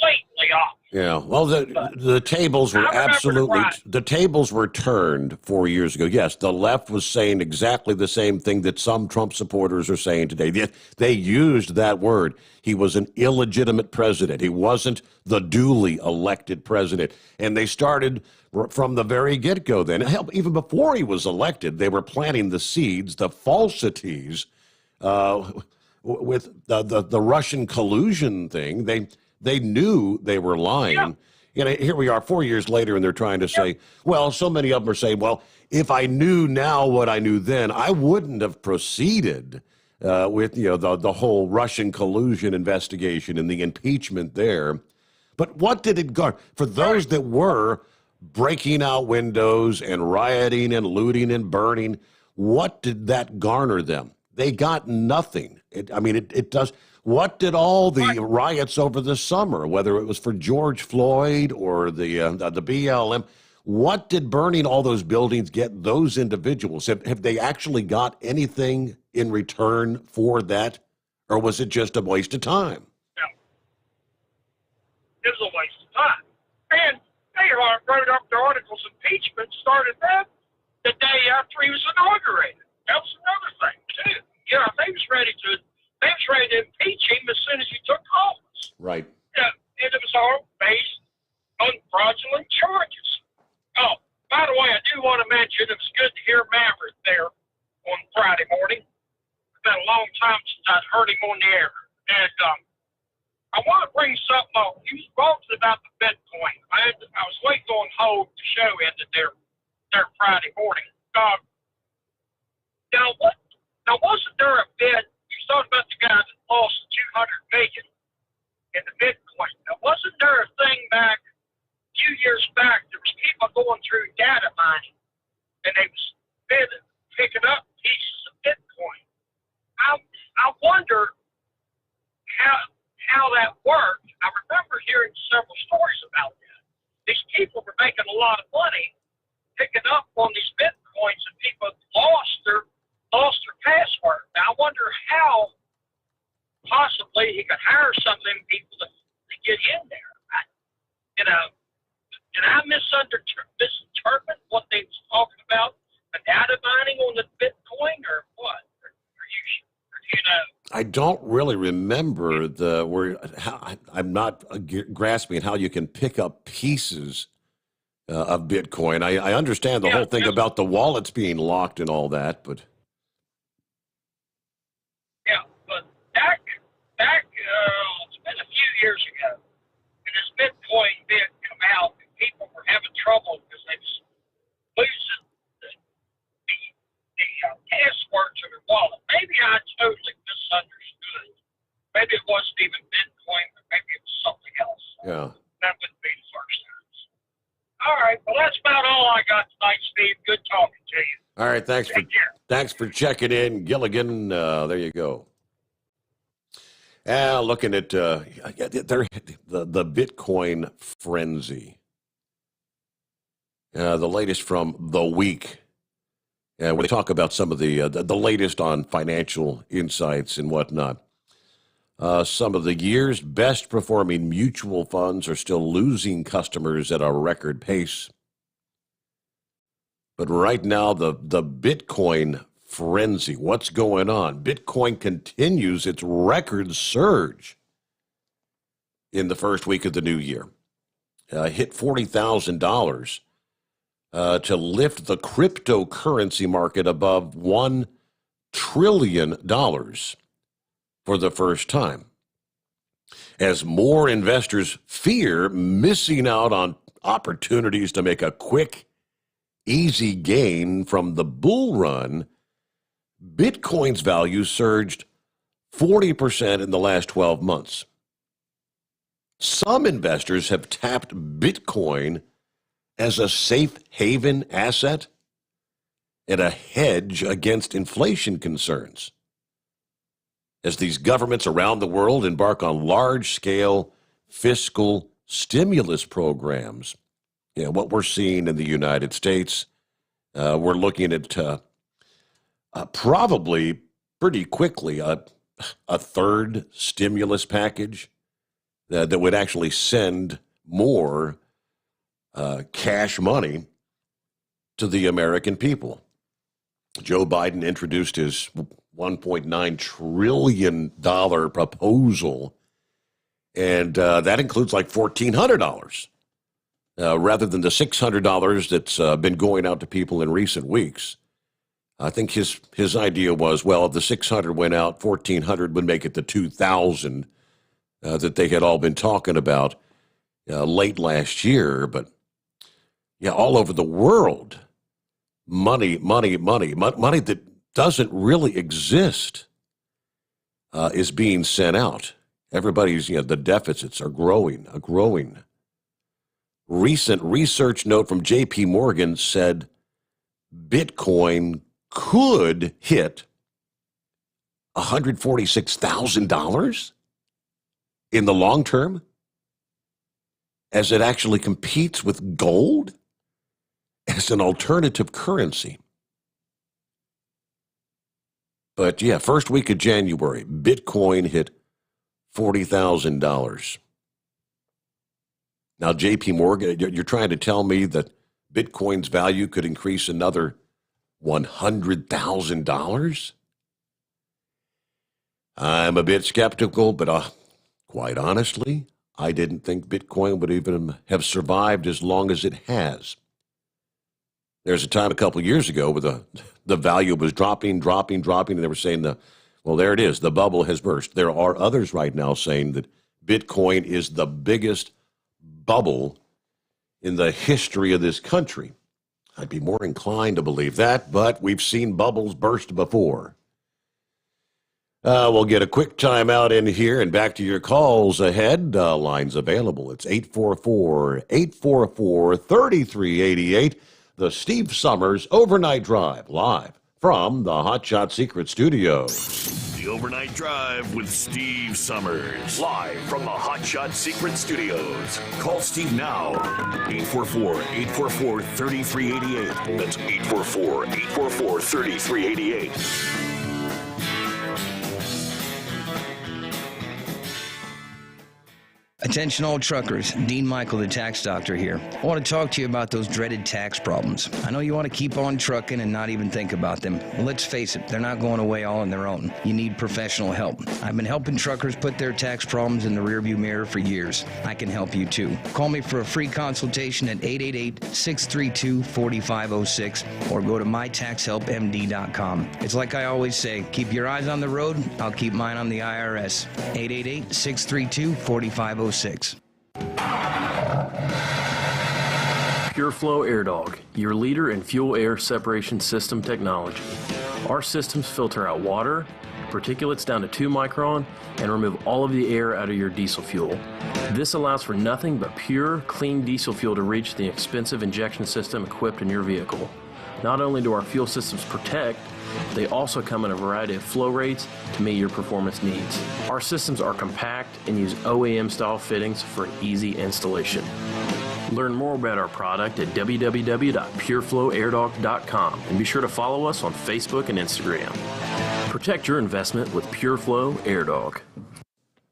blatantly off. Yeah, well, the tables were the tables were turned 4 years ago. Yes, the left was saying exactly the same thing that some Trump supporters are saying today. They used that word. He was an illegitimate president. He wasn't the duly elected president. And they started from the very get-go then. Hell, even before he was elected, they were planting the seeds, the falsities with the Russian collusion thing. They knew they were lying. here we are 4 years later, and they're trying to say, well, so many of them are saying, well, if I knew now what I knew then, I wouldn't have proceeded with the whole Russian collusion investigation and the impeachment there. But what did it garner for those that were breaking out windows and rioting and looting and burning? What did that garner them? They got nothing. It does. What did all the riots over the summer, whether it was for George Floyd or the BLM, what did burning all those buildings get those individuals? Have they actually got anything in return for that, or was it just a waste of time? It was a waste of time. And they wrote up the articles. Impeachment started that the day after he was inaugurated. That was another thing too. They was ready to impeach him as soon as he took office. Right. Yeah, and it was all based on fraudulent charges. Oh, by the way, I do want to mention it was good to hear Maverick there on Friday morning. It's been a long time since I'd heard him on the air. And I want to bring something up. He was talking about the Bitcoin. I was waiting on hold. The show ended there Friday morning. Now, wasn't there a bit? You was talking about the guy that lost $200 million in the Bitcoin. Now, wasn't there a thing back a few years back? There was people going through data mining, and they was picking up pieces of Bitcoin. I wonder how that worked. I remember hearing several stories about that. These people were making a lot of money picking up on these Bitcoins, and people lost their password. Now, I wonder how possibly he could hire some of them people to get in there. Did I misinterpret what they was talking about? The data mining on the Bitcoin, or what? Or you know? I don't really remember I'm not grasping how you can pick up pieces of Bitcoin. I understand the whole thing about the wallets being locked and all that, but it's been a few years ago, and this Bitcoin bid come out, and people were having trouble because they was losing the password to their wallet. Maybe I totally misunderstood. Maybe it wasn't even Bitcoin, but maybe it was something else. yeah. That wouldn't be the first time. All right, well, that's about all I got tonight, Steve. Good talking to you. All right, thanks for checking in, Gilligan. There you go. Looking at the Bitcoin frenzy. The latest from The Week. When they talk about some of the latest on financial insights and whatnot. Some of the year's best performing mutual funds are still losing customers at a record pace. But right now, the Bitcoin frenzy, what's going on? Bitcoin continues its record surge in the first week of the new year. Hit $40,000 to lift the cryptocurrency market above $1 trillion for the first time, as more investors fear missing out on opportunities to make a quick, easy gain from the bull run. Bitcoin's value surged 40% in the last 12 months. Some investors have tapped Bitcoin as a safe haven asset and a hedge against inflation concerns, as these governments around the world embark on large-scale fiscal stimulus programs. What we're seeing in the United States, we're looking at probably pretty quickly a third stimulus package that would actually send more cash money to the American people. Joe Biden introduced his $1.9 trillion proposal, and that includes like $1,400 rather than the $600 that's been going out to people in recent weeks. I think his idea was, well, if the $600 went out, $1,400 would make it the $2,000 that they had all been talking about. late last year, but yeah, all over the world, money that doesn't really exist is being sent out. Everybody's, the deficits are growing. Recent research note from J.P. Morgan said Bitcoin could hit $146,000 in the long term as it actually competes with gold as an alternative currency. But yeah, first week of January, Bitcoin hit $40,000. Now, J.P. Morgan, you're trying to tell me that Bitcoin's value could increase another $100,000? I'm a bit skeptical, but quite honestly, I didn't think Bitcoin would even have survived as long as it has. There's a time a couple of years ago where the value was dropping, and they were saying, well, there it is, the bubble has burst. There are others right now saying that Bitcoin is the biggest bubble in the history of this country. I'd be more inclined to believe that, but we've seen bubbles burst before. We'll get a quick timeout in here and back to your calls ahead. Lines available. It's 844-844-3388. The Steve Sommers Overnight Drive, live from the Hot Shot Secret Studios. The Overnight Drive with Steve Sommers, live from the Hot Shot Secret Studios. Call Steve now, 844-844-3388. That's 844-844-3388. Attention all truckers, Dean Michael, the tax doctor here. I want to talk to you about those dreaded tax problems. I know you want to keep on trucking and not even think about them. Well, let's face it, they're not going away all on their own. You need professional help. I've been helping truckers put their tax problems in the rearview mirror for years. I can help you too. Call me for a free consultation at 888-632-4506 or go to mytaxhelpmd.com. It's like I always say, keep your eyes on the road, I'll keep mine on the IRS. 888-632-4506. Pure Flow Air Dog, your leader in fuel air separation system technology. Our systems filter out water, particulates down to 2 micron, and remove all of the air out of your diesel fuel. This allows for nothing but pure, clean diesel fuel to reach the expensive injection system equipped in your vehicle. Not only do our fuel systems protect, they also come in a variety of flow rates to meet your performance needs. Our systems are compact and use OEM-style fittings for easy installation. Learn more about our product at www.pureflowairdog.com and be sure to follow us on Facebook and Instagram. Protect your investment with Pure Flow Air Dog.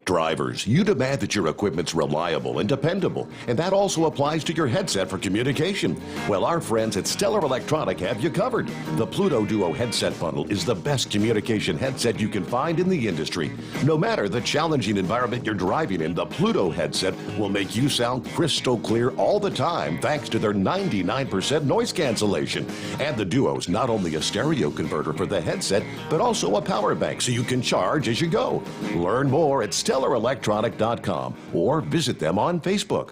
Drivers, you demand that your equipment's reliable and dependable, and that also applies to your headset for communication. Well, our friends at Stellar Electronic have you covered. The Pluto Duo headset bundle is the best communication headset you can find in the industry. No matter the challenging environment you're driving in, the Pluto headset will make you sound crystal clear all the time thanks to their 99% noise cancellation. And the Duo's not only a stereo converter for the headset, but also a power bank so you can charge as you go. Learn more at StellarElectronic.com or visit them on Facebook.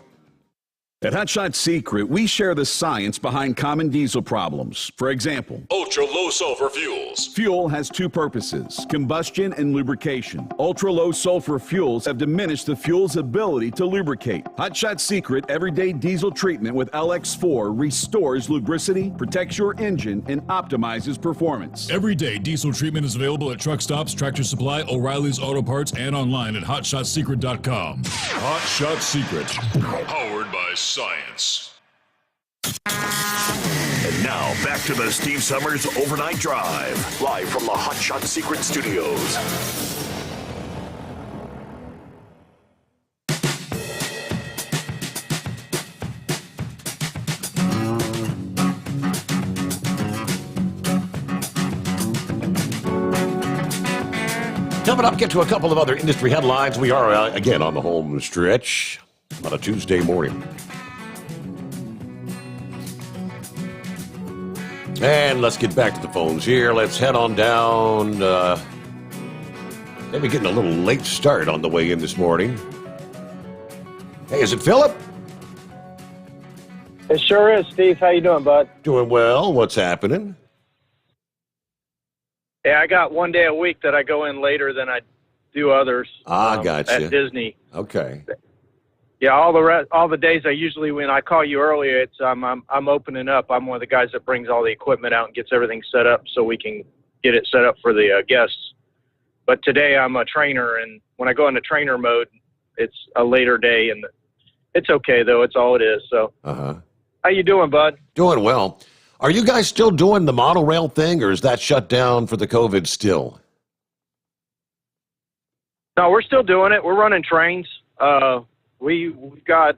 At Hot Shot Secret, we share the science behind common diesel problems. For example, ultra-low sulfur fuels. Fuel has 2 purposes, combustion and lubrication. Ultra-low sulfur fuels have diminished the fuel's ability to lubricate. Hot Shot Secret everyday diesel treatment with LX4 restores lubricity, protects your engine, and optimizes performance. Everyday diesel treatment is available at truck stops, Tractor Supply, O'Reilly's Auto Parts, and online at HotShotSecret.com. Hot Shot Secret, powered by science. And now, back to the Steve Sommers Overnight Drive, live from the Hot Shot Secret Studios. Coming up, get to a couple of other industry headlines. We are, again, on the home stretch on a Tuesday morning. And let's get back to the phones here. Let's head on down. Maybe getting a little late start on the way in this morning. Hey, is it Philip? It sure is, Steve. How you doing, bud? Doing well. What's happening? Yeah, I got one day a week that I go in later than I do others. Gotcha. At Disney. Okay. Yeah, all the days I usually, when I call you earlier, it's I'm opening up. I'm one of the guys that brings all the equipment out and gets everything set up so we can get it set up for the guests. But today I'm a trainer, and when I go into trainer mode, it's a later day, and it's okay though. It's all it is. So, how you doing, bud? Doing well. Are you guys still doing the monorail thing, or is that shut down for the COVID still? No, we're still doing it. We're running trains. We've got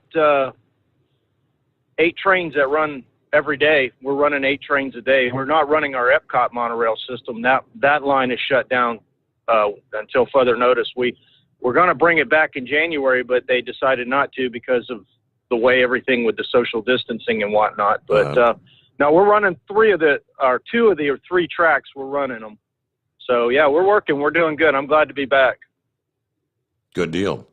8 trains that run every day. We're running 8 trains a day. We're not running our Epcot monorail system. That line is shut down until further notice. We're going to bring it back in January, but they decided not to because of the way everything with the social distancing and whatnot. But now we're running 2 of the 3 tracks. We're running them. So yeah, we're working. We're doing good. I'm glad to be back. Good deal.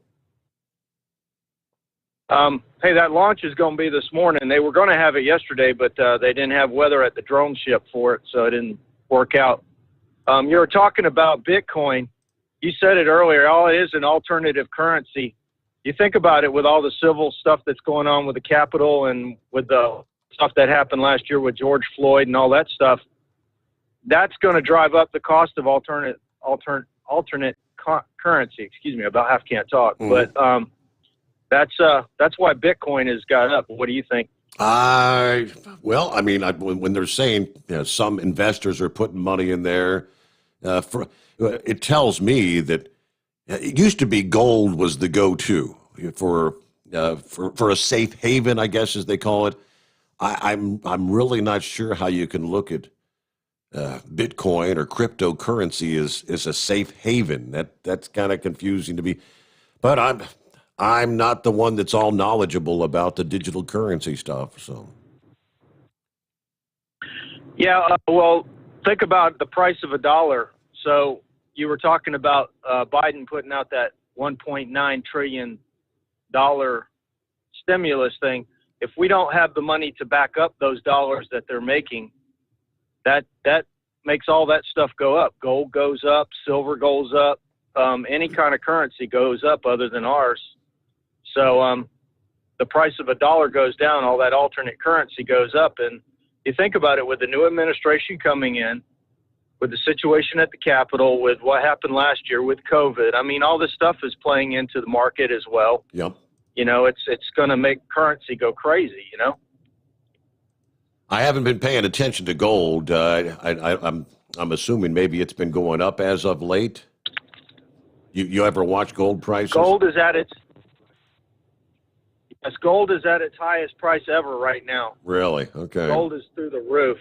Hey, that launch is going to be this morning. They were going to have it yesterday, but they didn't have weather at the drone ship for it, so it didn't work out. You were talking about Bitcoin. You said it earlier. All it is an alternative currency. You think about it with all the civil stuff that's going on with the Capitol and with the stuff that happened last year with George Floyd and all that stuff. That's going to drive up the cost of alternate currency. Excuse me, about half can't talk, but that's why Bitcoin has got up. What do you think? Well, I mean, when they're saying some investors are putting money in there, it tells me that it used to be gold was the go-to for a safe haven, I guess, as they call it. I'm really not sure how you can look at Bitcoin or cryptocurrency as a safe haven. That's kind of confusing to me. But I'm not the one that's all knowledgeable about the digital currency stuff. So yeah, well, think about the price of $1. So you were talking about Biden putting out that $1.9 trillion stimulus thing. If we don't have the money to back up those dollars that they're making, that makes all that stuff go up. Gold goes up, silver goes up, any kind of currency goes up other than ours. So the price of $1 goes down, all that alternate currency goes up. And you think about it, with the new administration coming in, with the situation at the Capitol, with what happened last year with COVID, I mean, all this stuff is playing into the market as well. Yep. You know, it's going to make currency go crazy, you know? I haven't been paying attention to gold. I'm assuming maybe it's been going up as of late. You ever watch gold prices? Gold is at its highest price ever right now. Really? Okay. Gold is through the roof.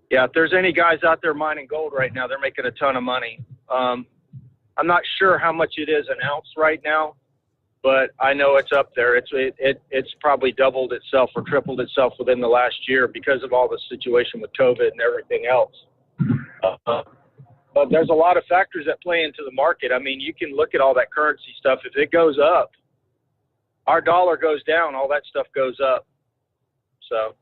Yeah, if there's any guys out there mining gold right now, they're making a ton of money. I'm not sure how much it is an ounce right now, but I know it's up there. It's probably doubled itself or tripled itself within the last year because of all the situation with COVID and everything else. But there's a lot of factors that play into the market. I mean, you can look at all that currency stuff. If it goes up, our dollar goes down, all that stuff goes up. So,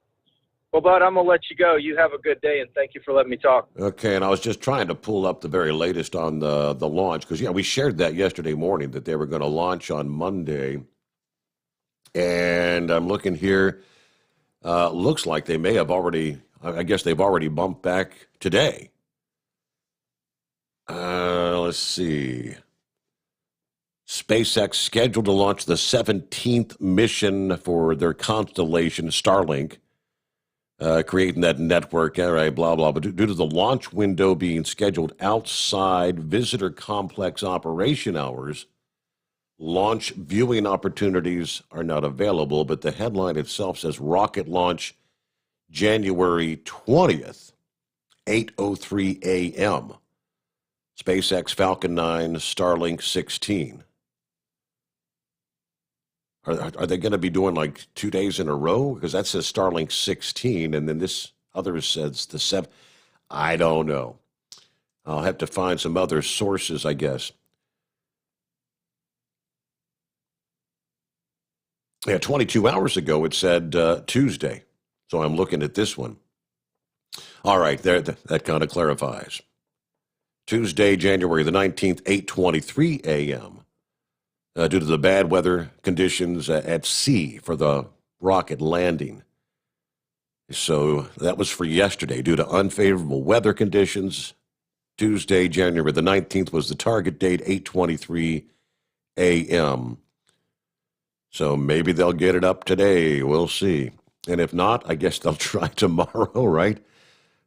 well, bud, I'm going to let you go. You have a good day, and thank you for letting me talk. Okay, and I was just trying to pull up the very latest on the launch, because, we shared that yesterday morning that they were going to launch on Monday. And I'm looking here. Looks like they may have already, I guess they've already bumped back today. Let's see. SpaceX scheduled to launch the 17th mission for their constellation, Starlink, creating that network, all right, blah, blah. But due to the launch window being scheduled outside visitor complex operation hours, launch viewing opportunities are not available. But the headline itself says rocket launch January 20th, 8:03 a.m. SpaceX Falcon 9, Starlink 16. Are they going to be doing like 2 days in a row? Because that says Starlink 16, and then this other says the 7. I don't know. I'll have to find some other sources, I guess. Yeah, 22 hours ago it said Tuesday. So I'm looking at this one. All right, there that kind of clarifies. Tuesday, January the 19th, 8:23 a.m. Due to the bad weather conditions at sea for the rocket landing. So that was for yesterday. Due to unfavorable weather conditions, Tuesday, January the 19th was the target date, 8:23 a.m. So maybe they'll get it up today. We'll see. And if not, I guess they'll try tomorrow, right?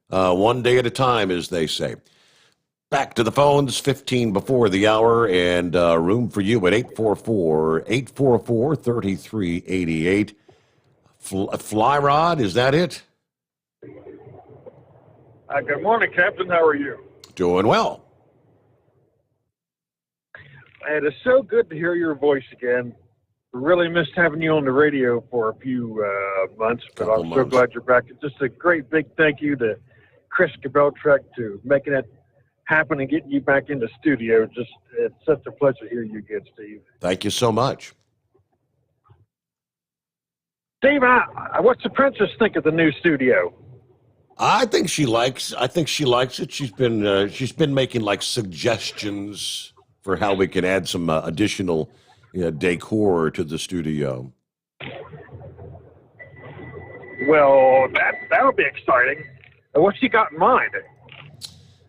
One day at a time, as they say. Back to the phones, 15 before the hour, and room for you at 844-3388. Fly Rod, is that it? Good morning, Captain. How are you? Doing well. It is so good to hear your voice again. Really missed having you on the radio for a few months, but I'm so glad you're back. It's just a great big thank you to Chris Kabeltrek to making it happen and getting you back in the studio. Just it's such a pleasure to hear you again, Steve. Thank you so much. Steve, what's the princess think of the new studio? I think she likes it. She's been making like suggestions for how we can add some additional decor to the studio. Well, that'll be exciting. What's she got in mind?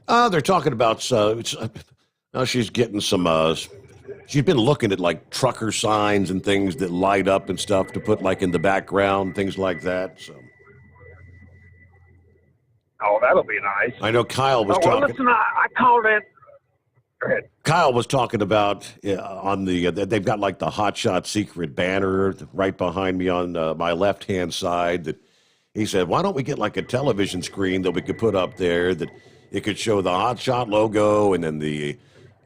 They're talking about she's getting some. She's been looking at like trucker signs and things that light up and stuff to put like in the background, things like that. So. Oh, that'll be nice. I know Kyle was talking. Well, listen, I called in. Go ahead. Kyle was talking about on the they've got like the Hot Shot Secret banner right behind me on my left-hand side. That he said, why don't we get like a television screen that we could put up there that it could show the Hot Shot logo and then the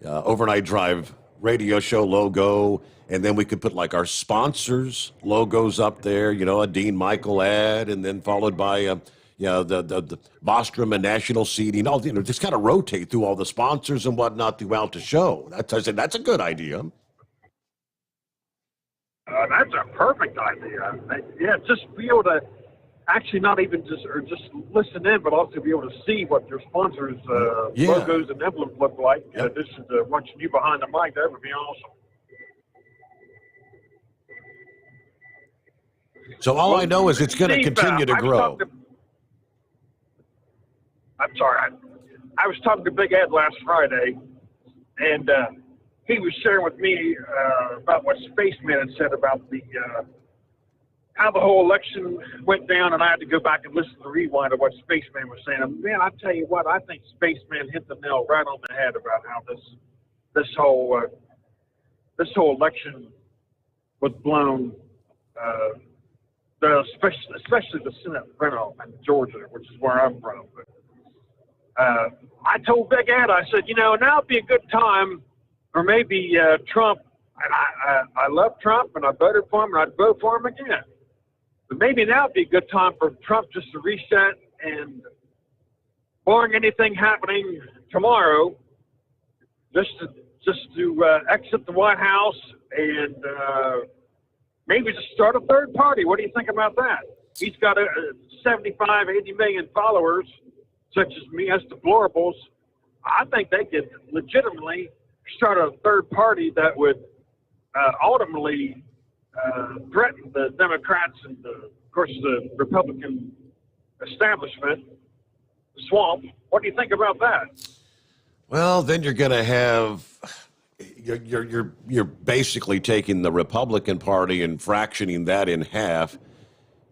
Overnight Drive radio show logo, and then we could put like our sponsors logos up there. A Dean Michael ad, and then followed by the Bostrom and National Seating, all just kind of rotate through all the sponsors and whatnot throughout the show. I said that's a good idea. That's a perfect idea. Yeah, just be able to actually not even just listen in, but also be able to see what your sponsors' logos and emblems look like. In addition to watching you behind the mic, that would be awesome. So all I know is it's going to continue to grow. I'm sorry. I was talking to Big Ed last Friday, and he was sharing with me about what Spaceman had said about how the whole election went down, and I had to go back and listen to the rewind of what Spaceman was saying. And man, I tell you what, I think Spaceman hit the nail right on the head about how this whole election was blown. Especially the Senate runoff in Georgia, which is where I'm from. But I told Big Ed, I said, now would be a good time, or maybe Trump. And I love Trump, and I voted for him, and I'd vote for him again. But maybe now would be a good time for Trump just to reset, and barring anything happening tomorrow, just to exit the White House and maybe just start a third party. What do you think about that? He's got 75, 80 million followers, such as me, as deplorables. I think they could legitimately start a third party that would ultimately threaten the Democrats and, of course, the Republican establishment, the swamp. What do you think about that? Well, then you're going to have you're basically taking the Republican Party and fractioning that in half,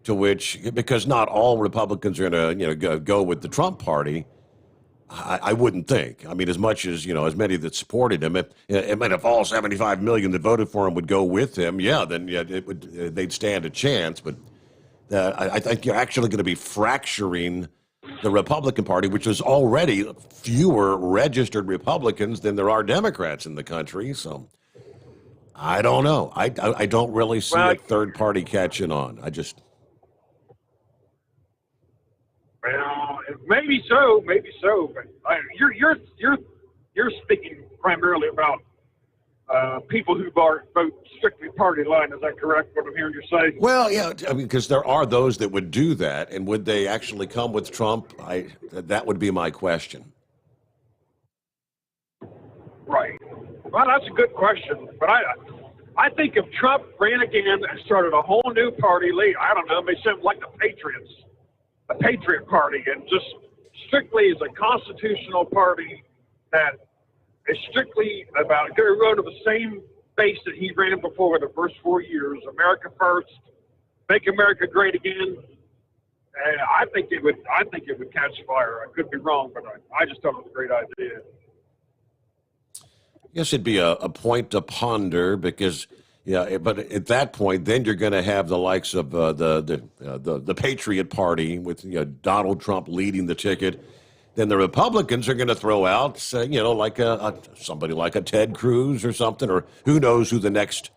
to which, because not all Republicans are going to go with the Trump Party. I wouldn't think. I mean, as much as as many that supported him, if all 75 million that voted for him would go with him, they'd stand a chance. But I think you're actually going to be fracturing the Republican Party, which is already fewer registered Republicans than there are Democrats in the country. So I don't know. I don't really see a third party catching on. Well, maybe so. But you're speaking primarily about people who vote strictly party line. Is that correct, what I'm hearing you say? Well, yeah, I mean, because there are those that would do that, and would they actually come with Trump? That would be my question. Right. Well, that's a good question. But I think if Trump ran again and started a whole new party, I don't know, maybe something like the Patriots, a Patriot Party, and just strictly as a constitutional party that is strictly about getting rid of the same base that he ran before in the first 4 years, America first, make America great again. And I think it would catch fire. I could be wrong, but I just thought it was a great idea. I guess it'd be a point to ponder because, but at that point, then you're going to have the likes of the Patriot Party with Donald Trump leading the ticket. Then the Republicans are going to throw out, like somebody like a Ted Cruz or something, or who knows who the next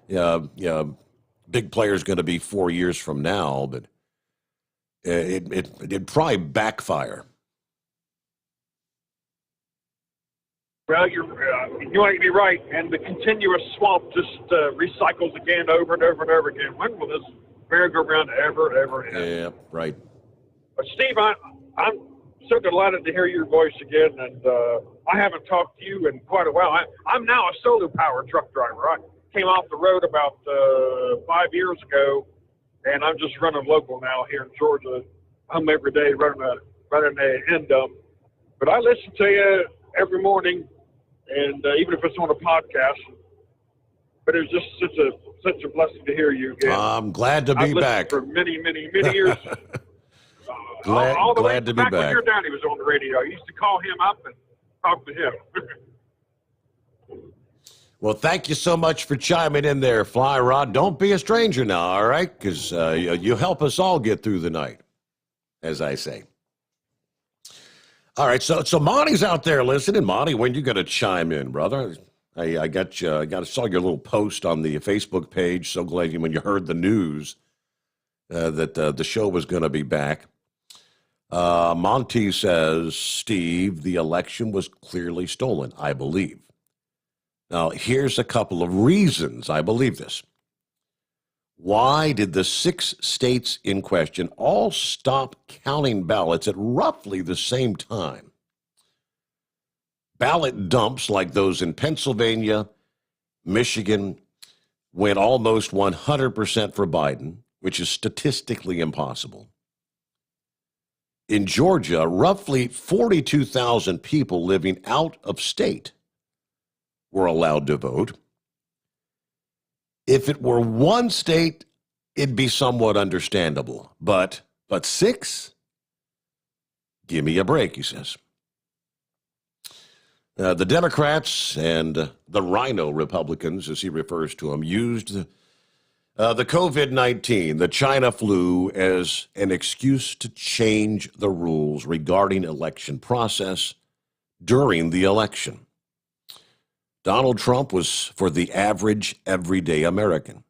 big player is going to be 4 years from now. But it'd probably backfire. Well, you might be right, and the continuous swamp just recycles again over and over and over again. When will this merry-go-round ever end? Yeah, right. But Steve, I'm so delighted to hear your voice again, and I haven't talked to you in quite a while. I'm now a solo-powered truck driver. I came off the road about 5 years ago, and I'm just running local now here in Georgia. I'm every day running a end dump. But I listen to you every morning. And even if it's on a podcast, but it was just such a blessing to hear you again. I'm glad to be back. For many years. Glad to be back. When your daddy was on the radio, I used to call him up and talk to him. Well, thank you so much for chiming in there, Fly Rod. Don't be a stranger now, all right? Because you help us all get through the night, as I say. All right, so Monty's out there listening. Monty, when you going to chime in, brother? I saw your little post on the Facebook page. So glad when you heard the news that the show was going to be back. Monty says, Steve, the election was clearly stolen, I believe. Now, here's a couple of reasons I believe this. Why did the 6 states in question all stop counting ballots at roughly the same time? Ballot dumps like those in Pennsylvania, Michigan, went almost 100% for Biden, which is statistically impossible. In Georgia, roughly 42,000 people living out of state were allowed to vote. If it were one state, it'd be somewhat understandable. But 6? Give me a break, he says. The Democrats and the Rhino Republicans, as he refers to them, used the COVID-19, the China flu, as an excuse to change the rules regarding election process during the election. Donald Trump was for the average, everyday American.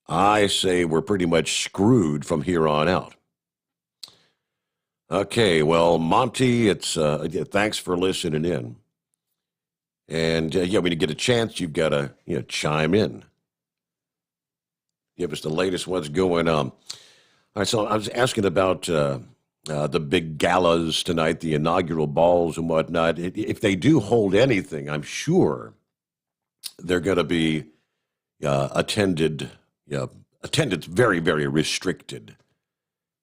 I say we're pretty much screwed from here on out. Okay, well, Monty, it's thanks for listening in. And, when you get a chance, you've got to chime in. Give us the latest what's going on. All right, so I was asking about the big galas tonight, the inaugural balls and whatnot. If they do hold anything, I'm sure they're going to be attendance very, very restricted.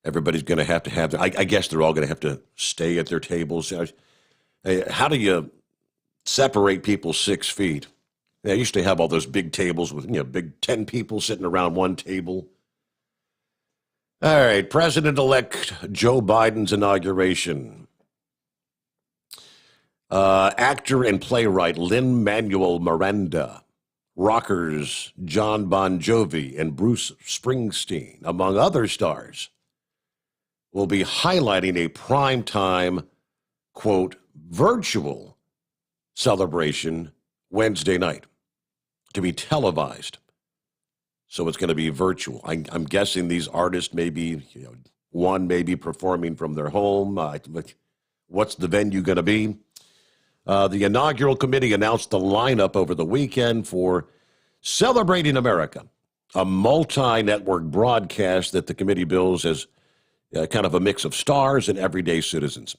Everybody's going to have their, I guess they're all going to have to stay at their tables. How do you separate people 6 feet? They used to have all those big tables with, big 10 people sitting around one table. All right, President-elect Joe Biden's inauguration. Actor and playwright Lin-Manuel Miranda, rockers John Bon Jovi and Bruce Springsteen, among other stars, will be highlighting a primetime, quote, virtual celebration Wednesday night to be televised. So it's going to be virtual. I'm guessing these artists may be, one may be performing from their home. What's the venue going to be? The inaugural committee announced the lineup over the weekend for Celebrating America, a multi-network broadcast that the committee bills as kind of a mix of stars and everyday citizens.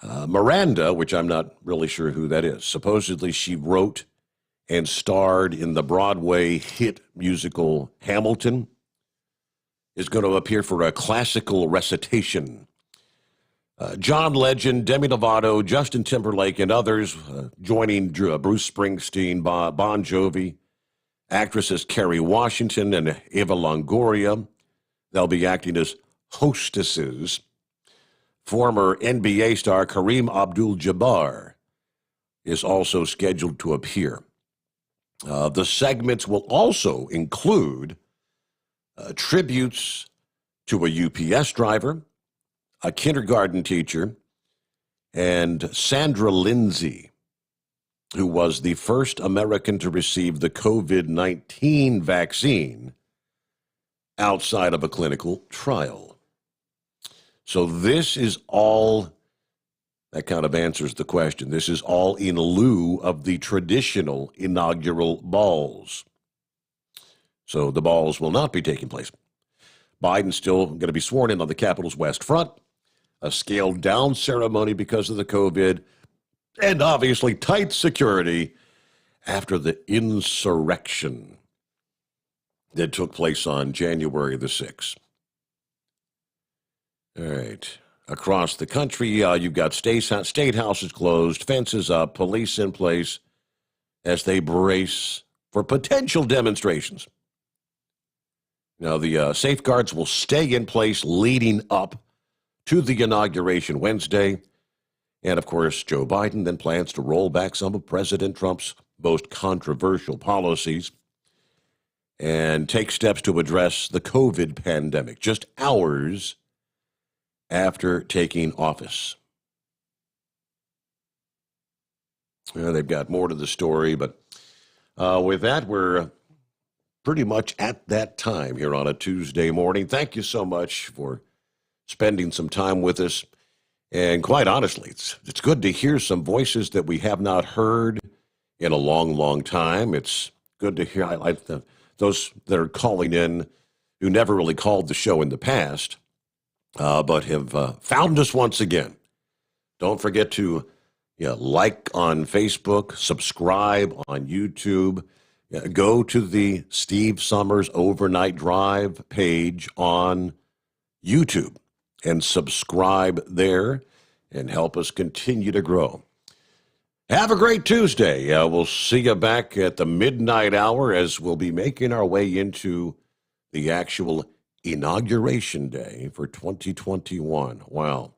Miranda, which I'm not really sure who that is, supposedly she wrote and starred in the Broadway hit musical Hamilton, is going to appear for a classical recitation. John Legend, Demi Lovato, Justin Timberlake, and others joining Bruce Springsteen, Bon Jovi, actresses Kerry Washington and Eva Longoria. They'll be acting as hostesses. Former NBA star Kareem Abdul-Jabbar is also scheduled to appear. The segments will also include tributes to a UPS driver, a kindergarten teacher, and Sandra Lindsay, who was the first American to receive the COVID-19 vaccine outside of a clinical trial. So this is all, that kind of answers the question. This is all in lieu of the traditional inaugural balls. So the balls will not be taking place. Biden's still going to be sworn in on the Capitol's West Front, a scaled-down ceremony because of the COVID, and obviously tight security after the insurrection that took place on January the 6th. All right. Across the country, you've got state houses closed, fences up, police in place as they brace for potential demonstrations. Now, the safeguards will stay in place leading up to the inauguration Wednesday. And, of course, Joe Biden then plans to roll back some of President Trump's most controversial policies and take steps to address the COVID pandemic just hours after taking office. They've got more to the story, but with that, we're pretty much at that time here on a Tuesday morning. Thank you so much for spending some time with us. And quite honestly, it's good to hear some voices that we have not heard in a long, long time. It's good to hear those that are calling in who never really called the show in the past, but have found us once again. Don't forget to like on Facebook, subscribe on YouTube. Go to the Steve Sommers Overnight Drive page on YouTube and subscribe there and help us continue to grow. Have a great Tuesday. We'll see you back at the midnight hour as we'll be making our way into the actual inauguration day for 2021. Wow.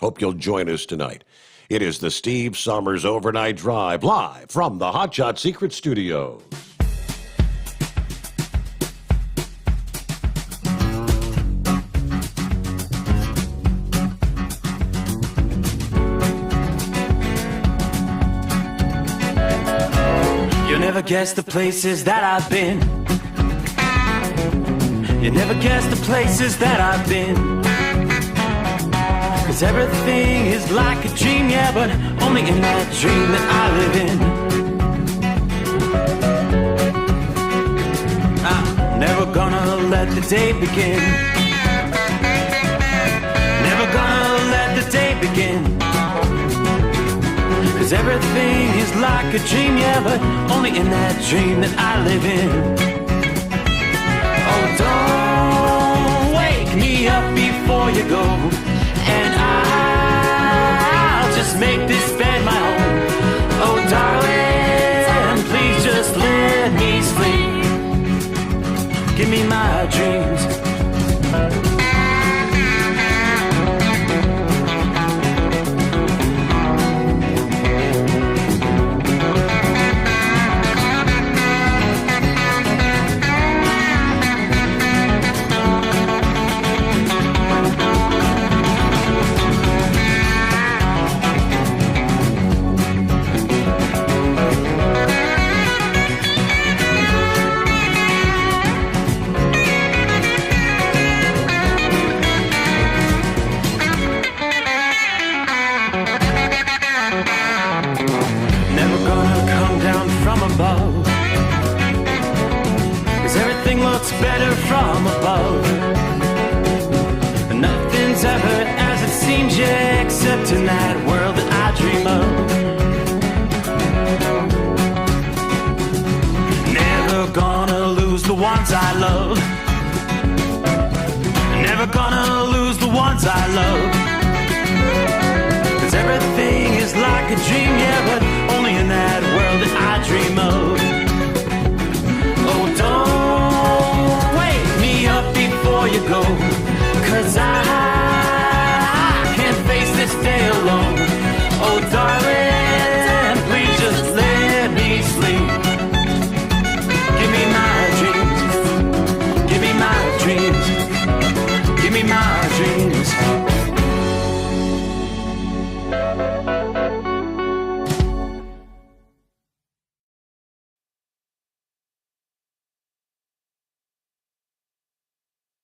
Hope you'll join us tonight. It is the Steve Sommers Overnight Drive, live from the Hot Shot Secret Studios. You'll never guess the places that I've been. You never guess the places that I've been. 'Cause everything is like a dream, yeah, but only in that dream that I live in. I'm never gonna let the day begin. Never gonna let the day begin. 'Cause everything is like a dream, yeah, but only in that dream that I live in. Oh, don't wake me up before you go, and I'll just make this bed my home. Oh, darling, please just let me sleep. Give me my dreams. change except in that world that I dream of. Never gonna lose the ones I love. Never gonna lose the ones I love.